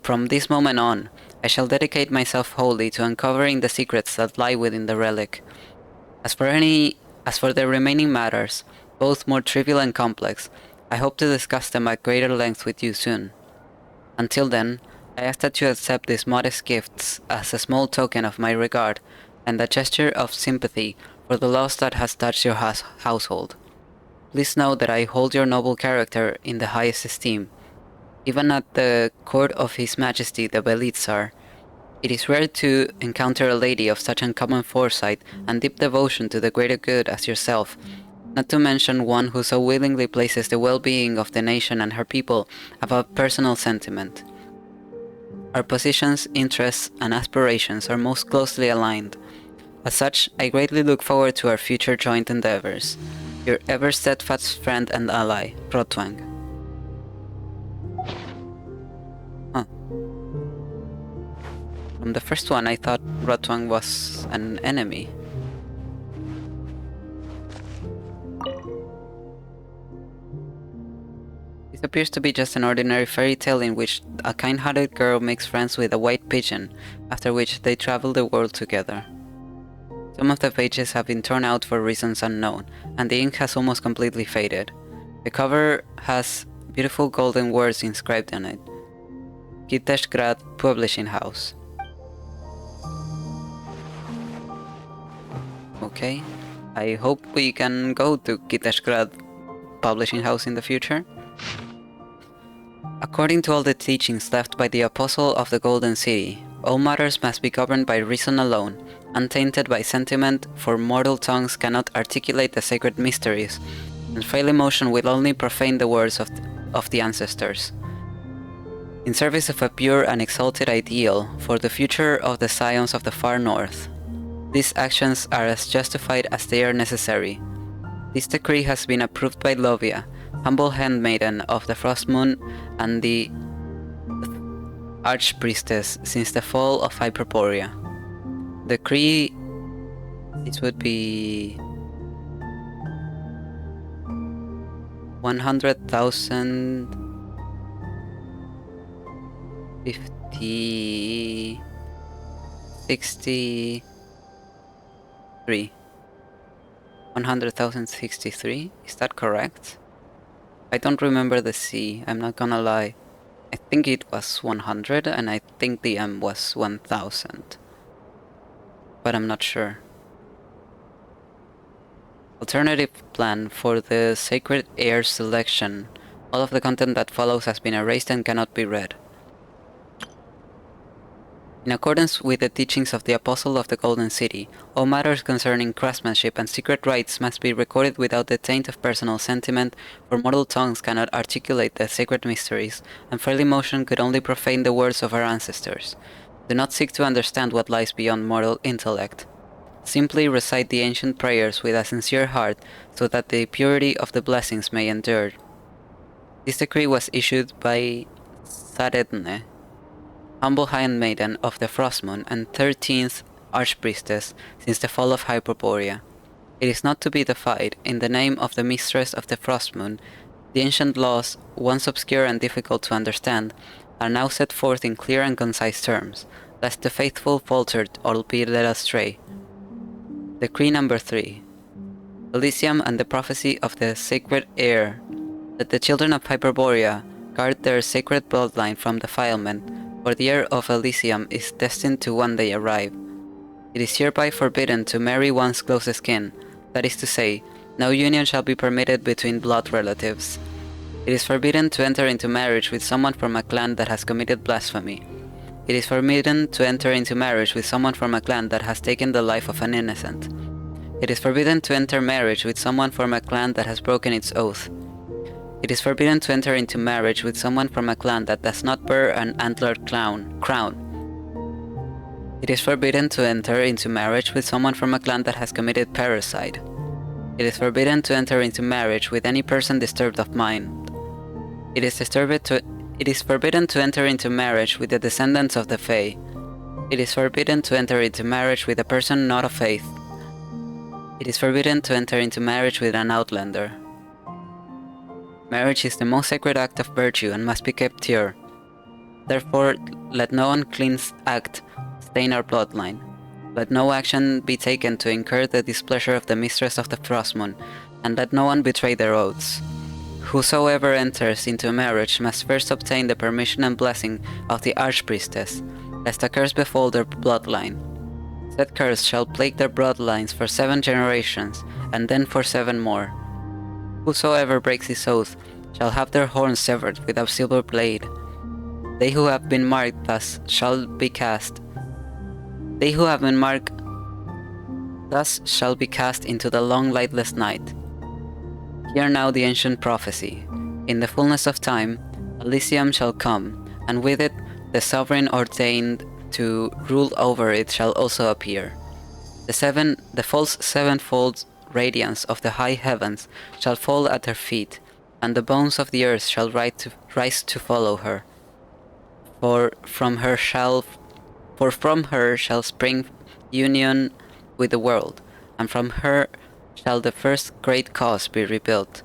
From this moment on, I shall dedicate myself wholly to uncovering the secrets that lie within the relic. As for the remaining matters, both more trivial and complex, I hope to discuss them at greater length with you soon. Until then, I ask that you accept these modest gifts as a small token of my regard and a gesture of sympathy for the loss that has touched your household. Please know that I hold your noble character in the highest esteem. Even at the court of His Majesty the Belit Tsar, it is rare to encounter a lady of such uncommon foresight and deep devotion to the greater good as yourself, not to mention one who so willingly places the well-being of the nation and her people above personal sentiment. Our positions, interests, and aspirations are most closely aligned. As such, I greatly look forward to our future joint endeavors. Your ever steadfast friend and ally, Rotwang. From the first one, I thought Rotwang was an enemy. This appears to be just an ordinary fairy tale in which a kind-hearted girl makes friends with a white pigeon, after which they travel the world together. Some of the pages have been torn out for reasons unknown, and the ink has almost completely faded. The cover has beautiful golden words inscribed on it. Gitteshgrad Publishing House. Okay. I hope we can go to Kiteshgrad publishing house in the future. According to all the teachings left by the Apostle of the Golden City, all matters must be governed by reason alone, untainted by sentiment, for mortal tongues cannot articulate the sacred mysteries, and frail emotion will only profane the words of the ancestors. In service of a pure and exalted ideal, for the future of the scions of the far north, these actions are as justified as they are necessary. This decree has been approved by Lovia, humble handmaiden of the Frost Moon and the Archpriestess since the fall of Hyperborea. Decree... This would be... 100,000... 50... 63... 100,063? Is that correct? I don't remember the C, I'm not gonna lie. I think it was 100 and I think the M was 1000. But I'm not sure. Alternative plan for the Sacred Heir selection. All of the content that follows has been erased and cannot be read. In accordance with the teachings of the Apostle of the Golden City, all matters concerning craftsmanship and secret rites must be recorded without the taint of personal sentiment, for mortal tongues cannot articulate the sacred mysteries, and frail emotion could only profane the words of our ancestors. Do not seek to understand what lies beyond mortal intellect. Simply recite the ancient prayers with a sincere heart, so that the purity of the blessings may endure. This decree was issued by Saredne, humble handmaiden of the Frost Moon and 13th Archpriestess since the fall of Hyperborea. It is not to be defied. In the name of the Mistress of the Frost Moon, the ancient laws, once obscure and difficult to understand, are now set forth in clear and concise terms, lest the faithful falter or be led astray. Decree number 3. Elysium and the prophecy of the Sacred Heir, that the children of Hyperborea guard their sacred bloodline from defilement, for the heir of Elysium is destined to one day arrive. It is hereby forbidden to marry one's closest kin, that is to say, no union shall be permitted between blood relatives. It is forbidden to enter into marriage with someone from a clan that has committed blasphemy. It is forbidden to enter into marriage with someone from a clan that has taken the life of an innocent. It is forbidden to enter marriage with someone from a clan that has broken its oath. It is forbidden to enter into marriage with someone from a clan that does not bear an antlered crown. It is forbidden to enter into marriage with someone from a clan that has committed parricide. It is forbidden to enter into marriage with any person disturbed of mind. It is forbidden to enter into marriage with the descendants of the Fae. It is forbidden to enter into marriage with a person not of faith. It is forbidden to enter into marriage with an outlander. Marriage is the most sacred act of virtue and must be kept pure. Therefore, let no unclean act stain our bloodline. Let no action be taken to incur the displeasure of the Mistress of the Frost Moon, and let no one betray their oaths. Whosoever enters into marriage must first obtain the permission and blessing of the Archpriestess, lest a curse befall their bloodline. Said curse shall plague their bloodlines for 7 generations, and then for 7 more. Whosoever breaks his oath shall have their horns severed with a silver blade. They who have been marked thus shall be cast. They who have been marked thus shall be cast into the long lightless night. Hear now the ancient prophecy. In the fullness of time, Elysium shall come, and with it the sovereign ordained to rule over it shall also appear. The false sevenfold radiance of the high heavens shall fall at her feet, and the bones of the earth shall rise to follow her. For from her shall spring union with the world, and from her shall the first great cause be rebuilt.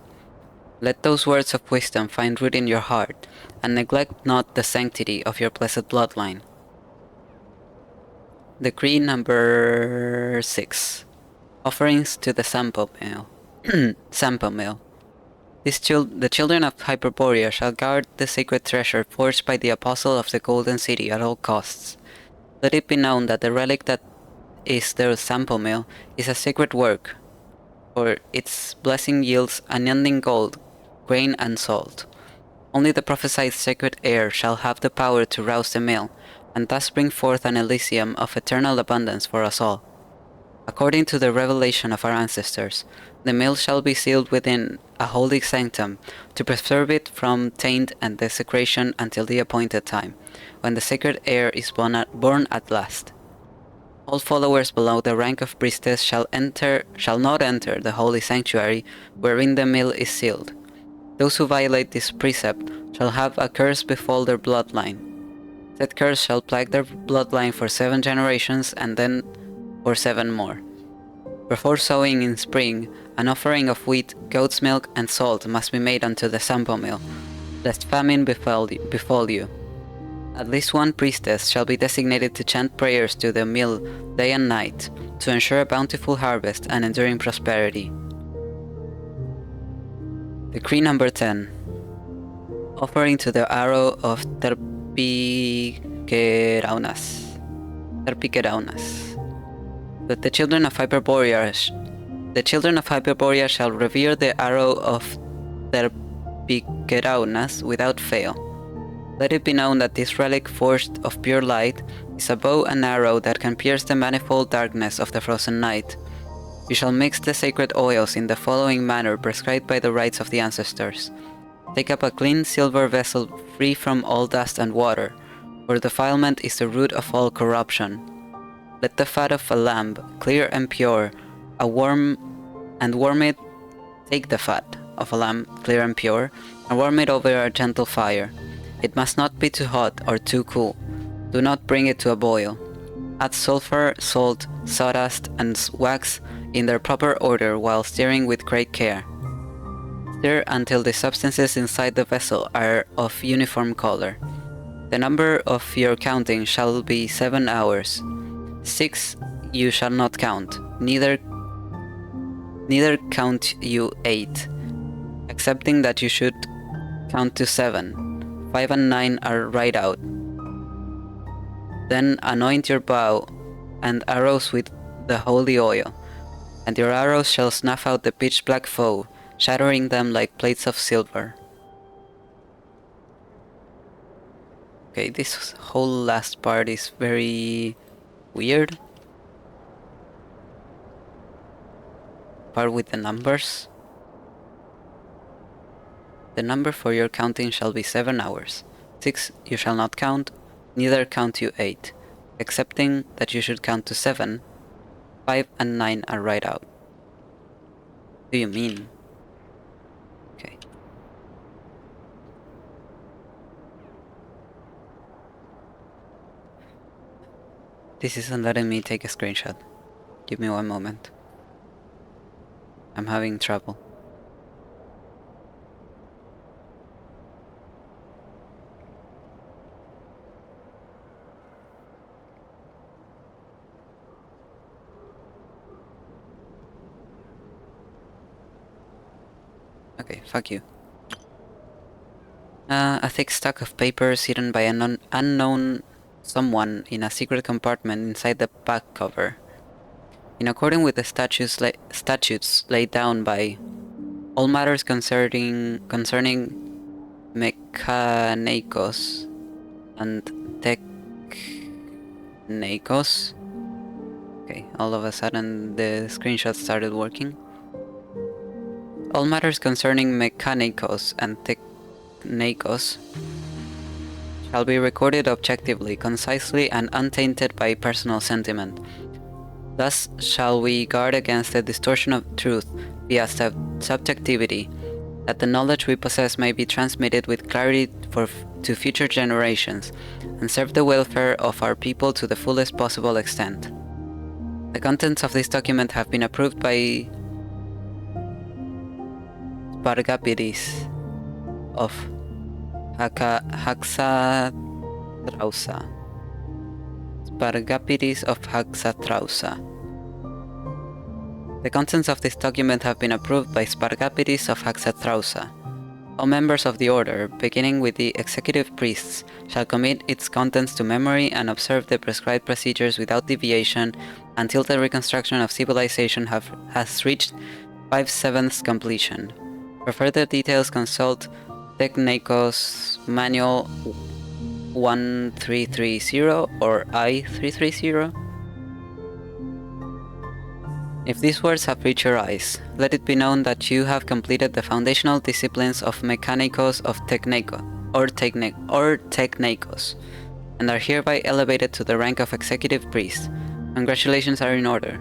Let those words of wisdom find root in your heart, and neglect not the sanctity of your blessed bloodline. Decree number 6. Offerings to the Sampo Mill. Sampo Mill. The children of Hyperborea shall guard the sacred treasure forged by the Apostle of the Golden City at all costs. Let it be known that the relic that is the sample mill, is a sacred work, for its blessing yields unending gold, grain, and salt. Only the prophesied sacred heir shall have the power to rouse the mill, and thus bring forth an Elysium of eternal abundance for us all. According to the revelation of our ancestors, the mill shall be sealed within a holy sanctum to preserve it from taint and desecration until the appointed time, when the sacred heir is born at last. All followers below the rank of priestess shall not enter the holy sanctuary wherein the mill is sealed. Those who violate this precept shall have a curse befall their bloodline. That curse shall plague their bloodline for 7 generations and then for 7 more. Before sowing in spring, an offering of wheat, goat's milk, and salt must be made unto the sample mill, lest famine befall you. At least one priestess shall be designated to chant prayers to the mill day and night, to ensure a bountiful harvest and enduring prosperity. Decree number 10. Offering to the arrow of Terpikeraunas. That the children of Hyperborea shall revere the arrow of Terpikeraunas without fail. Let it be known that this relic forged of pure light is a bow and arrow that can pierce the manifold darkness of the frozen night. You shall mix the sacred oils in the following manner prescribed by the rites of the ancestors. Take up a clean silver vessel free from all dust and water, for defilement is the root of all corruption. Let the fat of a lamb, clear and pure, take the fat of a lamb, clear and pure, and warm it over a gentle fire. It must not be too hot or too cool. Do not bring it to a boil. Add sulfur, salt, sawdust, and wax in their proper order while stirring with great care. Stir until the substances inside the vessel are of uniform color. The number of your counting shall be 7 hours. 6 you shall not count, neither count you 8, excepting that you should count to 7. 5 and 9 are right out. Then anoint your bow and arrows with the holy oil, and your arrows shall snuff out the pitch-black foe, shattering them like plates of silver. Okay, this whole last part is very weird. Part with the numbers. The number for your counting shall be 7 hours. 6 you shall not count, neither count you 8, excepting that you should count to 7. 5 and 9 are right out. What do you mean? Okay. This isn't letting me take a screenshot. Give me one moment. I'm having trouble. Okay, fuck you. A thick stack of papers hidden by an unknown someone in a secret compartment inside the back cover. In accordance with the statutes laid down by all matters concerning mechanicos and technicos. Okay, all of a sudden the screenshot started working. All matters concerning mechanicos and technicos shall be recorded objectively, concisely, and untainted by personal sentiment. Thus shall we guard against the distortion of truth via subjectivity, that the knowledge we possess may be transmitted with clarity to future generations, and serve the welfare of our people to the fullest possible extent. The contents of this document have been approved by Spargapides of Haxatrausa. Spargapides of Haxatrausa. The contents of this document have been approved by Spargapides of Haxatrausa. All members of the Order, beginning with the Executive Priests, shall commit its contents to memory and observe the prescribed procedures without deviation until the reconstruction of civilization has reached 5/7 completion. For further details, consult Technecos Manual 1330 or I330. If these words have reached your eyes, let it be known that you have completed the foundational disciplines of Mechanicos of Technecos, and are hereby elevated to the rank of Executive Priest. Congratulations are in order.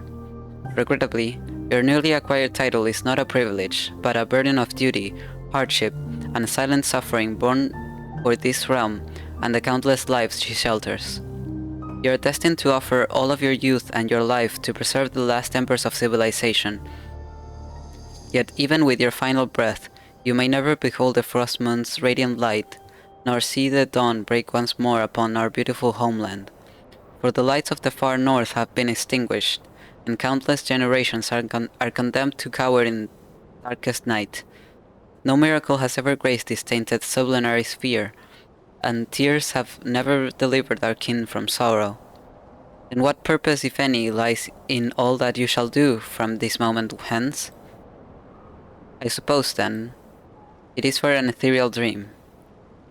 Regrettably, your newly acquired title is not a privilege, but a burden of duty, hardship, and silent suffering borne for this realm and the countless lives she shelters. You are destined to offer all of your youth and your life to preserve the last embers of civilization. Yet even with your final breath, you may never behold the frost moon's radiant light, nor see the dawn break once more upon our beautiful homeland. For the lights of the far north have been extinguished, and countless generations are condemned to cower in darkest night. No miracle has ever graced this tainted sublunary sphere, and tears have never delivered our kin from sorrow. Then what purpose, if any, lies in all that you shall do from this moment hence? I suppose, then, it is for an ethereal dream,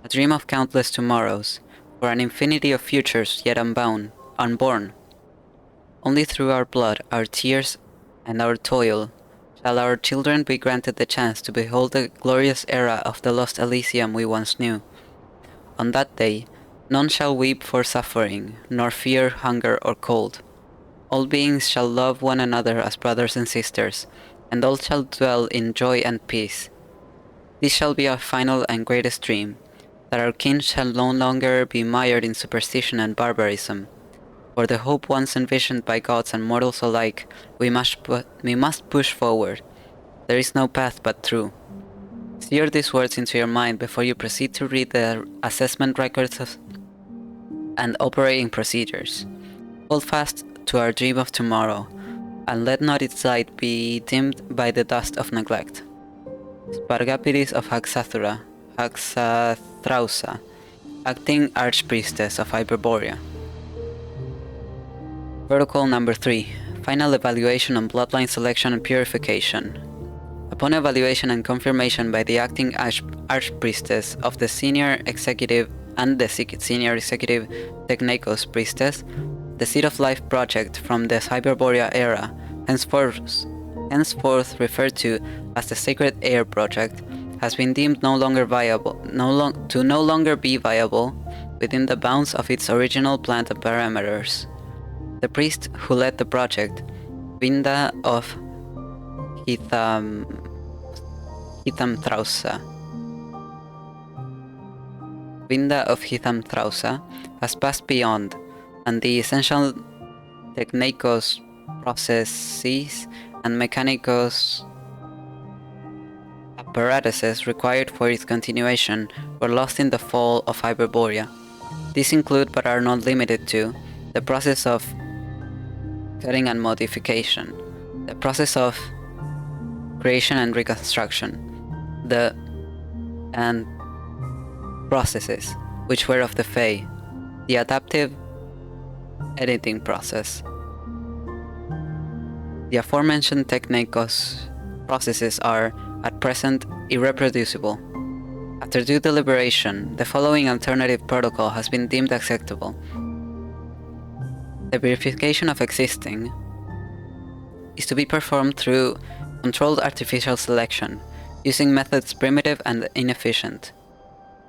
a dream of countless tomorrows, for an infinity of futures yet unborn. Only through our blood, our tears, and our toil shall our children be granted the chance to behold the glorious era of the lost Elysium we once knew. On that day, none shall weep for suffering, nor fear hunger or cold. All beings shall love one another as brothers and sisters, and all shall dwell in joy and peace. This shall be our final and greatest dream, that our kin shall no longer be mired in superstition and barbarism. For the hope once envisioned by gods and mortals alike, we must push forward. There is no path but through. Sear these words into your mind before you proceed to read the assessment records and operating procedures. Hold fast to our dream of tomorrow, and let not its light be dimmed by the dust of neglect. Spargapiris of Haxathrausa, acting Archpriestess of Hyperborea. Protocol number 3. Final evaluation on bloodline selection and purification. Upon evaluation and confirmation by the acting Archpriestess of the Senior Executive and the Senior Executive Technecos Priestess, the Seed of Life project from the Hyperborea era, henceforth referred to as the Sacred Air project, has been deemed no longer be viable within the bounds of its original planned parameters. The priest who led the project, Vinda of Hithamthrausa, has passed beyond, and the essential Technecos processes and Mechanicos apparatuses required for its continuation were lost in the fall of Hyperborea. These include, but are not limited to, the process of cutting and modification, the process of creation and reconstruction, and processes which were of the Fae, the adaptive editing process. The aforementioned Technecos processes are, at present, irreproducible. After due deliberation, the following alternative protocol has been deemed acceptable. The verification of existing is to be performed through controlled artificial selection, using methods primitive and inefficient.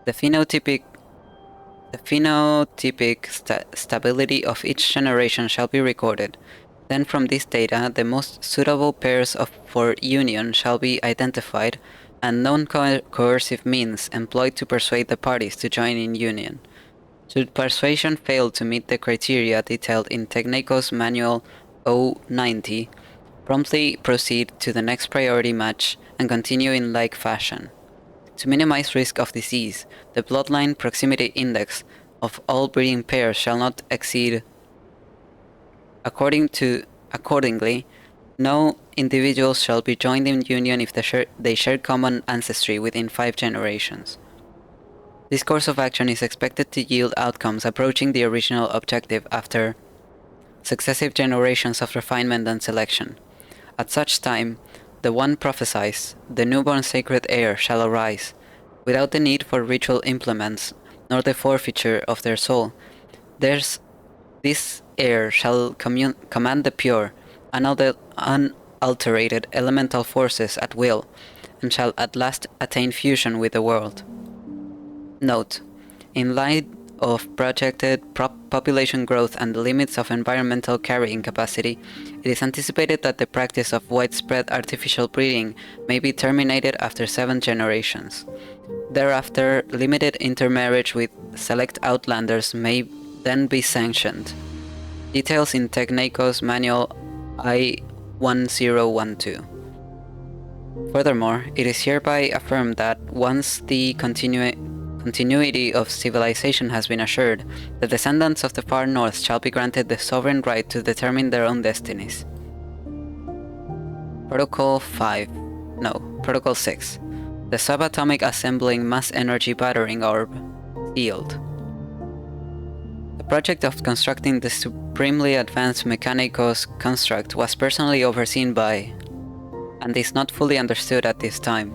The phenotypic stability of each generation shall be recorded. Then from this data, the most suitable pairs for union shall be identified, and non-coercive means employed to persuade the parties to join in union. Should persuasion fail to meet the criteria detailed in Technecos Manual 090, promptly proceed to the next priority match and continue in like fashion. To minimize risk of disease, the bloodline proximity index of all breeding pairs shall not exceed. Accordingly, No individuals shall be joined in union if they share common ancestry within 5 generations. This course of action is expected to yield outcomes approaching the original objective after successive generations of refinement and selection. At such time, the one prophesies, the newborn sacred heir shall arise, without the need for ritual implements, nor the forfeiture of their soul. This heir shall command the pure, unalterated elemental forces at will, and shall at last attain fusion with the world. Note: in light of projected population growth and the limits of environmental carrying capacity, it is anticipated that the practice of widespread artificial breeding may be terminated after 7 generations. Thereafter, limited intermarriage with select outlanders may then be sanctioned. Details in Technaco's Manual I-1012. Furthermore, it is hereby affirmed that once the continuity of civilization has been assured, the descendants of the far north shall be granted the sovereign right to determine their own destinies. Protocol 6. The subatomic assembling mass energy battering orb, sealed. The project of constructing the supremely advanced Mechanicos construct was personally overseen by, and is not fully understood at this time.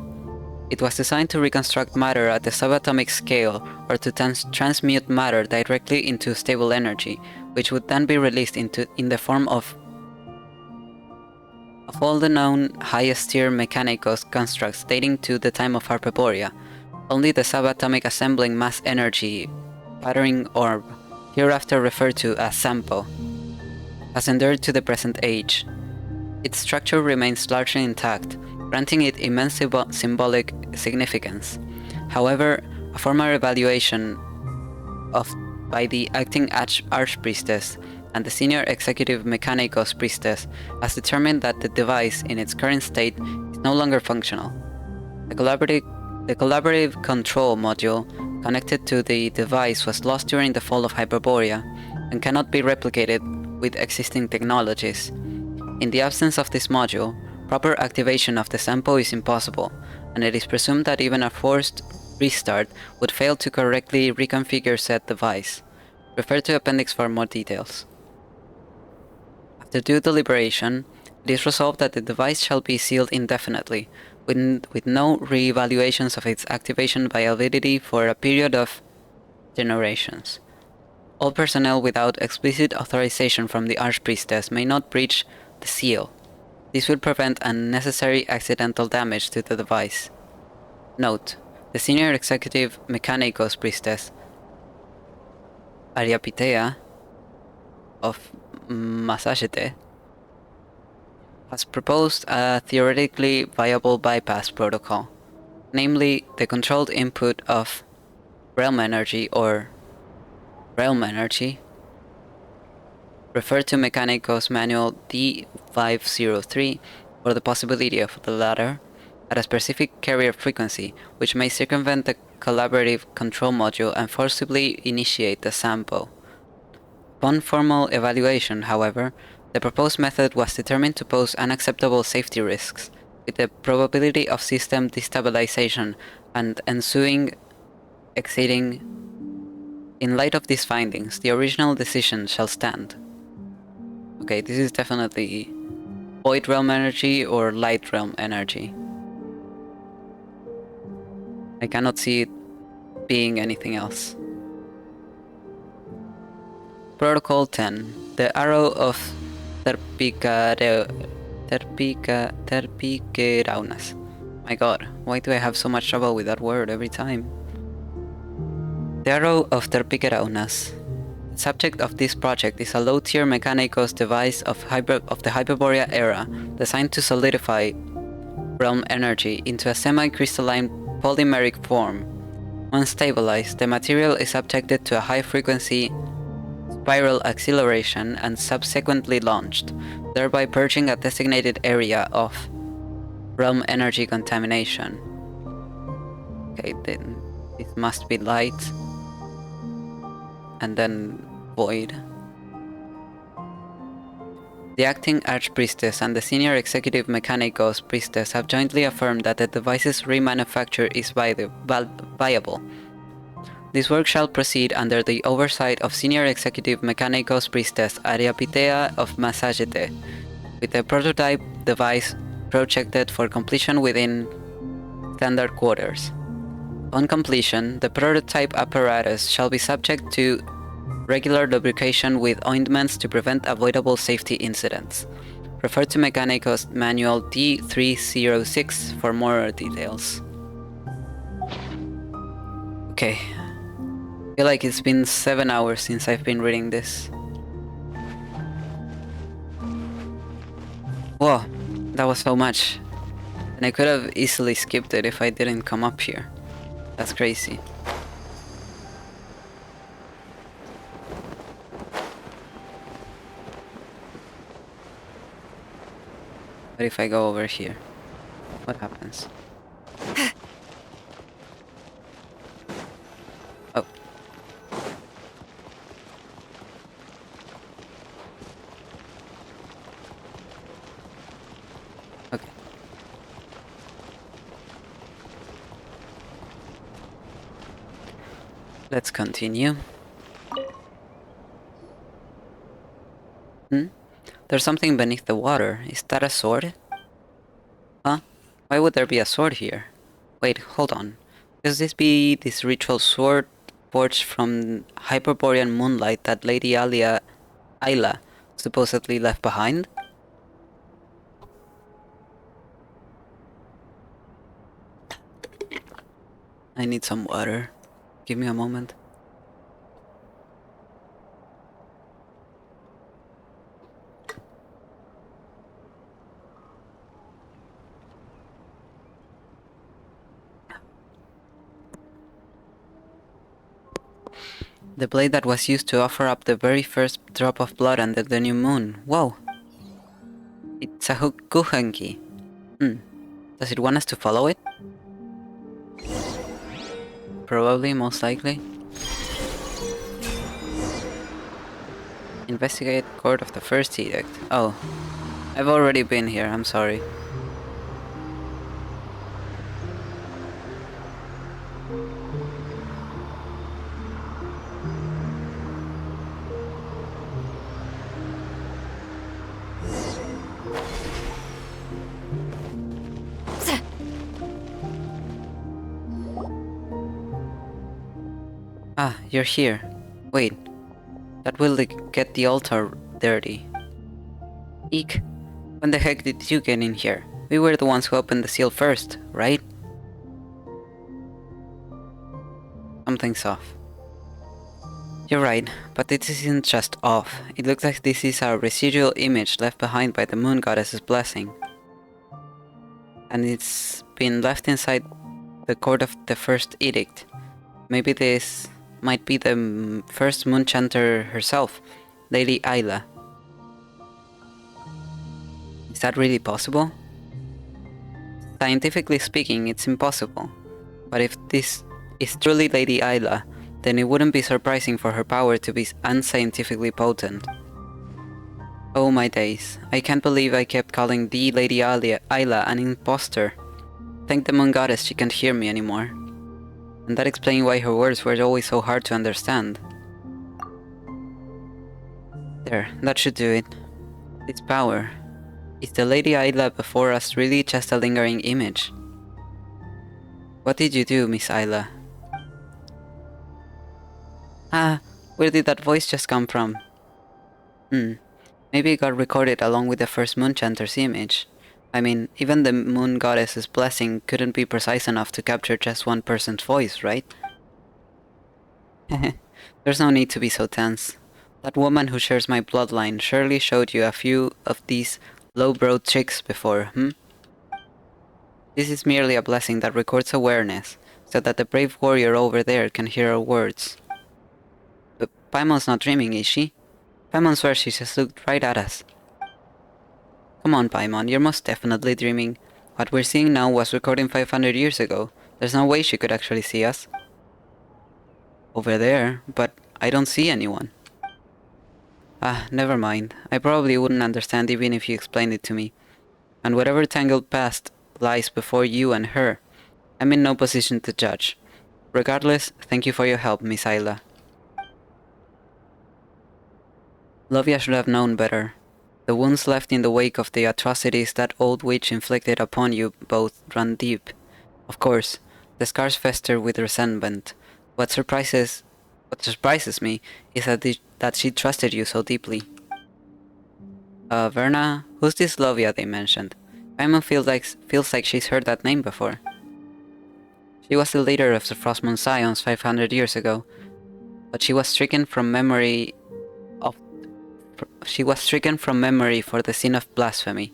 It was designed to reconstruct matter at the subatomic scale, or to transmute matter directly into stable energy, which would then be released in the form of all the known highest-tier Mechanicos constructs dating to the time of Hyperborea. Only the subatomic assembling mass energy battering orb, hereafter referred to as Sampo, has endured to the present age. Its structure remains largely intact, granting it immense symbolic significance. However, a formal evaluation by the acting Archpriestess and the senior executive Mechanicos priestess has determined that the device in its current state is no longer functional. The collaborative control module connected to the device was lost during the fall of Hyperborea and cannot be replicated with existing technologies. In the absence of this module, proper activation of the Sampo is impossible, and it is presumed that even a forced restart would fail to correctly reconfigure said device. Refer to Appendix for more details. After due deliberation, it is resolved that the device shall be sealed indefinitely, with no re-evaluations of its activation validity for a period of generations. All personnel without explicit authorization from the Archpriestess may not breach the seal. This will prevent unnecessary accidental damage to the device. Note: the senior executive Mechanicos priestess, Ariapitea of Masachete, has proposed a theoretically viable bypass protocol, namely the controlled input of realm energy or realm energy, referred to Mechanicos Manual D503, for the possibility of the latter, at a specific carrier frequency, which may circumvent the collaborative control module and forcibly initiate the Sampo. Upon formal evaluation, however, the proposed method was determined to pose unacceptable safety risks, with the probability of system destabilization and ensuing exceeding. In light of these findings, the original decision shall stand. Okay, this is definitely void realm energy or light realm energy. I cannot see it being anything else. Protocol 10. The Arrow of Terpikeraunas. My god, why do I have so much trouble with that word every time? The Arrow of Terpikeraunas. The subject of this project is a low-tier Mechanicos device of the Hyperborea era, designed to solidify realm energy into a semi-crystalline polymeric form. Once stabilized, the material is subjected to a high-frequency spiral acceleration and subsequently launched, thereby purging a designated area of realm energy contamination. Okay, then it must be light, and then void. The acting Archpriestess and the senior executive mechanic Ghost Priestess have jointly affirmed that the device's remanufacture is viable. This work shall proceed under the oversight of Senior Executive Mechanic Ghost Priestess Ariapitea of Massagette, with the prototype device projected for completion within standard quarters. On completion, the prototype apparatus shall be subject to regular lubrication with ointments to prevent avoidable safety incidents. Refer to Mechanicos Manual D306 for more details. Okay. I feel like it's been 7 hours since I've been reading this. Whoa, that was so much. And I could have easily skipped it if I didn't come up here. That's crazy. What if I go over here? What happens? Oh. Okay. Let's continue. There's something beneath the water. Is that a sword? Huh? Why would there be a sword here? Wait, hold on. Could this be this ritual sword forged from Hyperborean moonlight that Lady Ayla supposedly left behind? I need some water. Give me a moment. The blade that was used to offer up the very first drop of blood under the new moon. Whoa! It's a Kuhenki. Does it want us to follow it? Probably, most likely. Investigate Court of the First Edict. Oh. I've already been here, I'm sorry. Ah, you're here. Wait. That will get the altar dirty. Eek. When the heck did you get in here? We were the ones who opened the seal first, right? Something's off. You're right, but this isn't just off. It looks like this is a residual image left behind by the moon goddess's blessing. And it's been left inside the court of the first edict. Maybe this might be the first moon chanter herself, Lady Ayla. Is that really possible? Scientifically speaking, it's impossible. But if this is truly Lady Ayla, then it wouldn't be surprising for her power to be unscientifically potent. Oh my days, I can't believe I kept calling the Lady Ayla an imposter. Thank the moon goddess she can't hear me anymore. And that explains why her words were always so hard to understand. There, that should do it. It's power. Is the Lady Ayla before us really just a lingering image? What did you do, Miss Ayla? Ah, where did that voice just come from? Maybe it got recorded along with the first moon chanter's image. I mean, even the moon goddess's blessing couldn't be precise enough to capture just one person's voice, right? There's no need to be so tense. That woman who shares my bloodline surely showed you a few of these low-brow tricks before, This is merely a blessing that records awareness, so that the brave warrior over there can hear our words. But Paimon's not dreaming, is she? Paimon swears she just looked right at us. Come on, Paimon, you're most definitely dreaming. What we're seeing now was recorded 500 years ago. There's no way she could actually see us. Over there, but I don't see anyone. Ah, never mind. I probably wouldn't understand even if you explained it to me. And whatever tangled past lies before you and her, I'm in no position to judge. Regardless, thank you for your help, Miss Ayla. Lovia should have known better. The wounds left in the wake of the atrocities that old witch inflicted upon you both run deep. Of course, the scars fester with resentment. What surprises me is that she trusted you so deeply. Verna, who's this Lovia they mentioned? Paimon feels like she's heard that name before. She was the leader of the Frostmourne Scions 500 years ago, but she was stricken from memory for the sin of blasphemy.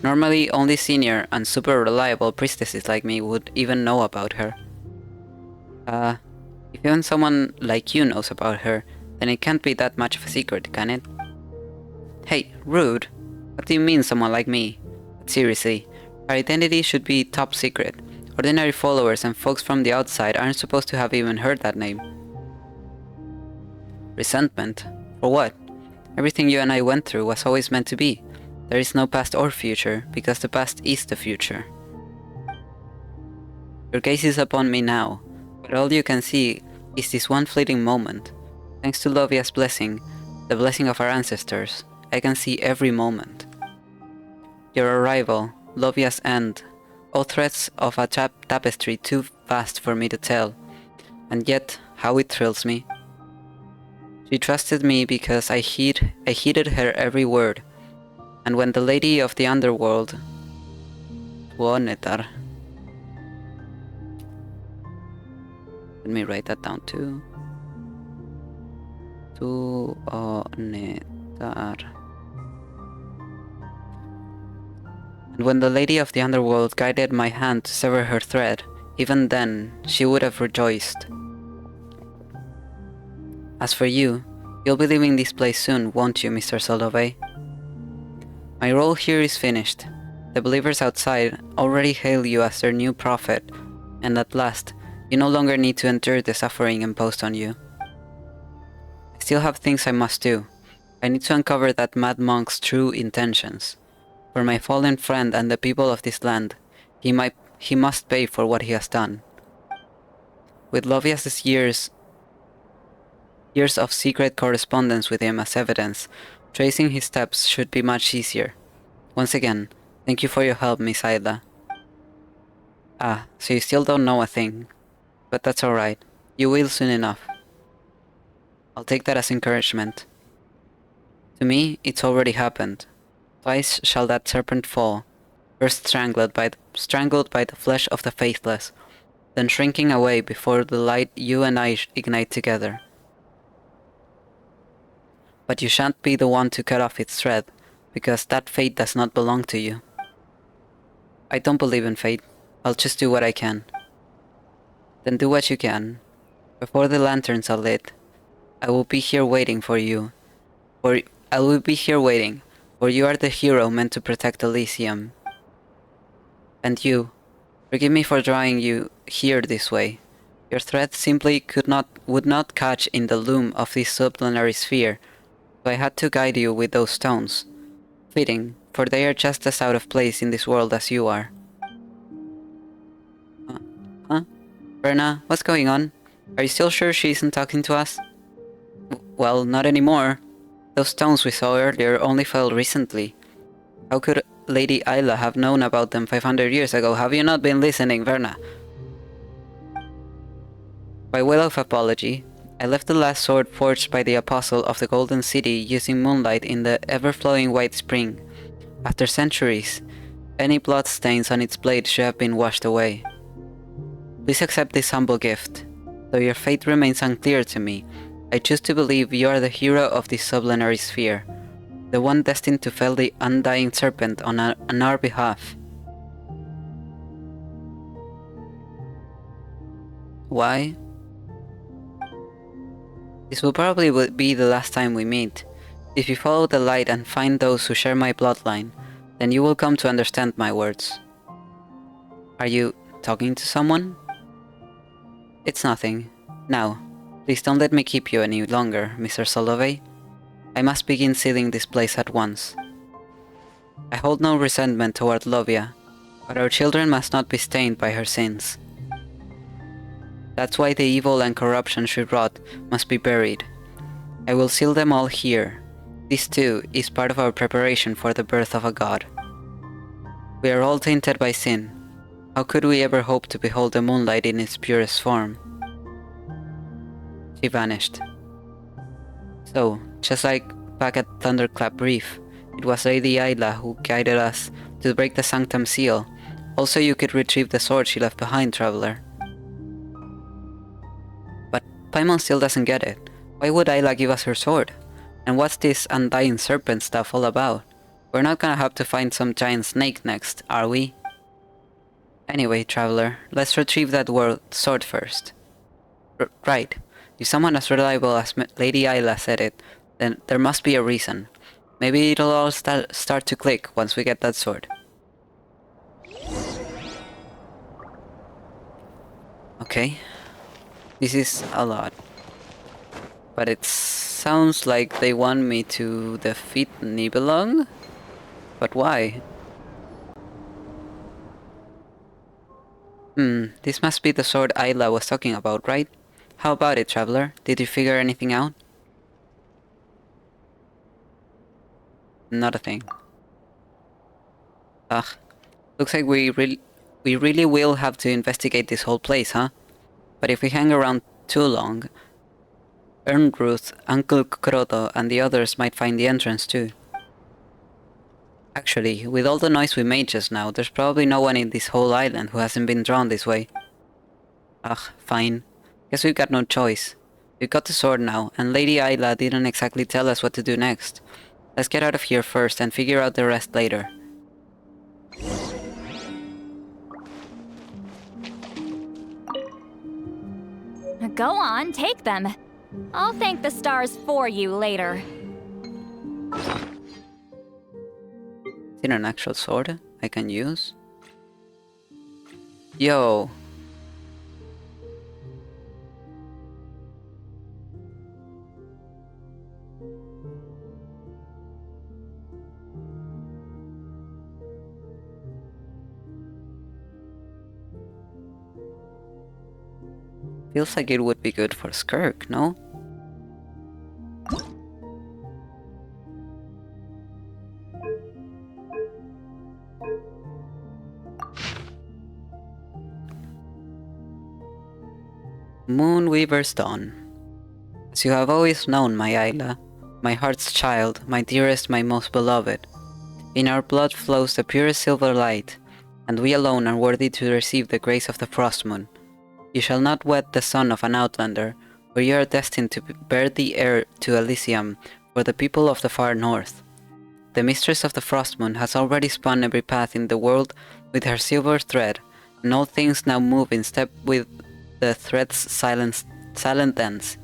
Normally, only senior and super reliable priestesses like me would even know about her. If even someone like you knows about her, then it can't be that much of a secret, can it? Hey, rude. What do you mean, someone like me? But seriously, our identity should be top secret. Ordinary followers and folks from the outside aren't supposed to have even heard that name. Resentment? For what? Everything you and I went through was always meant to be. There is no past or future, because the past is the future. Your gaze is upon me now, but all you can see is this one fleeting moment. Thanks to Lovia's blessing, the blessing of our ancestors, I can see every moment. Your arrival, Lovia's end, all threads of a tapestry too vast for me to tell, and yet how it thrills me. She trusted me because I heeded her every word, and when the lady of the underworld, Tuonetar, let me write that down too. Tuonetar. And when the lady of the underworld guided my hand to sever her thread, even then, she would have rejoiced. As for you, you'll be leaving this place soon, won't you, Mr. Solovey? My role here is finished. The believers outside already hail you as their new prophet, and at last, you no longer need to endure the suffering imposed on you. I still have things I must do. I need to uncover that mad monk's true intentions. For my fallen friend and the people of this land, he must pay for what he has done. With Lovia's years of secret correspondence with him as evidence, tracing his steps should be much easier. Once again, thank you for your help, Miss Ayla. Ah, so you still don't know a thing. But that's alright. You will soon enough. I'll take that as encouragement. To me, it's already happened. Twice shall that serpent fall, first strangled by the flesh of the faithless, then shrinking away before the light you and I ignite together. But you shan't be the one to cut off its thread, because that fate does not belong to you. I don't believe in fate. I'll just do what I can. Then do what you can. Before the lanterns are lit, I will be here waiting for you. For you are the hero meant to protect Elysium. And you, forgive me for drawing you here this way. Your thread simply would not catch in the loom of this sublunary sphere, so I had to guide you with those stones. Fitting, for they are just as out of place in this world as you are. Huh? Verna, what's going on? Are you still sure she isn't talking to us? Well, not anymore. Those stones we saw earlier only fell recently. How could Lady Ayla have known about them 500 years ago? Have you not been listening, Verna? By way of apology, I left the last sword forged by the Apostle of the Golden City using moonlight in the ever-flowing white spring. After centuries, any blood stains on its blade should have been washed away. Please accept this humble gift. Though your fate remains unclear to me, I choose to believe you are the hero of this sublunary sphere, the one destined to fell the undying serpent on our behalf. Why? This will probably be the last time we meet. If you follow the light and find those who share my bloodline, then you will come to understand my words. Are you talking to someone? It's nothing. Now, please don't let me keep you any longer, Mr. Solovey. I must begin sealing this place at once. I hold no resentment toward Lovia, but our children must not be stained by her sins. That's why the evil and corruption she wrought must be buried. I will seal them all here. This too is part of our preparation for the birth of a god. We are all tainted by sin. How could we ever hope to behold the moonlight in its purest form? She vanished. So, just like back at Thunderclap Reef, it was Lady Ayla who guided us to break the Sanctum Seal. Also, you could retrieve the sword she left behind, Traveler. But Paimon still doesn't get it. Why would Ayla give us her sword? And what's this undying serpent stuff all about? We're not gonna have to find some giant snake next, are we? Anyway, Traveler, let's retrieve that sword first. Right. If someone as reliable as Lady Ayla said it, then there must be a reason. Maybe it'll all start to click once we get that sword. Okay. This is a lot. But it sounds like they want me to defeat Nibelung? But why? This must be the sword Ayla was talking about, right? How about it, Traveler? Did you figure anything out? Not a thing. Ugh. Looks like we really will have to investigate this whole place, huh? But if we hang around too long, Ernruth, Uncle Kroto, and the others might find the entrance too. Actually, with all the noise we made just now, there's probably no one in this whole island who hasn't been drawn this way. Ugh, fine. Guess we've got no choice. We've got the sword now, and Lady Ayla didn't exactly tell us what to do next. Let's get out of here first and figure out the rest later. Go on, take them. I'll thank the stars for you later. Is it an actual sword I can use? Yo! Feels like it would be good for Skirk, no? Moonweaver's Dawn. As you have always known, my Ayla, my heart's child, my dearest, my most beloved. In our blood flows the purest silver light, and we alone are worthy to receive the grace of the Frost Moon. You shall not wed the son of an outlander, or you are destined to bear the heir to Elysium for the people of the far north. The mistress of the Frost Moon has already spun every path in the world with her silver thread, and all things now move in step with the thread's silent dance.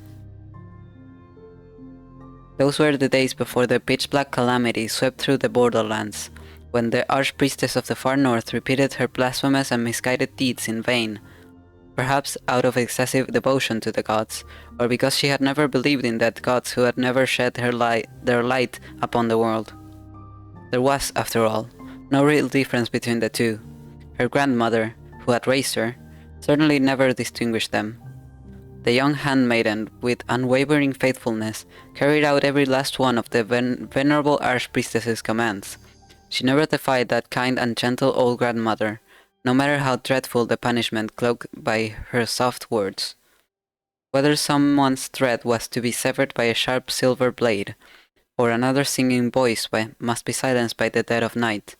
Those were the days before the pitch-black calamity swept through the borderlands, when the Archpriestess of the Far North repeated her blasphemous and misguided deeds in vain. Perhaps out of excessive devotion to the gods, or because she had never believed in dead gods who had never shed their light upon the world. There was, after all, no real difference between the two. Her grandmother, who had raised her, certainly never distinguished them. The young handmaiden, with unwavering faithfulness, carried out every last one of the venerable Archpriestess's commands. She never defied that kind and gentle old grandmother, no matter how dreadful the punishment cloaked by her soft words. Whether someone's thread was to be severed by a sharp silver blade, or another singing voice must be silenced by the dead of night,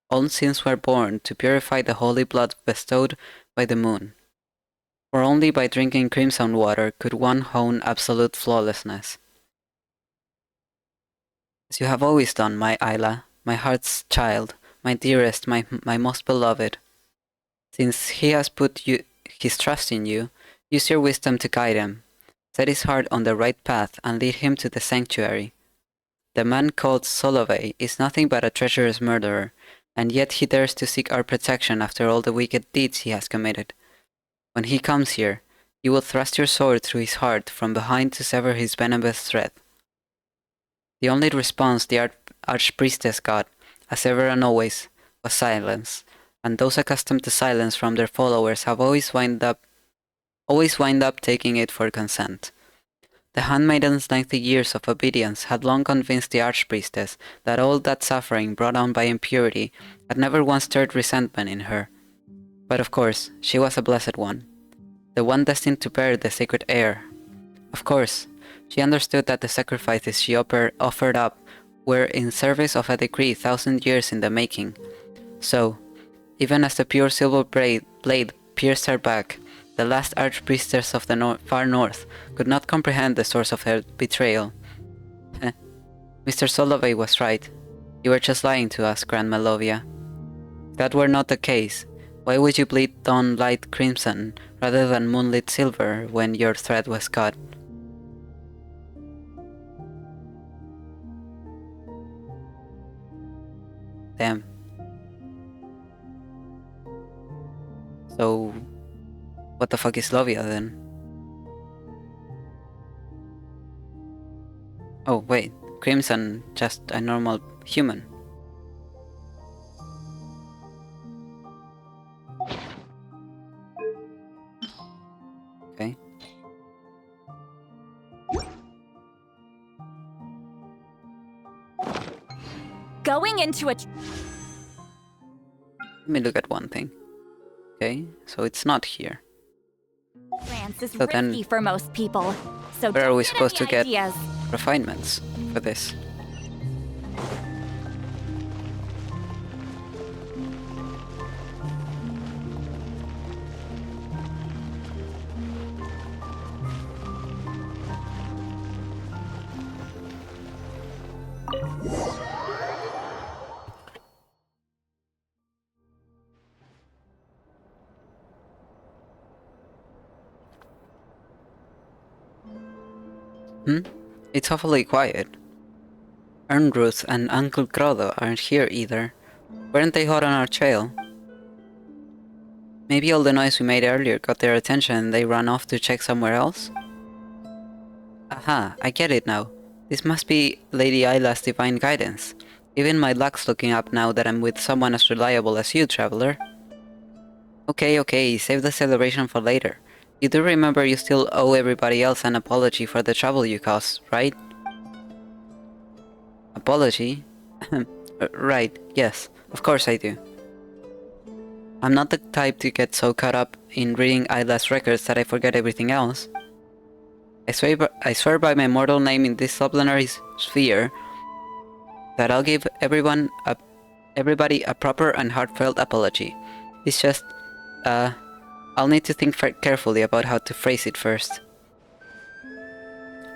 all sins were born to purify the holy blood bestowed by the moon. For only by drinking crimson water could one hone absolute flawlessness. As you have always done, my Ayla, my heart's child, my dearest, my most beloved. Since he has put his trust in you, use your wisdom to guide him. Set his heart on the right path and lead him to the sanctuary. The man called Solovey is nothing but a treacherous murderer, and yet he dares to seek our protection after all the wicked deeds he has committed. When he comes here, you will thrust your sword through his heart from behind to sever his venomous thread. The only response the Archpriestess got, as ever and always, was silence, and those accustomed to silence from their followers have always wind up taking it for consent. The handmaiden's lengthy years of obedience had long convinced the Archpriestess that all that suffering brought on by impurity had never once stirred resentment in her. But of course, she was a blessed one, the one destined to bear the sacred heir. Of course, she understood that the sacrifices she offered up were in service of a decree 1,000 years in the making. So, even as the pure silver blade pierced her back, the last Archpriestess of the far north could not comprehend the source of her betrayal. Mr. Solovey was right. You were just lying to us, Grand Melovia. If that were not the case, why would you bleed dawn-light crimson rather than moonlit silver when your thread was cut? Damn. So, what the fuck is Lovia then? Oh wait, Crimson, just a normal human. Okay. Going into a... Let me look at one thing. Okay, so it's not here. Trance is So then, risky for most people. So where are don't we get supposed to any get ideas. refinements for this? It's awfully quiet. Ernruth and Uncle Grodo aren't here either. Weren't they hot on our trail? Maybe all the noise we made earlier got their attention and they ran off to check somewhere else? Aha, I get it now. This must be Lady Isla's divine guidance. Even my luck's looking up now that I'm with someone as reliable as you, traveler. Okay, save the celebration for later. You do remember you still owe everybody else an apology for the trouble you caused, right? Apology? Right, yes, of course I do. I'm not the type to get so caught up in reading Isla's records that I forget everything else. I swear by my mortal name in this sublunary sphere that I'll give everybody a proper and heartfelt apology. It's just, I'll need to think carefully about how to phrase it first.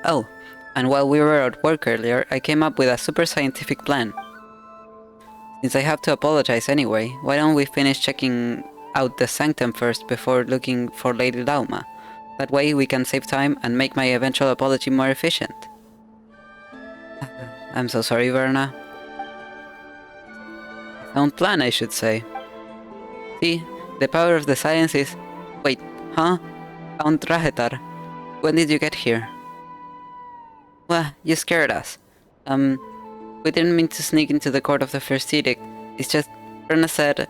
Oh, and while we were at work earlier, I came up with a super scientific plan. Since I have to apologize anyway, why don't we finish checking out the sanctum first before looking for Lady Lauma? That way we can save time and make my eventual apology more efficient. I'm so sorry, Verna. Sound plan, I should say. See, the power of the science is... Wait, huh? Count Rahetar, when did you get here? Well, you scared us. We didn't mean to sneak into the court of the First Edict. It's just, Verna said...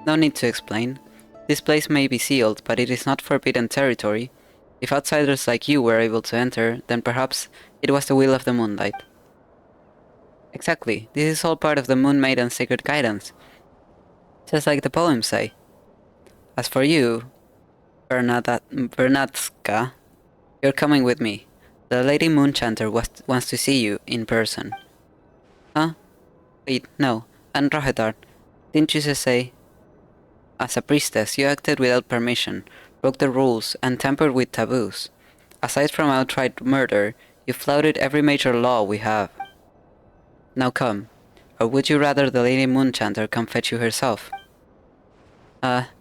No need to explain. This place may be sealed, but it is not forbidden territory. If outsiders like you were able to enter, then perhaps it was the will of the moonlight. Exactly, this is all part of the Moon Maiden's sacred guidance. Just like the poems say. As for you, Bernatska, you're coming with me. The Lady Moonchanter wants to see you in person. Huh? Wait, no. And Rohedar, didn't you just say... As a priestess, you acted without permission, broke the rules, and tampered with taboos. Aside from outright murder, you flouted every major law we have. Now come. Or would you rather the Lady Moonchanter come fetch you herself?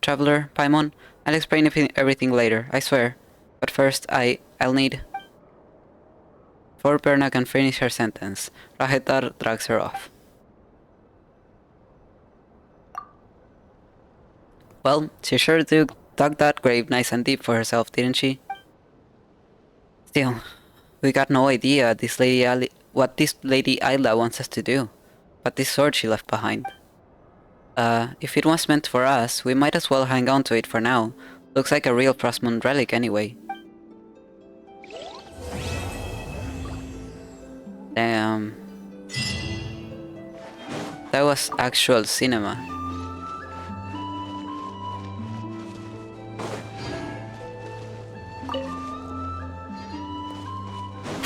Traveler, Paimon, I'll explain everything later, I swear. But first, I'll need... Before Berna can finish her sentence, Rahetar drags her off. Well, she sure dug that grave nice and deep for herself, didn't she? Still, we got no idea this Lady what this lady Ayla wants us to do. But this sword she left behind. If it was meant for us, we might as well hang on to it for now. Looks like a real Frostmourne relic anyway. Damn. That was actual cinema.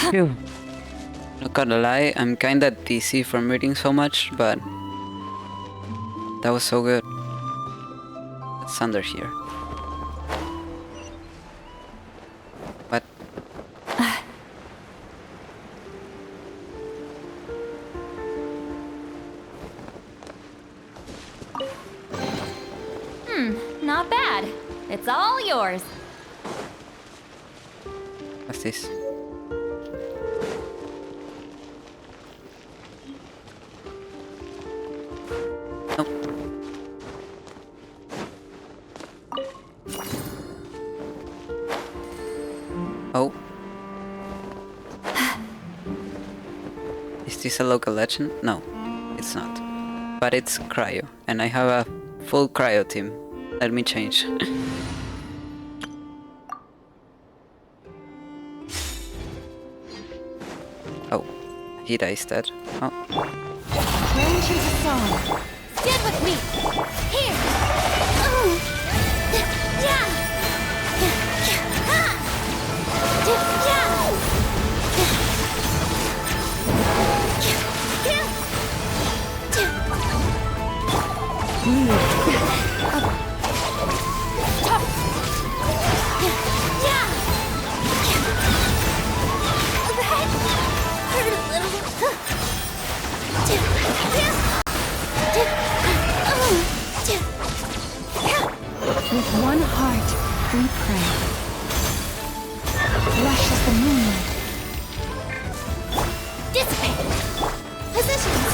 Phew. Not gonna lie, I'm kinda dizzy from reading so much, but that was so good. What's under here? What? Not bad. It's all yours. What's this? Nope. Oh. Is this a local legend? No, it's not. But it's cryo, and I have a full cryo team. Let me change. Oh, Hida is dead. Oh. Learn choose a song. Stand with me. Here. With one heart, we pray. Lush as the moonlight. Dissipate. Positions.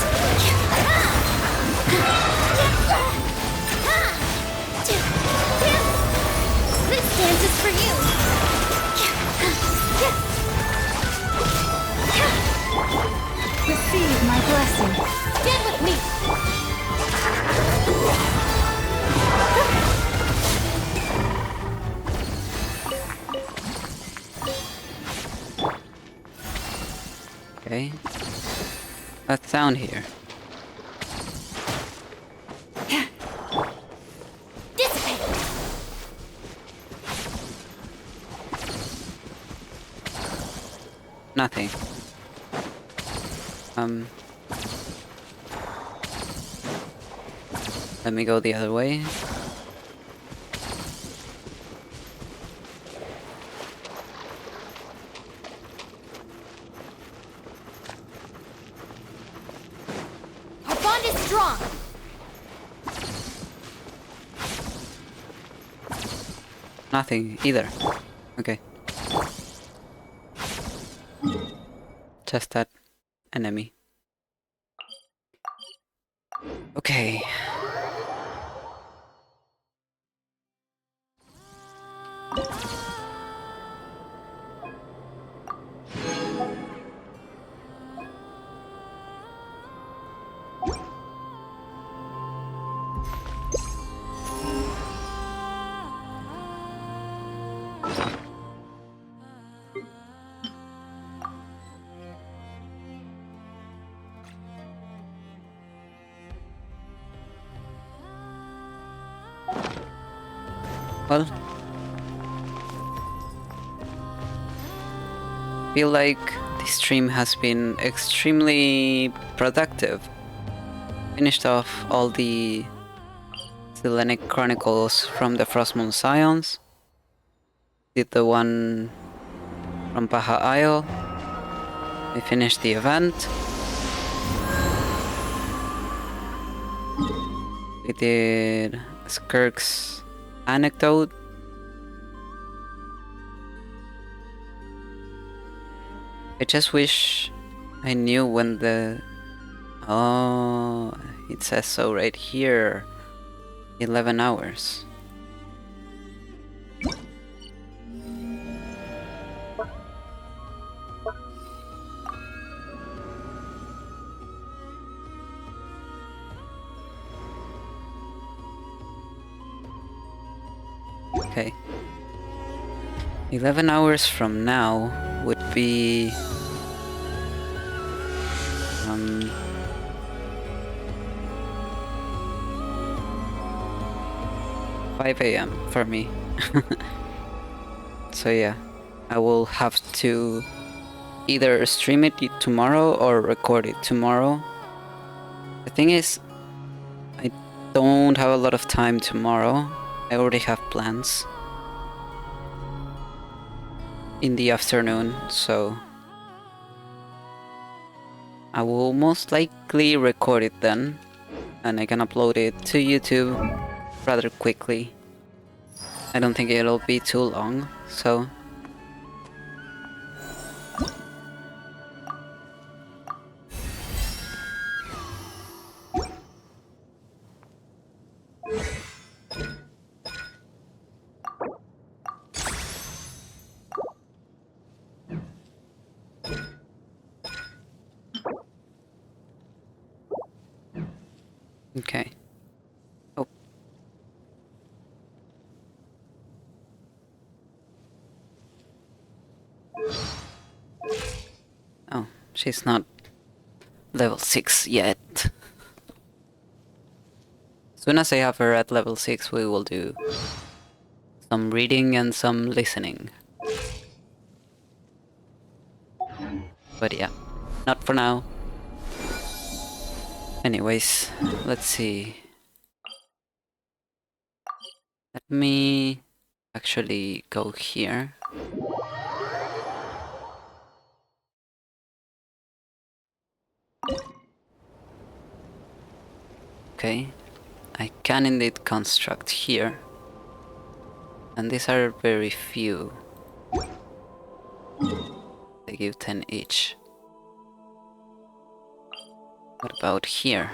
This dance is for you. Receive my blessing. Stand with me. Okay. What's down here? Dissipate. Nothing. Let me go the other way. Our bond is strong. Nothing either. Okay. Just that enemy. Okay. Well, feel like this stream has been extremely productive. Finished off all the Hellenic Chronicles from the Frostmourne Scions. Did the one from Paha Isle. We finished the event. We did Skirk's anecdote. I just wish I knew when the... Oh, it says so right here. 11 hours. Okay. 11 hours from now would be 5 a.m. for me. So yeah, I will have to either stream it tomorrow or record it tomorrow. The thing is, I don't have a lot of time tomorrow. I already have plans in the afternoon, so I will most likely record it then, and I can upload it to YouTube rather quickly. I don't think it'll be too long, so... Okay. Oh. Oh, she's not level 6 yet. As soon as I have her at level 6, we will do some reading and some listening. But yeah, not for now. Anyways, let's see. Let me actually go here. Okay, I can indeed construct here. And these are very few. They give 10 each. What about here?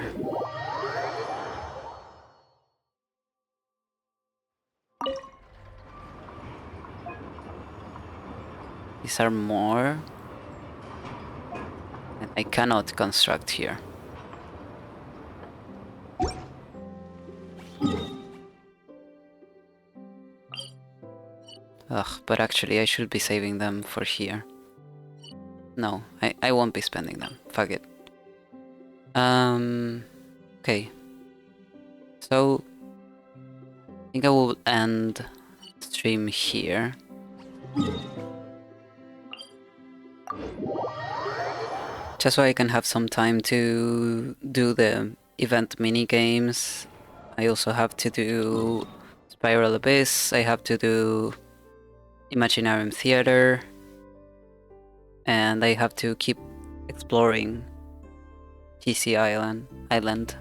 These are more. And I cannot construct here. Ugh, but actually I should be saving them for here. No, I won't be spending them. Fuck it. Okay. So I think I will end stream here. Just so I can have some time to do the event mini games. I also have to do Spiral Abyss, I have to do Imaginarium Theater, and I have to keep exploring Hiisi Island.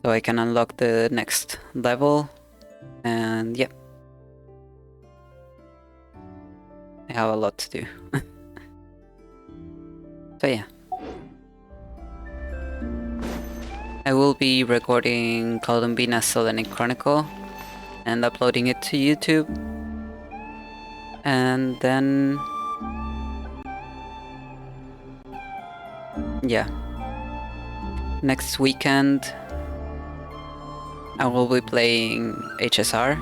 So I can unlock the next level, and yeah. I have a lot to do. So yeah. I will be recording Columbina's Selenic Chronicle and uploading it to YouTube. And then... yeah. Next weekend I will be playing HSR.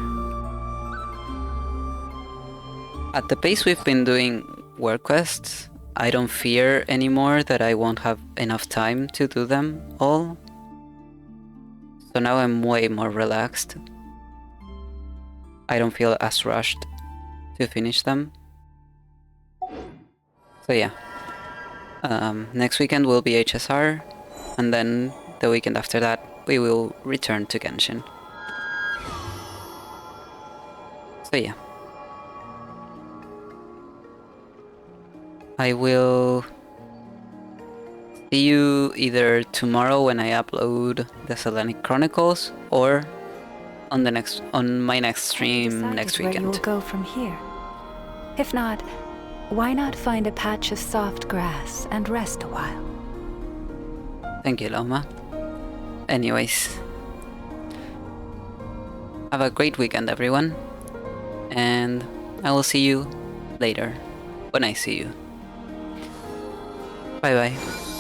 At the pace we've been doing work quests, I don't fear anymore that I won't have enough time to do them all. So now I'm way more relaxed. I don't feel as rushed to finish them. So yeah. Next weekend will be HSR, and then the weekend after that we will return to Genshin. So yeah. I will see you either tomorrow when I upload the Selenic Chronicles, or on my next stream next weekend. Where you will go from here. If not, why not find a patch of soft grass and rest a while? Thank you, Loma. Anyways, have a great weekend, everyone, and I will see you later when I see you. Bye bye.